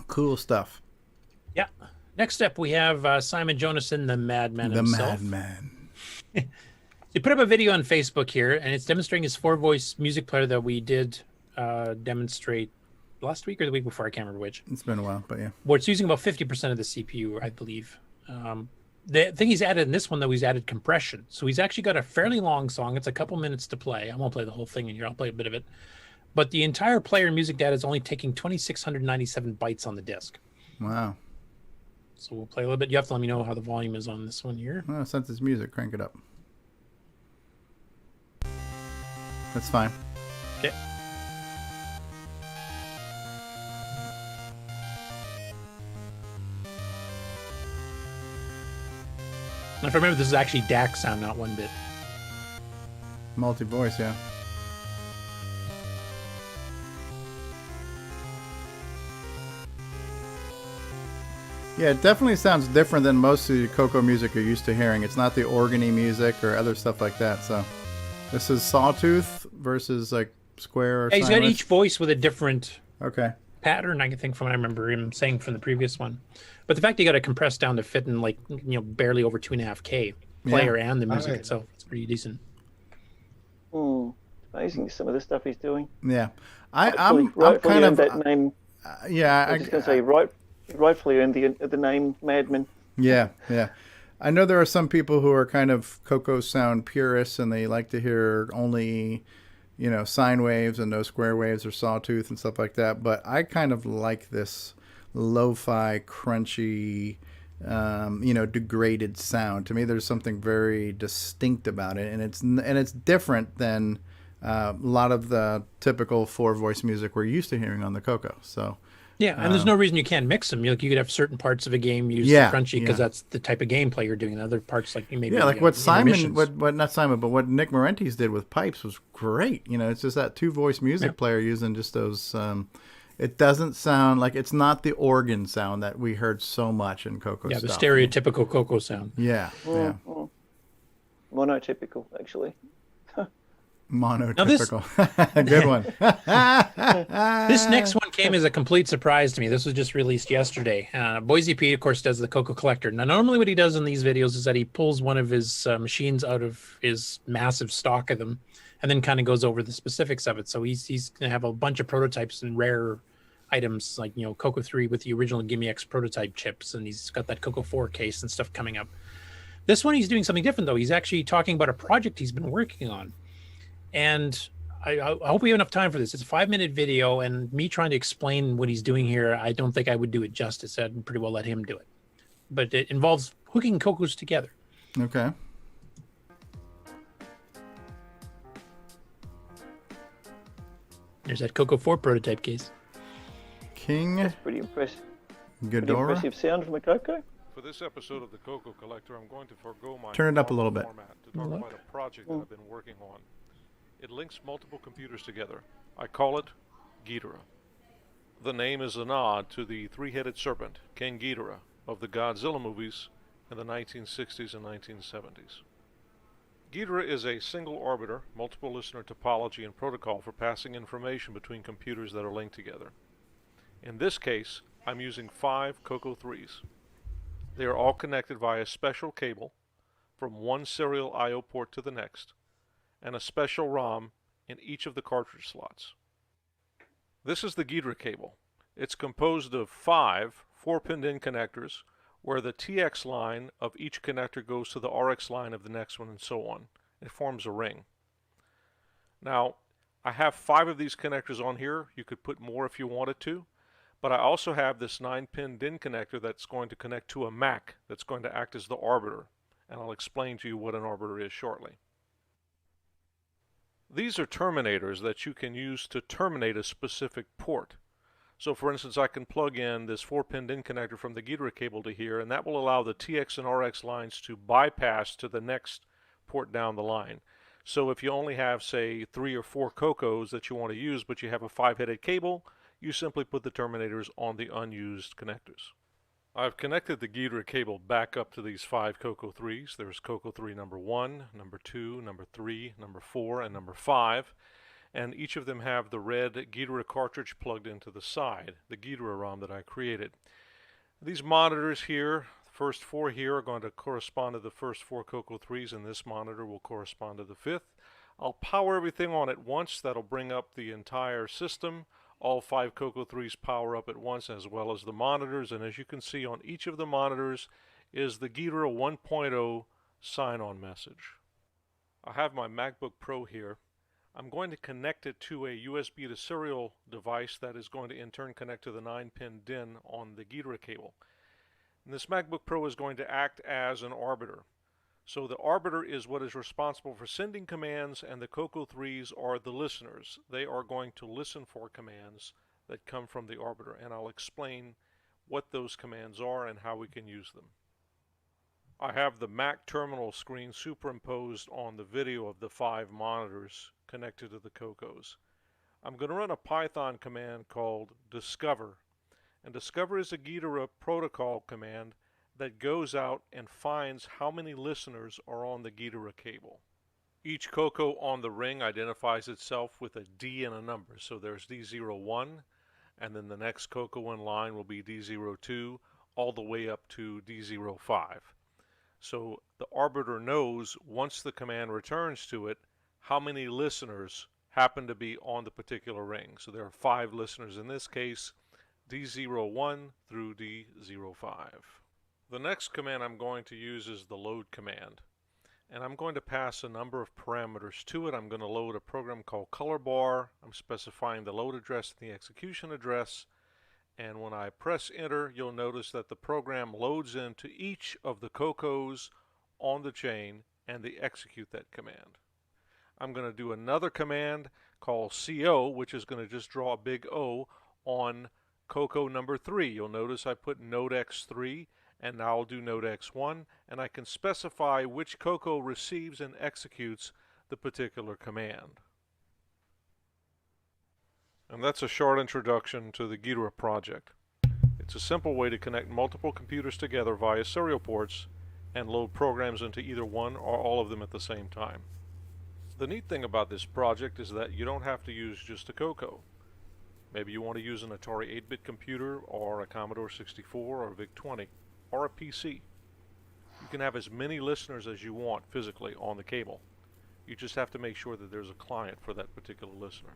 Cool stuff. Yeah. Next up, we have Simon Jonason, the madman himself. The madman. He put up a video on Facebook here, and it's demonstrating his 4-voice music player that we did demonstrate last week or the week before. I can't remember which. It's been a while, but yeah. Where it's using about 50% of the CPU, I believe. The thing he's added in this one, though, he's added compression. So he's actually got a fairly long song. It's a couple minutes to play. I won't play the whole thing in here. I'll play a bit of it. But the entire player music data is only taking 2,697 bytes on the disk. Wow. So we'll play a little bit. You have to let me know how the volume is on this one here. Well, since it's music, crank it up. That's fine. Okay. Now, if I remember, this is actually DAC sound, not 1-bit. Multi-voice, yeah. Yeah, it definitely sounds different than most of the CoCo music you're used to hearing. It's not the organy music or other stuff like that. So this is Sawtooth versus like Square or Yeah, he's got Silence. each voice with a different Okay. pattern, I think, from what I remember him saying from the previous one. But the fact he got it compressed down to fit in like, barely over 2.5K player and the music itself, it's pretty decent. Amazing some of the stuff he's doing. Yeah. I'm kind of earned that name. Yeah, I was just going to say rightfully earned the name Madman. Yeah, yeah. I know there are some people who are kind of CoCo sound purists, and they like to hear only, sine waves and no square waves or sawtooth and stuff like that. But I kind of like this lo-fi, crunchy, degraded sound. To me, there's something very distinct about it, and it's different than a lot of the typical 4-voice music we're used to hearing on the CoCo. So. Yeah, and there's no reason you can't mix them. You could have certain parts of a game use the crunchy because that's the type of gameplay you're doing. And other parts, like maybe like what what Nick Marentes did with pipes was great. It's just that 2-voice music player using just those. It doesn't sound like it's not the organ sound that we heard so much in CoCo. Yeah, the stereotypical CoCo sound. Yeah, yeah. Monotypical, actually. Monotypical. Good one. This next one came as a complete surprise to me. This was just released yesterday. Boise Pete, of course, does the CoCo Collector. Now, normally what he does in these videos is that he pulls one of his machines out of his massive stock of them and then kind of goes over the specifics of it. So he's going to have a bunch of prototypes and rare items like, CoCo 3 with the original Gimme X prototype chips, and he's got that CoCo 4 case and stuff coming up. This one, he's doing something different, though. He's actually talking about a project he's been working on. And I hope we have enough time for this. It's a 5-minute video, and me trying to explain what he's doing here, I don't think I would do it justice. I'd pretty well let him do it. But it involves hooking CoCos together. Okay. There's that CoCo 4 prototype case. King. That's pretty impressive. Ghidorah. Pretty impressive sound from a CoCo. For this episode of the CoCo Collector, I'm going to forego my Turn it up a little bit. format to talk about a project that I've been working on. It links multiple computers together. I call it Ghidorah. The name is a nod to the 3-headed serpent, King Ghidorah, of the Godzilla movies in the 1960s and 1970s. Ghidorah is a single arbiter, multiple listener topology and protocol for passing information between computers that are linked together. In this case, I'm using 5 CoCo 3s. They are all connected via a special cable from one serial I/O port to the next, and a special ROM in each of the cartridge slots. This is the Ghidorah cable. It's composed of 5 4-pinned in connectors, where the TX line of each connector goes to the RX line of the next one, and so on. It forms a ring. Now, I have 5 of these connectors on here. You could put more if you wanted to, but I also have this 9-pin DIN connector that's going to connect to a Mac that's going to act as the arbiter, and I'll explain to you what an arbiter is shortly. These are terminators that you can use to terminate a specific port. So for instance, I can plug in this 4-pin DIN connector from the Ghidorah cable to here, and that will allow the TX and RX lines to bypass to the next port down the line. So if you only have, say, 3 or 4 CoCos that you want to use, but you have a 5-headed cable, you simply put the terminators on the unused connectors. I've connected the Ghidorah cable back up to these 5 CoCo3s. There's CoCo3 number 1, number 2, number 3, number 4, and number 5. And each of them have the red Ghidorah cartridge plugged into the side, the Ghidorah ROM that I created. These monitors here, the first 4 here, are going to correspond to the first 4 CoCo3s, and this monitor will correspond to the 5th. I'll power everything on at once. That'll bring up the entire system. All 5 CoCo3s power up at once, as well as the monitors, and as you can see on each of the monitors is the Ghidorah 1.0 sign-on message. I have my MacBook Pro here. I'm going to connect it to a USB to serial device that is going to in turn connect to the 9-pin DIN on the Ghidorah cable. And this MacBook Pro is going to act as an arbiter. So the arbiter is what is responsible for sending commands, and the CoCo3s are the listeners. They are going to listen for commands that come from the arbiter, and I'll explain what those commands are and how we can use them. I have the Mac terminal screen superimposed on the video of the 5 monitors connected to the CoCos. I'm going to run a Python command called discover, and discover is a Ghidorah protocol command that goes out and finds how many listeners are on the Ghidorah cable. Each CoCo on the ring identifies itself with a D and a number. So there's D01, and then the next CoCo in line will be D02, all the way up to D05. So the arbiter knows, once the command returns to it, how many listeners happen to be on the particular ring. So there are 5 listeners in this case, D01 through D05. The next command I'm going to use is the load command, and I'm going to pass a number of parameters to it. I'm going to load a program called colorbar. I'm specifying the load address and the execution address, and when I press enter, you'll notice that the program loads into each of the CoCos on the chain, and they execute that command. I'm going to do another command called CO, which is going to just draw a big O on CoCo number 3. You'll notice I put node X3, and now I'll do node X1, and I can specify which CoCo receives and executes the particular command. And that's a short introduction to the Ghidorah project. It's a simple way to connect multiple computers together via serial ports and load programs into either one or all of them at the same time. The neat thing about this project is that you don't have to use just a CoCo. Maybe you want to use an Atari 8-bit computer, or a Commodore 64, or a VIC-20, or a PC. You can have as many listeners as you want physically on the cable. You just have to make sure that there's a client for that particular listener.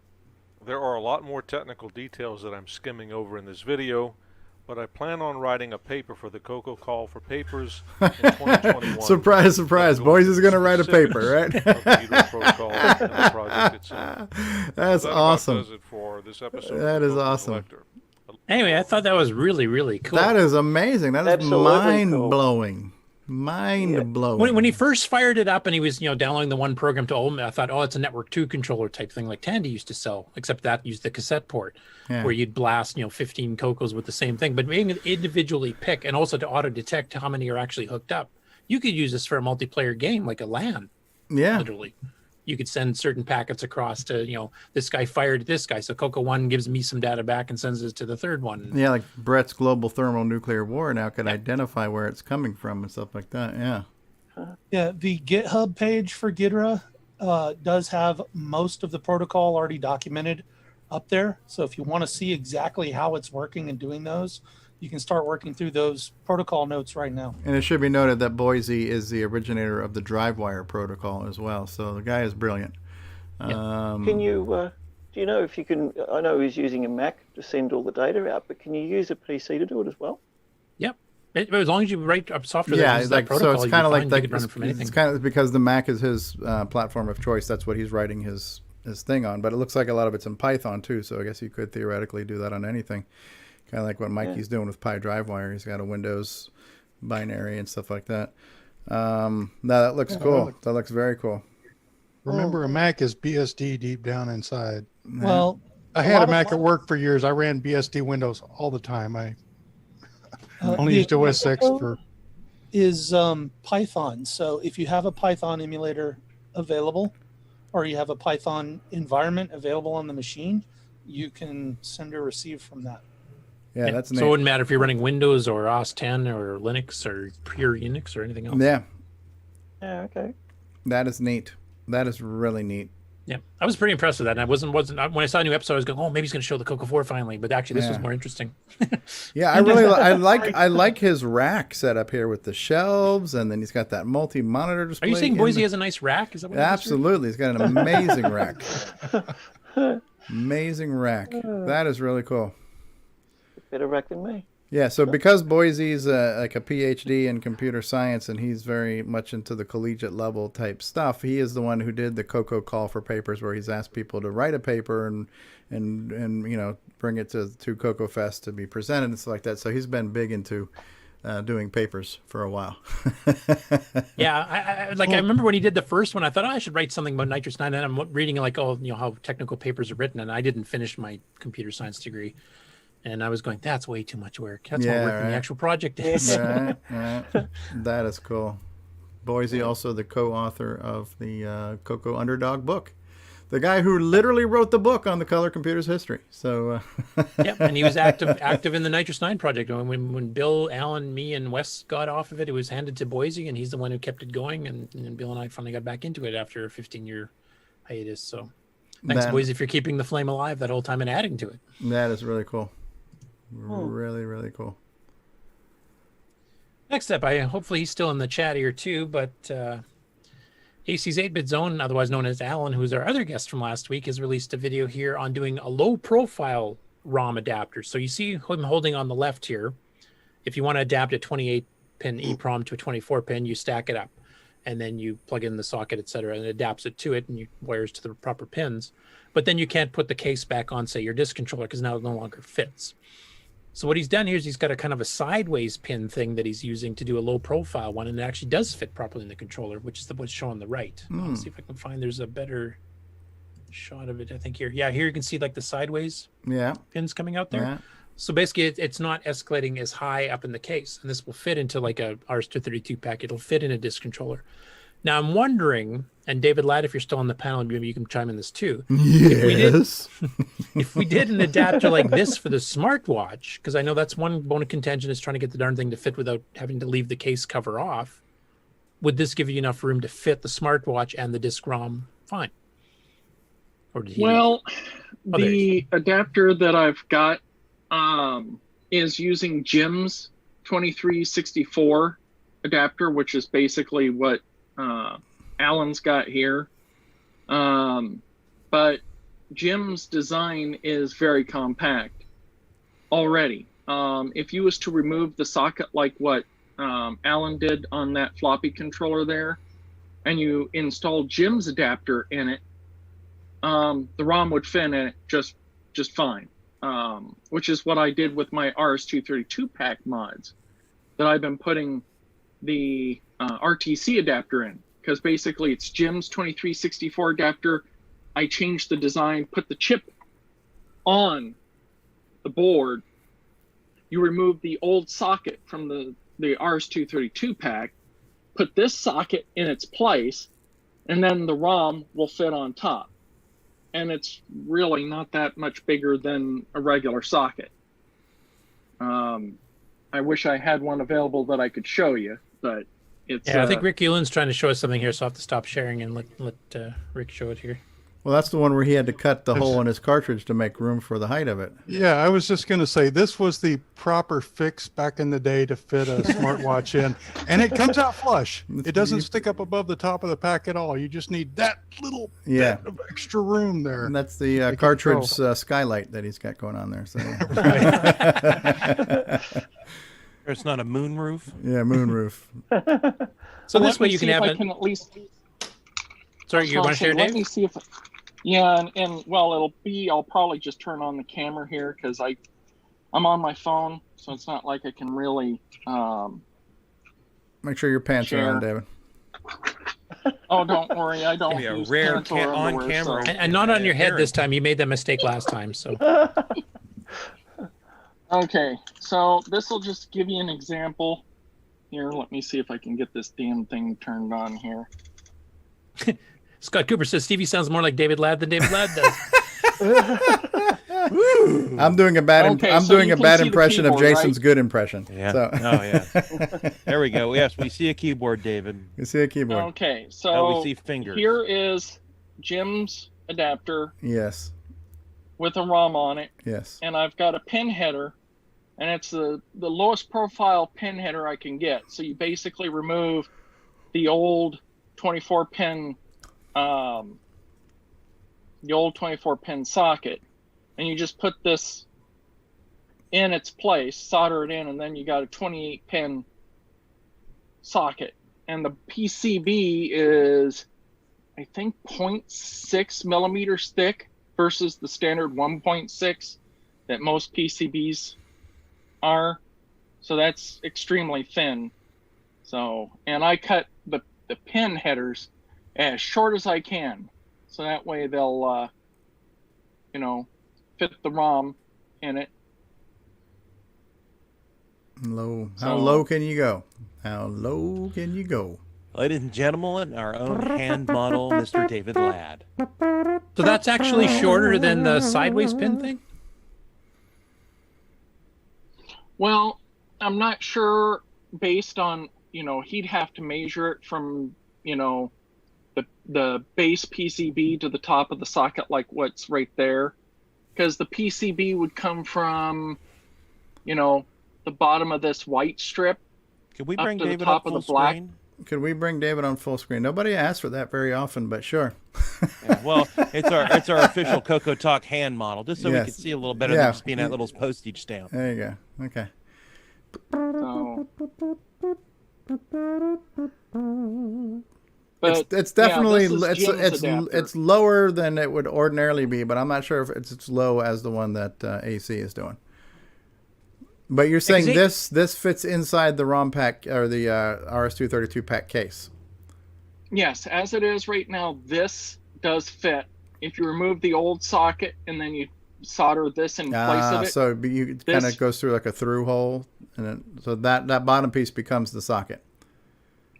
There are a lot more technical details that I'm skimming over in this video, but I plan on writing a paper for the CoCo Call for Papers in 2021. Surprise, surprise. Boys is going to write a paper, right? That's awesome. Does it for this episode. That is awesome. Anyway, I thought that was really, really cool. That is amazing. That is Absolutely mind-blowing. Mind-blowing. When he first fired it up and he was, downloading the one program to open, I thought, oh, it's a network 2 controller type thing like Tandy used to sell, except that used the cassette port, where you'd blast, 15 CoCos with the same thing. But being able to individually pick and also to auto-detect how many are actually hooked up, you could use this for a multiplayer game like a LAN. Yeah. Literally. You could send certain packets across to, this guy fired this guy. So CoCo 1 gives me some data back and sends it to the third one. Yeah, like Brett's Global Thermonuclear War now can identify where it's coming from and stuff like that. Yeah. Yeah, the GitHub page for Ghidorah does have most of the protocol already documented up there. So if you want to see exactly how it's working and doing those, you can start working through those protocol notes right now. And it should be noted that Boise is the originator of the DriveWire protocol as well. So the guy is brilliant. Can you, do you know if you can, I know he's using a Mac to send all the data out, but can you use a PC to do it as well? Yep. As long as you write up software that uses that protocol, so it's kind of like it's kind of because the Mac is his platform of choice. That's what he's writing his thing on. But it looks like a lot of it's in Python too. So I guess you could theoretically do that on anything. Kind of like what Mikey's doing with PyDriveWire. He's got a Windows binary and stuff like that. No, that looks cool. That looks very cool. Remember, a Mac is BSD deep down inside. Well, I had a Mac at work for years. I ran BSD Windows all the time. I only used OS 6 for. Is Python. So if you have a Python emulator available, or you have a Python environment available on the machine, you can send or receive from that. Yeah, that's so neat. it wouldn't matter if you're running Windows or OS 10 or Linux or pure Unix or anything else. Yeah. Yeah, okay. That is neat. That is really neat. Yeah, I was pretty impressed with that. And I wasn't when I saw a new episode, I was going, "Oh, maybe he's going to show the CoCo 4 finally." But actually, this was more interesting. Yeah, I really I like his rack set up here with the shelves, and then he's got that multi-monitor Are display. you saying Boise has a nice rack? Is that what Absolutely, he's got an amazing rack. Amazing rack. That is really cool. Better rack than me. Yeah, so because Boise's like a PhD in computer science and he's very much into the collegiate level type stuff, he is the one who did the CoCo call for papers, where he's asked people to write a paper and you know, bring it to CoCo Fest to be presented and stuff like that. So he's been big into doing papers for a while. Yeah, I remember when he did the first one, I thought, I should write something about nitrous 9, and I'm reading like, how technical papers are written, and I didn't finish my computer science degree. And I was going, that's way too much work. That's more work than the actual project is. Right. That is cool. Boise, also the co-author of the CoCo Underdog book. The guy who literally wrote the book on the color computer's history. So, Yep, and he was active in the Nitrous 9 project. When Bill, Alan, me, and Wes got off of it, it was handed to Boise, and he's the one who kept it going. And then Bill and I finally got back into it after a 15-year hiatus. So thanks, Boise, for keeping the flame alive that whole time and adding to it. That is really cool. Really, really cool. Next up, hopefully he's still in the chat here too, but AC's 8-Bit Zone, otherwise known as Alan, who's our other guest from last week, has released a video here on doing a low-profile ROM adapter. So you see him holding on the left here. If you want to adapt a 28-pin EEPROM to a 24-pin, you stack it up, and then you plug in the socket, etc., and it adapts it to it, and you wires to the proper pins. But then you can't put the case back on, say, your disk controller, because now it no longer fits. So what he's done here is he's got a kind of a sideways pin thing that he's using to do a low profile one, and it actually does fit properly in the controller, which is what's shown on the right. Let's see if I can find, there's a better shot of it, I think here. Yeah, here you can see like the sideways pins coming out there. Yeah. So basically it's not escalating as high up in the case, and this will fit into like a RS-232 pack. It'll fit in a disk controller. Now I'm wondering, and David Ladd, if you're still on the panel, maybe you can chime in this too. Yes. If we did an adapter like this for the smartwatch, because I know that's one bone of contention, is trying to get the darn thing to fit without having to leave the case cover off. Would this give you enough room to fit the smartwatch and the disk ROM fine? Or did he the adapter that I've got is using Jim's 2364 adapter, which is basically what Alan's got here. But Jim's design is very compact already. If you was to remove the socket like what Alan did on that floppy controller there, and you install Jim's adapter in it, the ROM would fit in it just fine. Which is what I did with my RS-232 pack mods that I've been putting the RTC adapter in, because basically it's Jim's 2364 adapter. I changed the design, put the chip on the board. You remove the old socket from the RS-232 pack, put this socket in its place, and then the ROM will fit on top. And it's really not that much bigger than a regular socket. I wish I had one available that I could show you, but it's... Yeah, I think Rick Eulen's trying to show us something here, so I'll have to stop sharing and let Rick show it here. Well, that's the one where he had to cut the hole in his cartridge to make room for the height of it. Yeah, I was just going to say, this was the proper fix back in the day to fit a smartwatch in, and it comes out flush. It doesn't stick up above the top of the pack at all. You just need that little bit of extra room there. And that's the cartridge skylight that he's got going on there. So. It's not a moon roof? Yeah, moon roof. So this way you can have it. I can at least... Sorry, you want to share, Dave? Let me see if... Yeah, and well, I'll probably just turn on the camera here because I'm on my phone, so it's not like I can really make sure your pants are on, David. Oh, don't worry, I don't. Be a rare on camera, so. and not on your head this time. You made that mistake last time, so. Okay, so this will just give you an example. Here, let me see if I can get this damn thing turned on here. Scott Cooper says Stevie sounds more like David Ladd than David Ladd does. I'm doing a bad. Okay, I'm so doing you a can bad see the impression of keyboard, Jason's right? good impression. Yeah. So. Oh, yeah. There we go. Yes, we see a keyboard, David. You see a keyboard. Okay, Now so we see fingers. here is Jim's adapter Yes. with a ROM on it. Yes. And I've got a pin header, and it's the lowest profile pin header I can get. So you basically remove the old 24 pin socket, and you just put this in its place, solder it in, and then you got a 28 pin socket. And the PCB is, I think, 0.6 millimeters thick versus the standard 1.6 that most PCBs are. So that's extremely thin. So, and I cut the pin headers as short as I can. So that way they'll, fit the ROM in it. Low. How low can you go? How low can you go? Ladies and gentlemen, our own hand model, Mr. David Ladd. So that's actually shorter than the sideways pin thing? Well, I'm not sure based on, he'd have to measure it from, the base PCB to the top of the socket, like what's right there. Because the PCB would come from, the bottom of this white strip. Can we up bring to David the top up of the full black? screen? Could we bring David on full screen? Nobody asks for that very often, but sure. Yeah, well, it's our official CoCoTALk hand model, just so we Yes. can see a little better Yeah. than just being that little postage stamp. There you go. Okay. So, It's definitely yeah, this is Jim's adapter. it's lower than it would ordinarily be, but I'm not sure if it's as low as the one that AC is doing. But you're saying this fits inside the ROM pack or the RS-232 pack case. Yes, as it is right now, this does fit. If you remove the old socket and then you solder this in place of it. So it kind of goes through like a through hole, and so that bottom piece becomes the socket.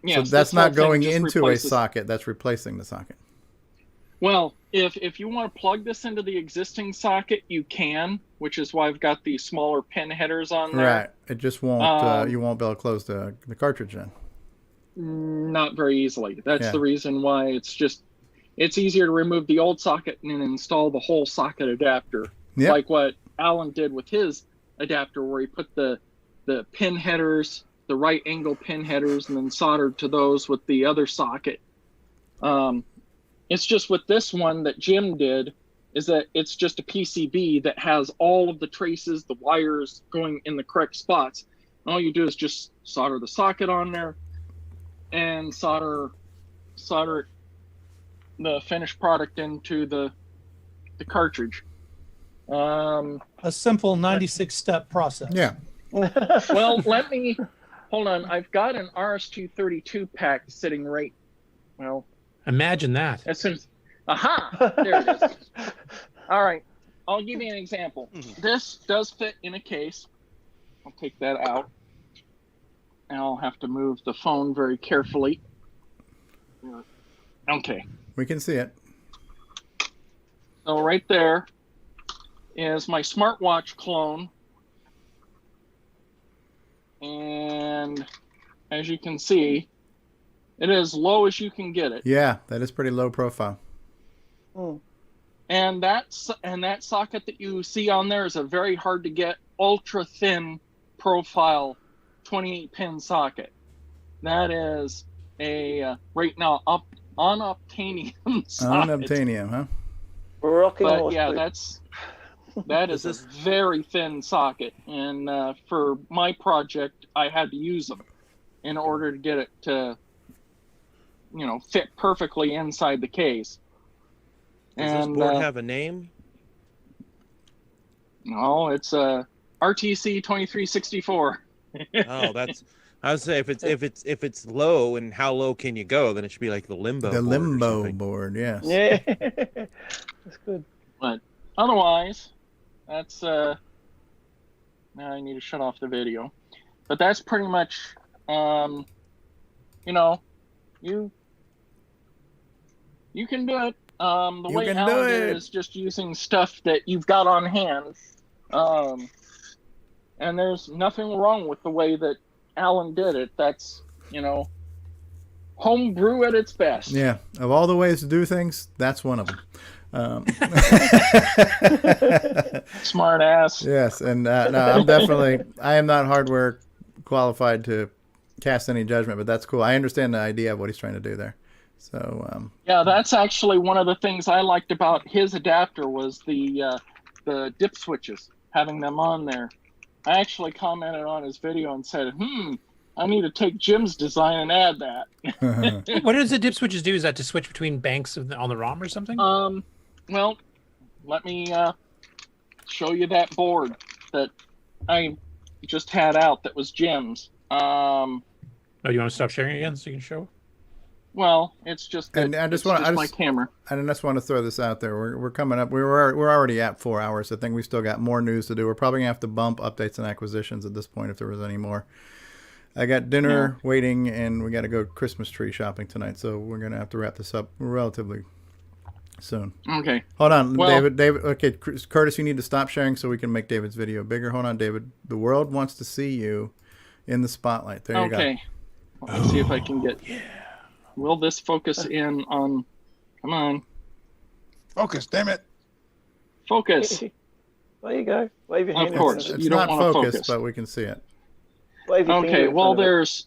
Yes, so that's this whole not going thing just into replaces- a socket. That's replacing the socket. Well, if you want to plug this into the existing socket, you can, which is why I've got these smaller pin headers on there. Right. It just won't. You won't be able to close the cartridge then. Not very easily. That's Yeah. the reason why it's easier to remove the old socket and install the whole socket adapter. Yep. Like what Alan did with his adapter, where he put the pin headers, the right angle pin headers, and then soldered to those with the other socket. It's just with this one that Jim did is that it's just a PCB that has all of the traces, the wires going in the correct spots. And all you do is just solder the socket on there and solder the finished product into the cartridge. A simple 96-step process. Yeah. Well, hold on. I've got an RS-232 pack sitting right. Well, imagine that. As soon as, aha, there it is. All right, I'll give you an example. This does fit in a case. I'll take that out. And I'll have to move the phone very carefully. Okay. We can see it. So right there is my smartwatch clone. And as you can see, it is low as you can get it. Yeah, that is pretty low profile. And that socket that you see on there is a very hard to get, ultra thin profile 28 pin socket. That is a right now unobtainium socket. Unobtainium, huh? But yeah, that is a very thin socket, and for my project, I had to use them in order to get it to, fit perfectly inside the case. Does this board have a name? No, it's a RTC 2364. Oh, that's. I would say if it's low and how low can you go, then it should be like the limbo. The board limbo board, yes. Yeah, that's good. But otherwise, that's now I need to shut off the video. But that's pretty much, you can do it. The You way can Alan do did it. it is just using stuff that you've got on hand. And there's nothing wrong with the way that Alan did it. That's, homebrew at its best. Yeah, of all the ways to do things, that's one of them. Smart ass. Yes, and no, I am not hardware qualified to cast any judgment, but that's cool. I understand the idea of what he's trying to do there. So Yeah, that's actually one of the things I liked about his adapter was the dip switches, having them on there. I actually commented on his video and said, I need to take Jim's design and add that. What does the dip switches do? Is that to switch between banks on the ROM or something? Well, let me show you that board that I just had out that was Jim's. Oh, you want to stop sharing again so you can show? Well, it's just that and I just want my camera. I just want to throw this out there. We're coming up. We're already at 4 hours. I think we still got more news to do. We're probably gonna have to bump updates and acquisitions at this point if there was any more. I got dinner waiting, and we got to go Christmas tree shopping tonight, so we're gonna have to wrap this up relatively soon. Okay. Hold on, Well, David. Okay, Curtis, you need to stop sharing so we can make David's video bigger. Hold on, David. The world wants to see you in the spotlight. There you go. Okay. Let's see if I can get. Will this focus in on? Come on. Focus, damn it. Focus. There you go. Wave your hand. Of course. It's You don't not want to focused, focus. but we can see it. Wave your finger Okay. in Well, front of it. there's.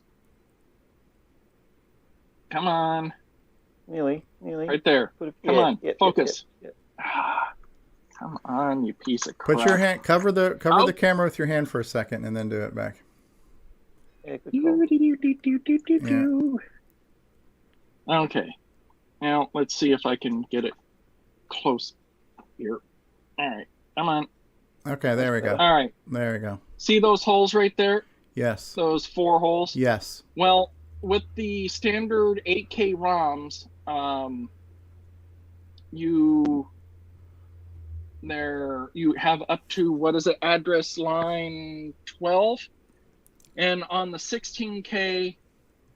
Come on. Nearly. Right there. Come on. Focus. Come on, you piece of crap. Put your hand. Cover the camera with your hand for a second, and then do it back. Yeah, good call. Okay. Now let's see if I can get it close here. All right. Come on. Okay, there we go. All right. There we go. See those holes right there? Yes. Those 4 holes? Yes. Well, with the standard 8K ROMs, you have up to, address line 12? And on the 16K,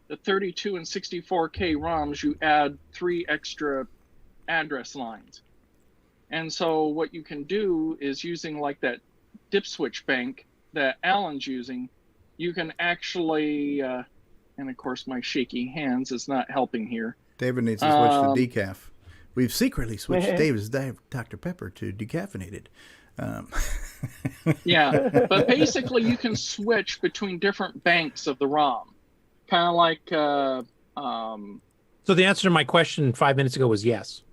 the 32 and 64K ROMs, you add 3 extra address lines. And so what you can do is using like that dip switch bank that Alan's using, you can actually, and of course my shaky hands is not helping here. David needs to switch to decaf. We've secretly switched David's Dr. Pepper to decaffeinated. Yeah, but basically you can switch between different banks of the ROM. Kind of like... So the answer to my question 5 minutes ago was yes.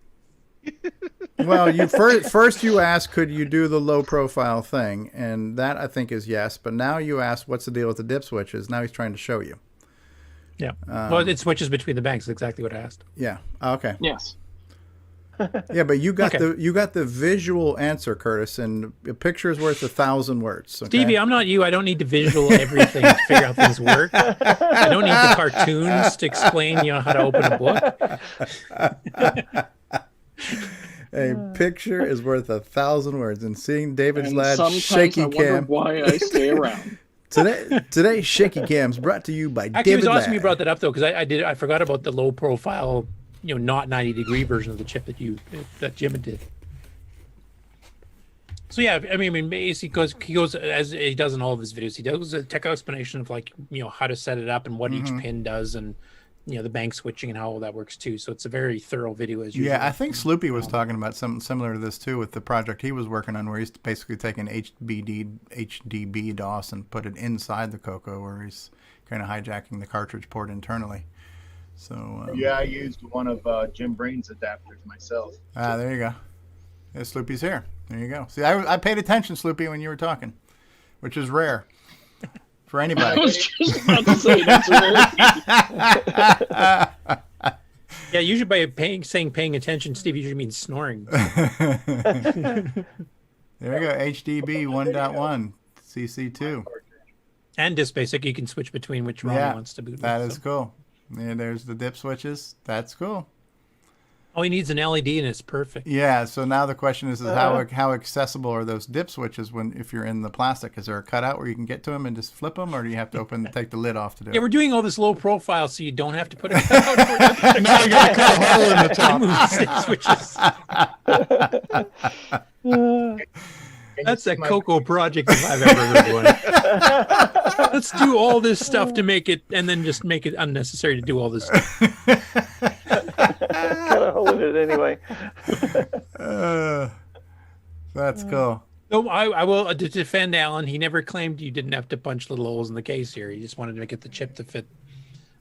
Well, you first you asked, could you do the low profile thing? And that I think is yes. But now you ask, what's the deal with the dip switches? Now he's trying to show you. Yeah. Well, it switches between the banks. Exactly what I asked. Yeah. Okay. Yes. Yeah, but you got Okay. you got the visual answer, Curtis, and a picture is worth 1,000 words. Okay? Stevie, I'm not you. I don't need to visual everything to figure out things work. I don't need the cartoons to explain, how to open a book. A picture is worth 1,000 words, and seeing David's And lad sometimes shaky I wonder cam. why I stay around. Today's shaky cam's brought to you by Actually, David it was awesome Ladd. you brought that up though, because I forgot about the low profile, not 90-degree version of the chip that Jim did. So yeah, I mean, basically, he goes as he does in all of his videos. He does a tech explanation of how to set it up and what each pin does, and the bank switching and how all that works too. So it's a very thorough video as usual. Yeah, I think Sloopy was talking about something similar to this too with the project he was working on, where he's basically taking HDB DOS and put it inside the CoCo, where he's kind of hijacking the cartridge port internally. So yeah, I used one of Jim Brain's adapters myself. There you go. Yeah, Sloopy's here. There you go. See, I paid attention, Sloopy, when you were talking, which is rare for anybody. I was just about to say that's rare. Yeah, usually by saying paying attention, Steve usually means snoring. There we go. HDB 1.1 CC2. And disk basic, you can switch between which ROM he wants to boot. That is cool. Yeah, there's the dip switches. That's cool. All he needs an LED and it's perfect. Yeah. So now the question is how accessible are those dip switches if you're in the plastic? Is there a cutout where you can get to them and just flip them, or do you have to take the lid off to do it? Yeah, we're doing all this low profile so you don't have to put a cutout. Now you got to cut a hole in the top. That's a CoCo project if I've ever heard one. Let's do all this stuff to make it, and then just make it unnecessary to do all this stuff. Cut a hole in it anyway. That's cool. No, I will to defend Alan. He never claimed you didn't have to punch little holes in the case here. He just wanted to get the chip to fit.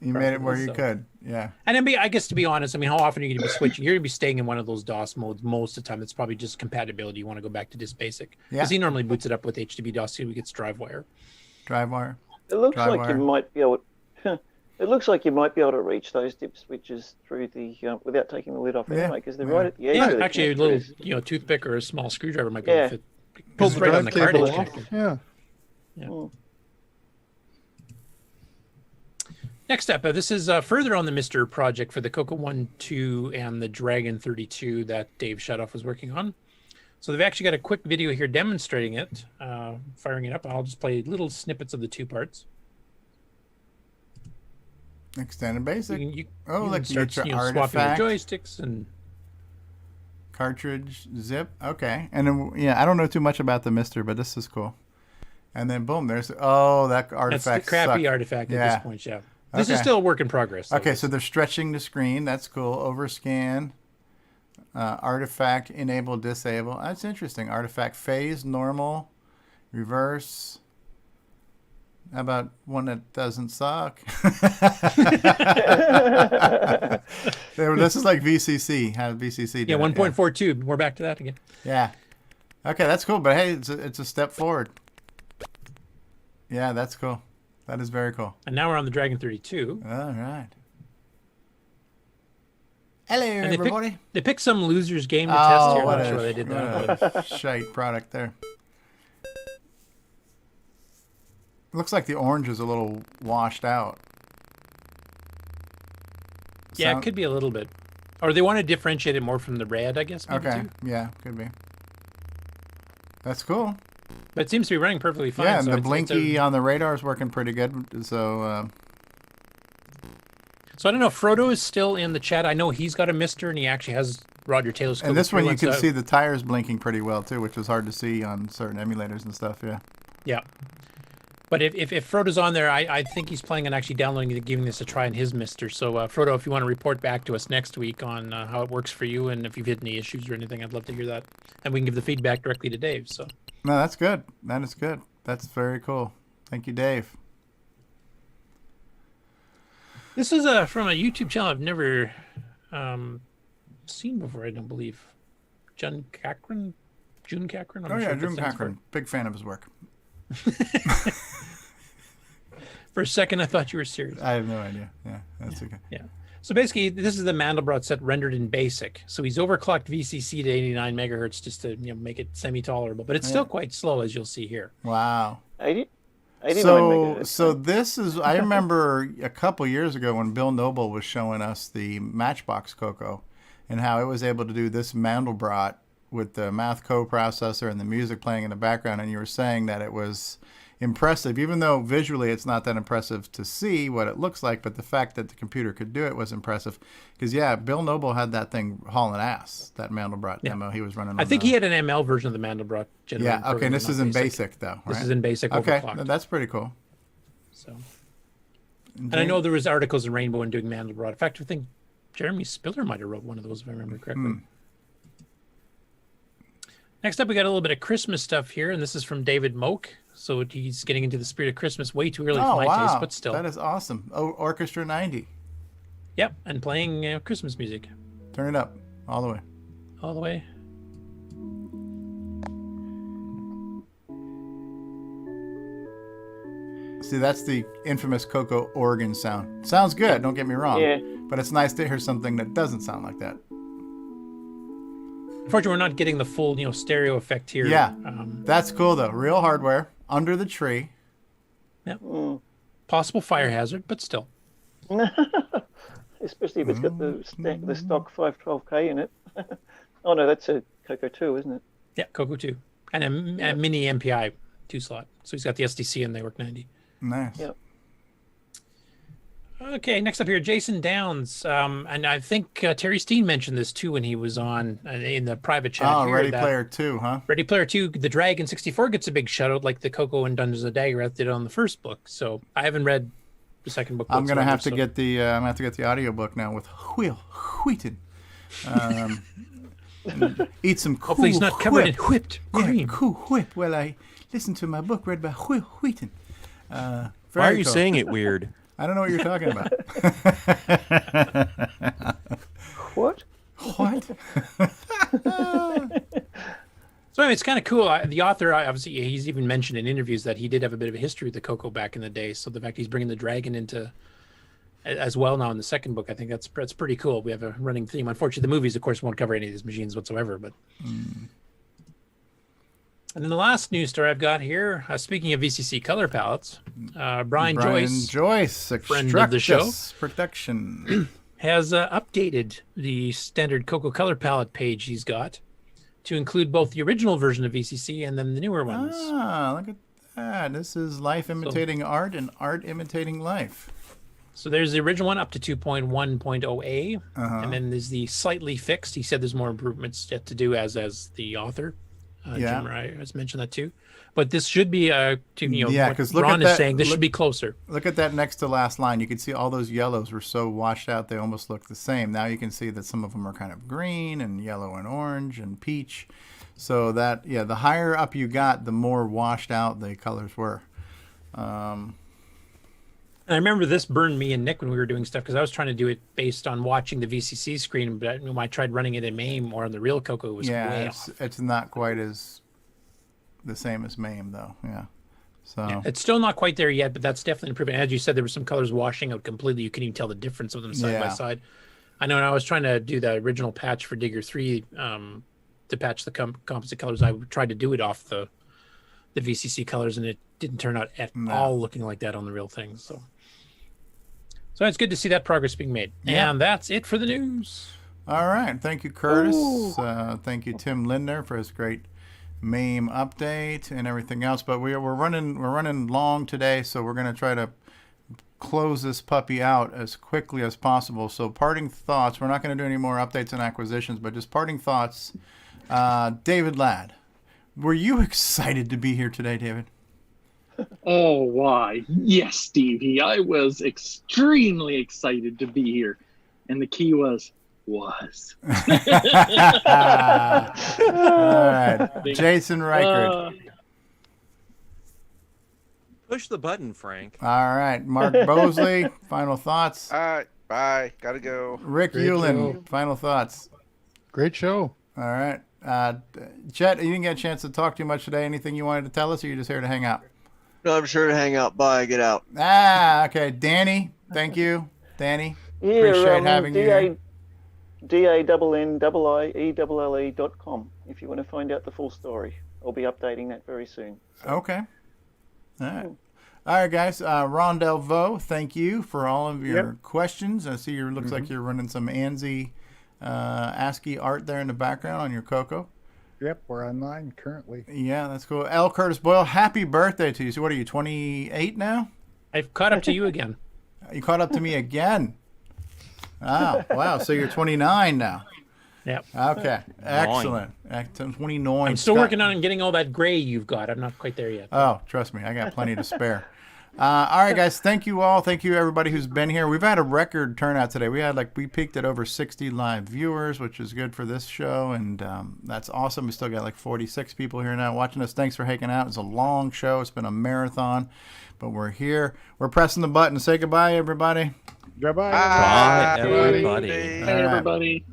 You made it where you could, yeah. And I guess to be honest, I mean, how often are you going to be switching? You're going to be staying in one of those DOS modes most of the time. It's probably just compatibility. You want to go back to disk basic because he normally boots it up with HDB DOS so he gets DriveWire. DriveWire. It looks like you might be able. It looks like you might be able to reach those dip switches through the without taking the lid off anyway, because they're right at the edge. Yeah, of the actually, a little toothpick or a small screwdriver might be able to fit. Pull the right on drive the card cable edge off. connector. Yeah. Next up, this is further on the Mr. project for the CoCo 1, 2, and the Dragon 32 that Dave Shutoff was working on. So they've actually got a quick video here demonstrating it, firing it up. I'll just play little snippets of the two parts. Extended basic. You look, start swapping your joysticks and cartridge zip. Okay, and then I don't know too much about the Mister, but this is cool. And then boom, there's that artifact. That's the crappy artifact at this point. Yeah, this is still a work in progress. Okay, so they're stretching the screen. That's cool. Overscan. Artifact enable disable. That's interesting. Artifact phase normal, reverse. How about one that doesn't suck? This is like VCC. How VCC did Yeah, 1.42. We're back to that again. Yeah. Okay, that's cool. But hey, it's a step forward. Yeah, that's cool. That is very cool. And now we're on the Dragon 32. All right. Hello, everybody. They picked some loser's game to test here. What I'm not sure they did that. What a shite product there. Looks like the orange is a little washed out. Yeah, it could be a little bit. Or they want to differentiate it more from the red, I guess. Maybe Okay, too. yeah, could be. That's cool. But it seems to be running perfectly fine. Yeah, and so the it's blinky on the radar is working pretty good. So I don't know if Frodo is still in the chat. I know he's got a Mister, and he actually has Roger Taylor's. and this one you can see the tires blinking pretty well too, which is hard to see on certain emulators and stuff. Yeah. Yeah. But if Frodo's on there, I think he's planning on actually downloading and giving this a try in his Mister. So Frodo, if you want to report back to us next week on how it works for you and if you've hit any issues or anything, I'd love to hear that. And we can give the feedback directly to Dave. So. No, that's good. That is good. That's very cool. Thank you, Dave. This is from a YouTube channel I've never seen before, I don't believe. June Cochran? I'm Oh, yeah, sure June Cochran. Big fan of his work. For a second, I thought you were serious. I have no idea. Yeah, that's okay. Yeah. So basically, this is the Mandelbrot set rendered in BASIC. So he's overclocked VCC to 89 megahertz just to make it semi-tolerable, but it's still quite slow, as you'll see here. Wow. 89 megahertz. So this is, I remember a couple years ago when Bill Noble was showing us the Matchbox CoCo and how it was able to do this Mandelbrot with the math coprocessor and the music playing in the background, and you were saying that it was impressive, even though visually it's not that impressive to see what it looks like, but the fact that the computer could do it was impressive. Because Bill Noble had that thing hauling ass, that Mandelbrot demo he was running on. I think he had an ML version of the Mandelbrot. Yeah, okay, this is in BASIC though, right? This is in BASIC Okay, overclocked. that's pretty cool. So, and I know there was articles in Rainbow and doing Mandelbrot. In fact, I think Jeremy Spiller might have wrote one of those, if I remember correctly. Next up, we got a little bit of Christmas stuff here, and this is from David Moak. So he's getting into the spirit of Christmas way too early for my taste, but still. That is awesome. Orchestra 90. Yep, and playing Christmas music. Turn it up all the way. All the way. See, that's the infamous CoCo organ sound. Sounds good, don't get me wrong. Yeah. But it's nice to hear something that doesn't sound like that. Unfortunately, we're not getting the full, stereo effect here. Yeah, that's cool though. Real hardware under the tree. Yeah. Possible fire hazard, but still. especially if it's got the stock 512K in it. Oh no, that's a CoCo 2, isn't it? Yeah, CoCo 2. And a mini MPI 2 slot. So he's got the SDC and they work 90. Nice. Yep. Okay, next up here, Jason Downs. And I think Terry Steen mentioned this too when he was on in the private chat. Oh, here, Ready Player 2, huh? Ready Player 2, the Dragon 64 gets a big shout out like the CoCo and Dungeons of Daggerath did on the first book. So I haven't read the second book. I'm gonna have to so. get the I'm gonna have to get the audiobook now with Will Wheaton. Eat some cool Hopefully he's not covered in whip. whipped cream. Yeah, cool whip. Well, I listened to my book read by Will Wheaton. Why are you saying it weird? I don't know what you're talking about. What? What? So anyway, it's kind of cool. The author, obviously, he's even mentioned in interviews that he did have a bit of a history with the CoCo back in the day. So the fact he's bringing the dragon into as well now in the second book, I think that's pretty cool. We have a running theme. Unfortunately, the movies, of course, won't cover any of these machines whatsoever. But And then the last news story I've got here, speaking of VCC color palettes, Brian Joyce, friend of the show, Production, has updated the standard CoCo color palette page he's got to include both the original version of VCC and then the newer ones. Ah, look at that. This is life imitating art and art imitating life. So there's the original one up to 2.1.0A, and then there's the slightly fixed. He said there's more improvements yet to do as the author. Jim Rye has mentioned that too. But this should be, because Ron is saying this should be closer. Look at that next to last line. You can see all those yellows were so washed out they almost look the same. Now you can see that some of them are kind of green and yellow and orange and peach. So that, the higher up you got, the more washed out the colors were. And I remember this burned me and Nick when we were doing stuff because I was trying to do it based on watching the VCC screen, but when I tried running it in MAME or on the real CoCo, it was way off. It's not quite as the same as MAME though. Yeah. So it's still not quite there yet, but that's definitely improving. As you said, there were some colors washing out completely. You couldn't even tell the difference of them side by side. I know when I was trying to do the original patch for Digger 3 to patch the composite colors, I tried to do it off the VCC colors, and it didn't turn out at all looking like that on the real thing. So it's good to see that progress being made. Yeah. And that's it for the news. All right. Thank you, Curtis. Thank you, Tim Lindner, for his great MAME update and everything else. But we're running long today, so we're going to try to close this puppy out as quickly as possible. So parting thoughts. We're not going to do any more updates and acquisitions, but just parting thoughts. David Ladd, were you excited to be here today, David? Oh, why? Yes, Stevie. I was extremely excited to be here. And the key was. All right. Jason Reichert. Push the button, Frank. All right. Mark Bosley, final thoughts. All right. Bye. Gotta go. Rick Hewlin, final thoughts. Great show. All right. Chet, you didn't get a chance to talk too much today. Anything you wanted to tell us, or you're just here to hang out? No, I'm sure to hang out. Bye. Get out. Okay. Danny, thank you. Danny, appreciate having you here. DANNIELLE.com if you want to find out the full story. I'll be updating that very soon. Okay. All right. All right, guys. Rondell Vo, thank you for all of your questions. I see looks like you're running some ANSI ASCII art there in the background on your CoCo. Yep, we're online currently. Yeah, that's cool. L. Curtis Boyle, happy birthday to you. So what are you, 28 now? I've caught up to you again. You caught up to me again. Oh, wow. So you're 29 now. Yep. Okay. Excellent. 29. I'm still working on getting all that gray you've got. I'm not quite there yet. Oh, trust me. I got plenty to spare. All right, guys. Thank you all. Thank you, everybody who's been here. We've had a record turnout today. We peaked at over 60 live viewers, which is good for this show. And that's awesome. We still got like 46 people here now watching us. Thanks for hanging out. It's a long show. It's been a marathon, but we're here. We're pressing the button. Say goodbye, everybody. Goodbye. Bye, everybody. Hey, everybody.